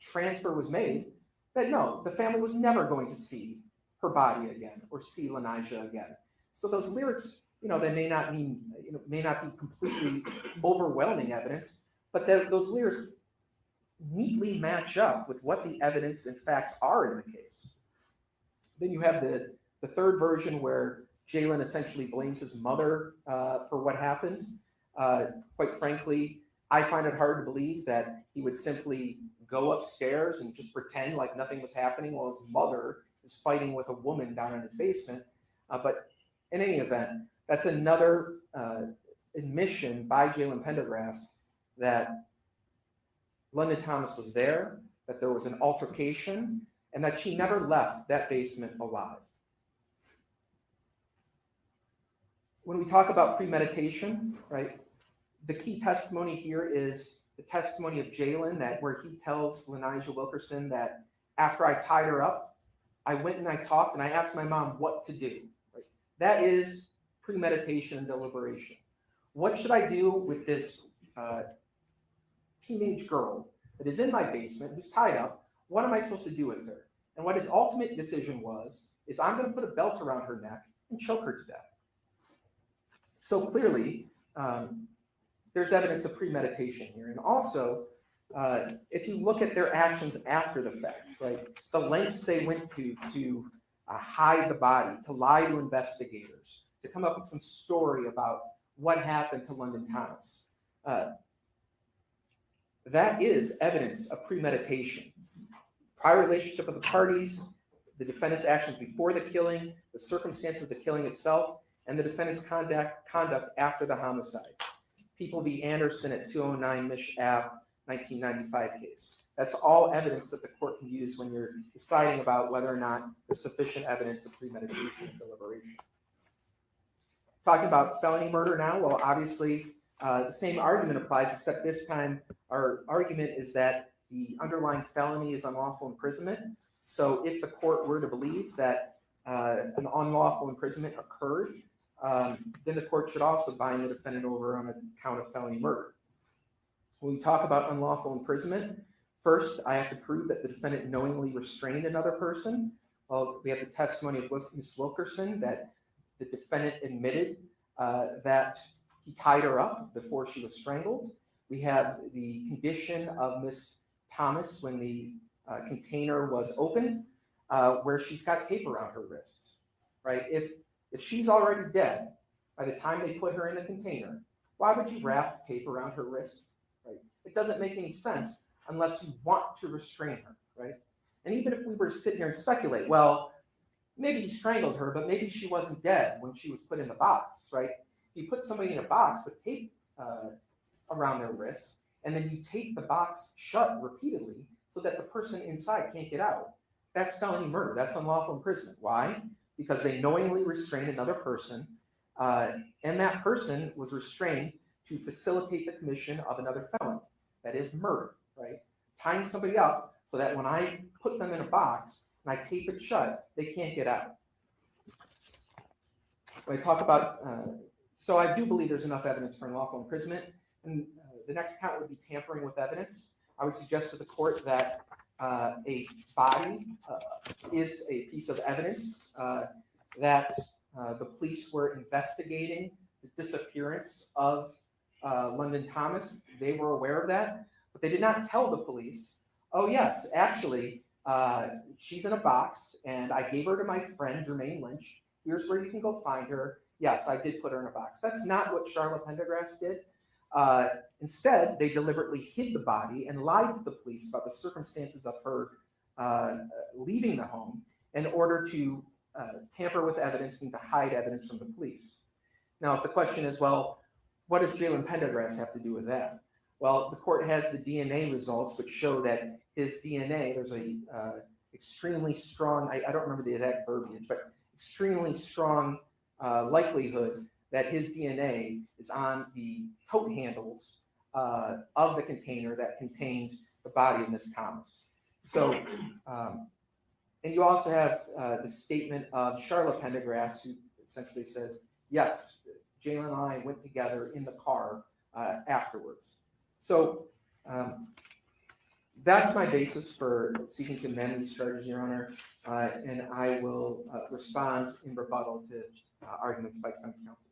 transfer was made, that no, the family was never going to see her body again or see Lanijah again. So those lyrics, they may not be completely overwhelming evidence, but those lyrics neatly match up with what the evidence and facts are in the case. Then you have the third version where Jalen essentially blames his mother for what happened. Quite frankly, I find it hard to believe that he would simply go upstairs and just pretend like nothing was happening while his mother is fighting with a woman down in his basement. But in any event, that's another admission by Jalen Pendergrass that London Thomas was there, that there was an altercation, and that she never left that basement alive. When we talk about premeditation, right, The key testimony here is the testimony of Jalen, that where he tells Lenijah Wilkerson that after I tied her up, I went and I talked and I asked my mom what to do. Right? That is premeditation and deliberation. What should I do with this teenage girl that is in my basement, who's tied up? What am I supposed to do with her? And what his ultimate decision was, is I'm going to put a belt around her neck and choke her to death. So clearly, there's evidence of premeditation here. And also, if you look at their actions after the fact, right, the lengths they went to hide the body, to lie to investigators, to come up with some story about what happened to London Thomas. That is evidence of premeditation. Prior relationship of the parties, the defendant's actions before the killing, the circumstances of the killing itself, and the defendant's conduct after the homicide. People v. Anderson at 209 Mish Ave, 1995 case. That's all evidence that the court can use when you're deciding about whether or not there's sufficient evidence of premeditation and deliberation. Talking about felony murder now, well, obviously, the same argument applies, except this time our argument is that the underlying felony is unlawful imprisonment. So if the court were to believe that an unlawful imprisonment occurred, then the court should also bind the defendant over on a count of felony murder. When we talk about unlawful imprisonment, first, I have to prove that the defendant knowingly restrained another person. Well, we have the testimony of Ms. Wilkerson that the defendant admitted that he tied her up before she was strangled. We have the condition of Ms. Thomas when the container was opened, where she's got tape around her wrists, right? If she's already dead by the time they put her in the container, why would you wrap tape around her wrists, right? It doesn't make any sense unless you want to restrain her, right? And even if we were to sit here and speculate, well, maybe he strangled her, but maybe she wasn't dead when she was put in the box, right? If you put somebody in a box with tape around their wrists, and then you tape the box shut repeatedly so that the person inside can't get out, that's felony murder. That's unlawful imprisonment. Why? Because they knowingly restrained another person, and that person was restrained to facilitate the commission of another felony. That is murder, right? Tying somebody up so that when I put them in a box and I tape it shut, they can't get out. When I talk about, so I do believe there's enough evidence for unlawful imprisonment, and the next count would be tampering with evidence. I would suggest to the court that a body is a piece of evidence that the police were investigating the disappearance of London Thomas. They were aware of that, but they did not tell the police, oh yes, actually, she's in a box and I gave her to my friend, Jermaine Lynch. Here's where you can go find her. Yes, I did put her in a box. That's not what Charla Pendergrass did. Instead, they deliberately hid the body and lied to the police about the circumstances of her leaving the home in order to tamper with evidence and to hide evidence from the police. Now, if the question is, well, what does Jalen Pendergrass have to do with that? Well, the court has the DNA results which show that his DNA, there's a extremely strong, I don't remember the exact verbiage, but extremely strong likelihood that his DNA is on the tote handles of the container that contained the body of Miss Thomas. So, and you also have the statement of Charla Pendergrass, who essentially says, yes, Jalen and I went together in the car afterwards. So that's my basis for seeking to amend these charges, Your Honor, and I will respond in rebuttal to arguments by defense counsel.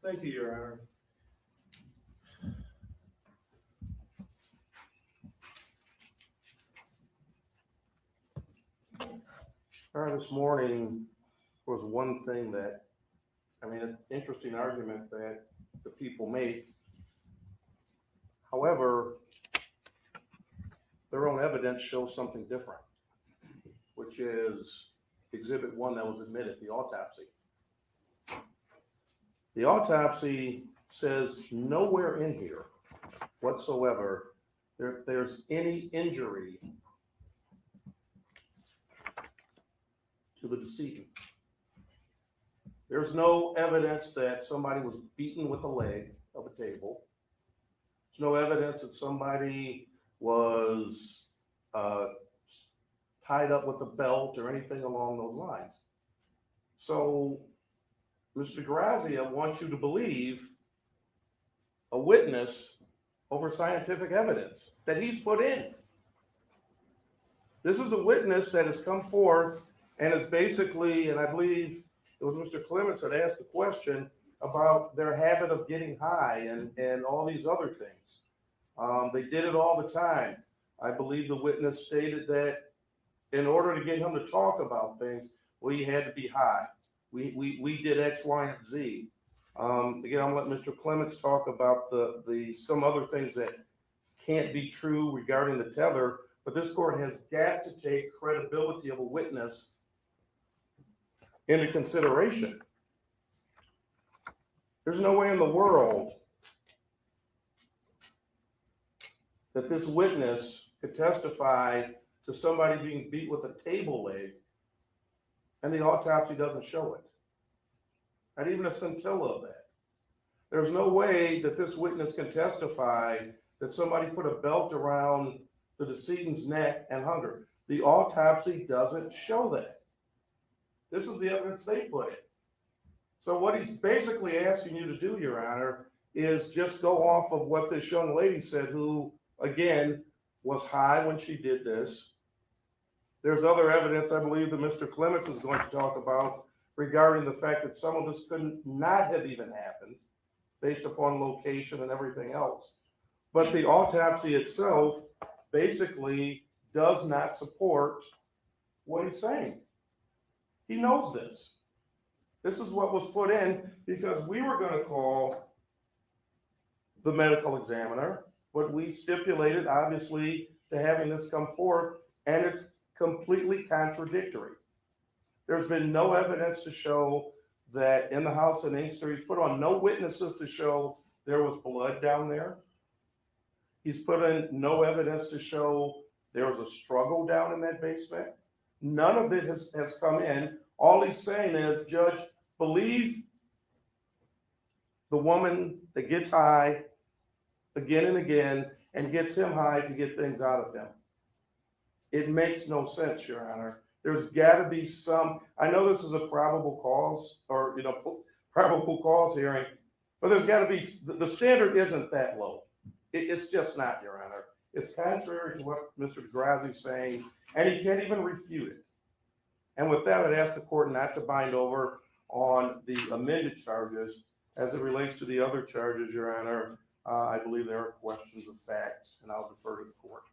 Thank you, Your Honor. This morning was one thing that, an interesting argument that the people make. However, their own evidence shows something different, which is Exhibit 1 that was admitted, the autopsy. The autopsy says nowhere in here whatsoever there's any injury to the decedent. There's no evidence that somebody was beaten with a leg of a table. There's no evidence that somebody was tied up with a belt or anything along those lines. So, Mr. Grazia wants you to believe a witness over scientific evidence that he's put in. This is a witness that has come forth and is basically, and I believe it was Mr. Clements that asked the question about their habit of getting high and all these other things. They did it all the time. I believe the witness stated that in order to get him to talk about things, well, you had to be high. We did X, Y, and Z. Again, I'm gonna let Mr. Clements talk about the some other things that can't be true regarding the tether, but this court has got to take credibility of a witness into consideration. There's no way in the world that this witness could testify to somebody being beat with a table leg and the autopsy doesn't show it. Not even a scintilla of that. There's no way that this witness can testify that somebody put a belt around the decedent's neck and hung her. The autopsy doesn't show that. This is the evidence they put in. So what he's basically asking you to do, Your Honor, is just go off of what this young lady said, who, again, was high when she did this. There's other evidence, I believe, that Mr. Clements is going to talk about regarding the fact that some of this could not have even happened based upon location and everything else. But the autopsy itself basically does not support what he's saying. He knows this. This is what was put in because we were going to call the medical examiner, but we stipulated, obviously, to having this come forth, and it's completely contradictory. There's been no evidence to show that in the house in Inkster, he's put on no witnesses to show there was blood down there. He's put in no evidence to show there was a struggle down in that basement. None of it has come in. All he's saying is, Judge, believe the woman that gets high again and again and gets him high to get things out of him. It makes no sense, Your Honor. There's got to be some, I know this is a probable cause or, probable cause hearing, but there's got to be, the standard isn't that low. It's just not, Your Honor. It's contrary to what Mr. Grazi's saying, and he can't even refute it. And with that, I'd ask the court not to bind over on the amended charges as it relates to the other charges, Your Honor. I believe there are questions of fact, and I'll defer to the court.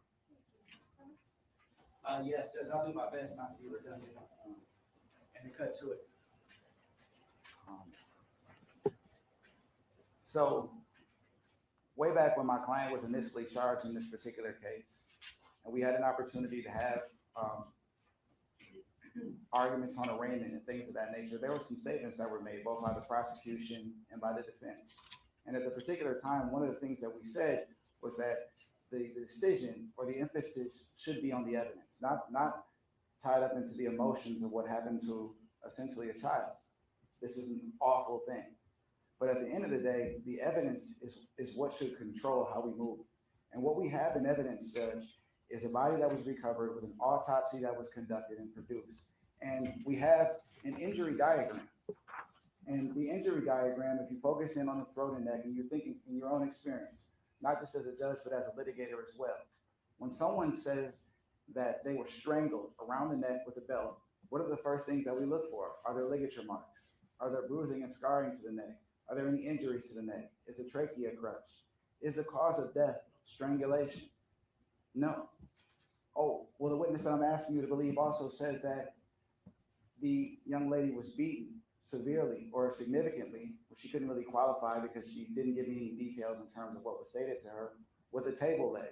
Yes, Judge, I'll do my best not to be redundant and to cut to it. So, way back when my client was initially charged in this particular case, and we had an opportunity to have arguments on arraignment and things of that nature, there were some statements that were made both by the prosecution and by the defense. And at the particular time, one of the things that we said was that the decision or the emphasis should be on the evidence, not tied up into the emotions of what happened to essentially a child. This is an awful thing. But at the end of the day, the evidence is what should control how we move. And what we have in evidence, Judge, is a body that was recovered with an autopsy that was conducted and produced. And we have an injury diagram. And the injury diagram, if you focus in on the throat and neck and you're thinking in your own experience, not just as a judge, but as a litigator as well. When someone says that they were strangled around the neck with a belt, what are the first things that we look for? Are there ligature marks? Are there bruising and scarring to the neck? Are there any injuries to the neck? Is the trachea crushed? Is the cause of death strangulation? No. Oh, well, the witness that I'm asking you to believe also says that the young lady was beaten severely or significantly, which she couldn't really qualify because she didn't give me any details in terms of what was stated to her, with a table leg.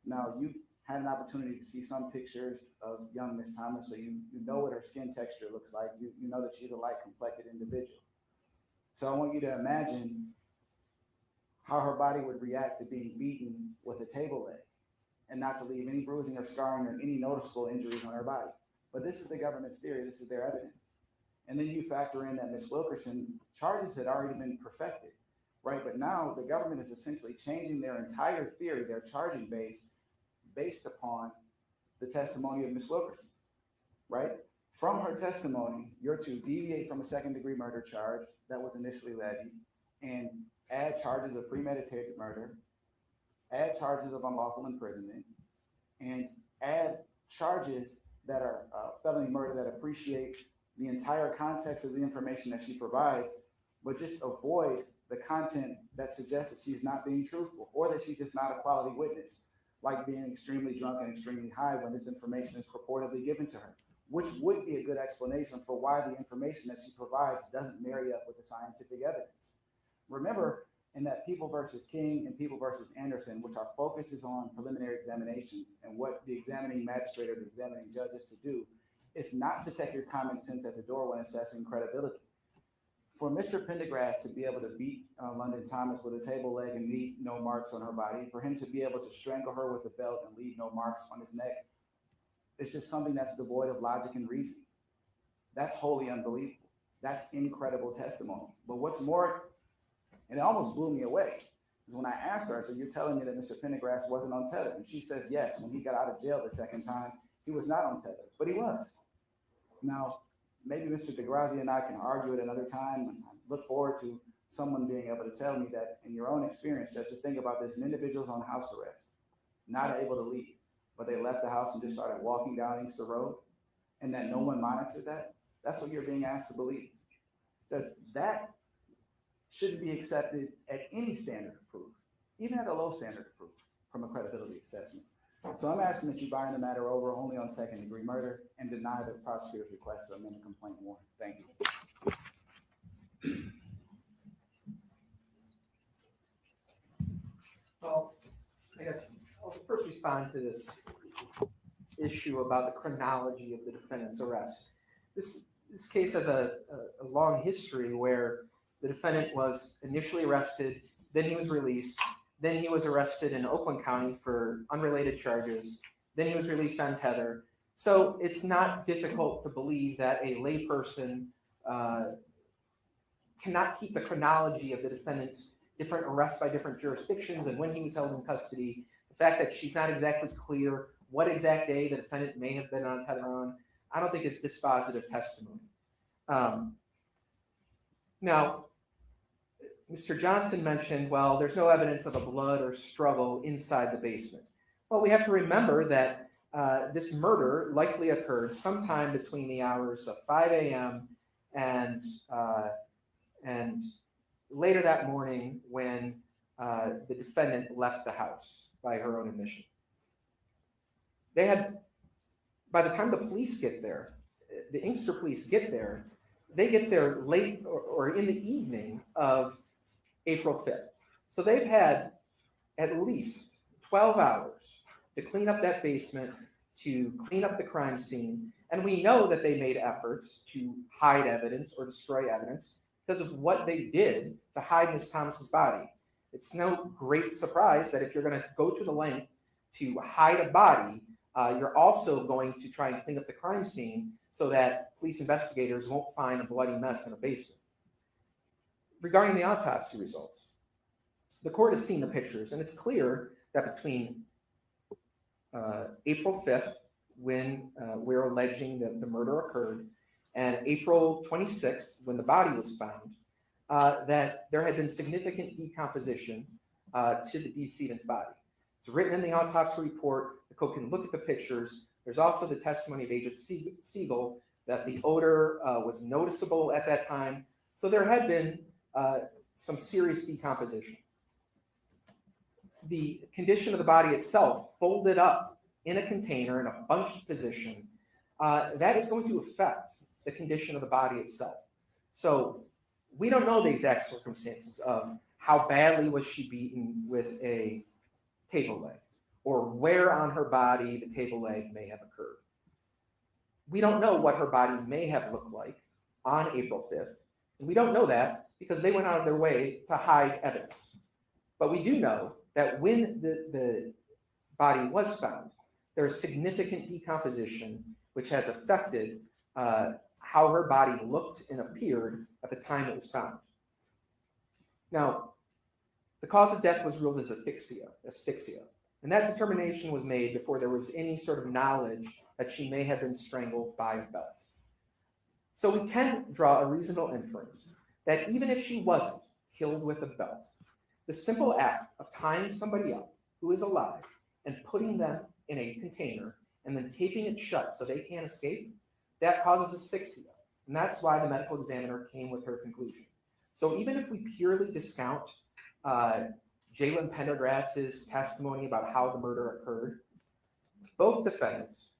Now, you had an opportunity to see some pictures of young Miss Thomas, so you know what her skin texture looks like. You know that she's a light-complected individual. So I want you to imagine how her body would react to being beaten with a table leg and not to leave any bruising or scarring or any noticeable injuries on her body. But this is the government's theory. This is their evidence. And then you factor in that Ms. Wilkerson charges had already been perfected, right? But now the government is essentially changing their entire theory, their charging base, based upon the testimony of Ms. Wilkerson, right? From her testimony, you're to deviate from a second-degree murder charge that was initially levied and add charges of premeditated murder, add charges of unlawful imprisonment, and add charges that are felony murder that appreciate the entire context of the information that she provides, but just avoid the content that suggests that she's not being truthful or that she's just not a quality witness, like being extremely drunk and extremely high when this information is purportedly given to her, which would be a good explanation for why the information that she provides doesn't marry up with the scientific evidence. Remember, in that People versus King and People versus Anderson, which our focus is on preliminary examinations and what the examining magistrate or the examining judge is to do, is not to take your common sense at the door when assessing credibility. For Mr. Pendergrass to be able to beat London Thomas with a table leg and leave no marks on her body, for him to be able to strangle her with a belt and leave no marks on his neck, it's just something that's devoid of logic and reason. That's wholly unbelievable. That's incredible testimony. But what's more, and it almost blew me away, is when I asked her, I said, you're telling me that Mr. Pendergrass wasn't on tether? And she says, yes, when he got out of jail the second time, he was not on tether, but he was. Now, maybe Mr. DeGrazia and I can argue at another time, and I look forward to someone being able to tell me that in your own experience, just think about this, an individual's on house arrest, not able to leave, but they left the house and just started walking down Inkster Road, and that no one monitored that. That's what you're being asked to believe. That shouldn't be accepted at any standard of proof, even at a low standard of proof from a credibility assessment. So I'm asking that you bind the matter over only on second-degree murder and deny the prosecutor's request to amend the complaint warrant. Thank you. Well, I guess I'll first respond to this issue about the chronology of the defendant's arrest. This case has a long history where the defendant was initially arrested, then he was released, then he was arrested in Oakland County for unrelated charges, then he was released on tether. So it's not difficult to believe that a layperson cannot keep the chronology of the defendant's different arrests by different jurisdictions and when he was held in custody. The fact that she's not exactly clear what exact day the defendant may have been on tether on, I don't think it's dispositive testimony. Now, Mr. Johnson mentioned, well, there's no evidence of a blood or struggle inside the basement. Well, we have to remember that this murder likely occurred sometime between the hours of 5 a.m. and later that morning when the defendant left the house by her own admission. They had, by the time the police get there, the Inkster police get there, they get there late or in the evening of April 5th. So they've had at least 12 hours to clean up that basement, to clean up the crime scene. And we know that they made efforts to hide evidence or destroy evidence because of what they did to hide Ms. Thomas's body. It's no great surprise that if you're going to go to the length to hide a body, you're also going to try and clean up the crime scene so that police investigators won't find a bloody mess in a basement. Regarding the autopsy results, the court has seen the pictures, and it's clear that between April 5th, when we're alleging that the murder occurred, and April 26th, when the body was found, that there had been significant decomposition to the decedent's body. It's written in the autopsy report. The court can look at the pictures. There's also the testimony of Agent Siegel that the odor was noticeable at that time. So there had been some serious decomposition. The condition of the body itself, folded up in a container in a bunched position, that is going to affect the condition of the body itself. So we don't know the exact circumstances of how badly was she beaten with a table leg, or where on her body the table leg may have occurred. We don't know what her body may have looked like on April 5th, and we don't know that because they went out of their way to hide evidence. But we do know that when the body was found, there is significant decomposition, which has affected how her body looked and appeared at the time it was found. Now, the cause of death was ruled as asphyxia, and that determination was made before there was any sort of knowledge that she may have been strangled by a belt. So we can draw a reasonable inference that even if she wasn't killed with a belt, the simple act of tying somebody up who is alive and putting them in a container and then taping it shut so they can't escape, that causes asphyxia. And that's why the medical examiner came with her conclusion. So even if we purely discount Jalen Pendergrass's testimony about how the murder occurred, both defendants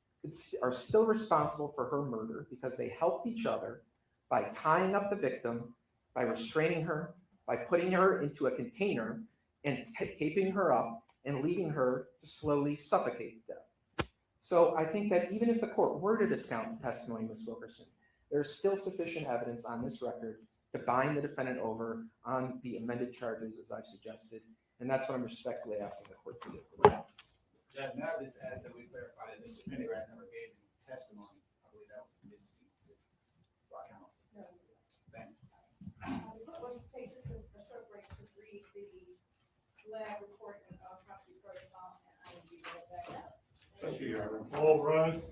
are still responsible for her murder because they helped each other by tying up the victim, by restraining her, by putting her into a container and taping her up and leaving her to slowly suffocate to death. So I think that even if the court were to discount the testimony of Ms. Wilkerson, there's still sufficient evidence on this record to bind the defendant over on the amended charges as I've suggested, and that's what I'm respectfully asking the court to do. Judge, now this as that we clarify that Mr. Pendergrass never gave testimony. I believe that was this by counsel. Thank you. Let's take just a short break to read the lab report and autopsy protocol, and I will be right back up. Thank you, Your Honor. All rise.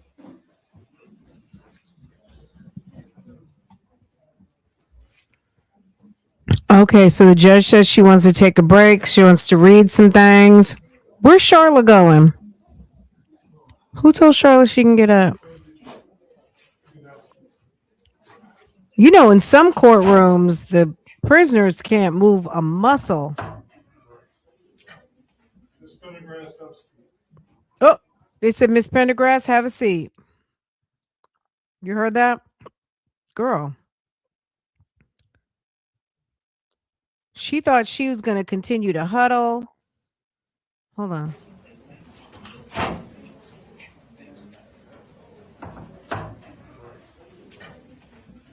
Okay, so the judge says she wants to take a break. She wants to read some things. Where's Charla going? Who told Charla she can get up? You know, in some courtrooms, the prisoners can't move a muscle. Ms. Pendergrass, have a seat. Oh, they said, Miss Pendergrass, have a seat. You heard that? Girl. She thought she was going to continue to huddle. Hold on.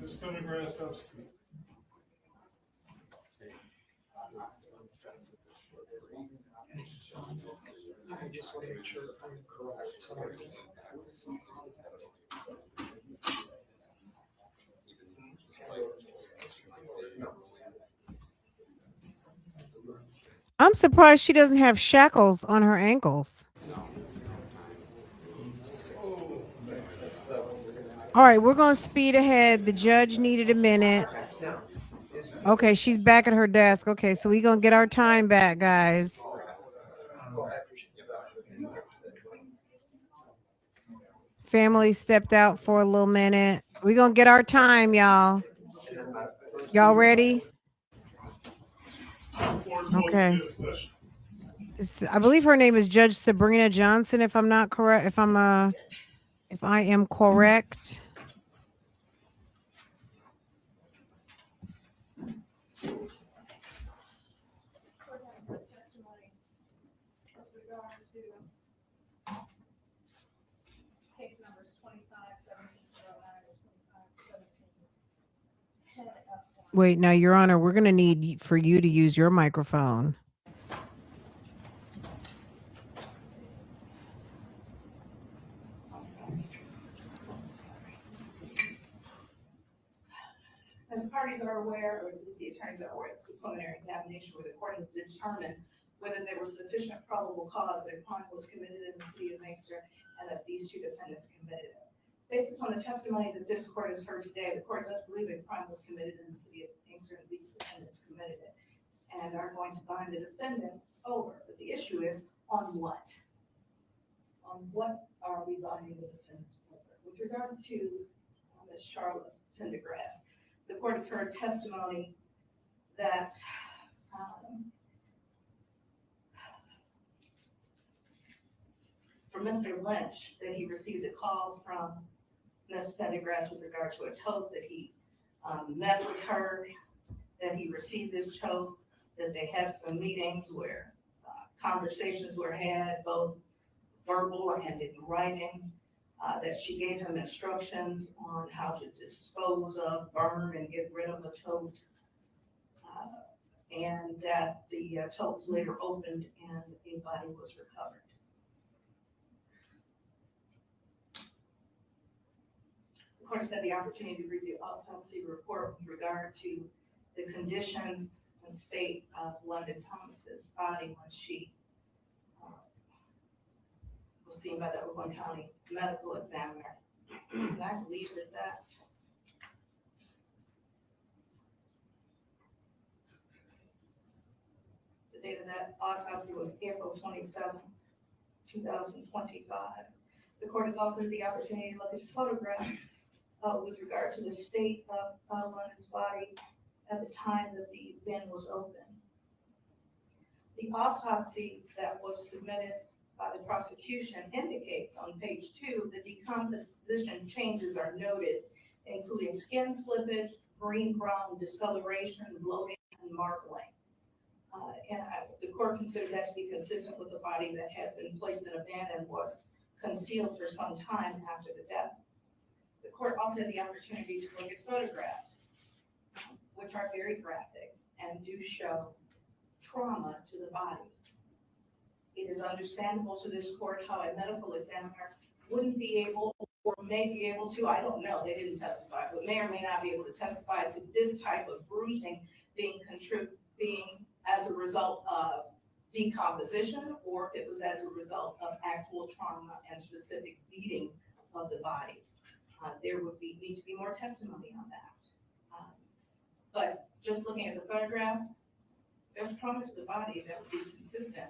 Ms. Pendergrass, have a seat. I just want to make sure I'm correct. I'm surprised she doesn't have shackles on her ankles. All right, we're going to speed ahead. The judge needed a minute. Okay, she's back at her desk. Okay, so we're going to get our time back, guys. Family stepped out for a little minute. We're going to get our time, y'all. Y'all ready? Okay. I believe her name is Judge Sabrina Johnson, if I'm not correct, if I am correct. Case numbers 25-1709 and 25-1710. Wait, now, Your Honor, we're going to need for you to use your microphone. As parties are aware, or at least the attorneys are aware, it's a preliminary examination where the court has determined whether there was sufficient probable cause that a crime was committed in the city of Inkster and that these two defendants committed it. Based upon the testimony that this court has heard today, the court does believe a crime was committed in the city of Inkster and these defendants committed it and are going to bind the defendants over. But the issue is on what? On what are we binding the defendants over? With regard to Ms. Charla Pendergrass, the court has heard testimony that from Mr. Lynch that he received a call from Ms. Pendergrass with regard to a tote, that he met with her, that he received this tote, that they had some meetings where conversations were had, both verbal and in writing, that she gave him instructions on how to dispose of, burn, and get rid of the tote, and that the tote was later opened and a body was recovered. The court has had the opportunity to read the autopsy report with regard to the condition and state of London Thomas's body when she was seen by the Oakland County medical examiner. And I believe that the date of that autopsy was April 27, 2025. The court has also had the opportunity to look at photographs with regard to the state of London's body at the time that the bin was open. The autopsy that was submitted by the prosecution indicates on page 2 the decomposition changes are noted, including skin slippage, green-brown discoloration, bloating, and marbling. The court considered that to be consistent with a body that had been placed in a bin and was concealed for some time after the death. The court also had the opportunity to look at photographs, which are very graphic and do show trauma to the body. It is understandable to this court how a medical examiner wouldn't be able, or may be able to, I don't know, they didn't testify, but may or may not be able to testify to this type of bruising being as a result of decomposition, or if it was as a result of actual trauma and specific beating of the body. There would need to be more testimony on that. But just looking at the photograph, there's trauma to the body that would be consistent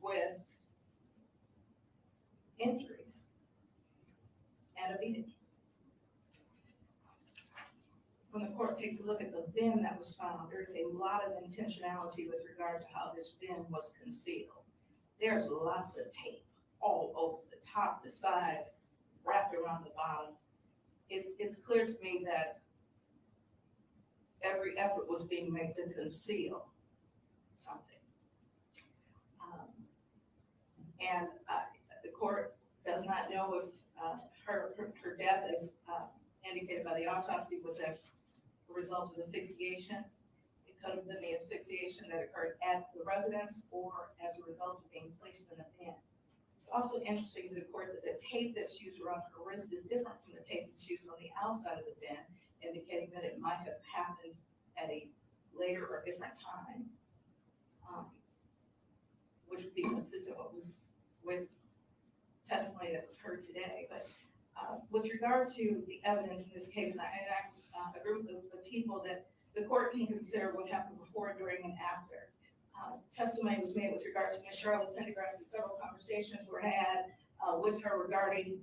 with injuries and a beating. When the court takes a look at the bin that was found, there's a lot of intentionality with regard to how this bin was concealed. There's lots of tape all over the top, the sides, wrapped around the bottom. It's clear to me that every effort was being made to conceal something. The court does not know if her death, as indicated by the autopsy, was as a result of asphyxiation. It could have been the asphyxiation that occurred at the residence or as a result of being placed in a bin. It's also interesting to the court that the tape that's used around her wrist is different from the tape that's used on the outside of the bin, indicating that it might have happened at a later or different time, which would be consistent with testimony that was heard today. But with regard to the evidence in this case, and I agree with the people that the court can consider what happened before, during, and after. Testimony was made with regard to Ms. Charla Pendergrass, and several conversations were had with her regarding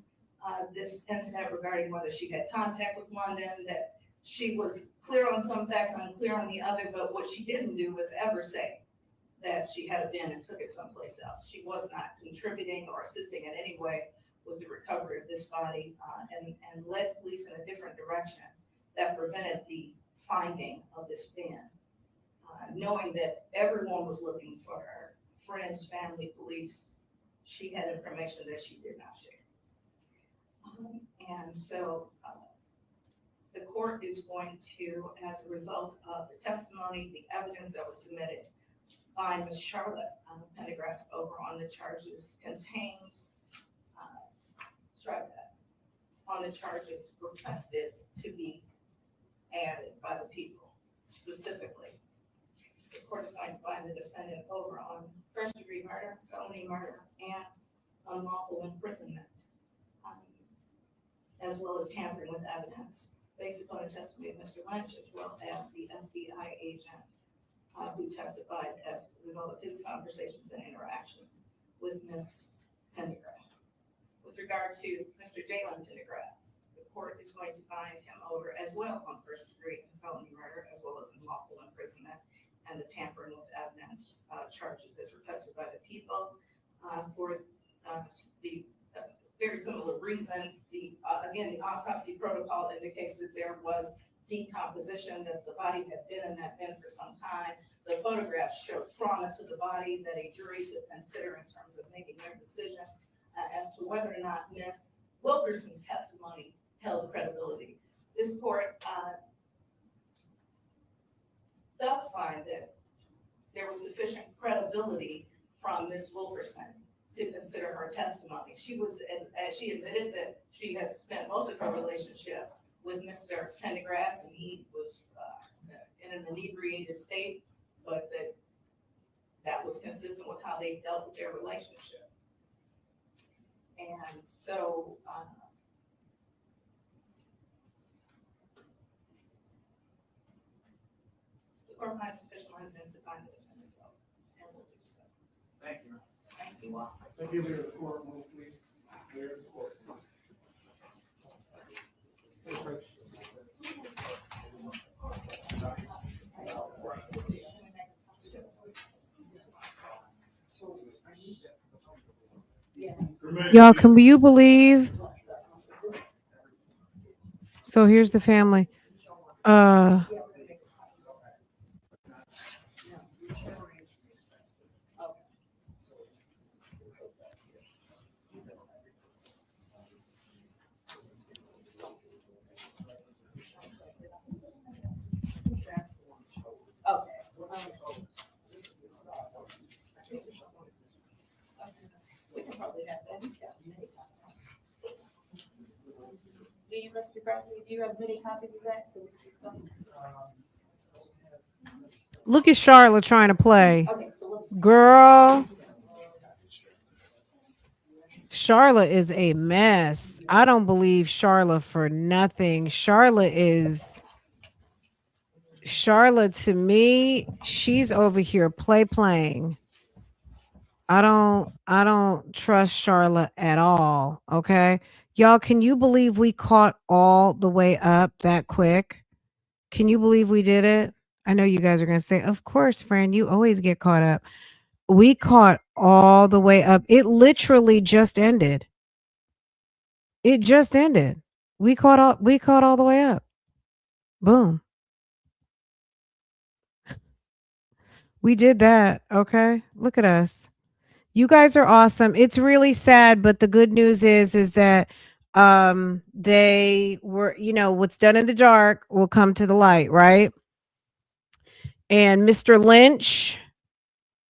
this incident, regarding whether she had contact with London, that she was clear on some facts, unclear on the other, but what she didn't do was ever say that she had a bin and took it someplace else. She was not contributing or assisting in any way with the recovery of this body, and led police in a different direction that prevented the finding of this bin. Knowing that everyone was looking for her, friends, family, police, she had information that she did not share. And so the court is going to, as a result of the testimony, the evidence that was submitted by Ms. Charla Pendergrass over on the charges contained, on the charges requested to be added by the people specifically. The court is going to find the defendant over on first-degree murder, felony murder, and unlawful imprisonment, as well as tampering with evidence, based upon the testimony of Mr. Lynch, as well as the FBI agent who testified as a result of his conversations and interactions with Ms. Pendergrass. With regard to Mr. Jalen Pendergrass, the court is going to find him over as well on first-degree and felony murder, as well as unlawful imprisonment and the tampering with evidence charges as requested by the people for the very similar reasons. Again, the autopsy protocol indicates that there was decomposition, that the body had been in that bin for some time. The photographs show trauma to the body that a jury could consider in terms of making their decision as to whether or not Ms. Wilkerson's testimony held credibility. This court does find that there was sufficient credibility from Ms. Wilkerson to consider her testimony. She was, she admitted that she had spent most of her relationship with Mr. Pendergrass, and he was in an inebriated state, but that was consistent with how they dealt with their relationship. And so, the court finds sufficient evidence to find the defendant so, and will do so. Thank you. Thank you all. Thank you, Mayor. Court, move, please. Mayor, court. Y'all, can you believe? So here's the family. We can probably have that. Do you, Mr. Bradley, do you have many copies of that? Look at Charlotte trying to play. Okay, so we'll. Girl. Charlotte is a mess. I don't believe Charlotte for nothing. Charlotte to me, she's over here playing. I don't trust Charlotte at all. Okay. Y'all, can you believe we caught all the way up that quick? Can you believe we did it? I know you guys are going to say, of course, friend, you always get caught up. We caught all the way up. It literally just ended. It just ended. We caught all the way up. Boom. We did that. Okay. Look at us. You guys are awesome. It's really sad, but the good news is that they were, what's done in the dark will come to the light, right? And Mr. Lynch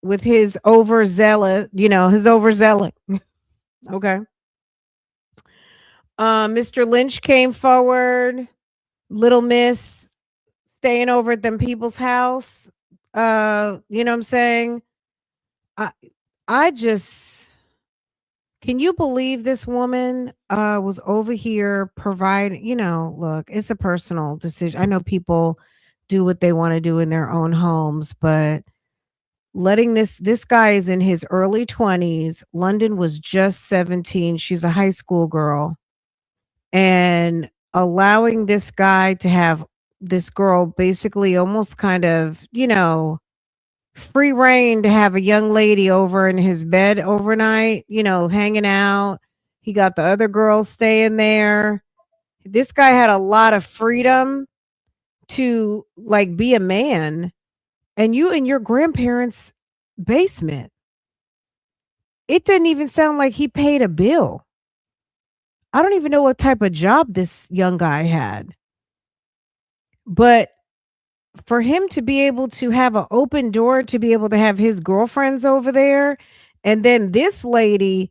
with his overzealous. Okay. Mr. Lynch came forward. Little Miss staying over at them people's house. You know what I'm saying? I just, can you believe this woman was over here providing, look, it's a personal decision. I know people do what they want to do in their own homes, but letting this guy is in his early 20s. London was just 17. She's a high school girl. And allowing this guy to have this girl basically almost kind of, free reign to have a young lady over in his bed overnight, hanging out. He got the other girls staying there. This guy had a lot of freedom to be a man, and you in your grandparents' basement. It didn't even sound like he paid a bill. I don't even know what type of job this young guy had. But for him to be able to have an open door to be able to have his girlfriends over there, and then this lady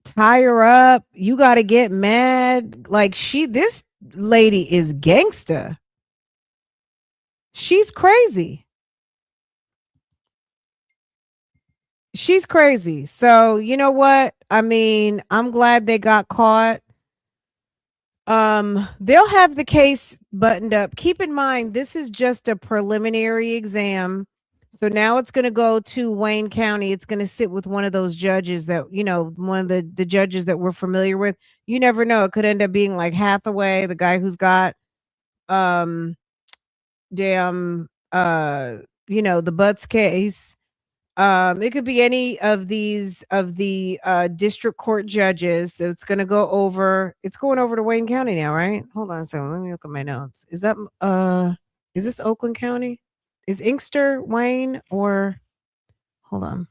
tie her up, you got to get mad. This lady is gangsta. She's crazy. She's crazy. So you know what? I mean, I'm glad they got caught. They'll have the case buttoned up. Keep in mind, this is just a preliminary exam. So now it's going to go to Wayne County. It's going to sit with one of those judges that, one of the judges that we're familiar with. You never know. It could end up being like Hathaway, the guy who's got, the Butts case. It could be any of these of the district court judges. So it's going over to Wayne County now, right? Hold on a second. Let me look at my notes. Is this Oakland County? Is Inkster Wayne, or hold on?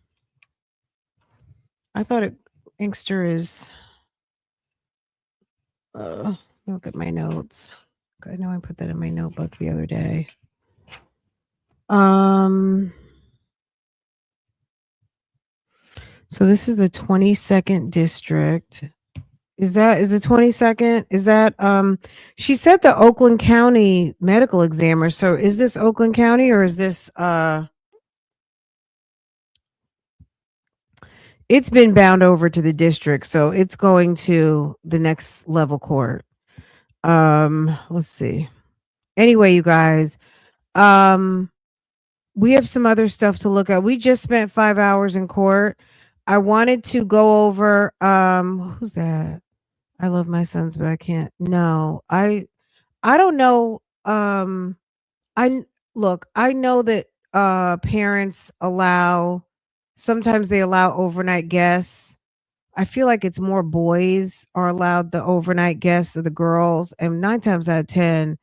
I thought Inkster is look at my notes. I know I put that in my notebook the other day. So this is the 22nd district. Is the 22nd? Is that she said the Oakland County medical examiner. So is this Oakland County or is this it's been bound over to the district, so it's going to the next level court. Let's see. Anyway, you guys, we have some other stuff to look at. We just spent 5 hours in court. I wanted to go over who's that? I love my sons, but I can't. No. I don't know. Look, I know that parents sometimes they allow overnight guests. I feel like it's more boys are allowed the overnight guests of the girls, and 9 times out of 10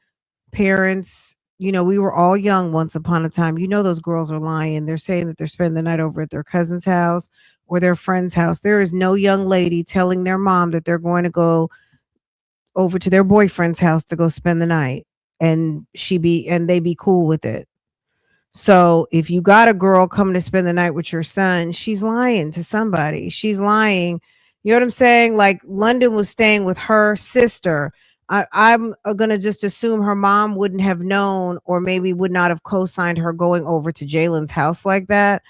parents, we were all young once upon a time. Those girls are lying. They're saying that they're spending the night over at their cousin's house or their friend's house. There is no young lady telling their mom that they're going to go over to their boyfriend's house to go spend the night, and they be cool with it. So if you got a girl coming to spend the night with your son, she's lying to somebody. She's lying. You know what I'm saying? Like London was staying with her sister. I'm going to just assume her mom wouldn't have known or maybe would not have co-signed her going over to Jalen's house like that.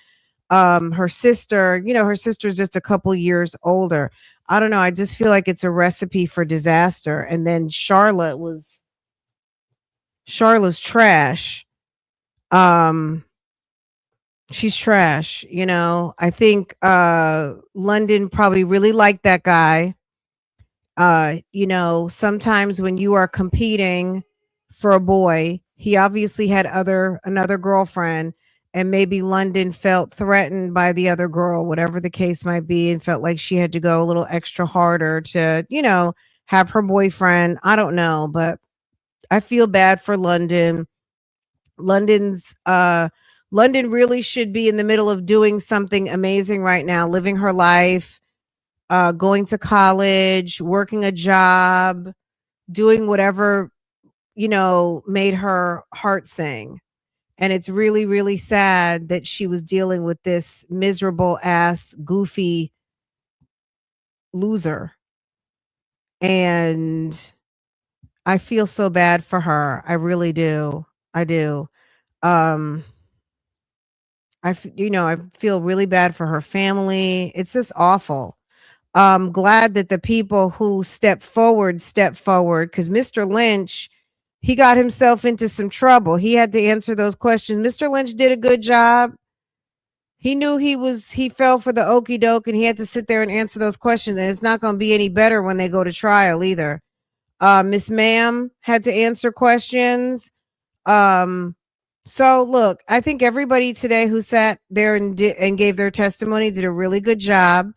Her sister, her sister's just a couple years older. I don't know. I just feel like it's a recipe for disaster. And then Charla's trash. She's trash. I think London probably really liked that guy. Sometimes when you are competing for a boy, he obviously had another girlfriend, and maybe London felt threatened by the other girl, whatever the case might be, and felt like she had to go a little extra harder to, have her boyfriend. I don't know, but I feel bad for London. London really should be in the middle of doing something amazing right now, living her life, going to college, working a job, doing whatever, made her heart sing. And it's really, really sad that she was dealing with this miserable ass, goofy loser. And I feel so bad for her. I really do. I do. I feel really bad for her family. It's just awful. I'm glad that the people who stepped forward because Mr. Lynch, he got himself into some trouble. He had to answer those questions. Mr. Lynch did a good job. He knew he fell for the okey doke, and he had to sit there and answer those questions. And it's not going to be any better when they go to trial either. Miss Ma'am had to answer questions. So look, I think everybody today who sat there and gave their testimony did a really good job.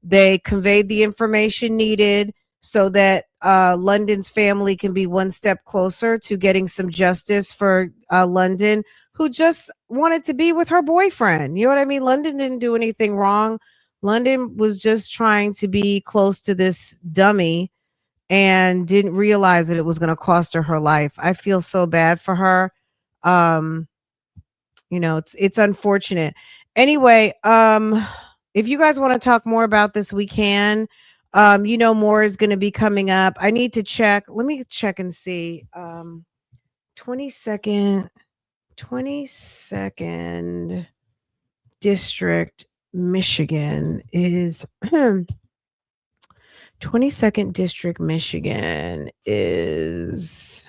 They conveyed the information needed so that London's family can be one step closer to getting some justice for London, who just wanted to be with her boyfriend. You know what I mean? London didn't do anything wrong. London was just trying to be close to this dummy and didn't realize that it was going to cost her life. I feel so bad for her. It's unfortunate. Anyway, if you guys want to talk more about this, we can. More is going to be coming up. I need to check. Let me check and see. 22nd district, Michigan is 22nd district, Michigan is,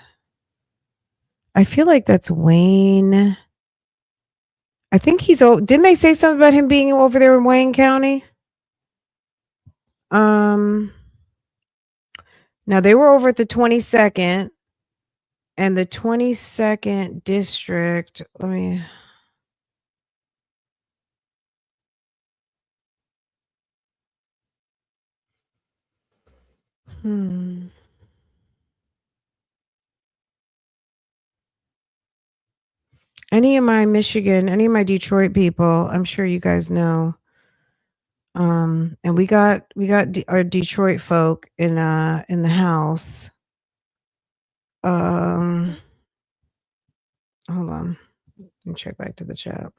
I feel like that's Wayne. I think didn't they say something about him being over there in Wayne County? Now they were over at the 22nd and the 22nd district. Let me. Any of my Detroit people, I'm sure you guys know. And we got our Detroit folk in the house. Hold on. Let me check back to the chat.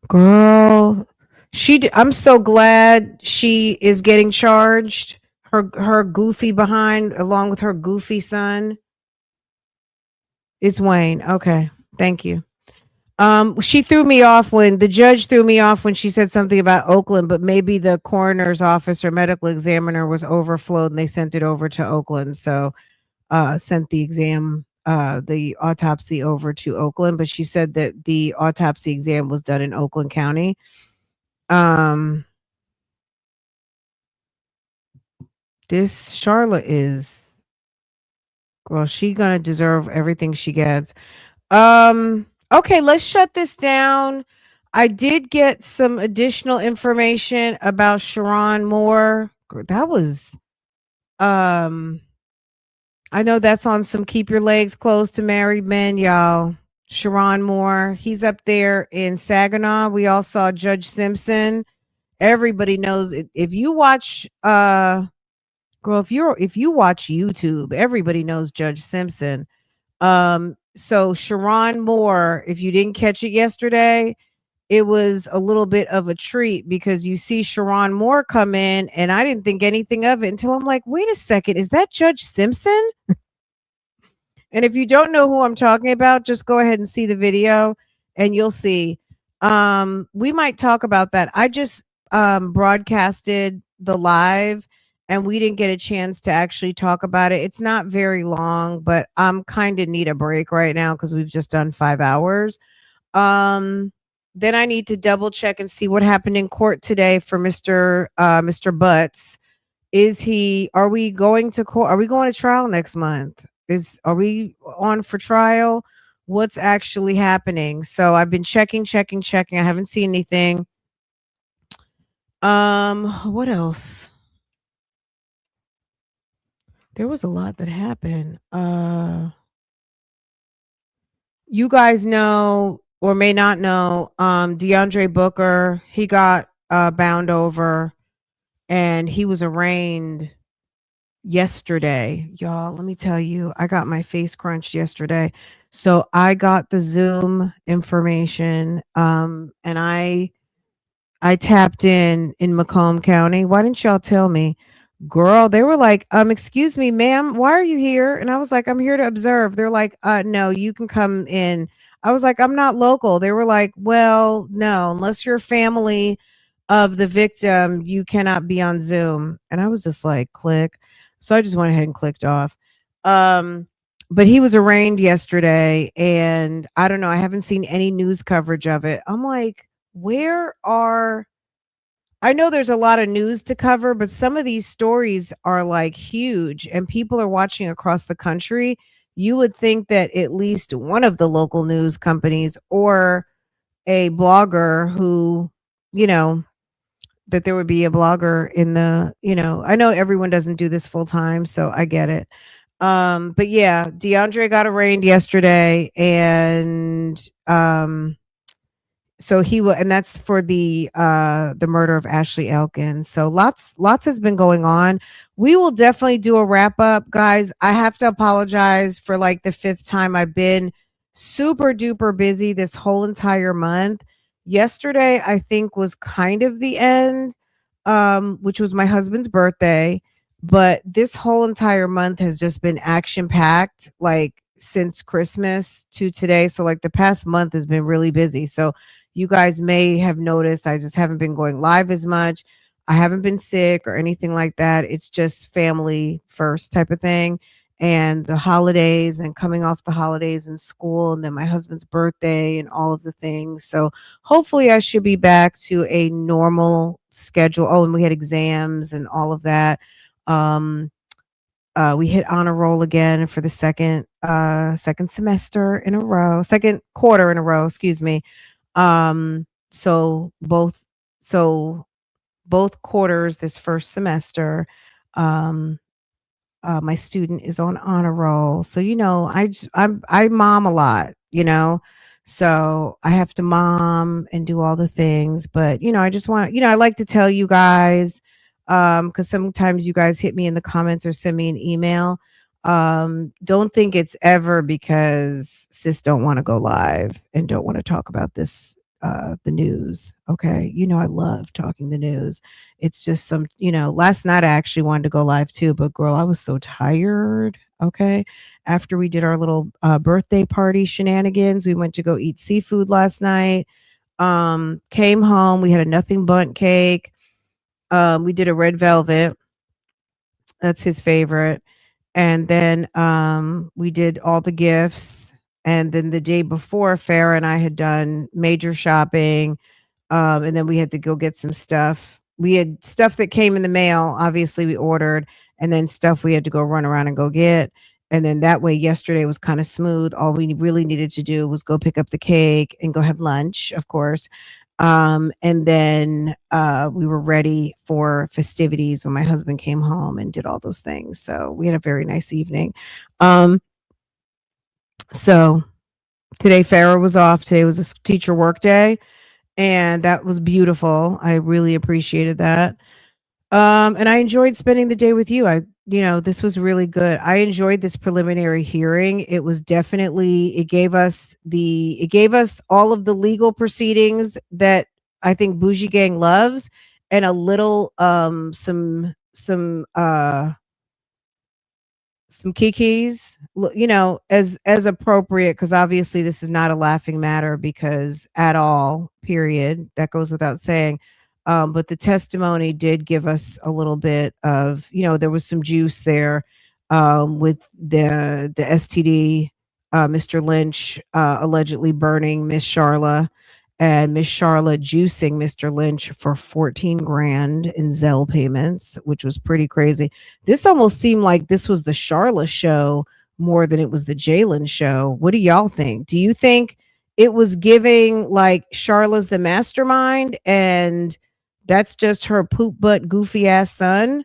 Girl, I'm so glad she is getting charged. Her goofy behind, along with her goofy son. It's Wayne. Okay. Thank you. She threw me off when the judge threw me off when she said something about Oakland, but maybe the coroner's office or medical examiner was overflowed and they sent it over to Oakland. So sent the autopsy over to Oakland, but she said that the autopsy exam was done in Oakland County. This Charlotte is, well, she gonna deserve everything she gets. Okay, let's shut this down. I did get some additional information about Sharon Moore. That was I know that's on some Keep Your Legs Closed to Married Men, y'all. Sharon Moore, he's up there in Saginaw. We all saw Judge Simpson. Everybody knows if you watch girl, if you watch YouTube, everybody knows Judge Simpson. So Sharon Moore, if you didn't catch it yesterday, it was a little bit of a treat because you see Sharon Moore come in and I didn't think anything of it until I'm like, wait a second, is that Judge Simpson? And if you don't know who I'm talking about, just go ahead and see the video and you'll see. We might talk about that. I just broadcasted the live and we didn't get a chance to actually talk about it. It's not very long, but I'm kind of need a break right now because we've just done 5 hours. Then I need to double check and see what happened in court today for Mr. Butts. Are we going to court? Are we going to trial next month? Are we on for trial? What's actually happening? So I've been checking. I haven't seen anything. What else? There was a lot that happened. You guys know or may not know, DeAndre Booker, he got bound over and he was arraigned yesterday. Y'all, let me tell you, I got my face crunched yesterday. So I got the Zoom information and I tapped in Macomb County. Why didn't y'all tell me? Girl, they were like, excuse me, ma'am, why are you here? And I was like, I'm here to observe. They're like, no, you can come in. I was like, I'm not local. They were like, well, no, unless you're family of the victim, you cannot be on Zoom. And I was just like, click. So I just went ahead and clicked off. But he was arraigned yesterday, and I don't know, I haven't seen any news coverage of it. I'm like, I know there's a lot of news to cover, but some of these stories are like huge and people are watching across the country. You would think that at least one of the local news companies or a blogger who, that there would be a blogger in I know everyone doesn't do this full time, so I get it. But yeah, DeAndre got arraigned yesterday and so and that's for the murder of Ashley Elkins. So lots has been going on. We will definitely do a wrap up, guys. I have to apologize for like the 5th time. I've been super duper busy this whole entire month. Yesterday, I think, was kind of the end, which was my husband's birthday. But this whole entire month has just been action packed, like since Christmas to today. So like the past month has been really busy. So you guys may have noticed I just haven't been going live as much. I haven't been sick or anything like that. It's just family first type of thing. And the holidays and coming off the holidays in school and then my husband's birthday and all of the things. So hopefully I should be back to a normal schedule. Oh, and we had exams and all of that. We hit honor roll again for the second semester in a row, second quarter in a row, excuse me. So both quarters this first semester, my student is on honor roll. So, I mom a lot, so I have to mom and do all the things, but, I just want, I like to tell you guys, cause sometimes you guys hit me in the comments or send me an email. Don't think it's ever because sis don't want to go live and don't want to talk about this the news. Okay. You know, I love talking the news. It's just some, last night I actually wanted to go live too, but girl, I was so tired. Okay. After we did our little birthday party shenanigans, we went to go eat seafood last night. Came home. We had a nothing bundt cake. We did a red velvet. That's his favorite. And then we did all the gifts. And then the day before, Farah and I had done major shopping. And then we had to go get some stuff. We had stuff that came in the mail. Obviously, we ordered, and then stuff we had to go run around and go get. And then that way, yesterday was kind of smooth. All we really needed to do was go pick up the cake and go have lunch, of course. And then we were ready for festivities when my husband came home and did all those things. So we had a very nice evening. So today Farah was off. Today was a teacher work day, and that was beautiful. I really appreciated that. And I enjoyed spending the day with you. This was really good. I enjoyed this preliminary hearing. It was definitely, it gave us all of the legal proceedings that I think Bougie Gang loves, and a little, some kikis, as appropriate, because obviously this is not a laughing matter, because at all, period, that goes without saying. But the testimony did give us a little bit of, there was some juice there, with the STD, Mr. Lynch allegedly burning Miss Charla, and Miss Charla juicing Mr. Lynch for 14 grand in Zelle payments, which was pretty crazy. This almost seemed like this was the Charla show more than it was the Jalen show. What do y'all think? Do you think it was giving like Charla's the mastermind and that's just her poop butt goofy ass son?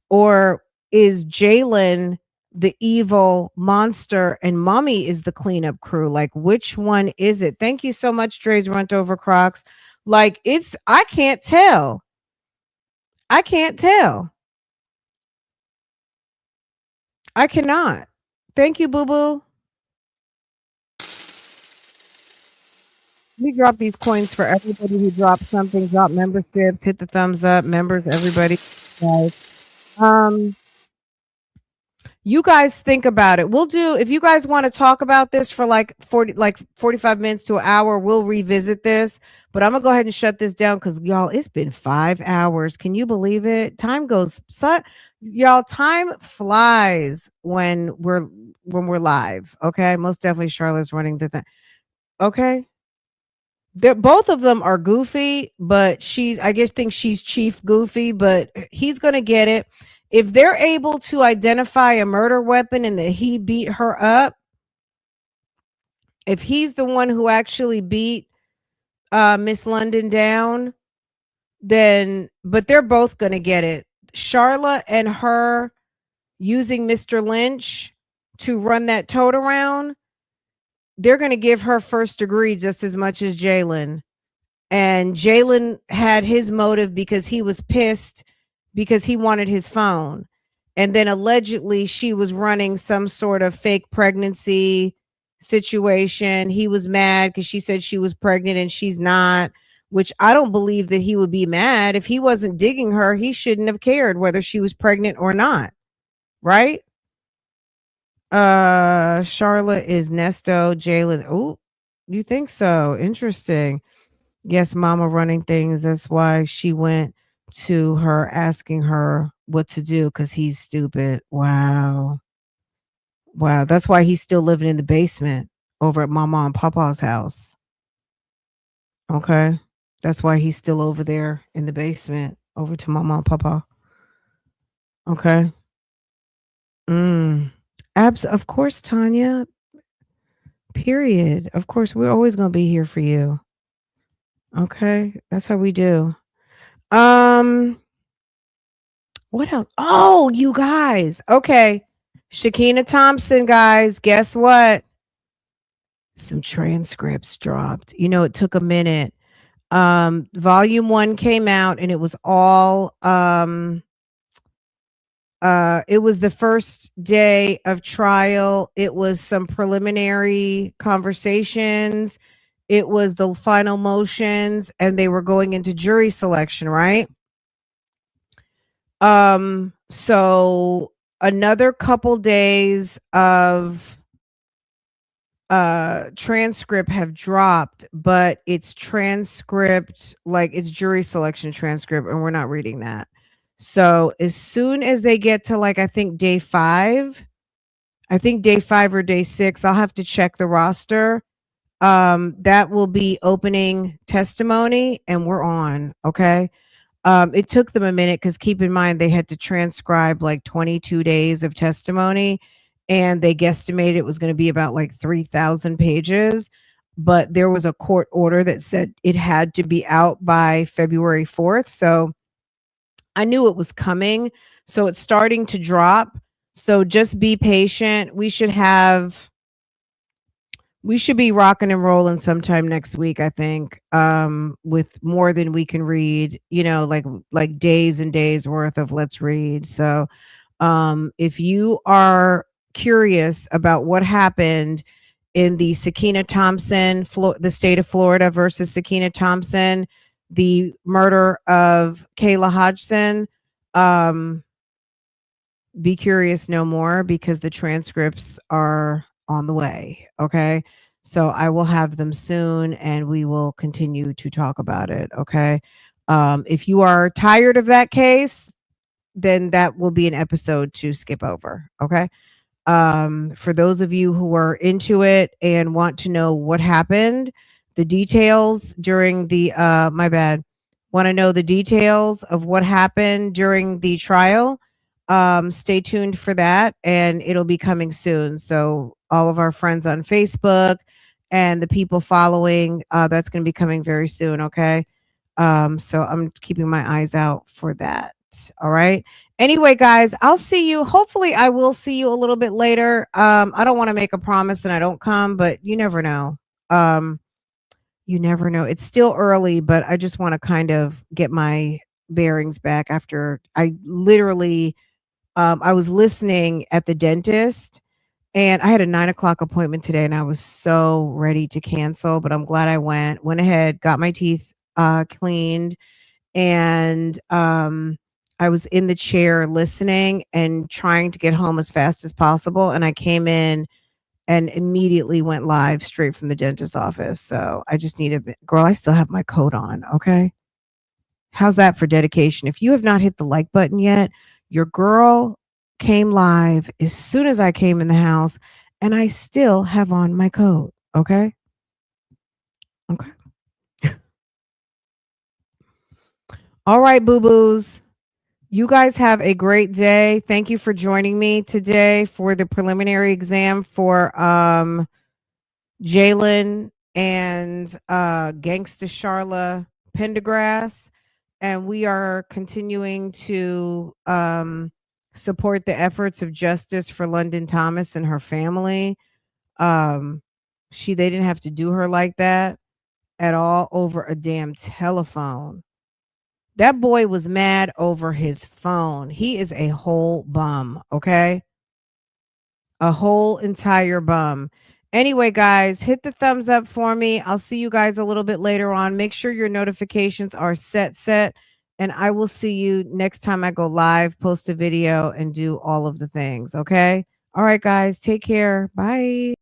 Or is Jalen the evil monster and mommy is the cleanup crew? Like, which one is it? Thank you so much, Dre's Runt Over Crocs. Like, I can't tell. I can't tell. I cannot. Thank you, boo boo. We drop these coins for everybody who dropped something, drop memberships, hit the thumbs up, members, everybody. Guys. You guys think about it. We'll do, if you guys want to talk about this for like 45 minutes to an hour, we'll revisit this. But I'm gonna go ahead and shut this down because y'all, it's been 5 hours. Can you believe it? Time goes, y'all, time flies when we're live. Okay. Most definitely Charlotte's running the thing. Okay. Both of them are goofy, but I guess think she's Chief Goofy, but he's gonna get it. If they're able to identify a murder weapon and that he beat her up, if he's the one who actually beat Miss London down, then, but they're both gonna get it. Charla and her using Mr. Lynch to run that tote around, they're gonna give her first degree just as much as Jalen. And Jalen had his motive because he was pissed because he wanted his phone. And then allegedly she was running some sort of fake pregnancy situation. He was mad because she said she was pregnant and she's not, which I don't believe that he would be mad. If he wasn't digging her, he shouldn't have cared whether she was pregnant or not. Right? Charlotte is Nesto, Jalen. Oh, you think so? Interesting. Yes, mama running things. That's why she went to her asking her what to do because he's stupid. Wow. Wow. That's why he's still living in the basement over at Mama and Papa's house. Okay. That's why he's still over there in the basement over to Mama and Papa. Okay. Of course, Tanya. Period. Of course, we're always going to be here for you. Okay. That's how we do. What else? Oh, you guys. Okay. Shakina Thompson, guys. Guess what? Some transcripts dropped. It took a minute. Volume 1 came out and it was all it was the first day of trial. It was some preliminary conversations. it was the final motions and they were going into jury selection, right? So another couple days of transcript have dropped, but it's transcript, like it's jury selection transcript, and we're not reading that. So as soon as they get to, like, I think day 5 or day 6, I'll have to check the roster. That will be opening testimony and we're on. Okay. It took them a minute because keep in mind they had to transcribe like 22 days of testimony, and they guesstimated it was going to be about like 3,000 pages. But there was a court order that said it had to be out by February 4th. So I knew it was coming. So it's starting to drop. So just be patient. We should be rocking and rolling sometime next week, I think, with more than we can read, like days and days worth of let's read. So if you are curious about what happened in the Sakina Thompson, the state of Florida versus Sakina Thompson, the murder of Kayla Hodgson, be curious no more, because the transcripts are on the way. Okay. So I will have them soon and we will continue to talk about it. Okay. If you are tired of that case, then that will be an episode to skip over. Okay. For those of you who are into it and want to know what happened, the details during the, want to know the details of what happened during the trial, stay tuned for that, and it'll be coming soon. So all of our friends on Facebook and the people following, that's going to be coming very soon. Okay. So I'm keeping my eyes out for that. All right. Anyway, guys, I'll see you. Hopefully I will see you a little bit later. I don't want to make a promise and I don't come, but you never know. You never know. It's still early, but I just want to kind of get my bearings back after I literally, I was listening at the dentist, and I had a 9 o'clock appointment today and I was so ready to cancel, but I'm glad I went ahead, got my teeth cleaned, and I was in the chair listening and trying to get home as fast as possible. And I came in and immediately went live straight from the dentist's office. So I just need girl, I still have my coat on. Okay. How's that for dedication? If you have not hit the like button yet, your girl came live as soon as I came in the house and I still have on my coat. Okay. Okay. All right, boo-boos. You guys have a great day. Thank you for joining me today for the preliminary exam for Jalen and Gangsta Charla Pendergrass. And we are continuing to support the efforts of justice for London Thomas and her family. They didn't have to do her like that at all over a damn telephone. That boy was mad over his phone. He is a whole bum, okay? A whole entire bum. Anyway, guys, hit the thumbs up for me. I'll see you guys a little bit later on. Make sure your notifications are set, and I will see you next time I go live, post a video, and do all of the things, okay? All right, guys, take care. Bye.